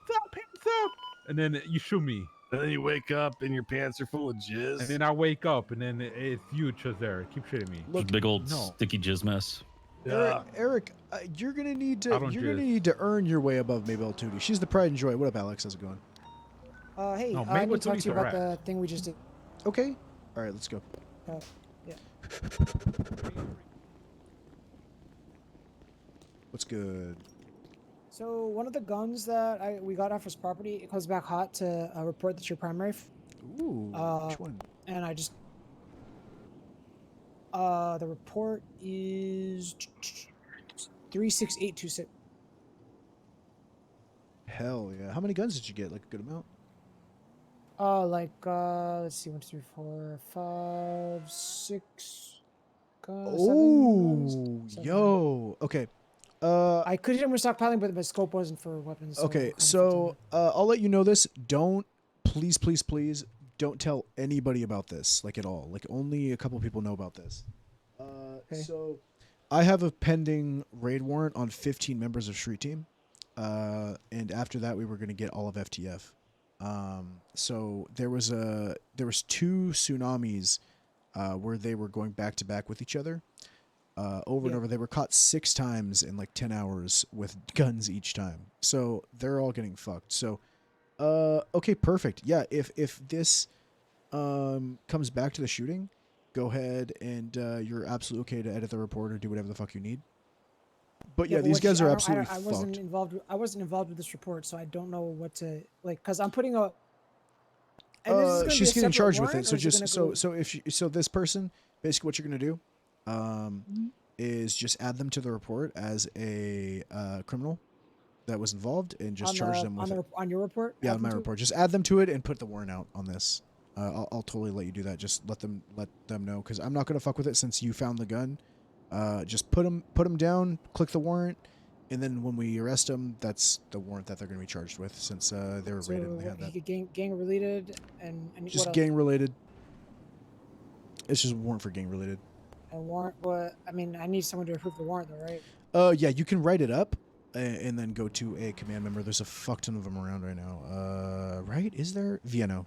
hands up, and then you shoot me. And then you wake up and your pants are full of jizz. And then I wake up, and then it's you, Chazare. Keep shitting me. Just a big old No. sticky jizz mess. Eric, you're gonna need I don't to earn your way above Mabel Tootie. She's the pride and joy. What up, Alex? How's it going? Hey, No, I Mabel need to talk Tootie's to you a about rat. the thing we just did. Okay. All right, let's go. Yeah. What's good? So one of the guns that we got off his property, it comes back hot to report that you're primary. Ooh, which one? And I just the report is 36826. Hell yeah! How many guns did you get? Like a good amount? Let's see, 1, 2, 3, 4, 5, 6 guns. Oh, 7 yo. Okay. I could hit him with stockpiling, but the scope wasn't for weapons. Okay, so I'll let you know this. Don't, please, don't tell anybody about this, like at all. Like only a couple people know about this. So I have a pending raid warrant on 15 members of Street Team. And after that, we were going to get all of FTF. So there was 2 tsunamis where they were going back to back with each other. Over and over. They were caught 6 times in like 10 hours with guns each time. So they're all getting fucked. So, okay, perfect. Yeah, if this comes back to the shooting, go ahead and you're absolutely okay to edit the report or do whatever the fuck you need. But yeah, these guys are absolutely I fucked. wasn't involved with this report, so I don't know what to like. Cause I'm putting a. And this is gonna she's be a getting separate charged with warrant, it. So or is it just gonna so go- so this person, basically what you're gonna do, is just add them to the report as a criminal that was involved and just charge them with it. on your report. Yeah, Add on my them to it? report. Just add them to it and put the warrant out on this. I'll totally let you do that. Just let them know because I'm not gonna fuck with it since you found the gun. Just put them down. Click the warrant, and then when we arrest them, that's the warrant that they're gonna be charged with since they were raided and they had that. He could gang related and Just what else? gang related. It's just a warrant for gang related. And warrant. What? I mean, I need someone to approve the warrant, though, right? Yeah, you can write it up and then go to a command member. There's a fuck ton of them around right now. Right? Is there? Vienna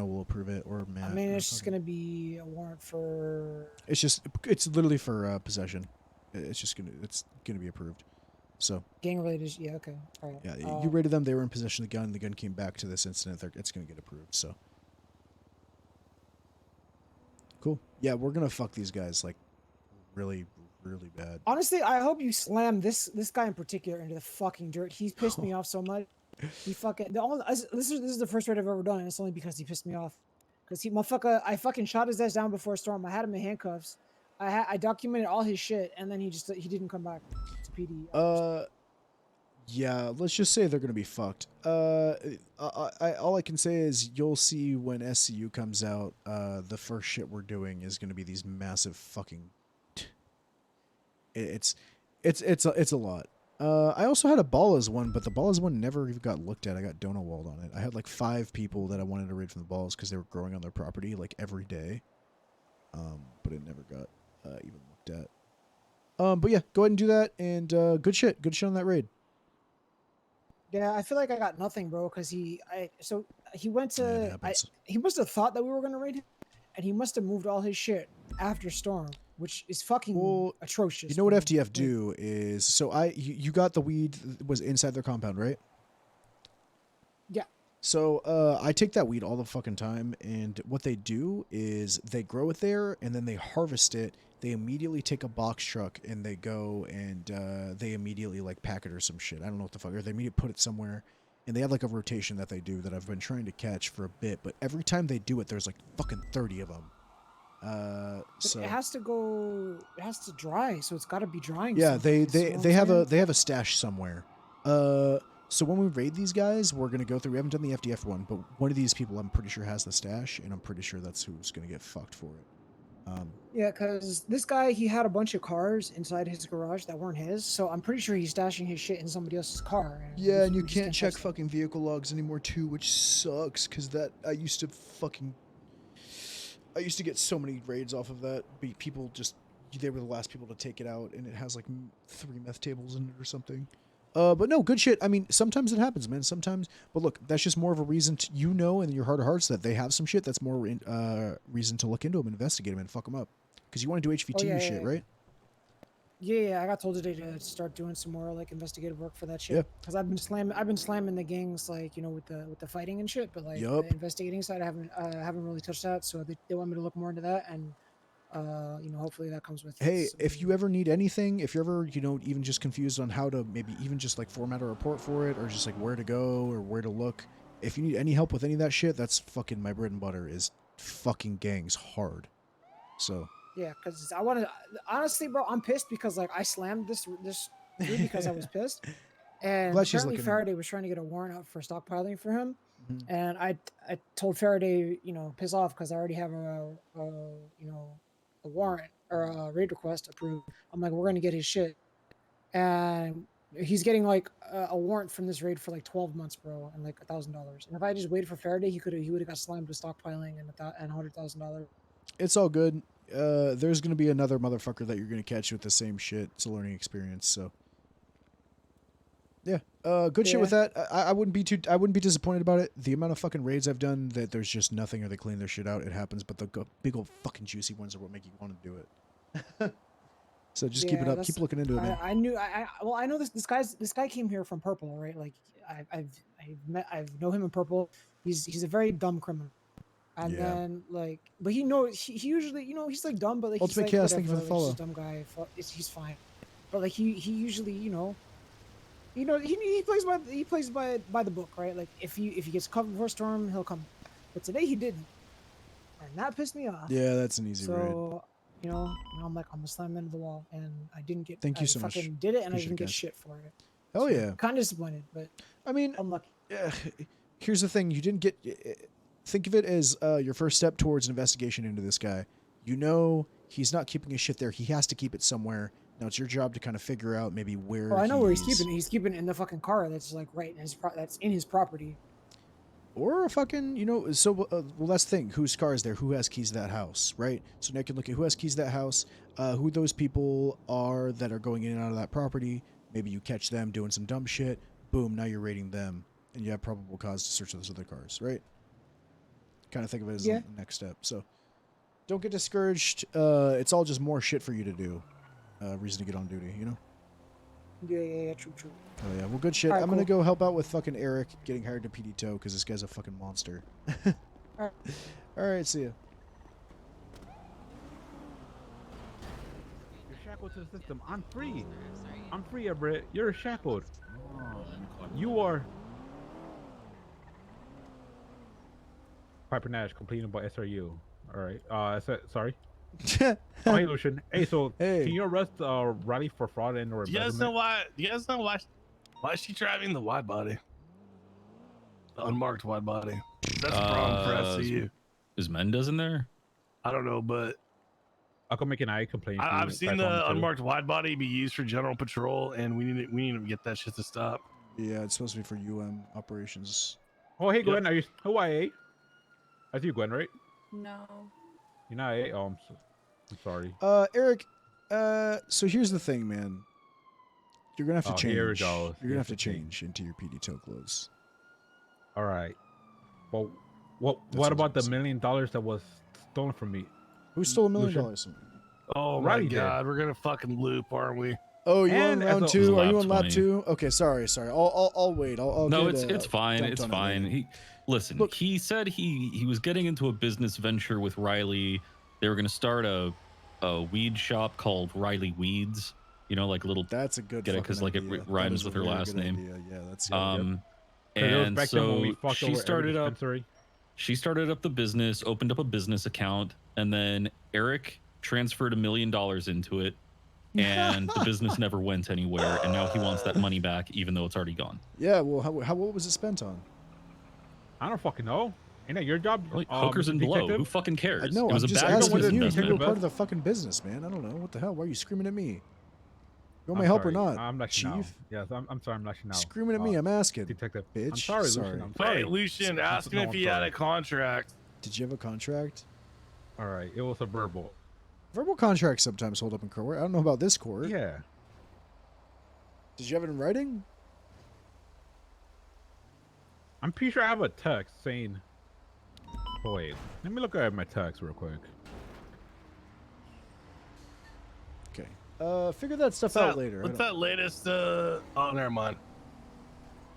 will approve it, or Matt. I mean, it's just gonna be a warrant for. It's literally for possession. It's gonna be approved. So. Gang related. Yeah. Okay. All right. Yeah, you raided them. They were in possession of the gun. The gun came back to this incident. It's gonna get approved. So. Cool. Yeah, we're gonna fuck these guys like really, really bad. Honestly, I hope you slam this guy in particular into the fucking dirt. He's pissed me off so much. He fucking this is the first raid I've ever done, and it's only because he pissed me off. Cause I fucking shot his ass down before a storm. I had him in handcuffs. I documented all his shit, and then he didn't come back to PD. Yeah, let's just say they're gonna be fucked. All I can say is you'll see when SCU comes out. The first shit we're doing is gonna be these massive fucking. It's a lot. I also had a Ballas one, but the Ballas one never even got looked at. I got Donut walled on it. I had like 5 people that I wanted to raid from the Ballas because they were growing on their property like every day. But it never got even looked at. But yeah, go ahead and do that. And good shit on that raid. Yeah, I feel like I got nothing, bro, because he went to he must have thought that we were gonna raid him, and he must have moved all his shit after storm, which is fucking atrocious. You know what FDF do is you got the weed that was inside their compound, right? Yeah. So I take that weed all the fucking time, and what they do is they grow it there, and then they harvest it. They immediately take a box truck and they go and they immediately like pack it or some shit. I don't know what the fuck. Or they immediately put it somewhere, and they have like a rotation that they do that I've been trying to catch for a bit. But every time they do it, there's like fucking 30 of them. So it has to go. It has to dry, so it's got to be drying. Yeah, they have a stash somewhere. So when we raid these guys, we're gonna go through. We haven't done the FDF one, but one of these people I'm pretty sure has the stash, and I'm pretty sure that's who's gonna get fucked for it. Yeah, because this guy, he had a bunch of cars inside his garage that weren't his, so I'm pretty sure he's stashing his shit in somebody else's car. Yeah, and you can't check fucking vehicle logs anymore too, which sucks, because I used to get so many raids off of that. People they were the last people to take it out, and it has like 3 meth tables in it or something. But no, good shit. I mean, sometimes it happens, man. Sometimes, but look, that's just more of a reason to, in your heart of hearts that they have some shit. That's more reason to look into them, investigate them, and fuck them up. Because you want to do HVT shit, right? Yeah, I got told today to start doing some more like investigative work for that shit. Because I've been slamming the gangs like with the fighting and shit, but like the investigating side, I haven't really touched that. So they want me to look more into that, and hopefully that comes with. Hey, if you ever need anything, if you're ever even just confused on how to maybe even just like format a report for it, or just like where to go or where to look, if you need any help with any of that shit, that's fucking my bread and butter is fucking gangs hard. So. Yeah, because I want to honestly, bro. I'm pissed because like I slammed this dude because I was pissed, and apparently Faraday was trying to get a warrant out for stockpiling for him, and I told Faraday, piss off because I already have a warrant or a raid request approved. I'm like, we're gonna get his shit, and he's getting like a warrant from this raid for like 12 months, bro, and like $1,000. And if I just waited for Faraday, he would have got slammed with stockpiling and $100,000. It's all good. There's gonna be another motherfucker that you're gonna catch with the same shit. It's a learning experience, so yeah. Good shit with that. I wouldn't be disappointed about it. The amount of fucking raids I've done that there's just nothing or they clean their shit out, it happens. But the big old fucking juicy ones are what make you want to do it. So just keep it up. Keep looking into it, man. I know this guy came here from Purple, right? Like I've know him in Purple. He's a very dumb criminal. And then but he usually, he's like dumb, but like Ultimate he's Chaos, like, thank you for the follow. He's a dumb guy. He's fine. But like he usually, he plays by the book, right? Like if he gets covered before storm, he'll come. But today he didn't, and that pissed me off. Yeah, that's an easy raid. So I'm like, I'm gonna slam into the wall, and I didn't get. Thank you so much. I fucking did it, and Appreciate I didn't get it, shit for it. Hell yeah. Kind of disappointed, but I mean, I'm lucky. Here's the thing: you didn't get. Think of it as your first step towards an investigation into this guy. He's not keeping his shit there. He has to keep it somewhere. Now it's your job to kind of figure out maybe where. Well, I know where he's keeping it. He's keeping it in the fucking car that's like right in his that's in his property. Or a fucking, you know, so, well, that's the thing. Whose car is there? Who has keys to that house, right? So now you can look at who has keys to that house, who those people are that are going in and out of that property. Maybe you catch them doing some dumb shit. Boom, now you're rating them. And you have probable cause to search those other cars, right? Kind of think of it as the next step. So don't get discouraged. It's all just more shit for you to do. Reason to get on duty, you know? Yeah, true. Oh yeah, well, good shit. Alright, I'm gonna cool. go help out with fucking Eric getting hired to PD tow because this guy's a fucking monster. Alright. Alright, see ya. You're shackled to the system. I'm free. I'm free, Everett. You're shackled. You are. Piper Nash completed by SRU. All right. Sorry. Oh, hey, Lucian. Hey, so can you arrest Riley for fraud and or Do you guys know why? Do you guys know why is she driving the wide body? The unmarked wide body. That's a problem for SCU. Is Mendez in there? I don't know, but I'll go make an eye complaint. I've seen the unmarked wide body be used for general patrol, and we need to get that shit to stop. Yeah, it's supposed to be for operations. Oh, hey, Gwen. Are you Hawaii? I see you, Gwen, right? No. You're not A? Oh, I'm sorry. Eric, so here's the thing, man. You're gonna have to change. Here we go. You're gonna have to change into your PD tow clothes. All right. Well, what about the $1 million that was stolen from me? Who stole $1 million Lucian? from you? Oh my god, we're gonna fucking loop, aren't we? Oh, you're on round 2? Are you on lap 20. 2? Okay, sorry. I'll wait. I'll No, get, it's fine. dumped It's on it fine. later. Listen, he said he was getting into a business venture with Riley. They were going to start a weed shop called Riley Weeds. You know, like little. That's a good. Get it because like it idea. That rhymes is with a her very last good name. idea. Yeah, that's And back then when we so fucked she over every started up. dispensary. She started up the business, opened up a business account, and then Eric transferred $1 million into it, and the business never went anywhere. And now he wants that money back, even though it's already gone. Yeah. Well, what was it spent on? I don't fucking know. Ain't that your job? Hookers and blow. detective? Who fucking cares? I know. It was I'm a just bad asking business you. You're investment. part of the fucking business, man. I don't know what the hell. Why are you screaming at me? You want my I'm help or sorry. not, I'm lecturing Chief? now. Yes, I'm sorry. I'm lecturing now. Screaming at me. I'm asking. Detective. Bitch. I'm sorry, Lucian. I'm sorry. Wait, Lucian, ask him if he had a contract. Did you have a contract? All right. It was a verbal. Verbal contracts sometimes hold up in court. I don't know about this court. Yeah. Did you have it in writing? I'm pretty sure I have a text saying. Oh, wait. Let me look at my text real quick. Okay. Figure that stuff out later. What's that latest? Oh, never mind.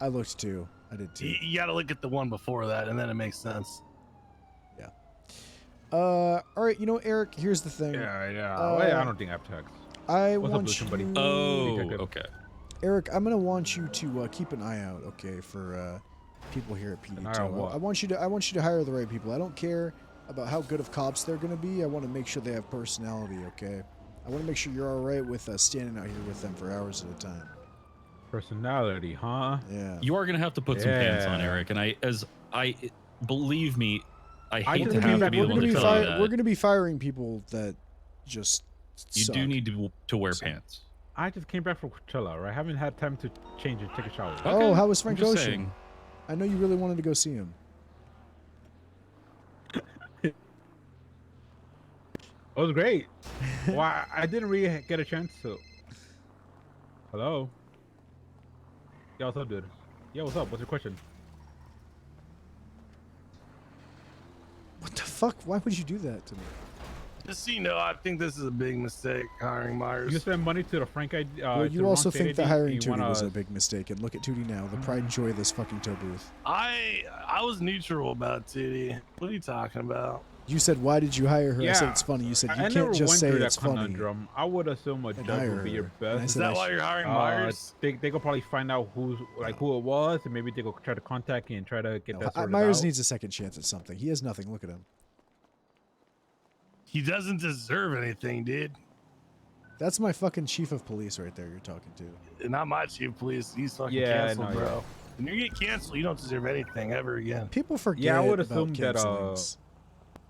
I looked too. I did too. You got to look at the one before that, and then it makes sense. Yeah. All right. You know, Eric. Here's the thing. Yeah. Wait, I don't think I have text. I What's want up, Lucian, buddy? Oh, Detective. okay. Eric, I'm gonna want you to keep an eye out, okay, for people here at An eye on PD2. what? I want you to hire the right people. I don't care about how good of cops they're gonna be. I want to make sure they have personality, okay? I want to make sure you're all right with standing out here with them for hours at a time. Personality, huh? Yeah. You are gonna have to put some pants on, Eric. And believe me, I hate to have to be the one to tell you that. We're gonna be firing people that just. You suck. do need to wear pants. I just came back from Coachella, right? I haven't had time to change and take a shower. Oh, how was Frank I'm just Ocean? saying. I know you really wanted to go see him. It was great. Well, I didn't really get a chance to. Hello? Yeah, what's up, dude? Yeah, what's up? What's your question? What the fuck? Why would you do that to me? Just so you know, I think this is a big mistake hiring Myers. You spend money to the Frank ID. Well, you also think that hiring Tootie was a big. big mistake, and look at Tootie now, the pride and joy of this fucking tow booth. I was neutral about Tootie. What are you talking about? You said, why did you hire her? I said, it's funny. You said, you can't just say it's funny. Conundrum. I would assume a judge would be your best. Is that why you're hiring Myers? They could probably find out who it was, and maybe they could try to contact you and try to get that sorted Myers out. needs a second chance at something. He has nothing. Look at him. He doesn't deserve anything, dude. That's my fucking chief of police right there you're talking to. Not my chief of police. He's fucking canceled, bro. When you get canceled, you don't deserve anything ever again. People forget. Yeah, I would about assume that cancelings.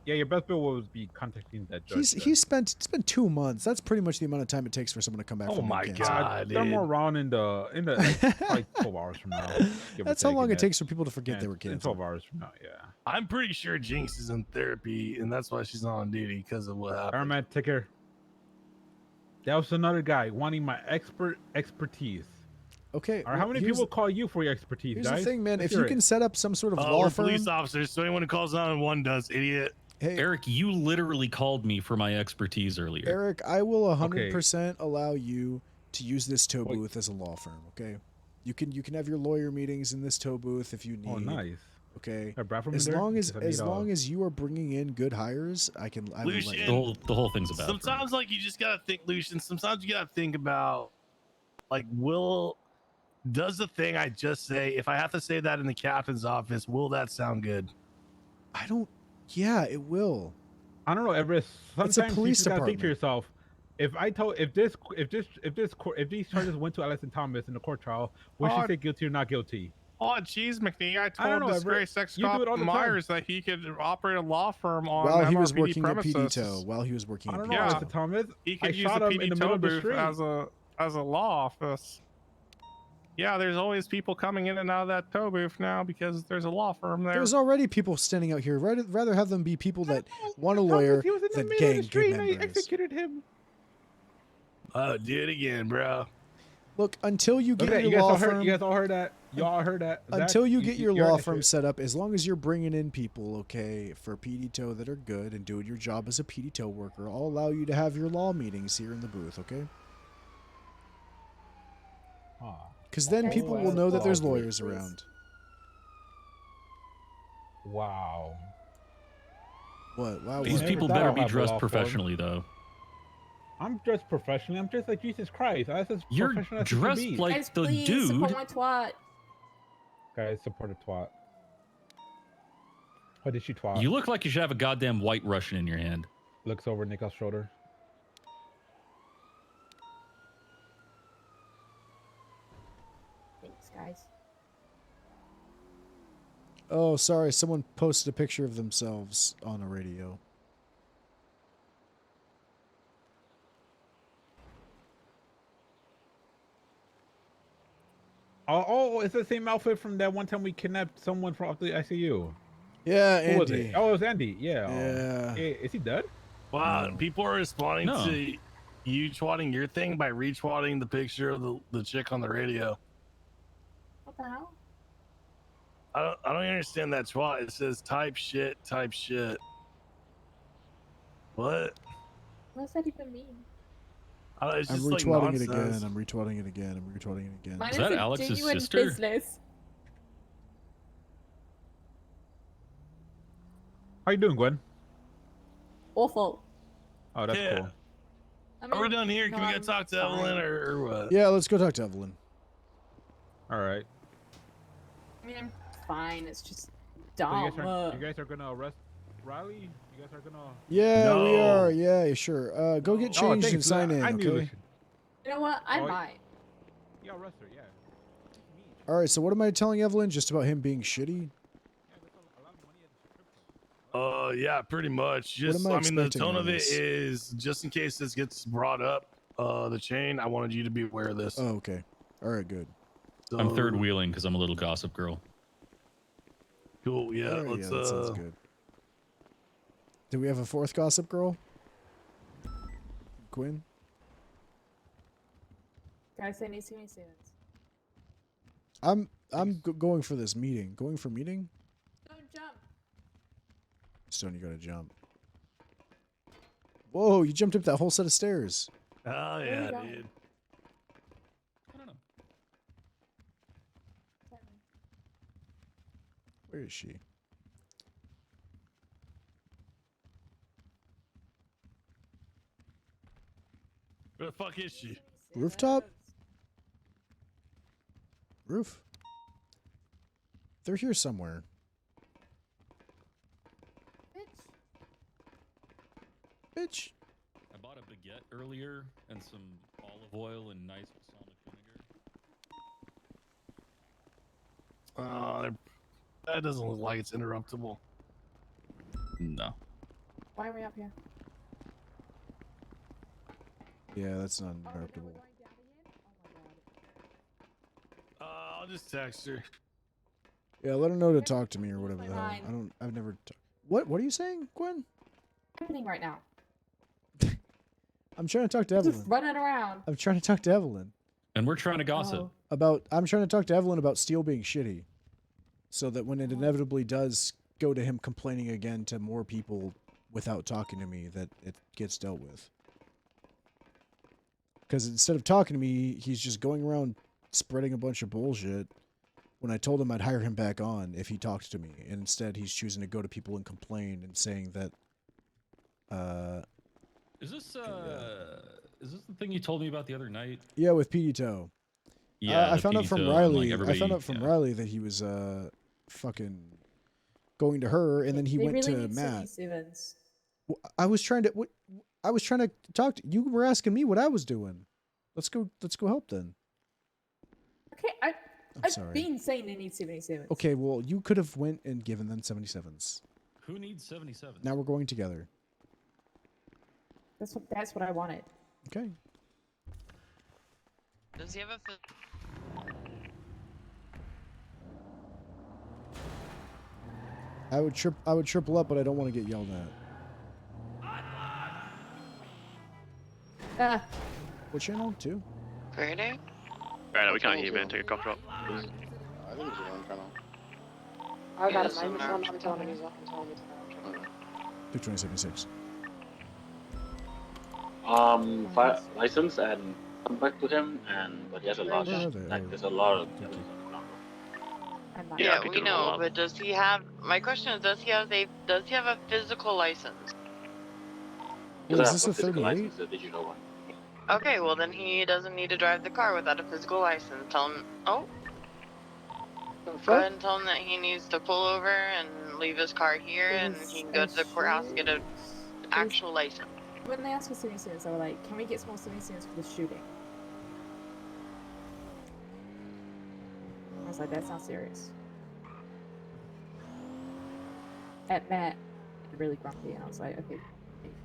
Yeah, your best bet will be contacting that judge. It's been 2 months. That's pretty much the amount of time it takes for someone to come back Oh from my cancer. God, They're more around in the like, probably 12 hours from now. That's how long it takes for people to forget they were in canceled. 12 hours from now, yeah. I'm pretty sure Jinx is in therapy, and that's why she's not on duty because of what happened. All right, man, take care. That was another guy wanting my expertise. Okay. All right, how many people call you for your expertise, Here's guys? the thing, man. Let's If you hear can it. set up some sort of law We're firm, police officers, so anyone who calls 911 does, idiot. Hey, Eric, you literally called me for my expertise earlier. Eric, I will 100% allow you to use this tow booth as a law firm. Okay, you can have your lawyer meetings in this tow booth if you need. Oh, nice. Okay. Hey, Brad from As in there? long as Because I need, as you are bringing in good hires, I will let Lucian, you. The whole thing's about. Sometimes, like, you just gotta think, Lucian. Sometimes you gotta think about, like, does the thing I just say, if I have to say that in the captain's office, will that sound good? I don't. Yeah, it will. I don't know, Everest. Sometimes It's a police you just gotta think to department. yourself. If these charges went to Alison Thomas in the court trial, would she say guilty or not guilty? Oh, geez, McNee, I I don't told know, disgraced Everett. You do ex-cop it all the time. Myers that he could operate a law firm on While he was MRPD working at premises. PD Tow. While he was working I at don't PD know, Yeah. Alison Thomas. He I could use shot the him in PD the tow middle of the booth street. as a law office. Yeah, there's always people coming in and out of that tow booth now because there's a law firm there. There's already people standing out here. Rather have them be people that want a lawyer He was in the than middle of the gang street and I members. executed him. Oh, do it again, bro. Look, until you Look get at that, your law you firm, guys all heard that. Y'all heard that. until you get your you're law an firm expert. set up, as long as you're bringing in people, okay, for PD Tow that are good and doing your job as a PD Tow worker, I'll allow you to have your law meetings here in the booth, okay? Because then Okay. people Oh, will know that there's wow. lawyers around. Wow. What? Wow. These what? people thought better I'd be have a dressed law firm. professionally, though. I'm dressed professionally. I'm dressed like Jesus Christ. That's as You're professional as dressed you can be. like Guys, the please dude. support my twat. Guys, support a twat. What did she twat? You look like you should have a goddamn white Russian in your hand. Looks over Nick's shoulder. Thanks, guys. Oh, sorry. Someone posted a picture of themselves on a radio. Oh, it's the same outfit from that one time we kidnapped someone from the ICU. Yeah, Who was Andy. it? Oh, it was Andy. Yeah. Yeah. Hey, is he dead? Wow, people are responding No. to you twatting your thing by retwatting the picture of the chick on the radio. What the hell? I don't understand that twat. It says type shit. What? What does that even mean? It's I'm just like retweeting it nonsense. again. I'm retweeting it again. I'm retweeting it again. Mine Is that a Alex's genuine sister? business. How you doing, Gwen? Awful. Oh, that's Yeah. cool. I Are we done here? Can we no, go I'm talk to fine. Evelyn or what? Yeah, let's go talk to Evelyn. All right. I mean, I'm fine. It's just So dumb. you guys are gonna arrest Riley? You guys are gonna? Yeah, we No. are. Yeah, sure. Go get changed and thanks. sign in, I knew okay? Lucian. You know what? I Oh, might. Yeah, arrest her. Yeah. All right, so what am I telling Evelyn? Just about him being shitty? Yeah, pretty much. What Just, am I I mean, the expecting tone out of of it this? is just in case this gets brought up, the chain. I wanted you to be aware of this. Oh, okay. All right, good. I'm So- third wheeling because I'm a little gossip girl. Cool. Yeah. All right, Let's. that sounds good. Do we have a fourth gossip girl? Quinn? Guys, I need to see my students. I'm going for this meeting. Going for meeting? Don't jump. Stone, you gotta jump. Whoa, you jumped up that whole set of stairs. Oh you yeah, go. dude. Where is she? Where the fuck is she? Rooftop? Roof? They're here somewhere. Bitch. I bought a baguette earlier and some olive oil and nice balsamic vinegar. That doesn't look like it's interruptible. No. Why are we up here? Yeah, that's not interruptible. I'll just text her. Yeah, let her know to talk to me or whatever the hell. I've never. What are you saying, Gwen? What's happening right now? I'm trying to talk to Evelyn. Just running around. I'm trying to talk to Evelyn. And we're trying to gossip. I'm trying to talk to Evelyn about Steel being shitty. So that when it inevitably does go to him complaining again to more people without talking to me, that it gets dealt with. Because instead of talking to me, he's just going around spreading a bunch of bullshit when I told him I'd hire him back on if he talked to me. And instead, he's choosing to go to people and complain and saying that, Is this the thing you told me about the other night? yeah, with PD Toe. Yeah, I found out from Riley. Like I found out from Riley that he was fucking going to her, and then he went to Matt. I was trying to talk to you. Were asking me what I was doing. Let's go help then. Okay, I'm sorry. I've been saying they need 77s. Okay, well, you could have went and given them 77s. Who needs 77? Now we're going together. That's what I wanted. Okay. Does he have a? I would triple up, but I don't want to get yelled at. What channel? 2? Grading? Right now we can't hear you, man. Take a cough drop. I think it's your own channel. I got him. I'm telling him he's on. I'm telling him he's on. 22076. License and come back to him, but he has a lot. Like there's a lot of. Yeah, we know, but does he have? My question is, does he have a physical license? Is this a 38? A digital one. Okay, well then he doesn't need to drive the car without a physical license. Tell him. Oh. Go ahead and tell him that he needs to pull over and leave his car here, and he can go to the courthouse and get an actual license. When they asked for 77s, they were like, "Can we get small 77s for the shooting?" I was like, "That sounds serious." At Matt, really grumpy, and I was like, "Okay,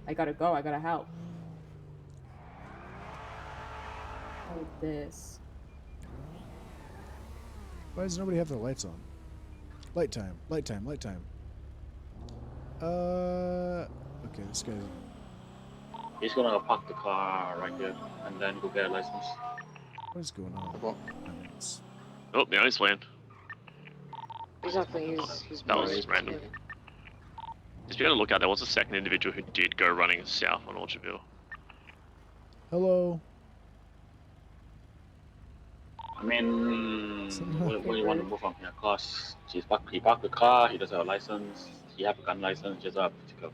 I gotta go. I gotta help." Oh, this. Why does nobody have their lights on? Light time. Okay, this guy's. He's gonna park the car right here and then go get a license. What is going on? Oh, the ice land. He's not playing. He's That was just random. Just be on the lookout. There was a second individual who did go running south on Orchardville. Hello. I mean, what do you want to move from here? Cause he parked the car. He doesn't have a license. He have a gun license. Just up to go.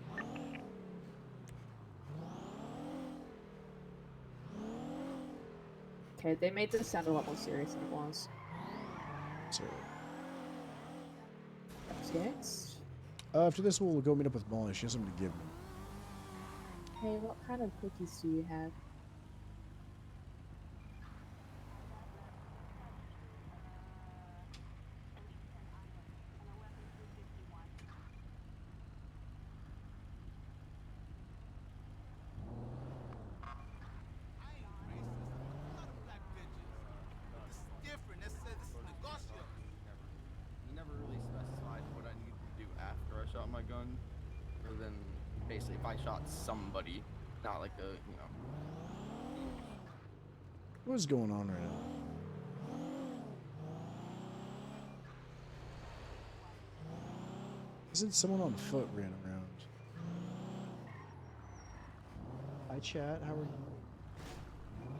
Okay, they made this sound a lot more serious than it was. Sorry. What's next? After this, we'll go meet up with Molly. She has something to give me. Hey, what kind of cookies do you have? He never really specified what I needed to do after I shot my gun, other than basically if I shot somebody, not like a, you know. What's going on right now? Isn't someone on foot ran around? Hi, chat. How are you?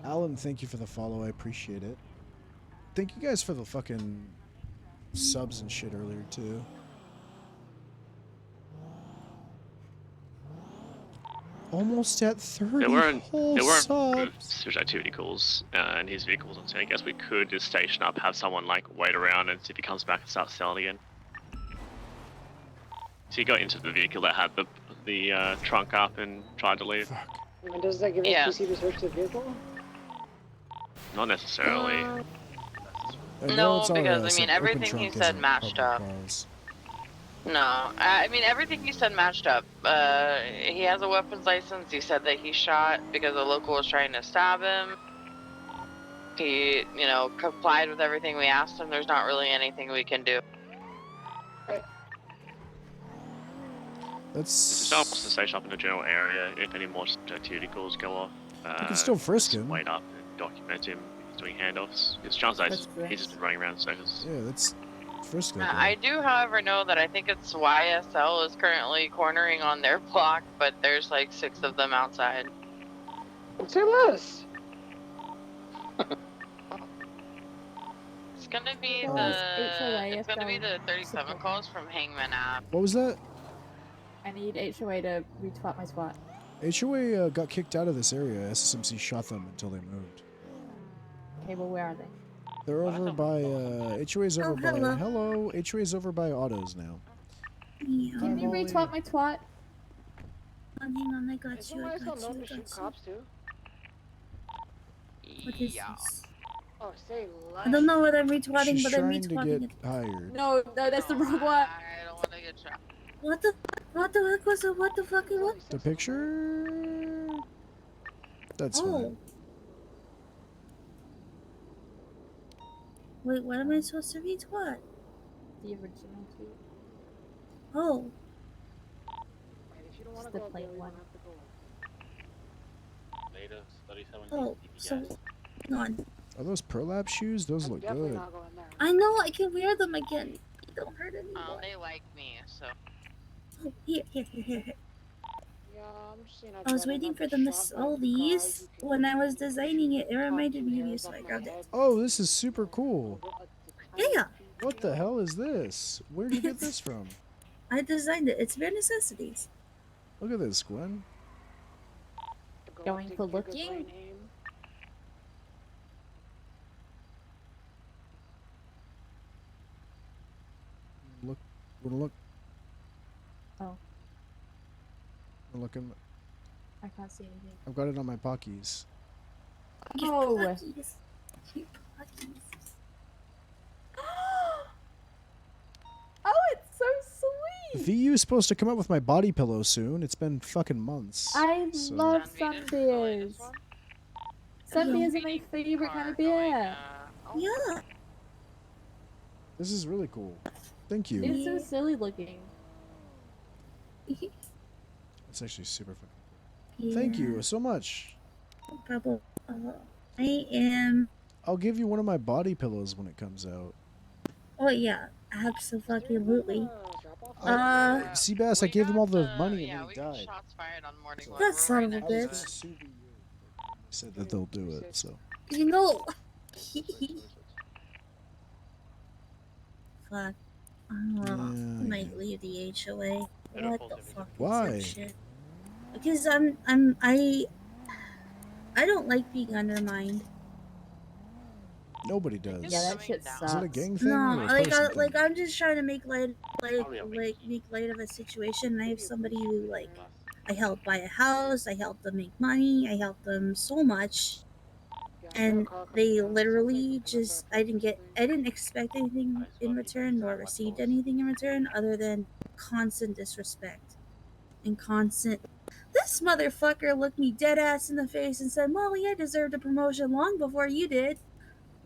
Alan, thank you for the follow. I appreciate it. Thank you guys for the fucking subs and shit earlier, too. Almost at 30 There weren't subs. switch activity calls and his vehicles, and so I guess we could just station up, have someone like wait around and see if he comes back and starts selling again. So he got into the vehicle that had the trunk up and tried to leave. I mean, does that give us PC to search the vehicle? Not necessarily. No, because I mean everything he said matched up. No, I mean everything you said matched up. He has a weapons license. He said that he shot because a local was trying to stab him. He, complied with everything we asked him. There's not really anything we can do. That's. If someone wants to station up in the general area, if any more activity calls go off, You can still frisk just him. wait up and document him if he's doing handoffs. It's chance that he's just been running around circles. Yeah, that's frisk. I do, however, know that I think it's YSL is currently cornering on their block, but there's like 6 of them outside. Say less. It's gonna be HOA it's gonna be the 37 calls from Hangman app. What was that? I need HOA to retwat my SWAT. HOA got kicked out of this area. SSMC shot them until they moved. Okay, well, where are they? They're over by, HOA's over by, hello. hello, HOA's over by autos now. Can you retwat my twat? Hang on, I got you. I got you. I got you. Cops too. What is this? Oh, say less. I don't know what I'm retweeting, She's but I'm trying to retweeting get it. hired. No, that's the wrong one. I don't want to get shot. What the heck was it? What the fuck? What? The picture? That's fine. Wait, what am I supposed to retweet? The original tweet. Oh. Just the plain one. Oh, so hang on. Are those Prolab shoes? Those look good. I know I can wear them again. They don't hurt anymore. They like me, so. Oh, here. Yeah, I'm just saying. I was waiting for them to sell these. When I was designing it, it reminded me of you, so I grabbed it. Oh, this is super cool. Yeah. What the hell is this? Where did you get this from? I designed it. It's bare necessities. Look at this, Gwen. Going for looking? Look. Wanna look? Oh. Wanna look in. I can't see anything. I've got it on my Pockies. Oh. Oh, it's so sweet. VU is supposed to come up with my body pillow soon. It's been fucking months. I so. love sun beers. Sun beers are my favorite kind of beer. Yeah. This is really cool. Thank you. It's so silly looking. It's actually super fucking cool. Thank you so much. No problem. I am. I'll give you one of my body pillows when it comes out. Oh yeah, absolutely. Seabass, I gave him all the money and then he died. That son of a bitch. Said that they'll do it, so. You know. Fuck. I might leave the HOA. What the fuck? Why? Is that shit? Because I don't like being undermined. Nobody does. Yeah, that shit sucks. Is it a gang thing? No, or a person thing? like I'm just trying to make light of a situation. I have somebody who I help buy a house, I help them make money, I help them so much, and they literally just I didn't expect anything in return nor received anything in return other than constant disrespect and constant. This motherfucker looked me dead ass in the face and said, "Molly, I deserved a promotion long before you did.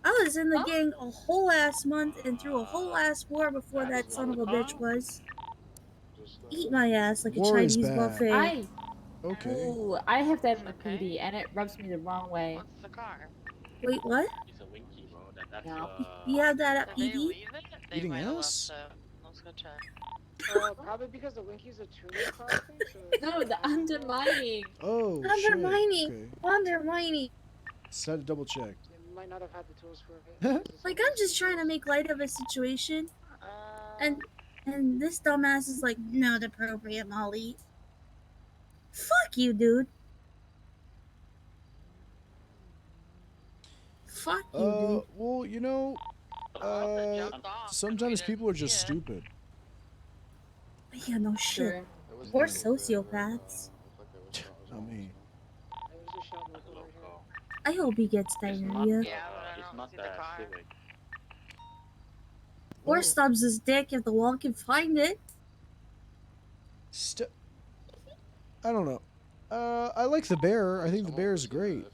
I was in the gang a whole ass month and through a whole ass war before that son of a bitch was. Eat my ass like a War is Chinese bad. buffet." Okay. Ooh, I have that in the PD, and it rubs me the wrong way. What's the car? Wait, what? No. You have that at PD? Eating ass? Let's go check. Probably because the Winky's a tuner car, I think. No, the undermining. Oh, Undermining. shit. Okay. Undermining. Just had to double check. They might not have had the tools for it. Like, I'm just trying to make light of a situation. And this dumbass is like, not appropriate, Molly. Fuck you, dude. Fuck you, dude. Well, you know, sometimes people are just stupid. Yeah, no shit. We're sociopaths. Not me. I hope he gets diarrhea. Or stubs his dick if the wall can find it. I don't know. I like the bear. I think the bear is great.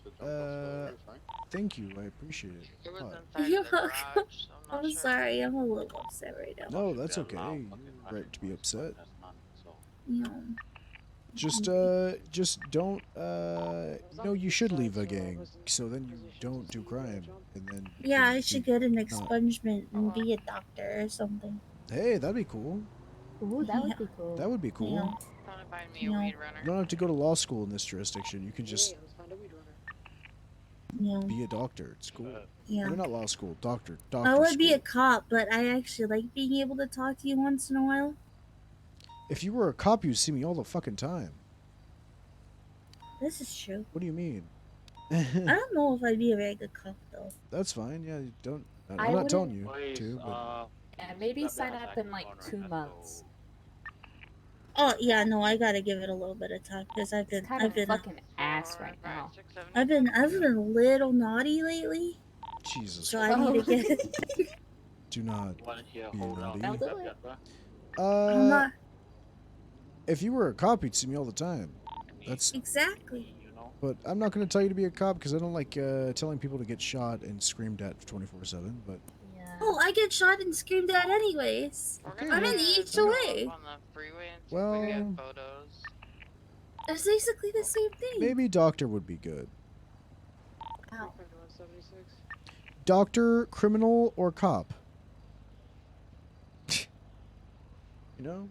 Thank you. I appreciate it. It was What? inside You're of the welcome. garage, so I'm not I'm sure. sorry. I'm a little upset right now. No, that's okay. You're right to be upset. Yeah. Just don't, you should leave a gang, so then you don't do crime, and then you Yeah, can I should be get an not. expungement and be a doctor or something. Hey, that'd be cool. Ooh, that would be cool. That would be cool. Yeah. Don't find me a weed runner. You don't have to go to law school in this jurisdiction. You can just be a doctor. It's cool. Yeah. I mean, not law school, doctor. I would be a school. cop, but I actually like being able to talk to you once in a while. If you were a cop, you'd see me all the fucking time. This is true. What do you mean? I don't know if I'd be a very good cop though. That's fine. Yeah, you don't. I I'm not telling you wouldn't- to, but Yeah, maybe sign up in like 2 months. Oh yeah, no, I gotta give it a little bit of time because I've been fucking ass right now. I've been a little naughty lately. Jesus. So I need to get. Do not be naughty. I'll do it. I'm not If you were a cop, you'd see me all the time. That's exactly. But I'm not going to tell you to be a cop because I don't like telling people to get shot and screamed at 24/7. But Oh, I get shot and screamed at anyways. I'm in the HOA. On the freeway and see Well, if we can get photos. It's basically the same thing. maybe doctor would be good. Ow. Doctor, criminal, or cop? You know,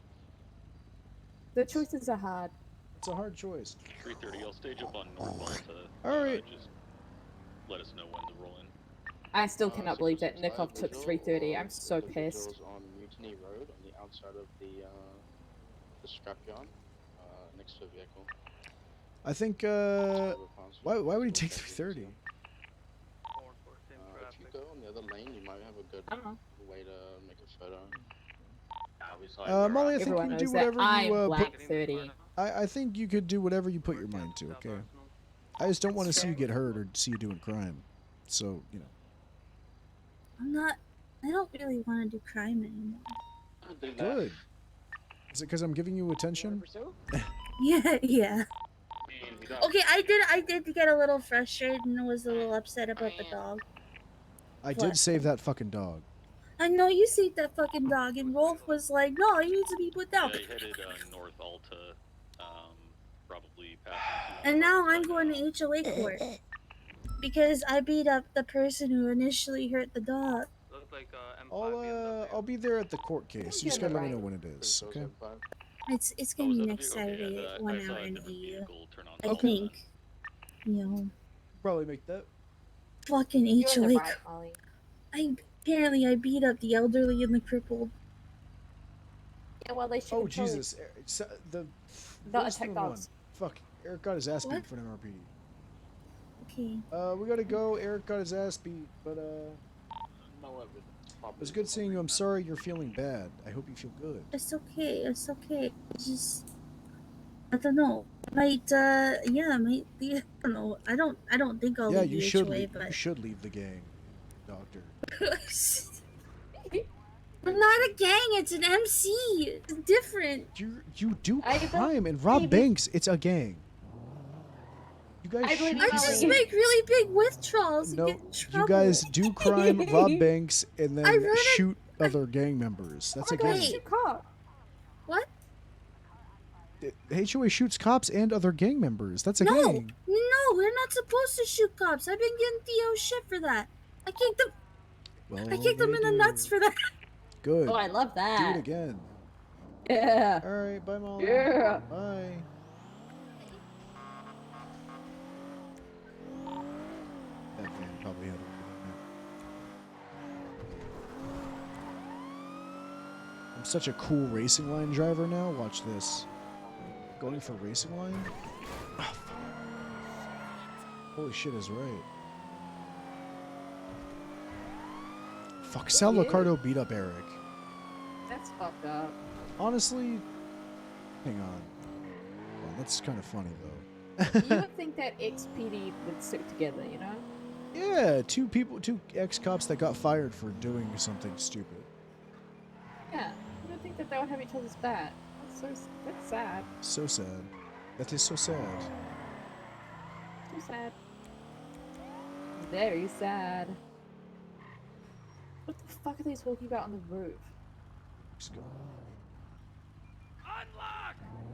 The choices are hard. it's a hard choice. 3:30. I'll stage up on North Alta. All right. Just let us know when to roll in. I still cannot believe that Nikov took 3:30. I'm so pissed. On Mutiny Road, on the outside of the scrapyard, next to a vehicle. I think. Why would he take 3:30? If you go on the other lane, you might have a good way to make a photo. Molly, I think you Everyone can do knows that whatever I'm you Black put. 30. I think you could do whatever you put your mind to. Okay. I just don't want to see you get hurt or see you doing crime. So I'm not. I don't really want to do crime anymore. Good. Is it because I'm giving you attention? Yeah, yeah. Okay, I did get a little frustrated and was a little upset about the dog. I did save that fucking dog. I know you saved that fucking dog, and Rolf was like, "No, he needs to be put down." Yeah, he headed North Alta, probably past. And now I'm going to HOA court because I beat up the person who initially hurt the dog. Looked like I'll be there at the court case. You just gotta let me know when it is, okay? It's gonna be next Saturday at 1 hour and AU. I Okay. think. You know, Probably make that. fucking You're in the HOA. right, Molly. Apparently I beat up the elderly and the crippled. Yeah, well, they should. Oh Jesus! The Not what's attack the dogs. one? Fuck! Eric got his ass beat What? for an MRPD. Okay. We gotta go. Eric got his ass beat, but it was good seeing you. I'm sorry you're feeling bad. I hope you feel good. It's okay. It's okay. It's just I don't know. Might might be. I don't know. I don't think I'll Yeah, leave you the should. HOA, You but should leave the gang, doctor. we're not a gang. It's an MC. It's different. You do I don't crime and rob believe- banks. It's a gang. You guys I shoot believe I people. just make really big withdrawals and No, get in trouble. you guys do crime, rob banks, and I then run a- shoot other gang members. That's a Oh my God, gang. shoot cop. What? The HOA shoots cops and other gang members. That's a No, gang. no, we're not supposed to shoot cops. I've been getting Theo shit for that. I kicked them. Well, I kicked them in the nuts for that. Good. Oh, I love Do that. it again. Yeah. All right, bye, Molly. Yeah. Bye. That van probably had a I'm such a cool racing line driver now. Watch this. Going for racing line? Oh, fuck. Holy shit is right. Fuck, Sal Yeah. Locardo beat up Eric. That's fucked up. Honestly, hang on. Well, that's kind of funny though. You would think that XPD would stick together, you know? Yeah, two ex-cops that got fired for doing something stupid. Yeah. You would think that they would have each other's back. That's sad. So sad. That is so sad. So sad. Very sad. What the fuck are they talking about on the roof? Let's go.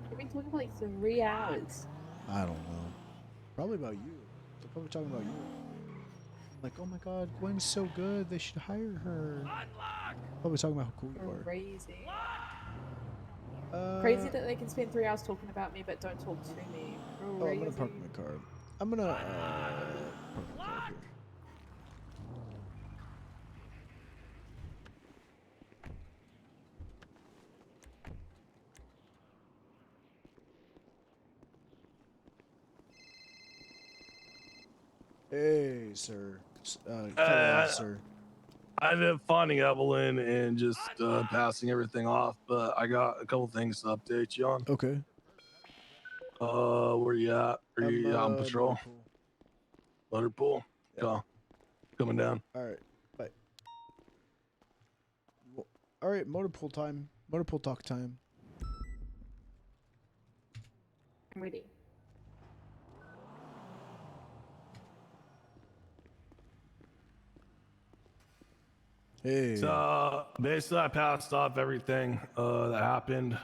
They've been talking for like 3 hours. I don't know. Probably about you. They're probably talking about you. Like, oh my god, Gwen's so good. They should hire her. Probably talking about how cool you are. Crazy. Crazy that they can spend 3 hours talking about me but don't talk to me. Oh, I'm gonna park my car. I'm gonna park my car here. Hey, sir. Sir. I've been finding Evelyn and just passing everything off, but I got a couple things to update you on. Okay. Where you at? Are you on patrol? Motor pool. Yeah. Go. Coming down. All right. Bye. All right. Motor pool time. Motor pool talk time. I'm ready. Hey. So basically, I passed off everything that happened.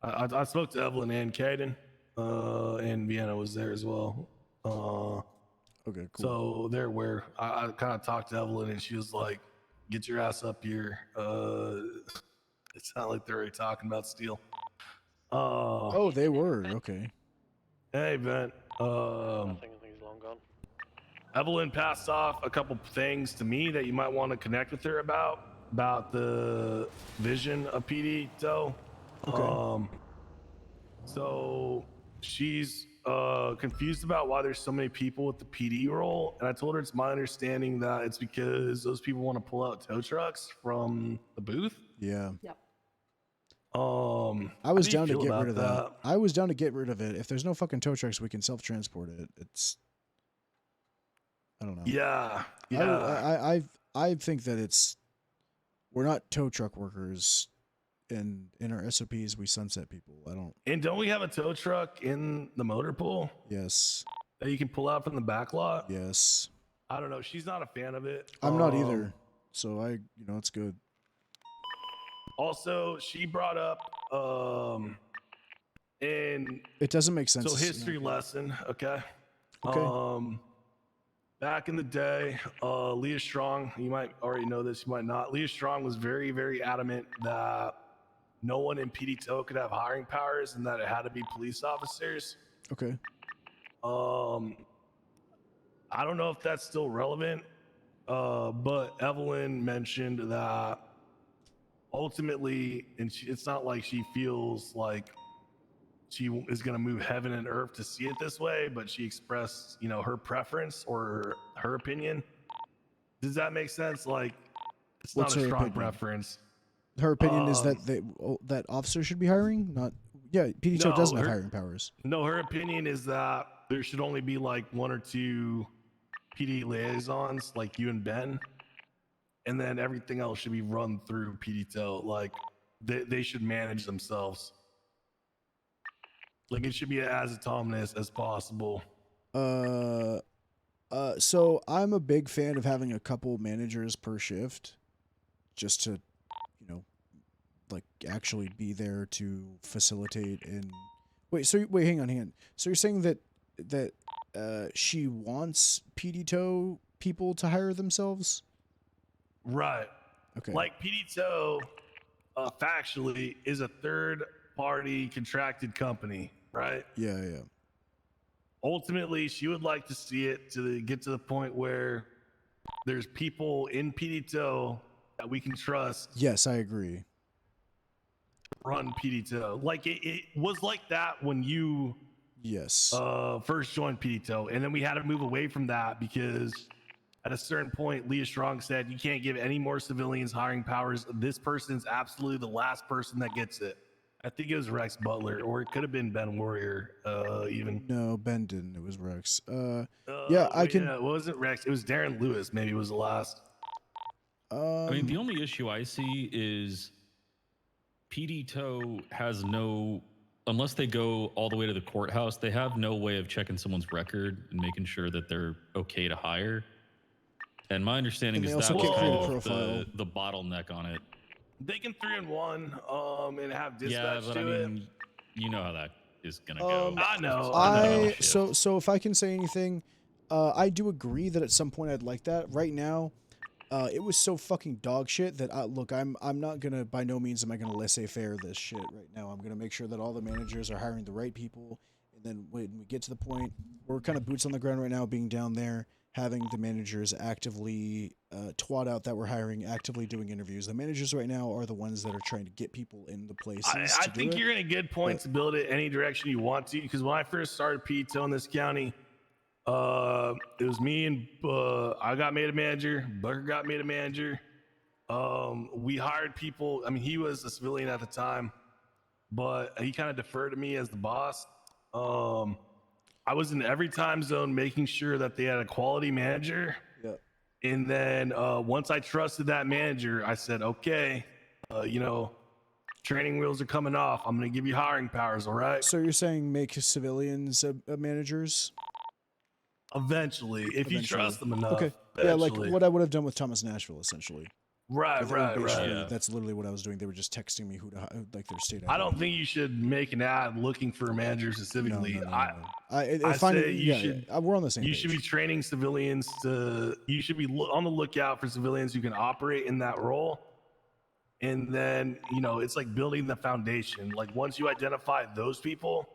I spoke to Evelyn and Caden, and Vienna was there as well. Okay, cool. So they're aware. I kind of talked to Evelyn, and she was like, "Get your ass up here." It's not like they're already talking about steel. Oh, they were. Okay. Hey, Vent. Nothing. I think he's long gone. Evelyn passed off a couple things to me that you might want to connect with her about the vision of PD. So, so she's confused about why there's so many people with the PD role, and I told her it's my understanding that it's because those people want to pull out tow trucks from the booth. Yeah. Yep. I was down to get rid of that. I was down to get rid of it. If there's no fucking tow trucks, we can self-transport it. It's, I don't know. Yeah. I think that we're not tow truck workers, and in our SOPs we sunset people. I don't. And don't we have a tow truck in the motor pool? Yes. That you can pull out from the back lot? Yes. I don't know. She's not a fan of it. I'm not either. So it's good. Also, she brought up, and it doesn't make sense. So history lesson, okay? Okay. Back in the day, Leah Strong, you might already know this, you might not. Leah Strong was very, very adamant that no one in PD Tow could have hiring powers and that it had to be police officers. Okay. I don't know if that's still relevant, but Evelyn mentioned that ultimately, and it's not like she feels like she is going to move heaven and earth to see it this way, but she expressed, her preference or her opinion. Does that make sense? Like, it's What's not a her strong opinion? preference. Her opinion is that that officers should be hiring, not PD Tow doesn't have hiring powers. No, her opinion is that there should only be like 1 or 2 PD liaisons, like you and Ben, and then everything else should be run through PD Tow. Like they should manage themselves. Like it should be as autonomous as possible. So I'm a big fan of having a couple managers per shift, just to, like actually be there to facilitate and wait. Hang on. So you're saying that she wants PD Tow people to hire themselves? Right. Okay. Like PD Tow, factually, is a third-party contracted company, right? Yeah. Ultimately, she would like to see it get to the point where there's people in PD Tow that we can trust. Yes, I agree. Run PD Tow. Like it was like that when you first joined PD Tow, and then we had to move away from that because at a certain point, Leah Strong said you can't give any more civilians hiring powers. This person's absolutely the last person that gets it. I think it was Rex Butler, or it could have been Ben Warrior, even. No, Ben didn't. It was Rex. No, it wasn't Rex. It was Darren Lewis. Maybe was the last. I mean, the only issue I see is PD Tow has no, unless they go all the way to the courthouse, they have no way of checking someone's record and making sure that they're okay to hire. And my understanding And is they also that was can't kind create a of profile. the bottleneck on it. They can 3-1 and have dispatch Yeah, but to I it. mean, you know how that is gonna go. I know. So if I can say anything, I do agree that at some point I'd like that. Right now, it was so fucking dog shit that look, I'm not gonna, by no means am I gonna laissez-faire this shit right now. I'm gonna make sure that all the managers are hiring the right people, and then when we get to the point where we're kind of boots on the ground right now, being down there, having the managers actively twat out that we're hiring, actively doing interviews. The managers right now are the ones that are trying to get people in the places. I think you're in a good point to build it any direction you want to, because when I first started PTO in this county, it was me and I got made a manager. Booker got made a manager. We hired people. I mean, he was a civilian at the time, but he kind of deferred to me as the boss. I was in every time zone making sure that they had a quality manager. Yeah. And then once I trusted that manager, I said, okay, training wheels are coming off. I'm going to give you hiring powers, all right? So you're saying make civilians managers? Eventually, if you trust them enough. Okay. Yeah, like what I would have done with Thomas Nashville, essentially. Right. That's literally what I was doing. They were just texting me who to like their state. I don't think you should make an ad looking for a manager specifically. I say you should. We're on the same You page. should be training civilians to. You should be on the lookout for civilians who can operate in that role. And then it's like building the foundation. Like once you identify those people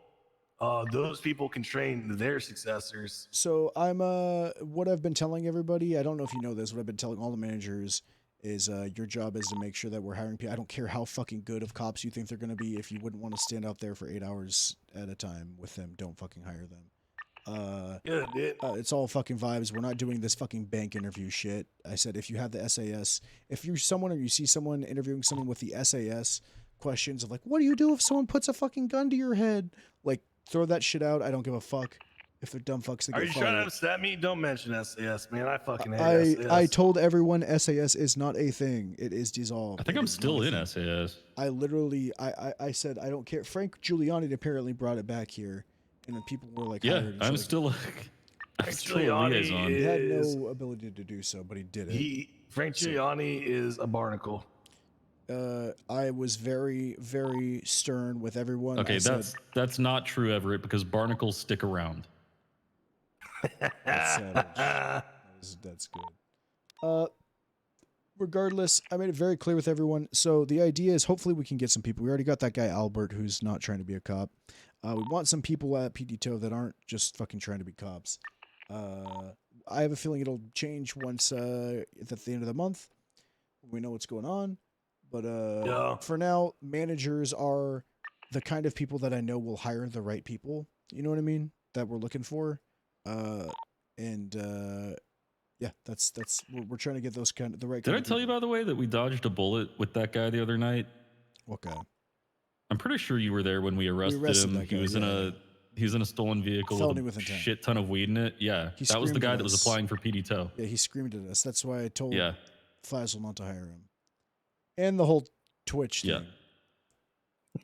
can train their successors. So I'm what I've been telling everybody, I don't know if you know this, what I've been telling all the managers is your job is to make sure that we're hiring people. I don't care how fucking good of cops you think they're going to be. If you wouldn't want to stand out there for 8 hours at a time with them, don't fucking hire them. It's all fucking vibes. We're not doing this fucking bank interview shit. I said if you have the SAS, if you're someone or you see someone interviewing someone with the SAS questions of like, what do you do if someone puts a fucking gun to your head? Like, throw that shit out. I don't give a fuck. If they're dumb fucks, they Are get you fired. trying to upset me? Don't mention SAS, man. I fucking hate SAS. I told everyone SAS is not a thing. It is dissolved. I think I'm still in SAS. I literally, I said I don't care. Frank Giuliani apparently brought it back here, and then people were like, yeah, hired, I'm like, still. I'm still a liaison. He had no ability to do so, but he did it. Frank Giuliani is a barnacle. I was very, very stern with everyone. Okay, that's not true, Everett, because barnacles stick around. That's savage. That's good. Regardless, I made it very clear with everyone. So the idea is hopefully we can get some people. We already got that guy Albert who's not trying to be a cop. We want some people at PD Tow that aren't just fucking trying to be cops. I have a feeling it'll change once at the end of the month. We know what's going on. But for now, managers are the kind of people that I know will hire the right people. You know what I mean? That we're looking for. Yeah, that's we're trying to get those the right. Did I tell you, by the way, that we dodged a bullet with that guy the other night? What guy? I'm pretty sure you were there when we arrested him. That guy, he was in a stolen vehicle Felony with a with intent. shit ton of weed in it. Yeah, that was the guy that was applying for PD Tow. Yeah, he screamed at us. That's why I told Yeah. Faisal not to hire him. And the whole Twitch thing.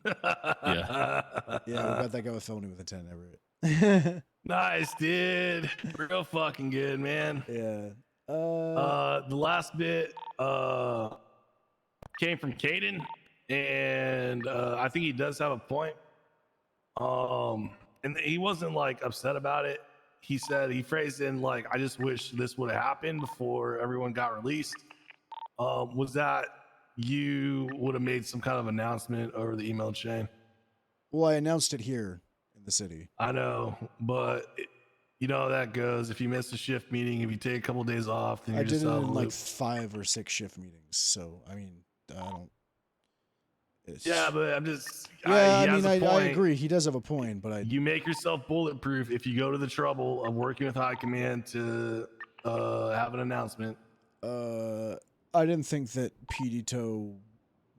Yeah, we got that guy with felony with intent, Everett. Nice, dude. Real fucking good, man. Yeah. The last bit came from Caden, and I think he does have a point. And he wasn't like upset about it. He said, he phrased it in like, I just wish this would have happened before everyone got released. Was that you would have made some kind of announcement over the email chain? Well, I announced it here in the city. I know, but you know how that goes. If you miss a shift meeting, if you take a couple of days off, then you're I just did it out of in the like loop. 5 or 6 shift meetings. So, I mean, I don't. Yeah, but I'm just. Yeah, he has a I point. agree. He does have a point, but You make yourself bulletproof if you go to the trouble of working with high command to have an announcement. I didn't think that PD Tow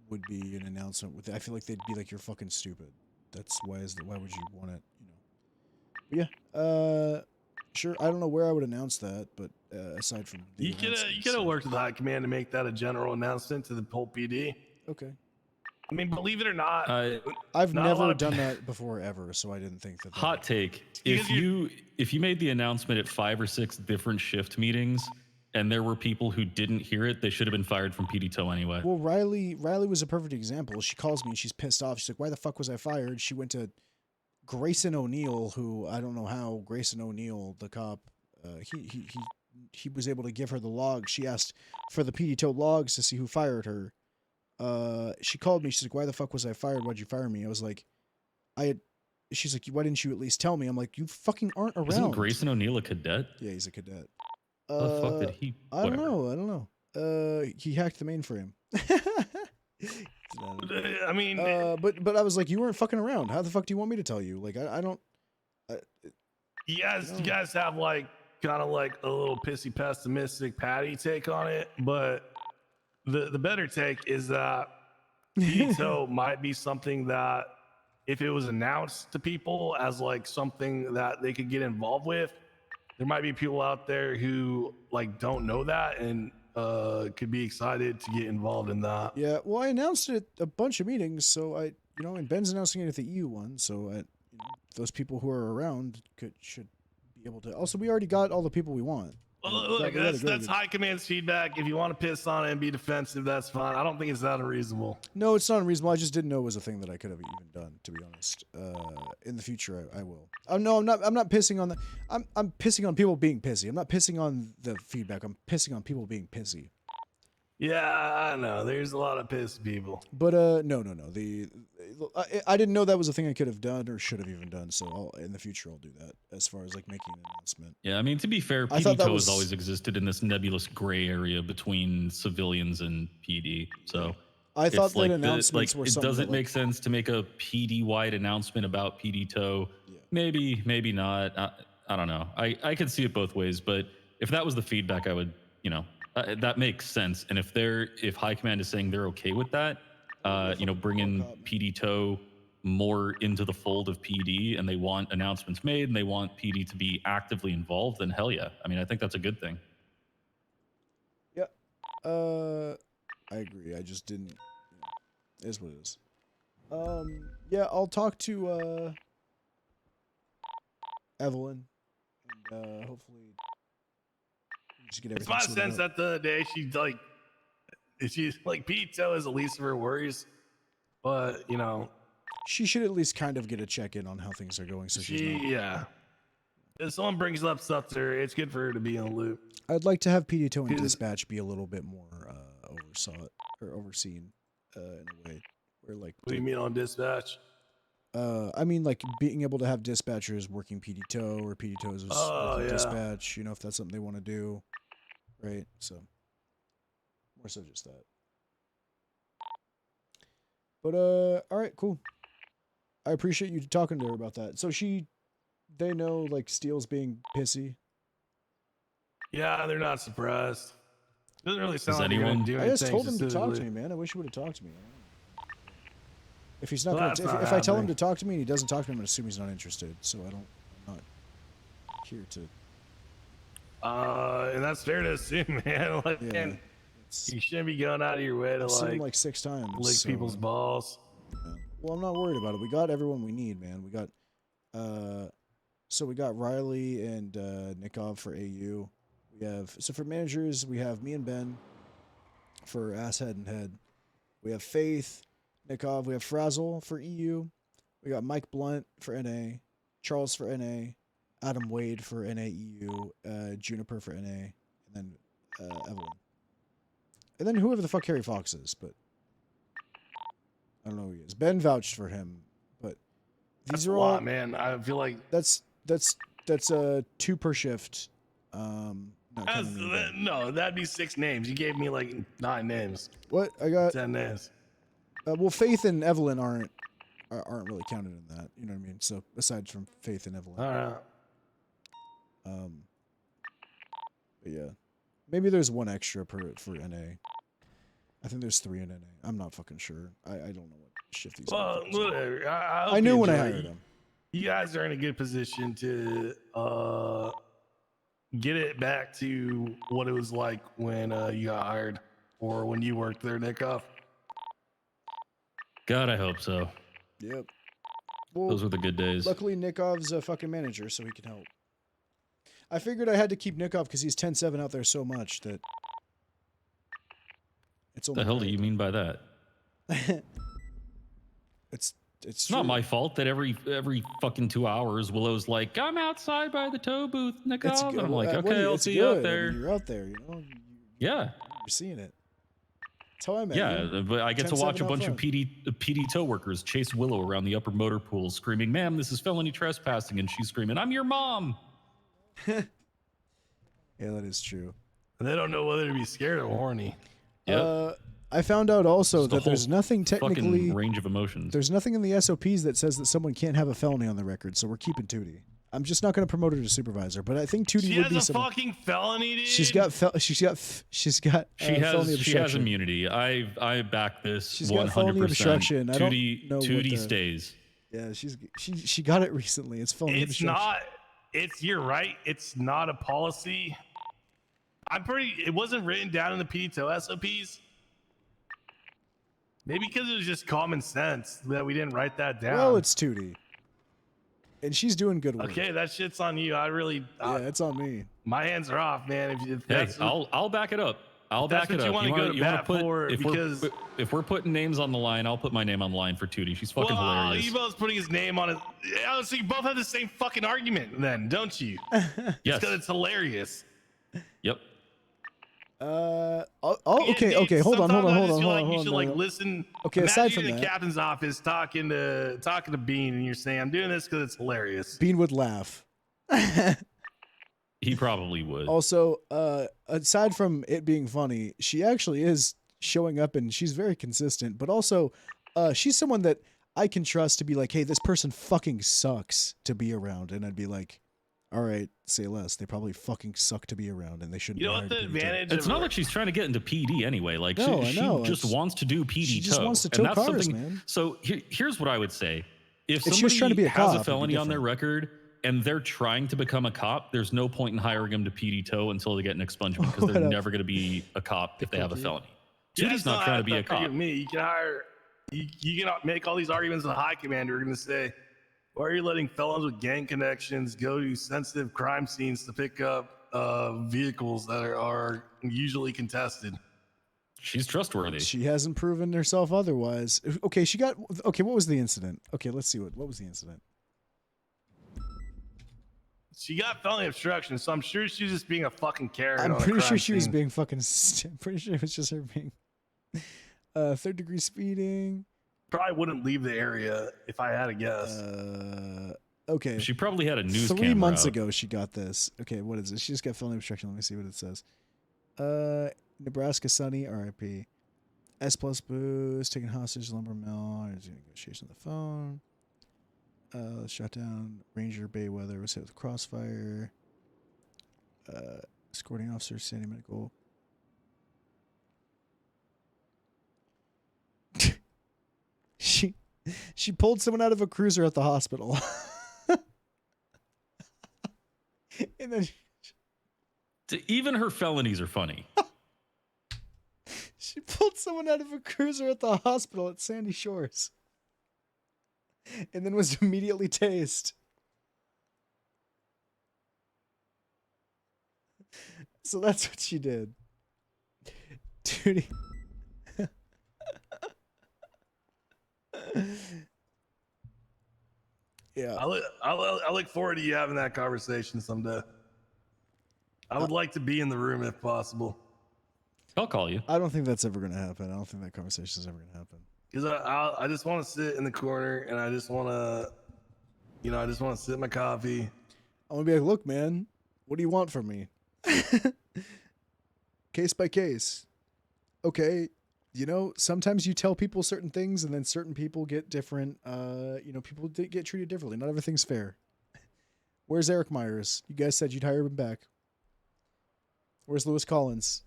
would be an announcement with. I feel like they'd be like, "You're fucking stupid." That's why why would you want it? You know. But yeah. Sure. I don't know where I would announce that, but aside from the You could have worked with high command to make that a general announcement to the whole PD. Okay. I mean, believe it or not, I've not a lot never of done that before ever, so I didn't think that. Hot take: if you made the announcement at 5 or 6 different shift meetings, and there were people who didn't hear it, they should have been fired from PD Tow anyway. Well, Riley was a perfect example. She calls me and she's pissed off. She's like, "Why the fuck was I fired?" She went to Grayson O'Neill, who I don't know how Grayson O'Neill, the cop, he was able to give her the logs. She asked for the PD Tow logs to see who fired her. She called me. She's like, "Why the fuck was I fired? Why'd you fire me?" I was like, She's like, "Why didn't you at least tell me?" I'm like, "You fucking aren't around." Isn't Grayson O'Neill a cadet? Yeah, he's a cadet. How the fuck did he? I don't know. He hacked the mainframe. I mean, but I was like, you weren't fucking around. How the fuck do you want me to tell you? Like, I don't. you guys have like kind of like a little pissy pessimistic Patty take on it, but the better take is that veto might be something that if it was announced to people as like something that they could get involved with, there might be people out there who like don't know that and could be excited to get involved in that. Yeah, well, I announced it at a bunch of meetings, so and Ben's announcing it at the EU one, so those people who are around should be able to. Also, we already got all the people we want. Well, look, that's high command's feedback. If you want to piss on it and be defensive, that's fine. I don't think it's that unreasonable. No, it's not unreasonable. I just didn't know it was a thing that I could have even done. To be honest, in the future, I will. No, I'm not. I'm not pissing on the. I'm pissing on people being pissy. I'm not pissing on the feedback. I'm pissing on people being pissy. Yeah, I know. There's a lot of pissed people. But no. I didn't know that was a thing I could have done or should have even done. So in the future, I'll do that as far as like making an announcement. Yeah, I mean, to be fair, PD Tow has always existed in this nebulous gray area between civilians and PD. So I thought that announcements were it something doesn't that, make sense to make a PD-wide announcement about PD Tow. Yeah. Maybe not. I don't know. I could see it both ways, but if that was the feedback, I would, that makes sense. And if High Command is saying they're okay with that, bringing PD Tow more into the fold of PD, and they want announcements made, and they want PD to be actively involved, then hell yeah. I mean, I think that's a good thing. Yeah. I agree. I just didn't. It is what it is. Yeah, I'll talk to Evelyn, and hopefully just get everything. It's my sense that the day she's like PD Tow is the least of her worries, but she should at least kind of get a check in on how things are going. So yeah. If someone brings up stuff to her, it's good for her to be in the loop. I'd like to have PD Tow and dispatch be a little bit more overseen in a way where like. What do you mean on dispatch? I mean like being able to have dispatchers working PD Tow or PD Tows working dispatch. If that's something they want to do, right? So more so just that. But all right, cool. I appreciate you talking to her about that. So they know like Steele's being pissy. Yeah, they're not surprised. Doesn't really sound like anyone do I just told him to talk to me, man. I wish he would have talked to me. If he's not, if I tell him to talk to me and he doesn't talk to me, I'm gonna assume he's not interested. So I'm not here to. And that's fair to assume, man. Like, man, you shouldn't be going out of your way to I've seen him like 6 times. Lick people's balls. Yeah. Well, I'm not worried about it. We got everyone we need, man. We got, so we got Riley and Nikov for AU. So for managers, we have me and Ben for Asshead and Head. We have Faith, Nikov. We have Frazzle for EU. We got Mike Blunt for NA, Charles for NA, Adam Wade for NA EU, Juniper for NA, and then Evelyn. And then whoever the fuck Harry Fox is, but I don't know who he is. Ben vouched for him, but these are all, man. I feel like that's 2 per shift. No, that'd be 6 names. You gave me like 9 names. What? I got 10 names. Well, Faith and Evelyn aren't really counted in that. You know what I mean? So aside from Faith and Evelyn. All right. But yeah, maybe there's 1 extra for NA. I think there's 3 in NA. I'm not fucking sure. I don't know what shift these are. Well, whatever. I knew when I hired them. You guys are in a good position to get it back to what it was like when you got hired or when you worked there, Nikov. God, I hope so. Yep. Well, Those were the good days. Luckily, Nikov's a fucking manager, so he can help. I figured I had to keep Nikov because he's 10-7 out there so much that it's only The hell do you mean by that? It's not my fault that every fucking 2 hours Willow's like, I'm outside by the tow booth, Nikov. And I'm like, okay, I'll see you out there. I mean, you're out there, you know. Yeah. You're seeing it. That's how I met Yeah, you. but I get to 10-7 watch a out bunch front. of PD tow workers chase Willow around the upper motor pool, screaming, "Ma'am, this is felony trespassing," and she's screaming, "I'm your mom." Yeah, that is true. And they don't know whether to be scared or horny. I found out also It's the that there's whole nothing technically fucking range of emotions. There's nothing in the SOPs that says that someone can't have a felony on the record, so we're keeping Tootie. I'm just not going to promote her to supervisor, but I think Tootie She would has be a someone. fucking felony, dude. She's got felony She obstruction. has immunity. I back this. She's 100%. got felony obstruction. I don't know what Tootie the- stays. Yeah, she got it recently. It's felony It's obstruction. not. You're right. It's not a policy. It wasn't written down in the PD tow SOPs. Maybe because it was just common sense that we didn't write that down. Well, it's Tootie, and she's doing good work. Okay, that shit's on you. Yeah, it's on me. My hands are off, man. If Hey, that's I'll back it up. I'll That's back it what you up. wanna go to bat put for, if we're putting names on the line, I'll put my name on the line for Tootie. She's fucking hilarious. Evo's putting his name on it. Oh, so you both have the same fucking argument, then, don't you? Yes. Because it's hilarious. Yep. Okay, dude, okay. Hold on. sometimes I just feel hold like on. you should like listen. Okay, Imagine aside you're from in the that, captain's office talking to Bean, and you're saying, "I'm doing this because it's hilarious." Bean would laugh. He probably would. Also, aside from it being funny, she actually is showing up and she's very consistent. But also, she's someone that I can trust to be like, hey, this person fucking sucks to be around. And I'd be like, all right, say less. They probably fucking suck to be around and they shouldn't You know be what hired the to be advantage? It's not like she's trying to get into PD anyway. Like No, she I know. just wants to do PD She just tow. wants to And tow that's cars, something- man. So here's what I would say: if If she was somebody trying to be a has cop, a it'd be felony on their different. record and they're trying to become a cop, there's no point in hiring them to PD tow until they get an expungement because What they're up? never going to be a cop if they have a felony. Yeah, Tootie's it's not trying to be a have argue cop. with me. You can hire. You can make all these arguments. The high commander are going to say, "Why are you letting felons with gang connections go to sensitive crime scenes to pick up vehicles that are usually contested?" She's trustworthy. She hasn't proven herself otherwise. Okay, okay, what was the incident? Okay, let's see what was the incident. She got felony obstruction, so I'm sure she's just being a fucking carrot. I'm on a pretty sure crime she was scene. being fucking. I'm pretty sure it was just her being. Third degree speeding. Probably wouldn't leave the area if I had to guess. Okay. She probably had a news 3 camera months out. ago she got this. Okay, what is it? She just got felony obstruction. Let me see what it says. Nebraska Sunny, RIP. S plus boost, taking hostage, lumber mill, negotiation on the phone. Shut down Ranger Bayweather, was hit with crossfire. Escorting officer, Sandy Medical. She pulled someone out of a cruiser at the hospital. And then Even her felonies are funny. she pulled someone out of a cruiser at the hospital at Sandy Shores. And then was immediately tased. So that's what she did. Dude. Yeah. I look forward to you having that conversation someday. I would like to be in the room if possible. I'll call you. I don't think that's ever going to happen. I don't think that conversation is ever going to happen. Because I just want to sit in the corner and I just want to, I just want to sip my coffee. I'm going to be like, look, man, what do you want from me? Case by case. Okay. Sometimes you tell people certain things and then certain people get different, people get treated differently. Not everything's fair. Where's Eric Myers? You guys said you'd hire him back. Where's Lewis Collins?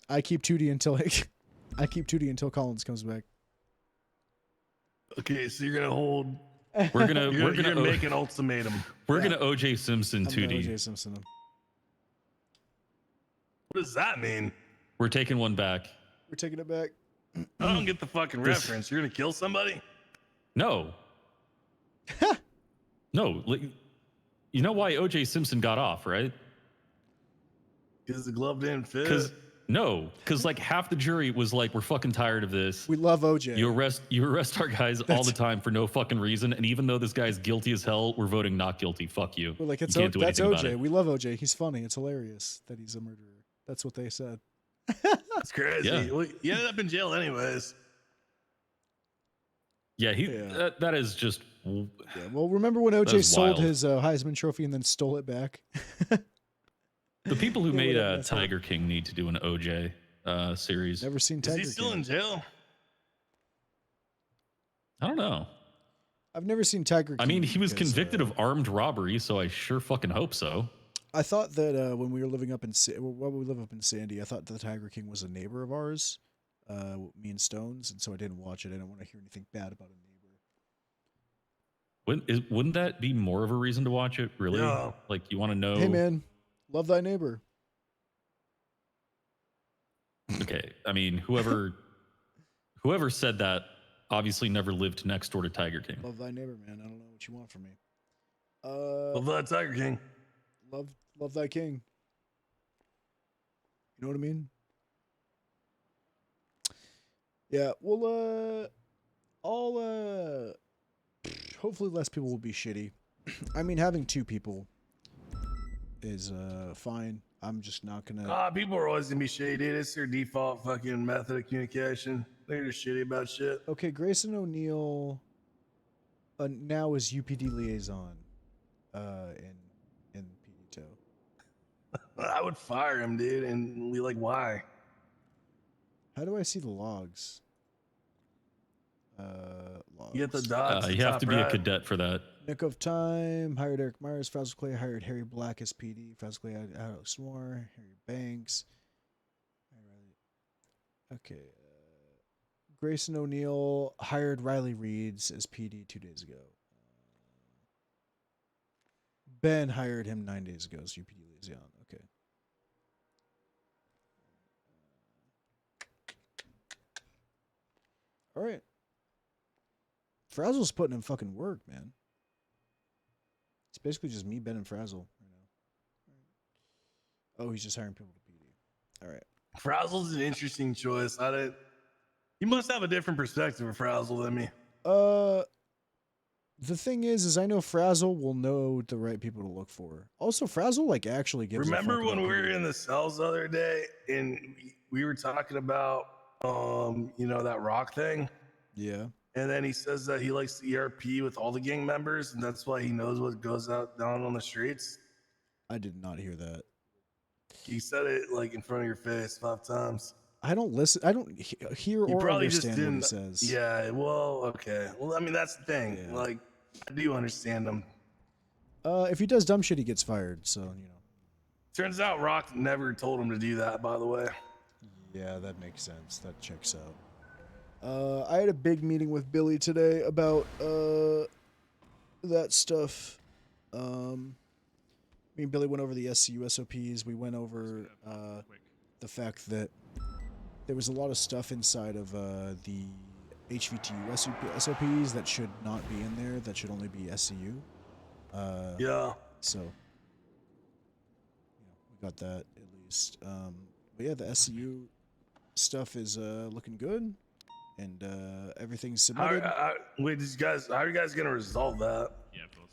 I keep Tootie until Collins comes back. Okay, so you're gonna hold. We're gonna make an ultimatum. We're gonna OJ Simpson I'm gonna Tootie. O.J. Simpson him. What does that mean? We're taking one back. We're taking it back. I don't get the fucking reference. You're gonna kill somebody? No. No. You know why O.J. Simpson got off, right? Because the glove didn't fit. Because like half the jury was like, we're fucking tired of this. We love OJ. You arrest our guys all the time for no fucking reason, and even though this guy's guilty as hell, we're voting not guilty. Fuck you. We're like, you can't do that's anything about OJ. it. We love OJ. He's funny. It's hilarious that he's a murderer. That's what they said. That's crazy. Yeah. Well, he ended up in jail anyways. Yeah, that is just. Yeah. Well, remember when That OJ is sold wild. his Heisman Trophy and then stole it back? The people who Yeah, made whatever, that's Tiger King need to do an OJ series. Never seen Is Tiger he still King. in jail? I don't know. I've never seen Tiger King. I mean, he was because, convicted of armed robbery, so I sure fucking hope so. I thought that when we were living up in while we live up in Sandy, I thought the Tiger King was a neighbor of ours, me and Stones, and so I didn't watch it. I didn't want to hear anything bad about a neighbor. Wouldn't that be more of a reason to watch it? Really? Yeah. Like you want to know? Hey man, love thy neighbor. Okay, I mean, whoever said that obviously never lived next door to Tiger King. Love thy neighbor, man. I don't know what you want from me. Love that Tiger King. Love thy king. You know what I mean? Yeah. Well, hopefully less people will be shitty. I mean, having 2 people is fine. I'm just not gonna. People are always gonna be shitty, dude. It's their default fucking method of communication. They're just shitty about shit. Okay, Grayson O'Neill now is UPD liaison in PD Tow. I would fire him, dude, and be like, why? How do I see the logs? Logs. You get the dots. You have to be a cadet for that. Nick of Time hired Eric Myers. Frazzle Clay hired Harry Black as PD. Frazzle Clay hired Alex Moore. Harry Banks. Okay. Grayson O'Neill hired Riley Reeds as PD 2 days ago. Ben hired him 9 days ago as UPD liaison. Okay. All right. Frazzle's putting in fucking work, man. It's basically just me, Ben, and Frazzle right now. Oh, he's just hiring people to PD. All right. Frazzle's an interesting choice. You must have a different perspective of Frazzle than me. The thing is I know Frazzle will know the right people to look for. Also, Frazzle actually gives. Remember when we were in the cells the other day and we were talking about that rock thing? Yeah. And then he says that he likes the ERP with all the gang members, and that's why he knows what goes down on the streets. I did not hear that. He said it in front of your face 5 times. I don't listen. I don't hear or understand what he says. Yeah. Well, okay. Well, I mean, that's the thing. Yeah. I do understand him. If he does dumb shit, he gets fired. So Turns out Rock never told him to do that. By the way. Yeah, that makes sense. That checks out. I had a big meeting with Billy today about that stuff. Me and Billy went over the SCU SOPs. We went over the fact that there was a lot of stuff inside of the HVTU SOPs that should not be in there, that should only be SCU. Yeah. So, we got that at least. But yeah, the SCU stuff is looking good, and everything's submitted. Wait, how are you guys gonna resolve that?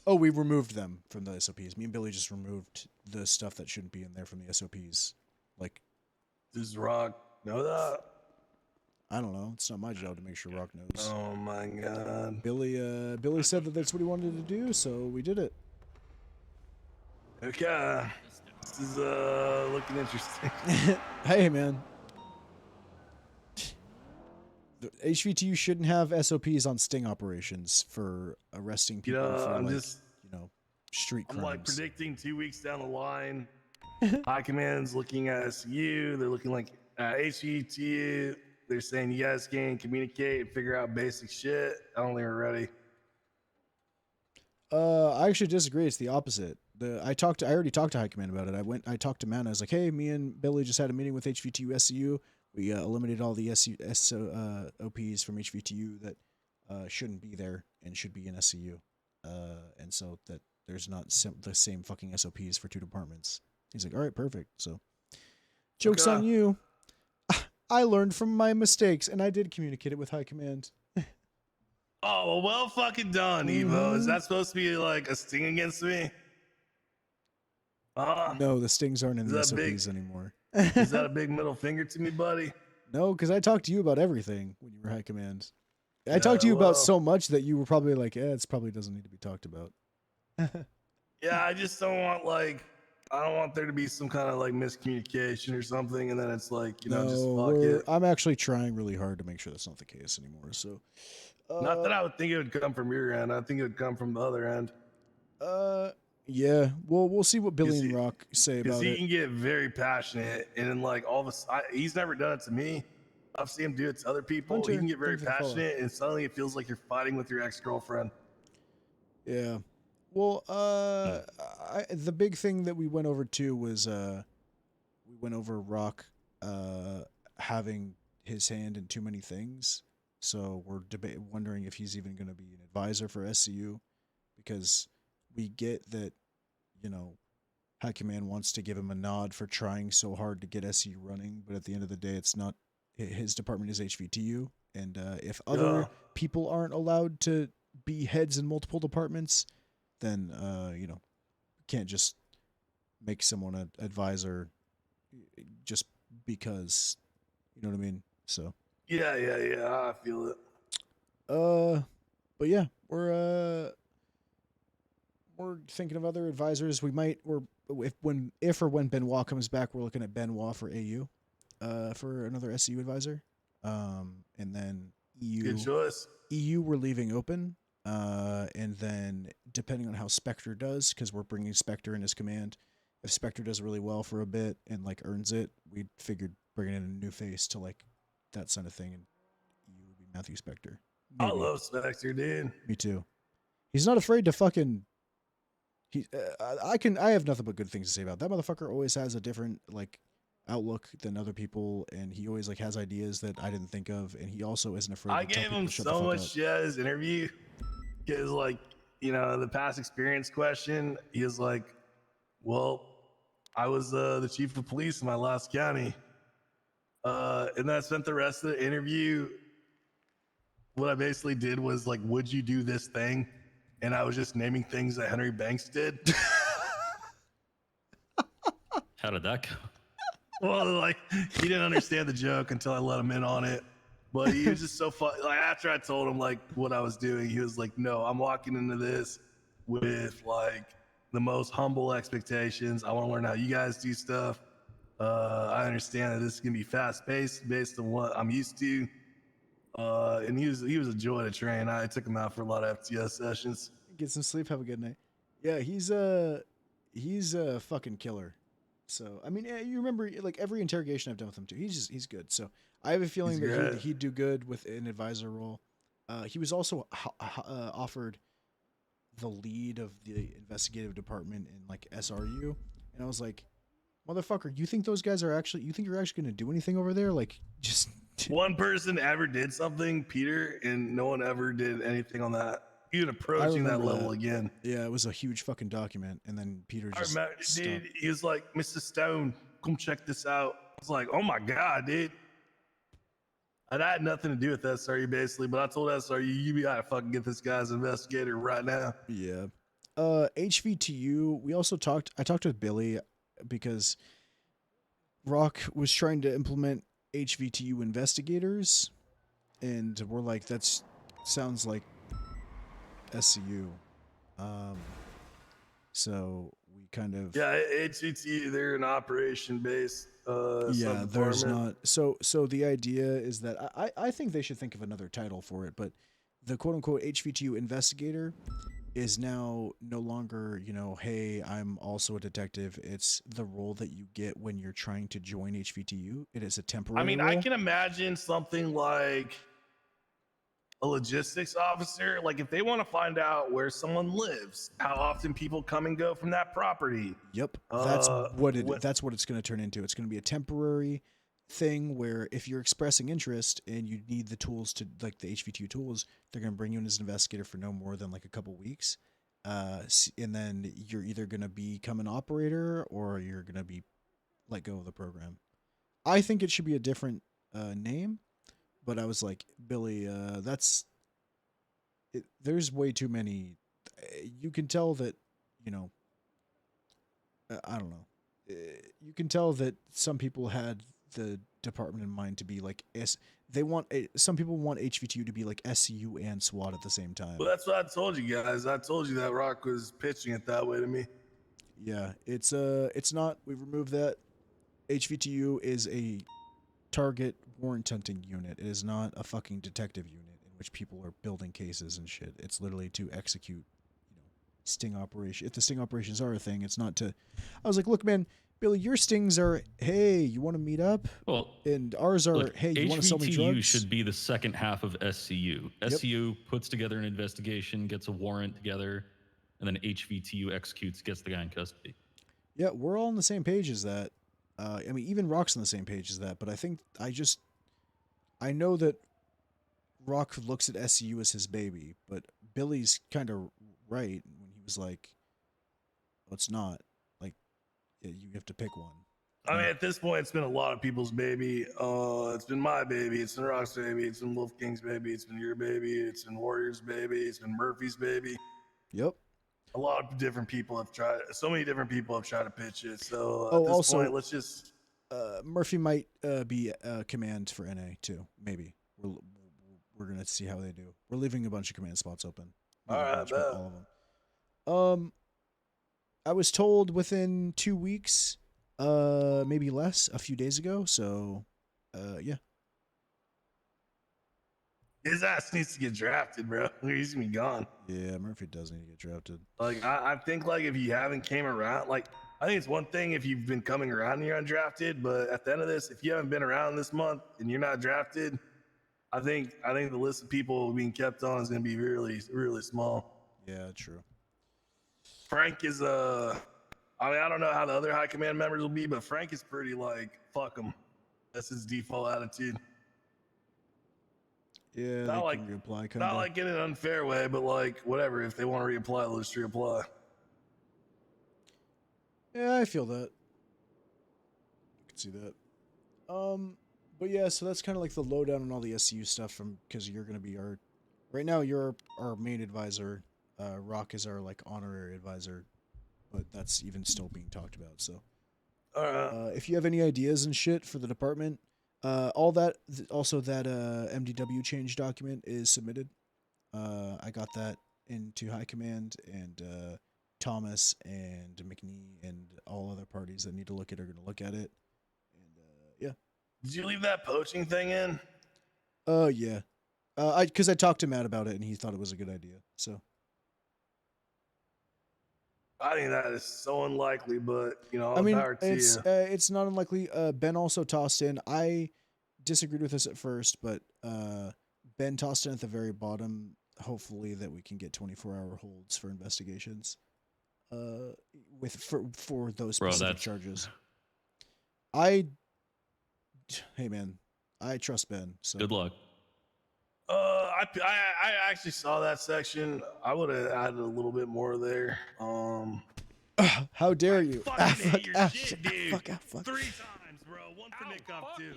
Oh, we removed them from the SOPs. Me and Billy just removed the stuff that shouldn't be in there from the SOPs. Does Rock know that? I don't know. It's not my job to make sure Rock knows. Oh my god. Billy said that that's what he wanted to do, so we did it. Okay. This is looking interesting. Hey, man. The HVTU shouldn't have SOPs on sting operations for arresting people for street crimes. I'm predicting 2 weeks down the line. High Command's looking at SU. They're looking at HVTU. They're saying you guys can communicate and figure out basic shit. I don't think we're ready. I actually disagree. It's the opposite. I already talked to High Command about it. I talked to Matt. I was like, hey, me and Billy just had a meeting with HVTU SCU. We eliminated all the SOPs from HVTU that shouldn't be there and should be in SCU, and so that there's not the same fucking SOPs for 2 departments. He's like, all right, perfect. So, joke's on you. I learned from my mistakes, and I did communicate it with high command. Oh, well fucking done, Evo. Is that supposed to be like a sting against me? No, the stings aren't in the Is that SOPs anymore. Is that a big middle finger to me, buddy? No, because I talked to you about everything when you were high command. I Yeah, talked to you well- about so much that you were probably like, it probably doesn't need to be talked about. Yeah, I just don't want I don't want there to be some kind of like miscommunication or something, and then it's like, No, just fuck it. I'm actually trying really hard to make sure that's not the case anymore. So, Not that I would think it would come from your end. I think it would come from the other end. yeah, we'll see what Billy and Rock say Because about he it. can get very passionate, and then like all of a sudden, he's never done it to me. I've seen him do it to other people. Hunter, he can get very thank you for the follow. passionate, and suddenly it feels like you're fighting with your ex-girlfriend. Yeah. Well, the big thing that we went over too was we went over Rock having his hand in too many things. So we're wondering if he's even going to be an advisor for SCU, because we get that, High Command wants to give him a nod for trying so hard to get SCU running, but at the end of the day, it's not. His department is HVTU, and if other people aren't allowed to be heads in multiple departments, then can't just make someone an advisor just because, you know what I mean? So Yeah, I feel it. but yeah, we're thinking of other advisors. If or when Benoit comes back, we're looking at Benoit for AU, for another SCU advisor. And then EU. Good choice. EU we're leaving open. And then depending on how Spectre does, because we're bringing Spectre in his command, if Spectre does really well for a bit and like earns it, we figured bringing in a new face to like that sort of thing, and EU would be Matthew Spectre. I love Spectre, dude. Me too. He's not afraid to fucking. I have nothing but good things to say about that motherfucker. Always has a different like outlook than other people, and he always like has ideas that I didn't think of, and he also isn't afraid. I to tell gave people him to shut the so fuck much up. shit at his interview because, like, the past experience question. He was like, "Well, I was the chief of police in my last county," and then I spent the rest of the interview. What I basically did was like, "Would you do this thing?" And I was just naming things that Henry Banks did. How did that go? Well, like, he didn't understand the joke until I let him in on it. But he was just so fun. Like, after I told him like what I was doing, he was like, "No, I'm walking into this with like the most humble expectations. I want to learn how you guys do stuff. I understand that this is gonna be fast paced based on what I'm used to." And he was a joy to train. I took him out for a lot of FTS sessions. Get some sleep. Have a good night. Yeah, he's a fucking killer. So I mean, you remember like every interrogation I've done with him too. He's good. So I have a feeling He's that great. he'd do good with an advisor role. He was also offered the lead of the investigative department in like SRU, and I was like, motherfucker, you think those guys are actually? You think you're actually going to do anything over there? Like, just one person ever did something, Peter, and no one ever did anything on that. Even approaching that level again. Yeah, it was a huge fucking document, and then Peter I just. remember, dude, he was like, "Mr. Stone, come check this out." I was like, "Oh my god, dude!" And I had nothing to do with SRU basically, but I told SRU, "You gotta fucking get this guy's investigator right now." Yeah. HVTU. We also talked. I talked with Billy because Rock was trying to implement HVTU investigators, and we're like, that sounds like SCU. So we kind of HCT, they're an operation based yeah, there's sub-department. not so the idea is that I think they should think of another title for it, but the quote unquote HVTU investigator is now no longer, hey, I'm also a detective. It's the role that you get when you're trying to join HVTU. It is a temporary I mean, role. I can imagine something like a logistics officer, like if they want to find out where someone lives, how often people come and go from that property. Yep, that's what it's going to turn into. It's going to be a temporary thing where if you're expressing interest and you need the tools to like the HVTU tools, they're going to bring you in as an investigator for no more than like a couple weeks. And then you're either going to become an operator or you're going to be let go of the program. I think it should be a different name, but I was like, Billy, there's way too many. You can tell that, I don't know. You can tell that some people had the department in mind to be like some people want HVTU to be like SCU and SWAT at the same time. Well, that's what I told you guys. I told you that Rock was pitching it that way to me. Yeah, it's not. We've removed that. HVTU is a target warrant hunting unit. It is not a fucking detective unit in which people are building cases and shit. It's literally to execute, sting operation. If the sting operations are a thing, it's not to. I was like, look, man, Billy, your stings are, hey, you want to meet up? Well, and ours are, look, hey, you want to sell me drugs? HVTU should be the second half of SCU. SCU puts together an investigation, gets a warrant together, and then HVTU executes, gets the guy in custody. Yeah, we're all on the same page as that. I mean, even Rock's on the same page as that, but I think I know that Rock looks at SCU as his baby, but Billy's kind of right when he was like, well, it's not. Like, you have to pick one. I mean, at this point, it's been a lot of people's baby. It's been my baby. It's been Rock's baby. It's been Wolfgang's baby. It's been your baby. It's been Warrior's baby. It's been Murphy's baby. Yep. A lot of different people have tried. So many different people have tried to pitch it. So Oh, at this also, point, let's just. Murphy might be command for NA too. Maybe we're gonna see how they do. We're leaving a bunch of command spots open. All right, all of them. I was told within 2 weeks, maybe less, a few days ago. So, yeah. His ass needs to get drafted, bro. He's gonna be gone. Yeah, Murphy does need to get drafted. Like, I think, like, if you haven't came around, like, I think it's one thing if you've been coming around and you're undrafted, but at the end of this, if you haven't been around this month and you're not drafted, I think the list of people being kept on is gonna be really, really small. Yeah, true. Frank is I mean, I don't know how the other high command members will be, but Frank is pretty like, fuck him. That's his default attitude. Yeah, not they like can reapply, kinda. not like in an unfair way, but like whatever. If they want to reapply, they'll just reapply. Yeah, I feel that. I can see that. But yeah, so that's kind of like the lowdown on all the SCU stuff because you're gonna be right now you're our main advisor. Rock is our like honorary advisor, but that's even still being talked about. So, if you have any ideas and shit for the department, all that also that MDW change document is submitted. I got that into High Command, and Thomas and McNee and all other parties that need to look at are going to look at it. And yeah. Did you leave that poaching thing in? Yeah. Because I talked to Matt about it and he thought it was a good idea. So. I think that is so unlikely, but I mean, it's not unlikely. Ben also tossed in. I disagreed with this at first, but Ben tossed in at the very bottom. Hopefully, that we can get 24-hour holds for investigations. For those specific charges. Hey man, I trust Ben. So good luck. I actually saw that section. I would have added a little bit more there. How dare you? Fucking hate your shit, dude. Fuck. 3 times, bro. 1 for Nick up, too.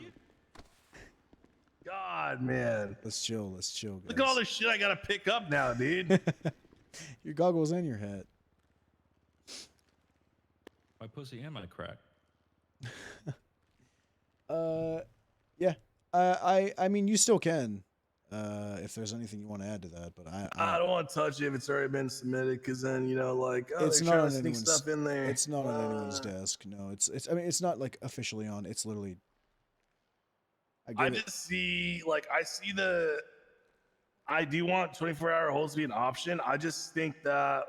God, man. Let's chill, guys. Look at all this shit I gotta pick up now, dude. Your goggles and your hat. My pussy and my crack. Yeah. I mean, you still can. If there's anything you want to add to that, but I don't want to touch it if it's already been submitted, because then like it's they're not trying on to sneak anyone's stuff in there. It's not on anyone's desk. No, it's. I mean, it's not like officially on. It's literally. I see I do want 24-hour holds to be an option. I just think that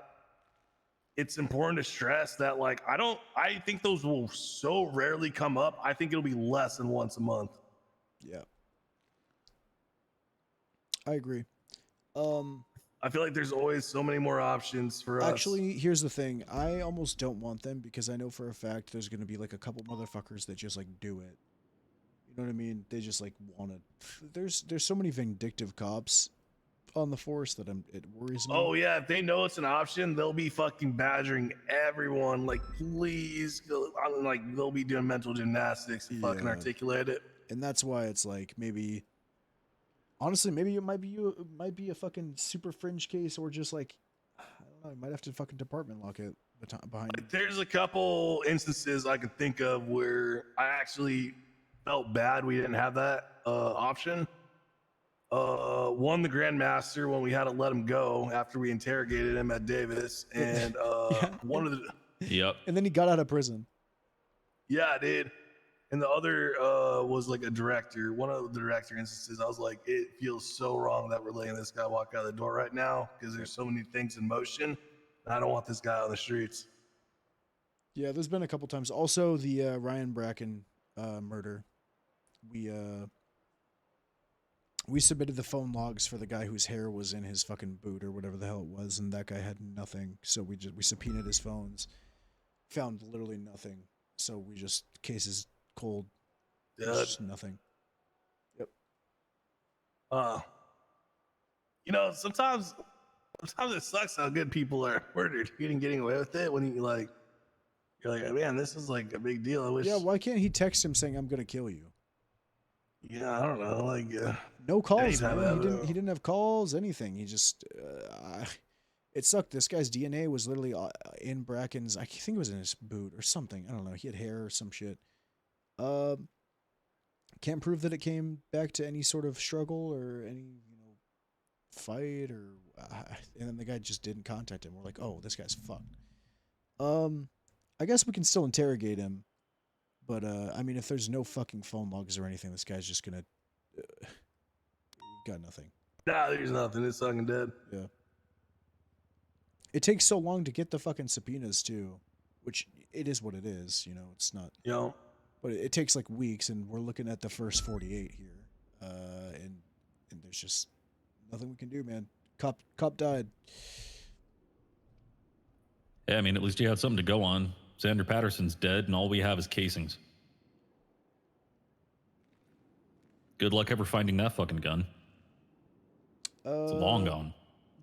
it's important to stress that I think those will so rarely come up. I think it'll be less than once a month. Yeah. I agree. I feel like there's always so many more options for us. Actually, here's the thing. I almost don't want them because I know for a fact there's going to be like a couple motherfuckers that just like do it. You know what I mean? They just like want to. There's so many vindictive cops on the force that it worries me. Oh yeah, if they know it's an option, they'll be fucking badgering everyone. Like, please, go. Like they'll be doing mental gymnastics to fucking articulate it. And that's why it's like maybe. Honestly, maybe it might be a fucking super fringe case, or just like, I don't know. You might have to fucking department lock it behind. Like, there's a couple instances I can think of where I actually felt bad we didn't have that option. One, the Grandmaster, when we had to let him go after we interrogated him at Davis, and one of the And then he got out of prison. Yeah, dude. And the other was like a director. One of the director instances, I was like, it feels so wrong that we're letting this guy walk out the door right now because there's so many things in motion. And I don't want this guy on the streets. Yeah, there's been a couple times. Also, the Ryan Bracken murder. We submitted the phone logs for the guy whose hair was in his fucking boot or whatever the hell it was, and that guy had nothing. So we subpoenaed his phones, found literally nothing. So we just cases cold. Just nothing. Yep. You know, sometimes it sucks how good people are murdered. Getting away with it when you're like, man, this is like a big deal. I wish. Yeah, why can't he text him saying I'm gonna kill you? Yeah, I don't know. Like, no calls, anytime man. He didn't have calls, anything. He just, it sucked. This guy's DNA was literally in Bracken's. I think it was in his boot or something. I don't know. He had hair or some shit. Can't prove that it came back to any sort of struggle or any, fight or. And then the guy just didn't contact him. We're like, oh, this guy's fucked. I guess we can still interrogate him. But, I mean, if there's no fucking phone logs or anything, this guy's just gonna... got nothing. Nah, there's nothing. It's fucking dead. Yeah. It takes so long to get the fucking subpoenas, too. Which, it is what it is, it's not... Yeah. But it takes, like, weeks, and we're looking at the first 48 here. And there's just nothing we can do, man. Cop died. Yeah, I mean, at least you had something to go on. Xander Patterson's dead, and all we have is casings. Good luck ever finding that fucking gun. It's long gone.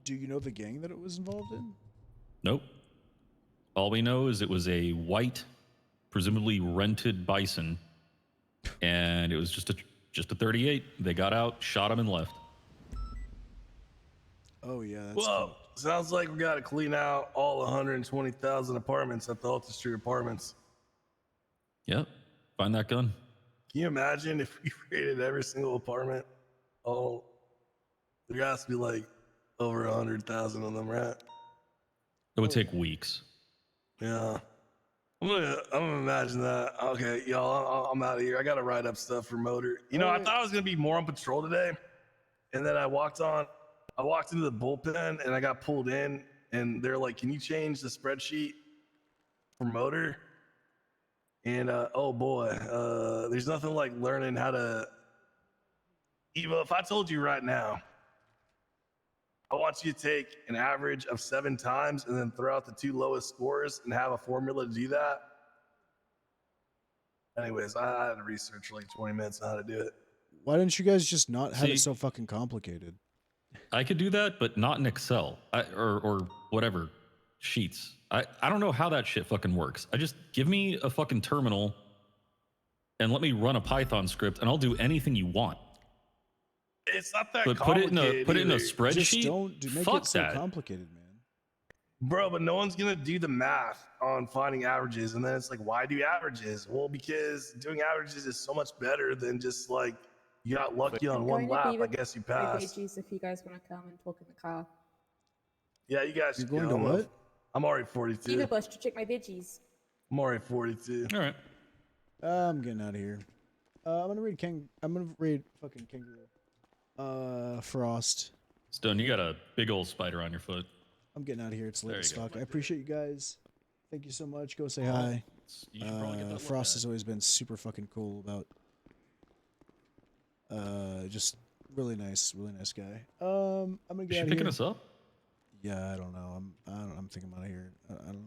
Do you know the gang that it was involved in? Nope. All we know is it was a white, presumably rented bison, and it was just a 38. They got out, shot him, and left. Oh yeah. That's Whoa. Sounds like we got to clean out all 120,000 apartments at the Alta Street Apartments. Yep. Find that gun. Can you imagine if we raided every single apartment? Oh, there has to be like over 100,000 of them, right? It would take weeks. Yeah. I'm gonna imagine that. Okay, y'all, I'm out of here. I gotta write up stuff for Motor. I thought I was gonna be more on patrol today, and then I walked into the bullpen and I got pulled in, and they're like, "Can you change the spreadsheet for Motor?" And oh boy, there's nothing like learning how to. Evo, if I told you right now, I want you to take an average of 7 times and then throw out the 2 lowest scores and have a formula to do that. Anyways, I had to research for like 20 minutes on how to do it. Why didn't you guys just not have it so fucking complicated? I could do that, but not in Excel or whatever sheets. I don't know how that shit fucking works. I just give me a fucking terminal and let me run a Python script, and I'll do anything you want. It's not that but complicated. Put it in a Just spreadsheet. don't make Fuck it so that. complicated, man. Bro, but no one's gonna do the math on finding averages, and then it's like, why do averages? Well, because doing averages is so much better than just like you got lucky on one lap. I guess you My passed. veggies, if you guys want to come and talk in the car. Yeah, you guys. You're should going go. to what? I'm already 42. Eva Bush to check my veggies. I'm already 42. All right. I'm getting out of here. I'm gonna raid fucking Kangaroo. Frost. Stone, you got a big old spider on your foot. I'm getting out of here. It's late There as you go. fuck. I appreciate you guys. Thank you so much. Go say hi. You should probably get that Frost looked has always been super fucking cool about. Just really nice guy. I'm gonna Is get she out of picking here. us up? Yeah, I don't know. I'm thinking I'm out of here. I don't know.